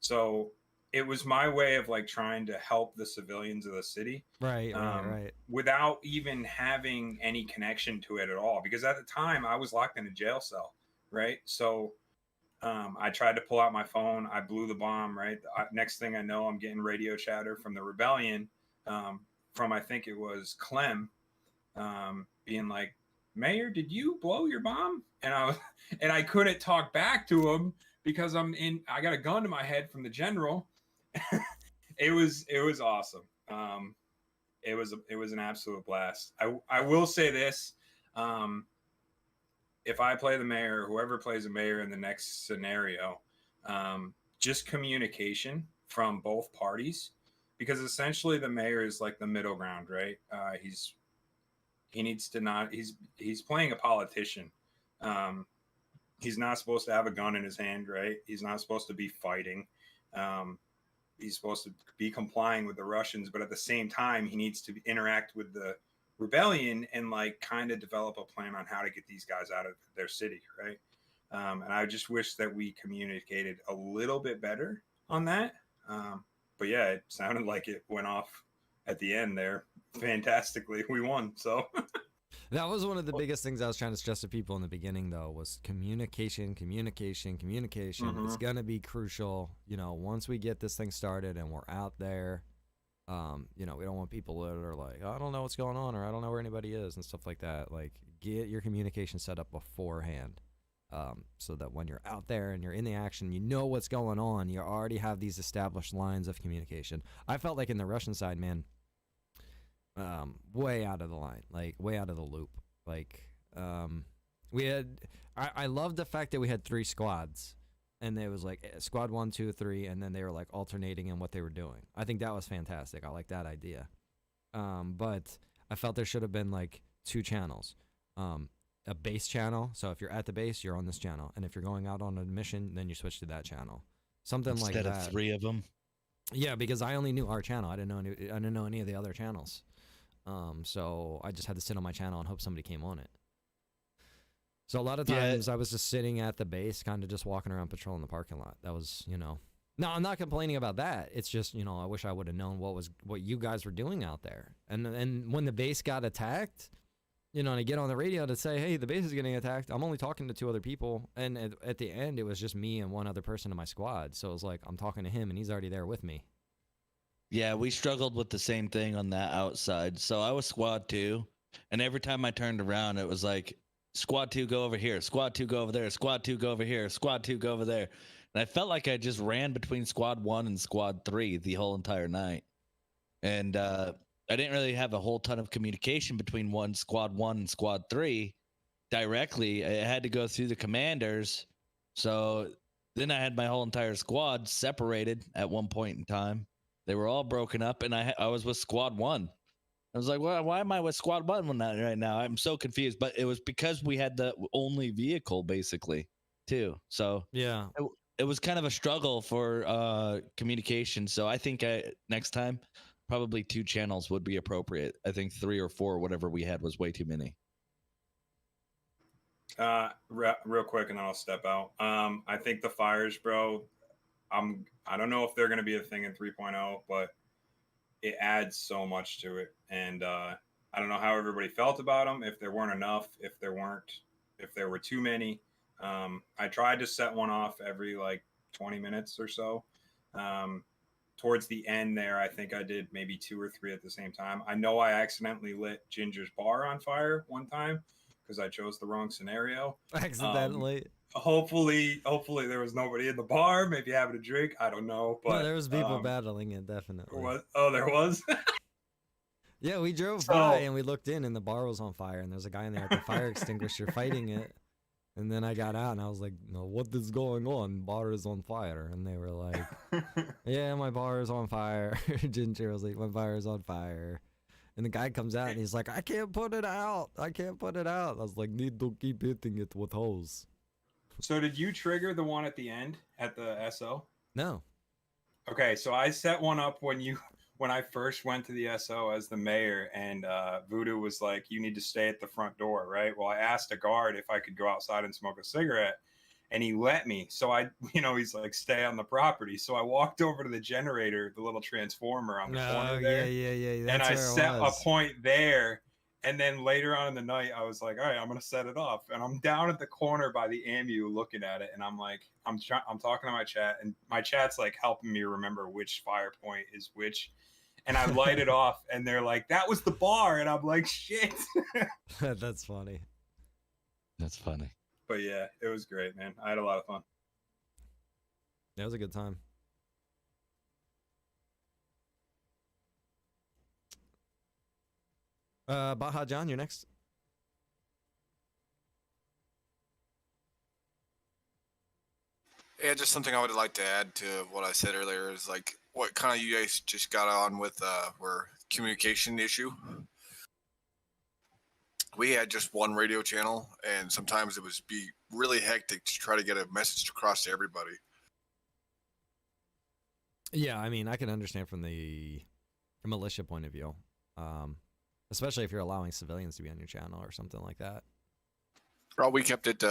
Speaker 16: So it was my way of like trying to help the civilians of the city,
Speaker 1: Right, right.
Speaker 16: without even having any connection to it at all. Because at the time I was locked in a jail cell, right? So I tried to pull out my phone. I blew the bomb, right? Next thing I know, I'm getting radio chatter from the rebellion, from I think it was Clem, being like, "Mayor, did you blow your bomb?" And I couldn't talk back to him because I got a gun to my head from the general. It was awesome. It was an absolute blast. I will say this. If I play the mayor, whoever plays the mayor in the next scenario, just communication from both parties, because essentially the mayor is like the middle ground, right? He's playing a politician. He's not supposed to have a gun in his hand, right? He's not supposed to be fighting. He's supposed to be complying with the Russians, but at the same time, he needs to interact with the rebellion and like kind of develop a plan on how to get these guys out of their city, right? And I just wish that we communicated a little bit better on that. But yeah, it sounded like it went off at the end there fantastically. We won, so.
Speaker 1: That was one of the biggest things I was trying to stress to people in the beginning, though, was communication. It's going to be crucial. You know, once we get this thing started and we're out there, you know, we don't want people that are like, I don't know what's going on, or I don't know where anybody is and stuff like that. Like, get your communication set up beforehand, so that when you're out there and you're in the action, you know what's going on. You already have these established lines of communication. I felt like in the Russian side, man, way out of the line, like way out of the loop. Like, I loved the fact that we had 3 squads, and there was like squad 1, 2, 3, and then they were like alternating in what they were doing. I think that was fantastic. I like that idea. But I felt there should have been like 2 channels, a base channel. So if you're at the base, you're on this channel, and if you're going out on a mission, then you switch to that channel. Something like that.
Speaker 8: Instead of 3 of them.
Speaker 1: Yeah, because I only knew our channel. I didn't know any of the other channels. So I just had to sit on my channel and hope somebody came on it. So a lot of times I was just sitting at the base, kind of just walking around patrolling the parking lot. That was, you know, no, I'm not complaining about that. It's just, you know, I wish I would have known what you guys were doing out there. And when the base got attacked, you know, and I get on the radio to say, hey, the base is getting attacked. I'm only talking to 2 other people. And at the end, it was just me and 1 other person in my squad. So it was like, I'm talking to him and he's already there with me.
Speaker 8: Yeah, we struggled with the same thing on that outside. So I was squad 2, and every time I turned around, it was like, squad 2, go over here. Squad 2, go over there. Squad 2, go over here. Squad 2, go over there. And I felt like I just ran between squad 1 and squad 3 the whole entire night. And I didn't really have a whole ton of communication between squad 1 and squad 3 directly. I had to go through the commanders. So then I had my whole entire squad separated at one point in time. They were all broken up, and I was with squad 1. I was like, well, why am I with squad 1 right now? I'm so confused. But it was because we had the only vehicle, basically, too. So
Speaker 1: yeah,
Speaker 8: it was kind of a struggle for communication. So I think next time, probably 2 channels would be appropriate. I think 3 or 4, whatever we had, was way too many.
Speaker 16: Real quick, and then I'll step out. I think the fires, bro, I don't know if they're going to be a thing in 3.0, but it adds so much to it. And I don't know how everybody felt about them, if there weren't enough, if there were too many. I tried to set one off every like 20 minutes or so. Towards the end there, I think I did maybe 2 or 3 at the same time. I know I accidentally lit Ginger's bar on fire one time because I chose the wrong scenario.
Speaker 1: Accidentally.
Speaker 16: Hopefully there was nobody in the bar, maybe having a drink. I don't know. But
Speaker 1: no, there was people battling it, definitely.
Speaker 16: There was?
Speaker 1: Yeah, we drove by and we looked in and the bar was on fire and there's a guy in there at the fire extinguisher fighting it. And then I got out and I was like, no, what is going on? Bar is on fire. And they were like, yeah, my bar is on fire. Ginger was like, my bar is on fire. And the guy comes out and he's like, I can't put it out. I was like, need to keep hitting it with hose.
Speaker 16: So did you trigger the one at the end at the SO?
Speaker 1: No.
Speaker 16: Okay, so I set one up when I first went to the SO as the mayor, and Voodoo was like, you need to stay at the front door, right? Well, I asked a guard if I could go outside and smoke a cigarette, and he let me. So I, he's like, stay on the property. So I walked over to the generator, the little transformer on the corner there.
Speaker 1: Yeah.
Speaker 16: And I
Speaker 1: That's where it
Speaker 16: set a
Speaker 1: was.
Speaker 16: point there. And then later on in the night, I was like, all right, I'm gonna set it off. And I'm down at the corner by the AMU looking at it, and I'm like, I'm talking to my chat, and my chat's like helping me remember which fire point is which. And I light it off, and they're like, that was the bar. And I'm like, shit.
Speaker 1: That's funny.
Speaker 8: That's funny.
Speaker 16: But yeah, it was great, man. I had a lot of fun.
Speaker 1: That was a good time. Baja John, you're next.
Speaker 4: Yeah, just something I would like to add to what I said earlier is like what kind of you guys just got on with were communication issue. We had just one radio channel, and sometimes it was be really hectic to try to get a message across to everybody.
Speaker 1: Yeah, I mean, I can understand from the militia point of view, especially if you're allowing civilians to be on your channel or something like that.
Speaker 4: Well, we kept it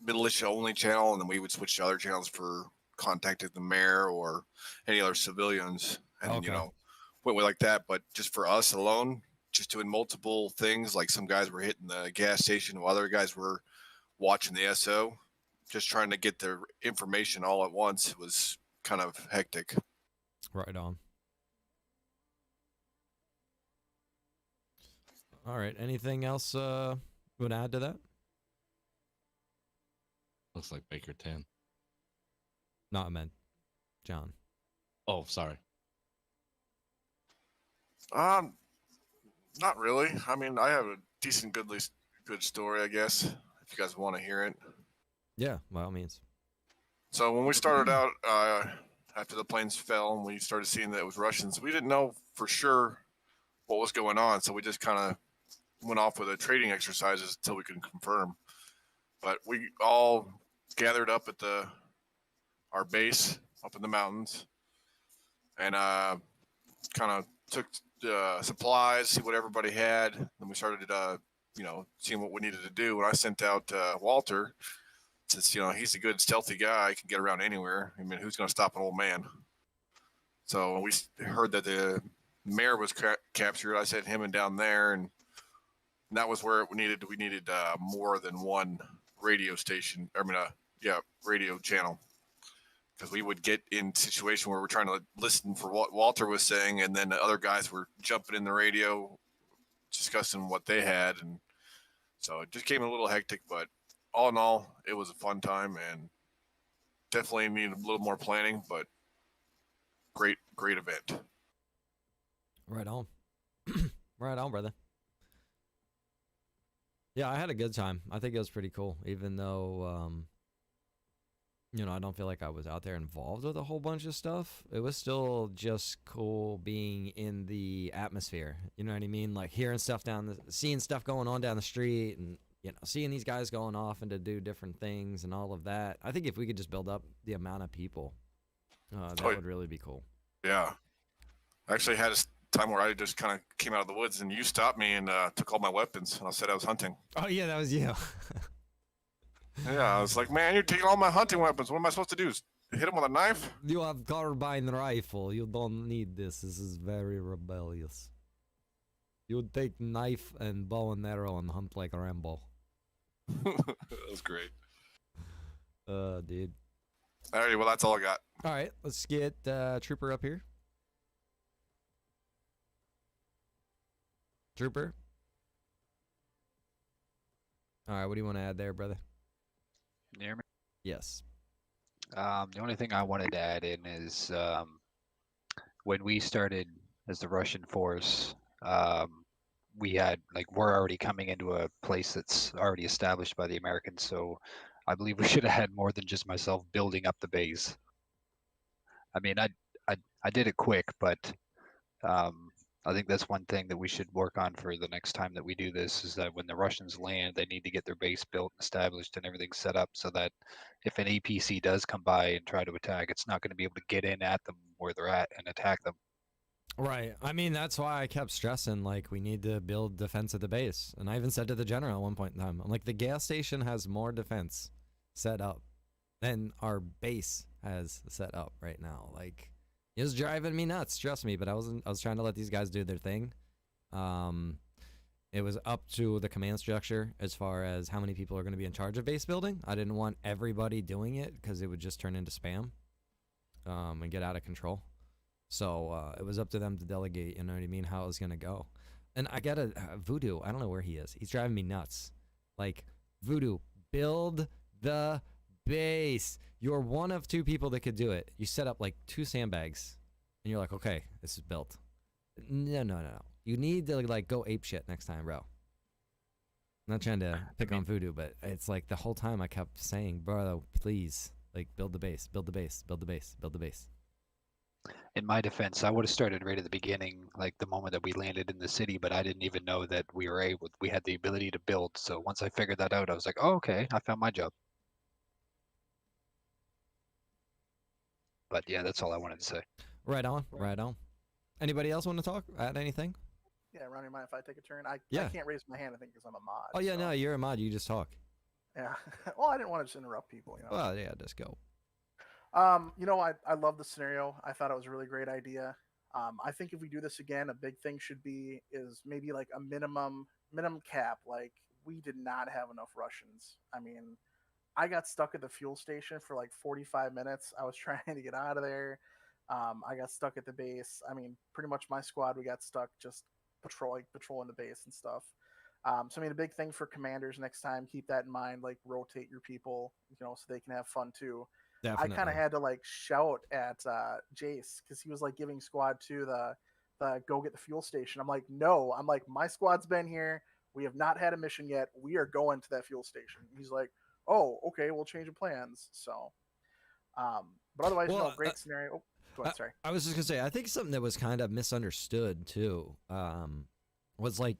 Speaker 4: militia only channel, and then we would switch to other channels for contacting the mayor or any other civilians, and went like that. But just for us alone, just doing multiple things, like some guys were hitting the gas station while other guys were watching the SO, just trying to get their information all at once was kind of hectic.
Speaker 1: Right on. All right. Anything else you would add to that?
Speaker 8: Looks like Baker 10.
Speaker 1: No, I meant John.
Speaker 8: Oh, sorry.
Speaker 4: Not really. I mean, I have a decent, good story, I guess, if you guys want to hear it.
Speaker 1: Yeah, by all means.
Speaker 4: So when we started out, after the planes fell and we started seeing that it was Russians, we didn't know for sure what was going on. So we just kind of went off with the trading exercises until we could confirm. But we all gathered up at our base up in the mountains and kind of took supplies, see what everybody had. Then we started, seeing what we needed to do. And I sent out Walter, since he's a good stealthy guy, can get around anywhere. I mean, who's going to stop an old man? So when we heard that the mayor was captured, I sent him down there, and that was where we needed more than one radio station. Radio channel, because we would get in situation where we're trying to listen for what Walter was saying, and then the other guys were jumping in the radio, discussing what they had, and so it just came a little hectic. But all in all, it was a fun time, and definitely needed a little more planning, but great event.
Speaker 1: Right on. Right on, brother. Yeah, I had a good time. I think it was pretty cool, even though, I don't feel like I was out there involved with a whole bunch of stuff. It was still just cool being in the atmosphere. You know what I mean? Like hearing stuff seeing stuff going on down the street, and seeing these guys going off and to do different things and all of that. I think if we could just build up the amount of people, that would really be cool.
Speaker 4: Yeah, I actually had a time where I just kind of came out of the woods, and you stopped me and took all my weapons, and I said I was hunting.
Speaker 1: Oh yeah, that was you.
Speaker 4: Yeah, I was like, man, you're taking all my hunting weapons. What am I supposed to do? Hit him with a knife?
Speaker 1: You have carbine rifle. You don't need this. This is very rebellious. You would take knife and bow and arrow and hunt like Rambo.
Speaker 4: That was great.
Speaker 1: Dude.
Speaker 4: Alrighty, well, that's all I got.
Speaker 1: All right, let's get Trooper up here. Trooper. All right, what do you want to add there, brother?
Speaker 18: Can you hear me?
Speaker 1: Yes.
Speaker 18: The only thing I wanted to add in is when we started as the Russian force, we're already coming into a place that's already established by the Americans. So I believe we should have had more than just myself building up the base. I mean, I did it quick, but I think that's one thing that we should work on for the next time that we do this, is that when the Russians land, they need to get their base built and established and everything set up so that if an APC does come by and try to attack, it's not going to be able to get in at them where they're at and attack them.
Speaker 1: Right. I mean, that's why I kept stressing, like, we need to build defense at the base. And I even said to the general at one point in time, I'm like, the gas station has more defense set up than our base has set up right now. Like, it was driving me nuts, trust me, but I was trying to let these guys do their thing. It was up to the command structure as far as how many people are going to be in charge of base building. I didn't want everybody doing it because it would just turn into spam and get out of control. So it was up to them to delegate, you know what I mean, how it was going to go. And I got a Voodoo. I don't know where he is. He's driving me nuts. Like, Voodoo, build the base. You're one of 2 people that could do it. You set up like 2 sandbags, and you're like, okay, this is built. No. You need to like go ape shit next time, bro. I'm not trying to pick on Voodoo, but it's like the whole time I kept saying, bro, please, like, build the base, build the base, build the base, build the base.
Speaker 18: In my defense, I would have started right at the beginning, like the moment that we landed in the city, but I didn't even know that we had the ability to build. So once I figured that out, I was like, oh, okay, I found my job. But yeah, that's all I wanted to say.
Speaker 1: Right on, right on. Anybody else want to talk? Add anything?
Speaker 10: Yeah, Ronnie, mind if I take a turn? I
Speaker 1: Yeah.
Speaker 10: can't raise my hand, I think, because I'm a mod.
Speaker 1: Oh, yeah,
Speaker 10: so-
Speaker 1: no, you're a mod. You just talk.
Speaker 10: Yeah. Well, I didn't want to just interrupt people, you know.
Speaker 1: Well, yeah, just go.
Speaker 10: You know, I love the scenario. I thought it was a really great idea. I think if we do this again, a big thing should be is maybe like a minimum cap. Like, we did not have enough Russians. I mean, I got stuck at the fuel station for like 45 minutes. I was trying to get out of there. I got stuck at the base. I mean, pretty much my squad, we got stuck just patrolling the base and stuff. So I mean, a big thing for commanders next time, keep that in mind. Like, rotate your people, you know, so they can have fun too. I kind of had to like shout at Jace because he was like giving squad 2 the go get the fuel station. I'm like, no. I'm like, my squad's been here. We have not had a mission yet. We are going to that fuel station. He's like, oh, okay, we'll change the plans. So, but otherwise,
Speaker 1: Well,
Speaker 10: no, great scenario. Oh, go ahead, sorry.
Speaker 1: I was just gonna say, I think something that was kind of misunderstood too was like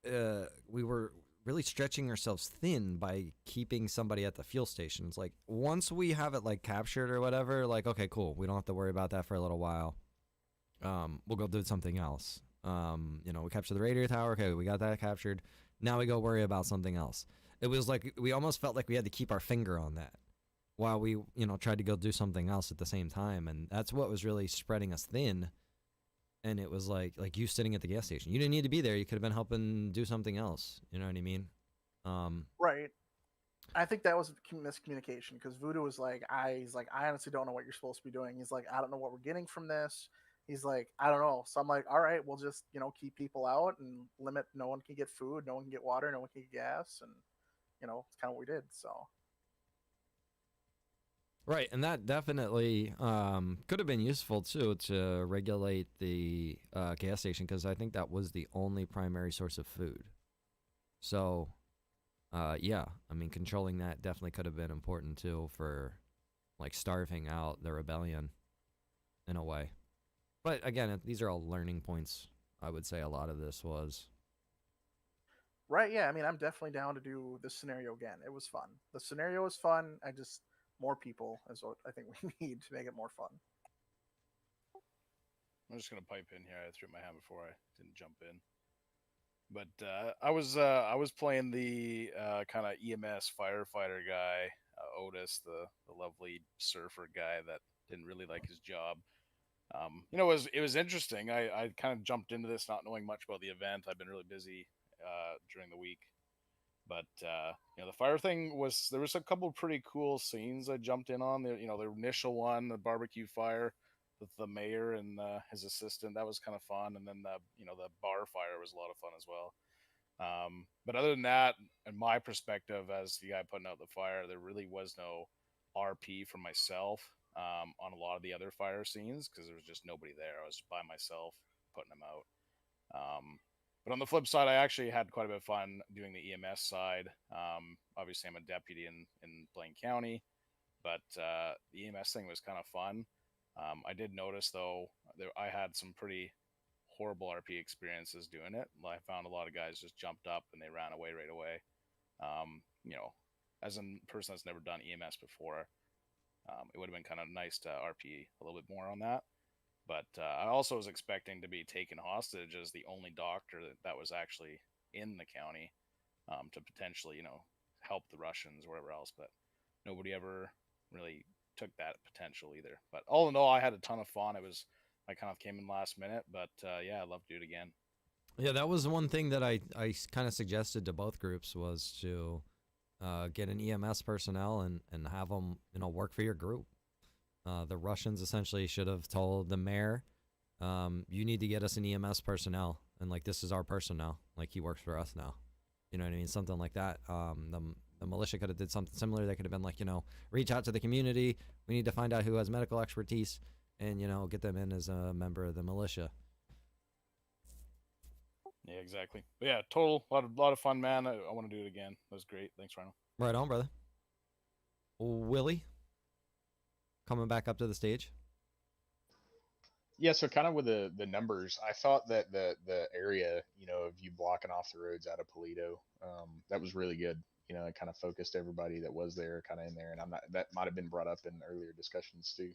Speaker 1: we were really stretching ourselves thin by keeping somebody at the fuel station. It's like, once we have it like captured or whatever, like, okay, cool, we don't have to worry about that for a little while. We'll go do something else. You know, we captured the radio tower. Okay, we got that captured. Now we go worry about something else. It was like we almost felt like we had to keep our finger on that while we, you know, tried to go do something else at the same time. And that's what was really spreading us thin. And it was like you sitting at the gas station. You didn't need to be there. You could have been helping do something else. You know what I mean?
Speaker 10: Right. I think that was miscommunication because Voodoo was like, he's like, I honestly don't know what you're supposed to be doing. He's like, I don't know what we're getting from this. He's like, I don't know. So I'm like, all right, we'll just, you know, keep people out and limit. No one can get food. No one can get water. No one can get gas. And, you know, it's kind of what we did. So.
Speaker 1: Right, and that definitely could have been useful too to regulate the gas station, because I think that was the only primary source of food. So, yeah, I mean, controlling that definitely could have been important too for like starving out the rebellion in a way. But again, these are all learning points. I would say a lot of this was.
Speaker 10: Right, yeah, I mean, I'm definitely down to do this scenario again. It was fun. The scenario was fun. More people is what I think we need to make it more fun.
Speaker 7: I'm just gonna pipe in here. I threw my hand before I didn't jump in. But I was playing the kind of EMS firefighter guy, Otis, the lovely surfer guy that didn't really like his job. You know, it was interesting. I kind of jumped into this not knowing much about the event. I've been really busy during the week. But you know, the fire thing there was a couple of pretty cool scenes I jumped in on. You know, the initial one, the barbecue fire with the mayor and his assistant, that was kind of fun. And then the bar fire was a lot of fun as well. But other than that, in my perspective as the guy putting out the fire, there really was no RP for myself on a lot of the other fire scenes because there was just nobody there. I was by myself putting them out. But on the flip side, I actually had quite a bit of fun doing the EMS side. Obviously, I'm a deputy in Blaine County, but the EMS thing was kind of fun. I did notice, though, I had some pretty horrible RP experiences doing it. I found a lot of guys just jumped up and they ran away right away. You know, as a person that's never done EMS before, it would have been kind of nice to RP a little bit more on that. But I also was expecting to be taken hostage as the only doctor that was actually in the county to potentially, you know, help the Russians or whatever else. But nobody ever really took that potential either. But all in all, I had a ton of fun. I kind of came in last minute, but yeah, I'd love to do it again.
Speaker 1: Yeah, that was one thing that I kind of suggested to both groups was to get an EMS personnel and have them, work for your group. The Russians essentially should have told the mayor, you need to get us an EMS personnel, and like this is our personnel, like he works for us now. You know what I mean? Something like that. The militia could have did something similar. They could have been like, reach out to the community. We need to find out who has medical expertise, and get them in as a member of the militia.
Speaker 7: Yeah, exactly. But yeah, lot of fun, man. I want to do it again. That was great. Thanks, Rhino.
Speaker 1: Right on, brother. Willie, coming back up to the stage.
Speaker 3: Yeah, so kind of with the numbers, I thought that the area, of you blocking off the roads out of Polito, that was really good. It kind of focused everybody that was there kind of in there, and that might have been brought up in earlier discussions too,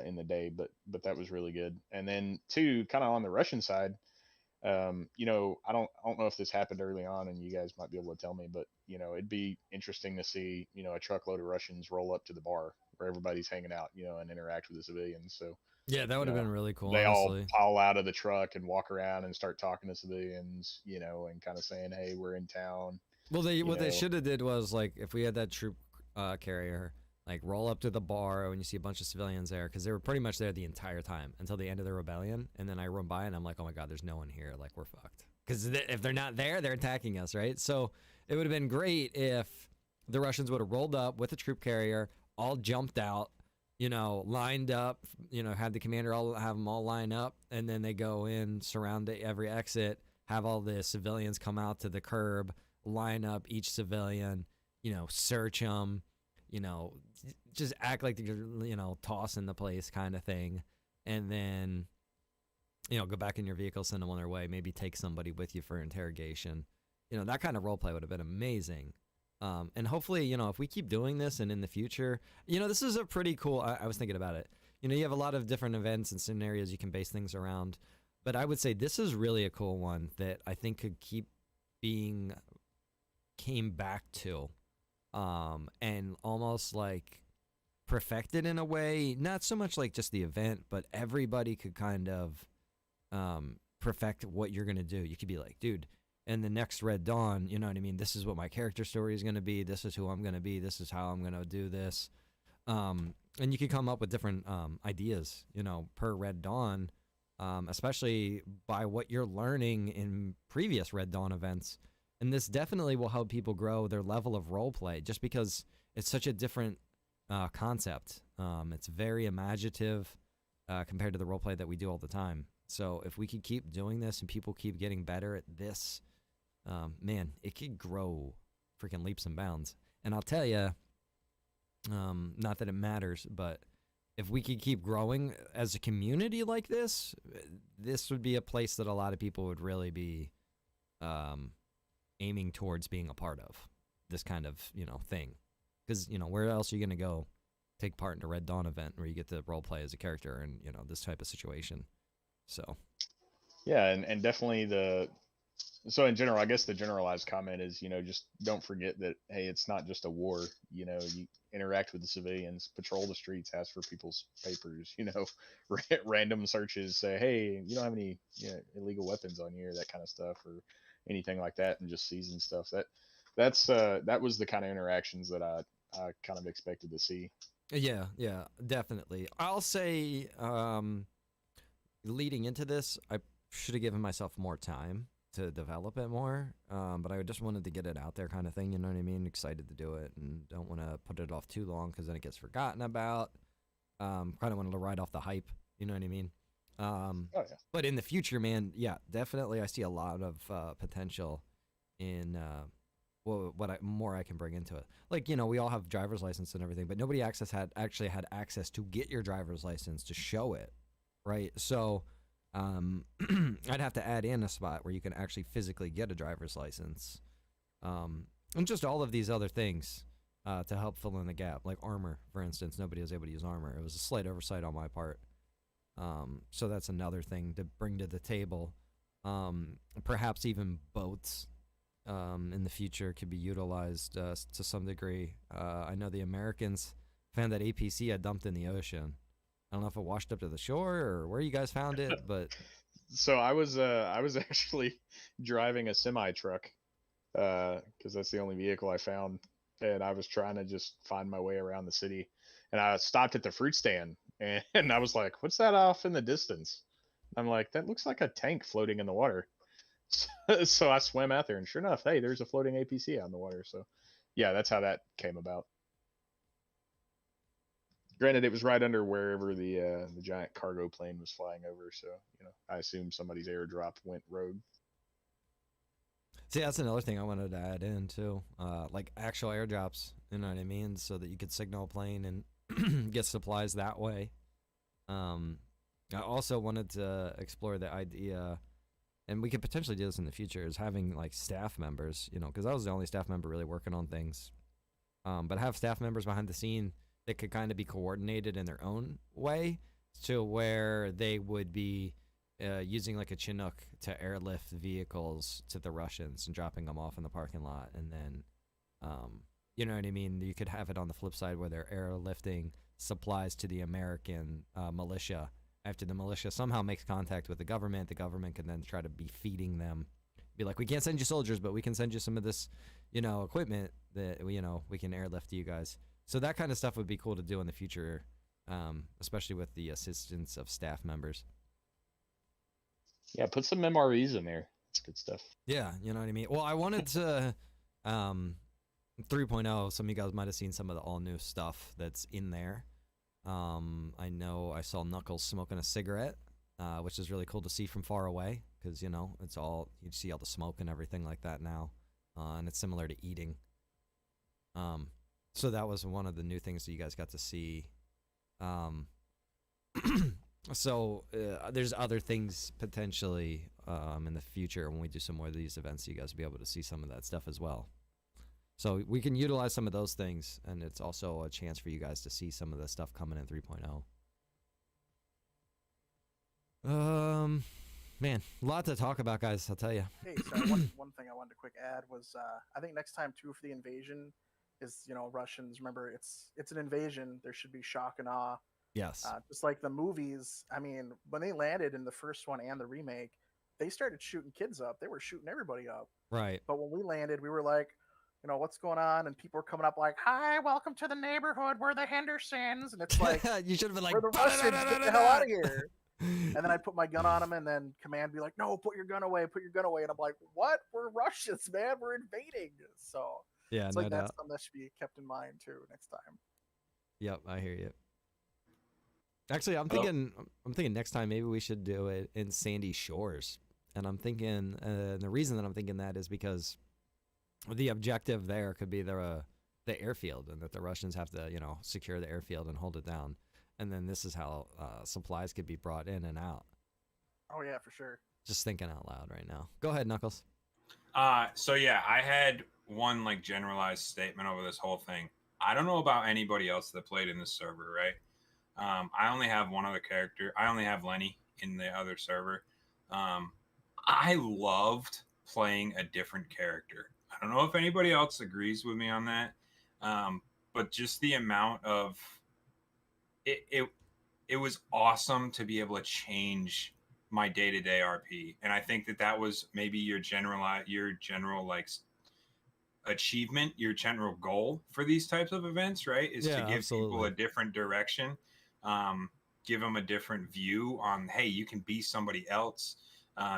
Speaker 3: in the day, but that was really good. And then two, kind of on the Russian side, I don't know if this happened early on, and you guys might be able to tell me, but it'd be interesting to see a truckload of Russians roll up to the bar where everybody's hanging out, and interact with the civilians. So
Speaker 1: yeah, that would have been really cool.
Speaker 3: They
Speaker 1: honestly.
Speaker 3: all pile out of the truck and walk around and start talking to civilians, and kind of saying, "Hey, we're in town."
Speaker 1: Well, they should have did was like if we had that troop carrier, like roll up to the bar when you see a bunch of civilians there, because they were pretty much there the entire time until the end of the rebellion, and then I run by and I'm like, oh my god, there's no one here, like we're fucked, because if they're not there, they're attacking us, right? So it would have been great if the Russians would have rolled up with a troop carrier, all jumped out, lined up, had the commander have them all line up, and then they go in, surround every exit, have all the civilians come out to the curb, line up each civilian, search them, just act like you're, tossing the place kind of thing. And then, go back in your vehicle, send them on their way, maybe take somebody with you for interrogation. That kind of role play would have been amazing. And hopefully, if we keep doing this and in the future, this is a pretty cool, I was thinking about it. You have a lot of different events and scenarios you can base things around, but I would say this is really a cool one that I think could keep came back to, and almost like perfected in a way, not so much like just the event, but everybody could kind of perfect what you're going to do. You could be like, dude, in the next Red Dawn, you know what I mean? This is what my character story is going to be. This is who I'm going to be. This is how I'm going to do this. And you could come up with different ideas, per Red Dawn, especially by what you're learning in previous Red Dawn events. And this definitely will help people grow their level of role play, just because it's such a different concept. It's very imaginative compared to the role play that we do all the time. So if we could keep doing this and people keep getting better at this, man, it could grow freaking leaps and bounds. And I'll tell you, not that it matters, but if we could keep growing as a community like this, this would be a place that a lot of people would really be aiming towards being a part of, this kind of, thing. Because, where else are you going to go take part in a Red Dawn event where you get to role play as a character and, this type of situation? So,
Speaker 3: yeah, and definitely so in general, I guess the generalized comment is, just don't forget that, hey, it's not just a war. You interact with the civilians, patrol the streets, ask for people's papers, random searches, say, hey, you don't have any illegal weapons on you, or that kind of stuff, or anything like that, and just season stuff. That was the kind of interactions that I kind of expected to see.
Speaker 1: Yeah, definitely. I'll say, leading into this, I should have given myself more time to develop it more, but I just wanted to get it out there kind of thing, you know what I mean? Excited to do it, and don't want to put it off too long because then it gets forgotten about. Kind of wanted to ride off the hype, you know what I mean? But in the future, man, yeah, definitely I see a lot of potential in more I can bring into it. Like, we all have driver's license and everything, but nobody actually had access to get your driver's license to show it, right? So I'd have to add in a spot where you can actually physically get a driver's license, and just all of these other things to help fill in the gap, like armor, for instance. Nobody was able to use armor. It was a slight oversight on my part. So that's another thing to bring to the table. Perhaps even boats. in the future could be utilized to some degree. I know the Americans found that APC had dumped in the ocean. I don't know if it washed up to the shore or where you guys found it, but
Speaker 3: So I was actually driving a semi truck because that's the only vehicle I found, and I was trying to just find my way around the city, and I stopped at the fruit stand, and I was like, "What's that off in the distance?" I'm like, "That looks like a tank floating in the water." So I swam out there, and sure enough, hey, there's a floating APC out in the water. So yeah, that's how that came about. Granted, it was right under wherever the giant cargo plane was flying over, so I assume somebody's airdrop went rogue.
Speaker 1: see, that's another thing I wanted to add in too, like actual airdrops. You know what I mean? So that you could signal a plane and get supplies that way. I also wanted to explore the idea, and we could potentially do this in the future, is having like staff members. Because I was the only staff member really working on things, but have staff members behind the scene that could kind of be coordinated in their own way, to where they would be using like a Chinook to airlift vehicles to the Russians and dropping them off in the parking lot. And then, you know what I mean? You could have it on the flip side where they're airlifting supplies to the American militia. After the militia somehow makes contact with the government can then try to be feeding them. Be like, we can't send you soldiers, but we can send you some of this, equipment that, we can airlift to you guys. So that kind of stuff would be cool to do in the future, especially with the assistance of staff members.
Speaker 3: Yeah, put some MREs in there. That's good stuff.
Speaker 1: Yeah, you know what I mean? Well, I wanted to 3.0, some of you guys might have seen some of the all-new stuff that's in there. I know I saw Knuckles smoking a cigarette, which is really cool to see from far away, because, it's all, you see all the smoke and everything like that now, and it's similar to eating. So that was one of the new things that you guys got to see. So there's other things potentially in the future when we do some more of these events, you guys will be able to see some of that stuff as well. So we can utilize some of those things, and it's also a chance for you guys to see some of the stuff coming in 3.0. Man, a lot to talk about, guys, I'll tell you.
Speaker 10: Hey, so one thing I wanted to quick add was I think next time too for the invasion is Russians. Remember, it's an invasion. There should be shock and awe.
Speaker 1: Yes.
Speaker 10: Just like the movies. I mean, when they landed in the first one and the remake, they started shooting kids up. They were shooting everybody up.
Speaker 1: Right.
Speaker 10: But when we landed, we were like, what's going on? And people were coming up like, "Hi, welcome to the neighborhood. We're the Hendersons." And it's like,
Speaker 1: you should have been like,
Speaker 10: "We're the Russians. Get the hell out of here." And then I put my gun on him, and then Command be like, "No, put your gun away. Put your gun away." And I'm like, "What? We're Russians, man. We're invading." So
Speaker 1: yeah,
Speaker 10: it's
Speaker 1: no
Speaker 10: like
Speaker 1: doubt.
Speaker 10: that's something that should be kept in mind too next time.
Speaker 1: Yep, I hear you. Actually, I'm thinking next time maybe we should do it in Sandy Shores. And I'm thinking, the reason that I'm thinking that is because the objective there could be the airfield, and that the Russians have to, secure the airfield and hold it down. And then this is how supplies could be brought in and out.
Speaker 10: Oh yeah, for sure.
Speaker 1: Just thinking out loud right now. Go ahead, Knuckles.
Speaker 16: So yeah, I had one like generalized statement over this whole thing. I don't know about anybody else that played in this server, right? I only have one other character. I only have Lenny in the other server. I loved playing a different character. I don't know if anybody else agrees with me on that, but just the amount of it was awesome to be able to change my day-to-day RP, and I think that was maybe your general like achievement, your general goal for these types of events, right? Is to give people a different direction, give them a different view on, hey, you can be somebody else.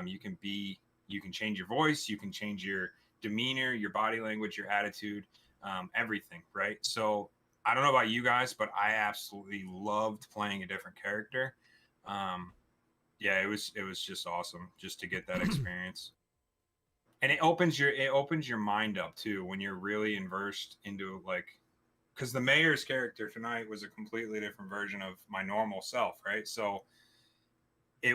Speaker 16: You can change your voice, you can change your demeanor, your body language, your attitude, everything, right? So I don't know about you guys, but I absolutely loved playing a different character. Yeah, it was just awesome just to get that experience. And it opens your mind up too when you're really immersed into, like, because the mayor's character tonight was a completely different version of my normal self, right? So it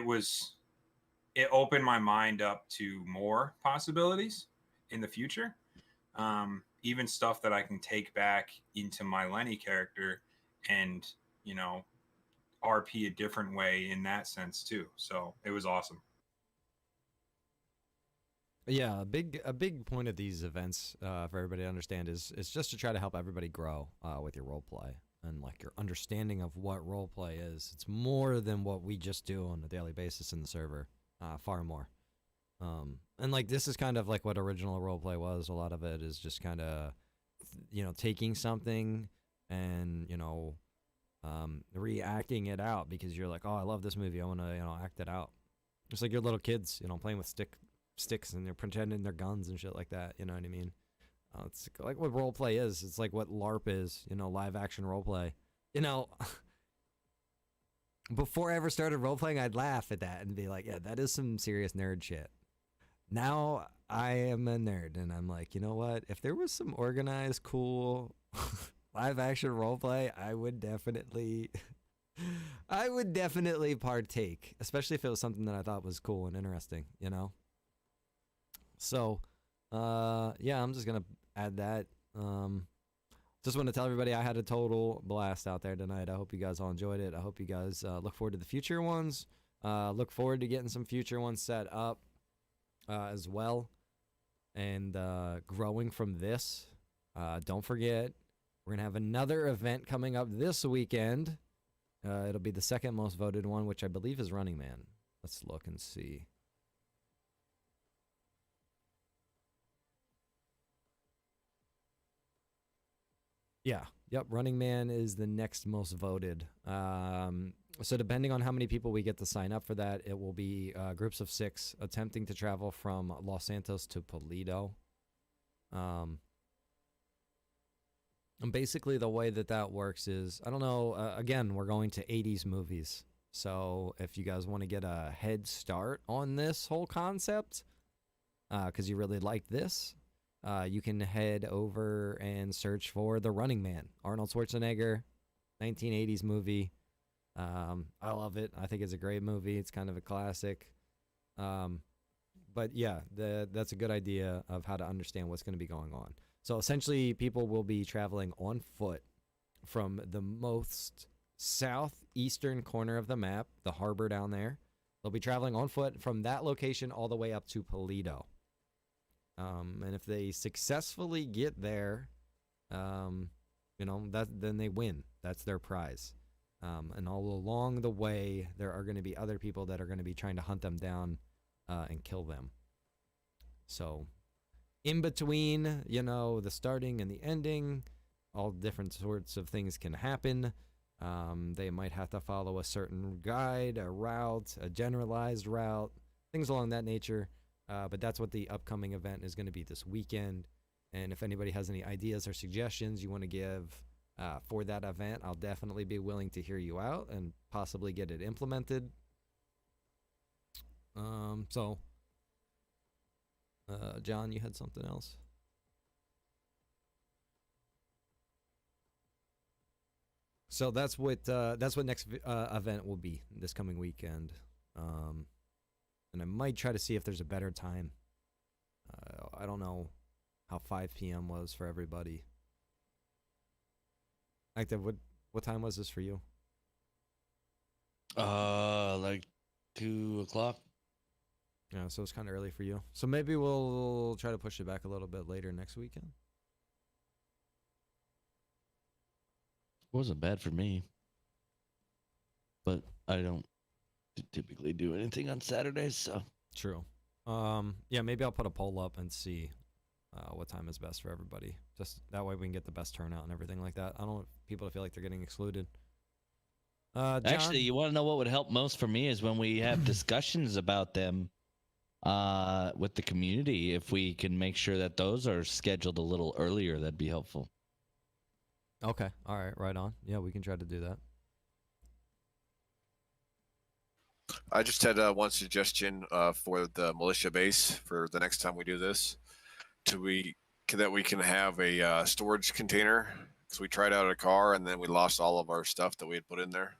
Speaker 16: opened my mind up to more possibilities in the future. Even stuff that I can take back into my Lenny character and, RP a different way in that sense too. So it was awesome.
Speaker 1: Yeah, a big point of these events for everybody to understand is just to try to help everybody grow with your role play and like your understanding of what role play is. It's more than what we just do on a daily basis in the server, far more. And like this is kind of like what original role play was. A lot of it is just kind of, taking something and reacting it out because you're like, oh, I love this movie. I want to act it out. It's like your little kids, playing with sticks and they're pretending they're guns and shit like that. You know what I mean? It's like what role play is. It's like what LARP is. Live action role play. Before I ever started role playing, I'd laugh at that and be like, yeah, that is some serious nerd shit. Now I am a nerd and I'm like, you know what? If there was some organized, cool live action role play, I would definitely partake, especially if it was something that I thought was cool and interesting, So, yeah, I'm just going to add that. Just want to tell everybody I had a total blast out there tonight. I hope you guys all enjoyed it. I hope you guys look forward to the future ones. Look forward to getting some future ones set up as well. And growing from this. Don't forget, we're going to have another event coming up this weekend. It'll be the second most voted one, which I believe is Running Man. Let's look and see. Yeah. Yep. Running Man is the next most voted. So depending on how many people we get to sign up for that, it will be groups of 6 attempting to travel from Los Santos to Pulido. And basically the way that works is, I don't know, again, we're going to 80s movies. So if you guys want to get a head start on this whole concept, because you really like this, you can head over and search for The Running Man, Arnold Schwarzenegger, 1980s movie. I love it. I think it's a great movie. It's kind of a classic. But yeah, that's a good idea of how to understand what's going to be going on. So essentially, people will be traveling on foot from the most southeastern corner of the map, the harbor down there. They'll be traveling on foot from that location all the way up to Pulido. And if they successfully get there, then they win. That's their prize. And all along the way, there are going to be other people that are going to be trying to hunt them down and kill them. So in between, the starting and the ending, all different sorts of things can happen. They might have to follow a certain guide, a route, a generalized route, things along that nature. But that's what the upcoming event is going to be this weekend. And if anybody has any ideas or suggestions you want to give for that event, I'll definitely be willing to hear you out and possibly get it implemented. John, you had something else? So that's what next event will be this coming weekend. And I might try to see if there's a better time. I don't know how 5 p.m. was for everybody. Active, what time was this for you?
Speaker 8: Like 2 o'clock.
Speaker 1: Yeah, so it's kind of early for you. So maybe we'll try to push it back a little bit later next weekend.
Speaker 8: Wasn't bad for me, but I don't typically do anything on Saturdays, so.
Speaker 1: True. Yeah, maybe I'll put a poll up and see what time is best for everybody. Just that way we can get the best turnout and everything like that. I don't want people to feel like they're getting excluded. John?
Speaker 8: Actually, you want to know what would help most for me is when we have discussions about them with the community. If we can make sure that those are scheduled a little earlier, that'd be helpful.
Speaker 1: Okay. All right. Right on. Yeah, we can try to do that.
Speaker 4: I just had one suggestion for the militia base for the next time we do this, that we can have a storage container, because we tried out a car and then we lost all of our stuff that we had put in there.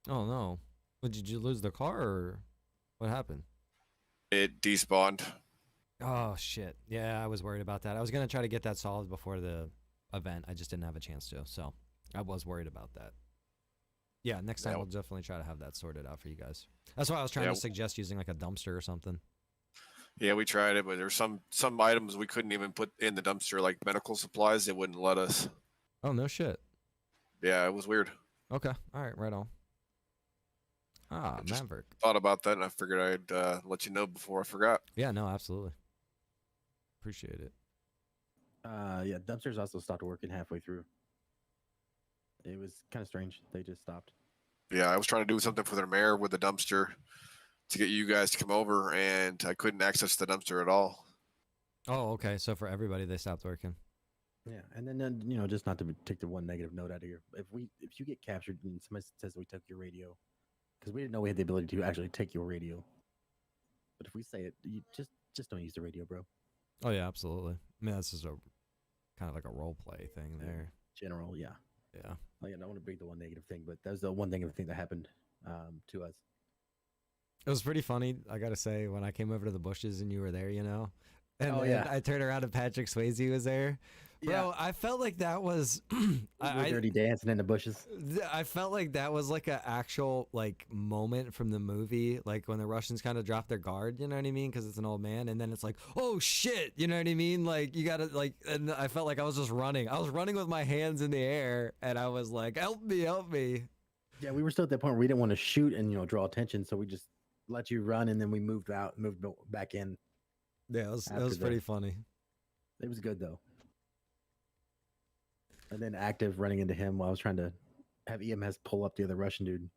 Speaker 1: Oh no! But did you lose the car or what happened?
Speaker 4: It despawned.
Speaker 1: Oh shit! Yeah, I was worried about that. I was gonna try to get that solved before the event. I just didn't have a chance to, so I was worried about that. Yeah, next time we'll definitely try to have that sorted out for you guys. That's why I was trying to suggest using like a dumpster or something.
Speaker 4: Yeah, we tried it, but there's some items we couldn't even put in the dumpster, like medical supplies. They wouldn't let us.
Speaker 1: Oh no shit.
Speaker 4: Yeah, it was weird.
Speaker 1: Okay. All right. Right on. Ah,
Speaker 4: Just
Speaker 1: Maverick.
Speaker 4: thought about that, and I figured I'd let you know before I forgot.
Speaker 1: Yeah. No. Absolutely. Appreciate it.
Speaker 2: Yeah, dumpsters also stopped working halfway through. It was kind of strange. They just stopped.
Speaker 4: Yeah, I was trying to do something for their mayor with the dumpster to get you guys to come over, and I couldn't access the dumpster at all.
Speaker 1: Oh, okay. So for everybody, they stopped working.
Speaker 2: Yeah, and then you know, just not to take the one negative note out of here. If you get captured and somebody says we took your radio, because we didn't know we had the ability to actually take your radio. But if we say it, you just don't use the radio, bro.
Speaker 1: Oh yeah, absolutely. I mean, that's just a kind of like a role play thing there.
Speaker 2: General, yeah.
Speaker 1: Yeah.
Speaker 2: Like, I don't want to bring the one negative thing, but that was the one negative thing that happened to us.
Speaker 1: It was pretty funny, I gotta say, when I came over to the bushes and you were there, you know, and,
Speaker 2: Oh, yeah.
Speaker 1: and I turned around and Patrick Swayze was there. Bro,
Speaker 2: Yeah.
Speaker 1: I felt like that was
Speaker 2: We were dirty dancing in the bushes.
Speaker 1: I felt like that was like an actual like moment from the movie, like when the Russians kind of drop their guard, you know what I mean? Because it's an old man, and then it's like, oh shit, you know what I mean? Like you gotta like, and I felt like I was just running. I was running with my hands in the air, and I was like, help me, help me.
Speaker 2: Yeah, we were still at that point where we didn't want to shoot and draw attention, so we just let you run, and then we moved back in.
Speaker 1: Yeah, it was
Speaker 2: after
Speaker 1: pretty
Speaker 2: that.
Speaker 1: funny.
Speaker 2: It was good though. And then active running into him while I was trying to have EMS pull up the other Russian dude,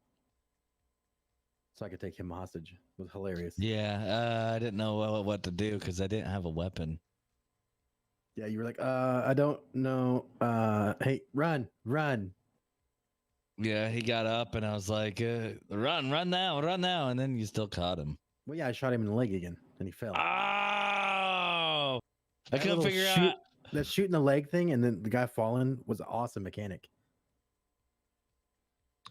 Speaker 2: so I could take him hostage. It was hilarious.
Speaker 8: Yeah, I didn't know what to do because I didn't have a weapon.
Speaker 2: Yeah, you were like, I don't know. Hey, run.
Speaker 8: Yeah, he got up and I was like, run now, and then you still caught him.
Speaker 2: Well, yeah, I shot him in the leg again, and he fell.
Speaker 8: Oh, I
Speaker 2: That
Speaker 8: couldn't
Speaker 2: little
Speaker 8: figure
Speaker 2: shoot-
Speaker 8: out.
Speaker 2: that shooting the leg thing, and then the guy falling was an awesome mechanic.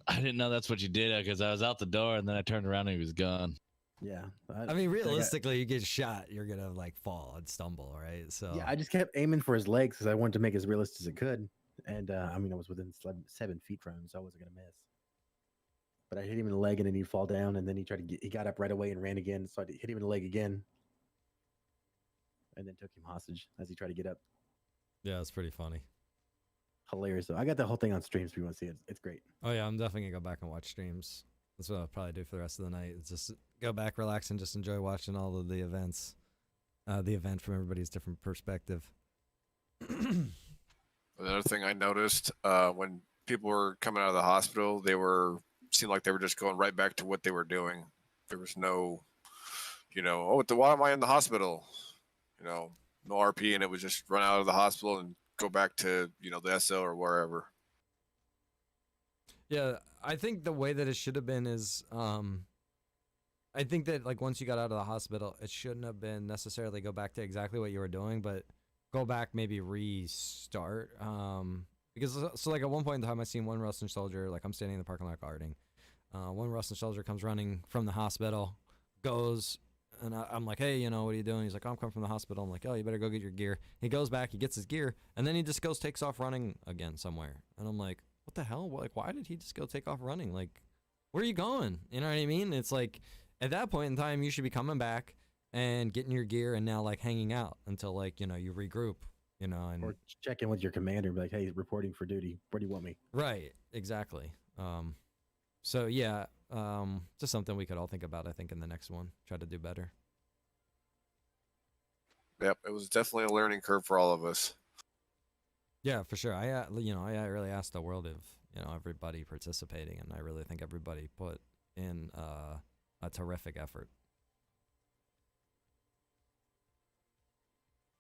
Speaker 8: I didn't know that's what you did because I was out the door and then I turned around and he was gone.
Speaker 2: Yeah,
Speaker 1: I mean, realistically, you get shot, you're gonna like fall and stumble, right? So
Speaker 2: Yeah, I just kept aiming for his legs because I wanted to make it as realistic as it could. And I mean, I was within 7 feet from him, so I wasn't gonna miss. But I hit him in the leg, and then he'd fall down, and then he got up right away and ran again. So I hit him in the leg again, and then took him hostage as he tried to get up.
Speaker 1: yeah, it's pretty funny.
Speaker 2: Hilarious though. I got the whole thing on stream if you want to see it. It's great.
Speaker 1: Oh yeah, I'm definitely gonna go back and watch streams. That's what I'll probably do for the rest of the night. It's just go back, relax, and just enjoy watching all of the events. The event from everybody's different perspective.
Speaker 4: Another thing I noticed when people were coming out of the hospital, seemed like they were just going right back to what they were doing. There was no, why am I in the hospital? No RP, and it was just run out of the hospital and go back to the SO or wherever.
Speaker 1: Yeah, I think the way that it should have been is, I think that like once you got out of the hospital, it shouldn't have been necessarily go back to exactly what you were doing, but go back, maybe restart. Because so like at one point in time, I seen one Russian soldier, like I'm standing in the parking lot guarding. One Russian soldier comes running from the hospital, goes, and I'm like, hey, what are you doing? He's like, oh, I'm coming from the hospital. I'm like, oh, you better go get your gear. He goes back, he gets his gear, and then he just takes off running again somewhere. And I'm like, what the hell? Like, why did he just go take off running? Like, where are you going? You know what I mean? It's like, at that point in time, you should be coming back and getting your gear and now like hanging out until like, you regroup, and
Speaker 2: Or check in with your commander and be like, hey, reporting for duty. Where do you want me?
Speaker 1: right. Exactly. So yeah, just something we could all think about, I think, in the next one, try to do better.
Speaker 4: Yep, it was definitely a learning curve for all of us.
Speaker 1: Yeah, for sure. I really asked the world of, everybody participating, and I really think everybody put in a terrific effort.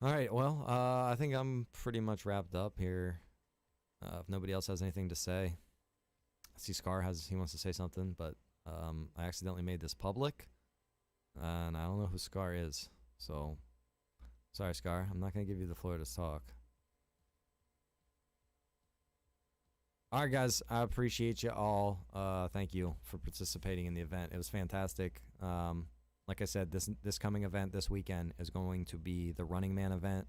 Speaker 1: All right, well, I think I'm pretty much wrapped up here. If nobody else has anything to say, I see Scar he wants to say something, but I accidentally made this public, and I don't know who Scar is, so sorry, Scar. I'm not gonna give you the floor to talk. All right, guys, I appreciate you all. Thank you for participating in the event. It was fantastic. Like I said, this coming event this weekend is going to be the Running Man event.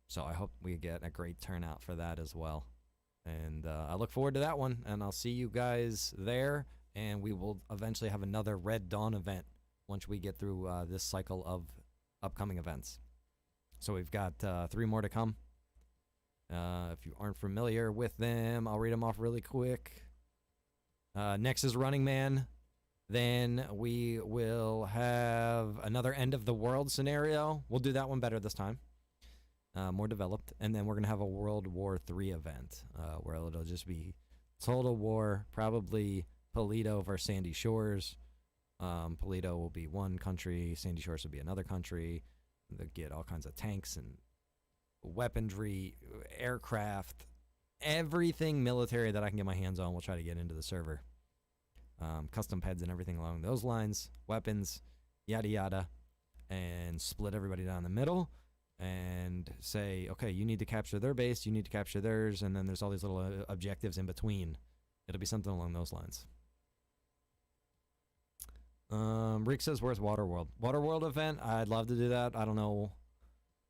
Speaker 1: So I hope we get a great turnout for that as well. And I look forward to that one. And I'll see you guys there. And we will eventually have another Red Dawn event once we get through this cycle of upcoming events. So we've got 3 more to come. If you aren't familiar with them, I'll read them off really quick. Next is Running Man. Then we will have another End of the World scenario. We'll do that one better this time. More developed. And then we're going to have a World War III event where it'll just be Total War, probably Polito versus Sandy Shores. Polito will be one country, Sandy Shores will be another country. They'll get all kinds of tanks and weaponry, aircraft, everything military that I can get my hands on. We'll try to get into the server. Custom peds and everything along those lines, weapons, yada yada, and split everybody down the middle and say, okay, you need to capture their base, you need to capture theirs, and then there's all these little objectives in between. It'll be something along those lines. Rick says, where's Waterworld? Waterworld event, I'd love to do that. I don't know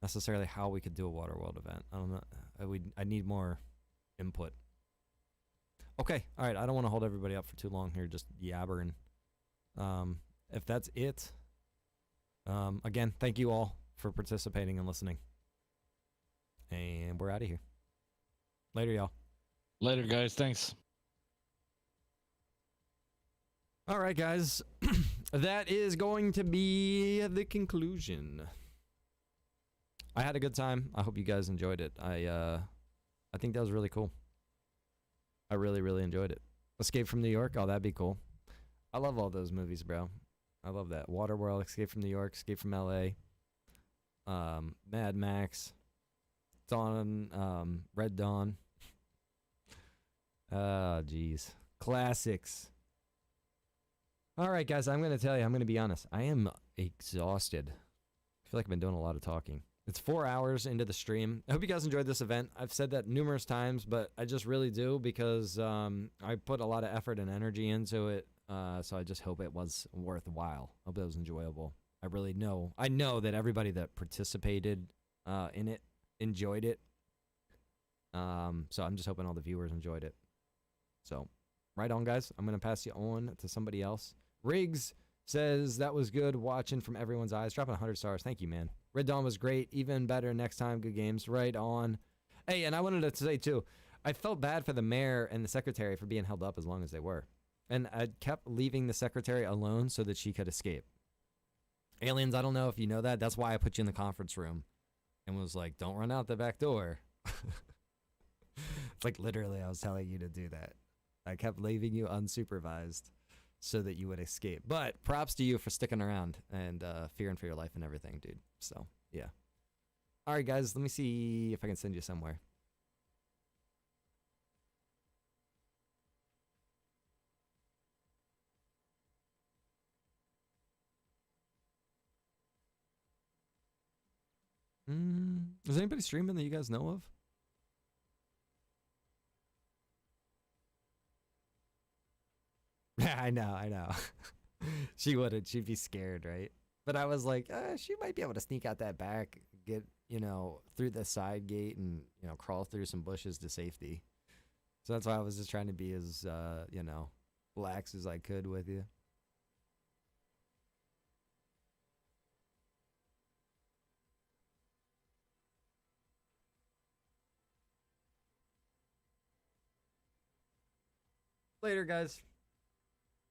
Speaker 1: necessarily how we could do a Waterworld event. I don't know. I need more input. Okay, all right. I don't want to hold everybody up for too long here, just yabbering. If that's it, again, thank you all for participating and listening. And we're out of here. Later, y'all.
Speaker 8: Later, guys. Thanks.
Speaker 1: All right, guys. That is going to be the conclusion. I had a good time. I hope you guys enjoyed it. I think that was really cool. I really, really enjoyed it. Escape from New York. Oh, that'd be cool. I love all those movies, bro. I love that. Waterworld, Escape from New York, Escape from LA, Mad Max, Dawn, Red Dawn. Oh, jeez. Classics. All right, guys, I'm going to tell you, I'm going to be honest. I am exhausted. I feel like I've been doing a lot of talking. It's 4 hours into the stream. I hope you guys enjoyed this event. I've said that numerous times, but I just really do because I put a lot of effort and energy into it. So I just hope it was worthwhile. I hope it was enjoyable. I really know. I know that everybody that participated in it enjoyed it. So I'm just hoping all the viewers enjoyed it. So right on, guys. I'm going to pass you on to somebody else. Riggs says that was good watching from everyone's eyes. Dropping 100 stars. Thank you, man. Red Dawn was great. Even better next time. Good games. Right on. Hey, and I wanted to say, too, I felt bad for the mayor and the secretary for being held up as long as they were. And I kept leaving the secretary alone so that she could escape. Aliens, I don't know if you know that. That's why I put you in the conference room and was like, don't run out the back door. It's like literally I was telling you to do that. I kept leaving you unsupervised so that you would escape. But props to you for sticking around and fearing for your life and everything, dude. So, yeah. All right, guys, let me see if I can send you somewhere. Is anybody streaming that you guys know of? Yeah, I know. She wouldn't. She'd be scared, right? But I was like, she might be able to sneak out that back, get, through the side gate and, crawl through some bushes to safety. So that's why I was just trying to be as, lax as I could with you. Later, guys.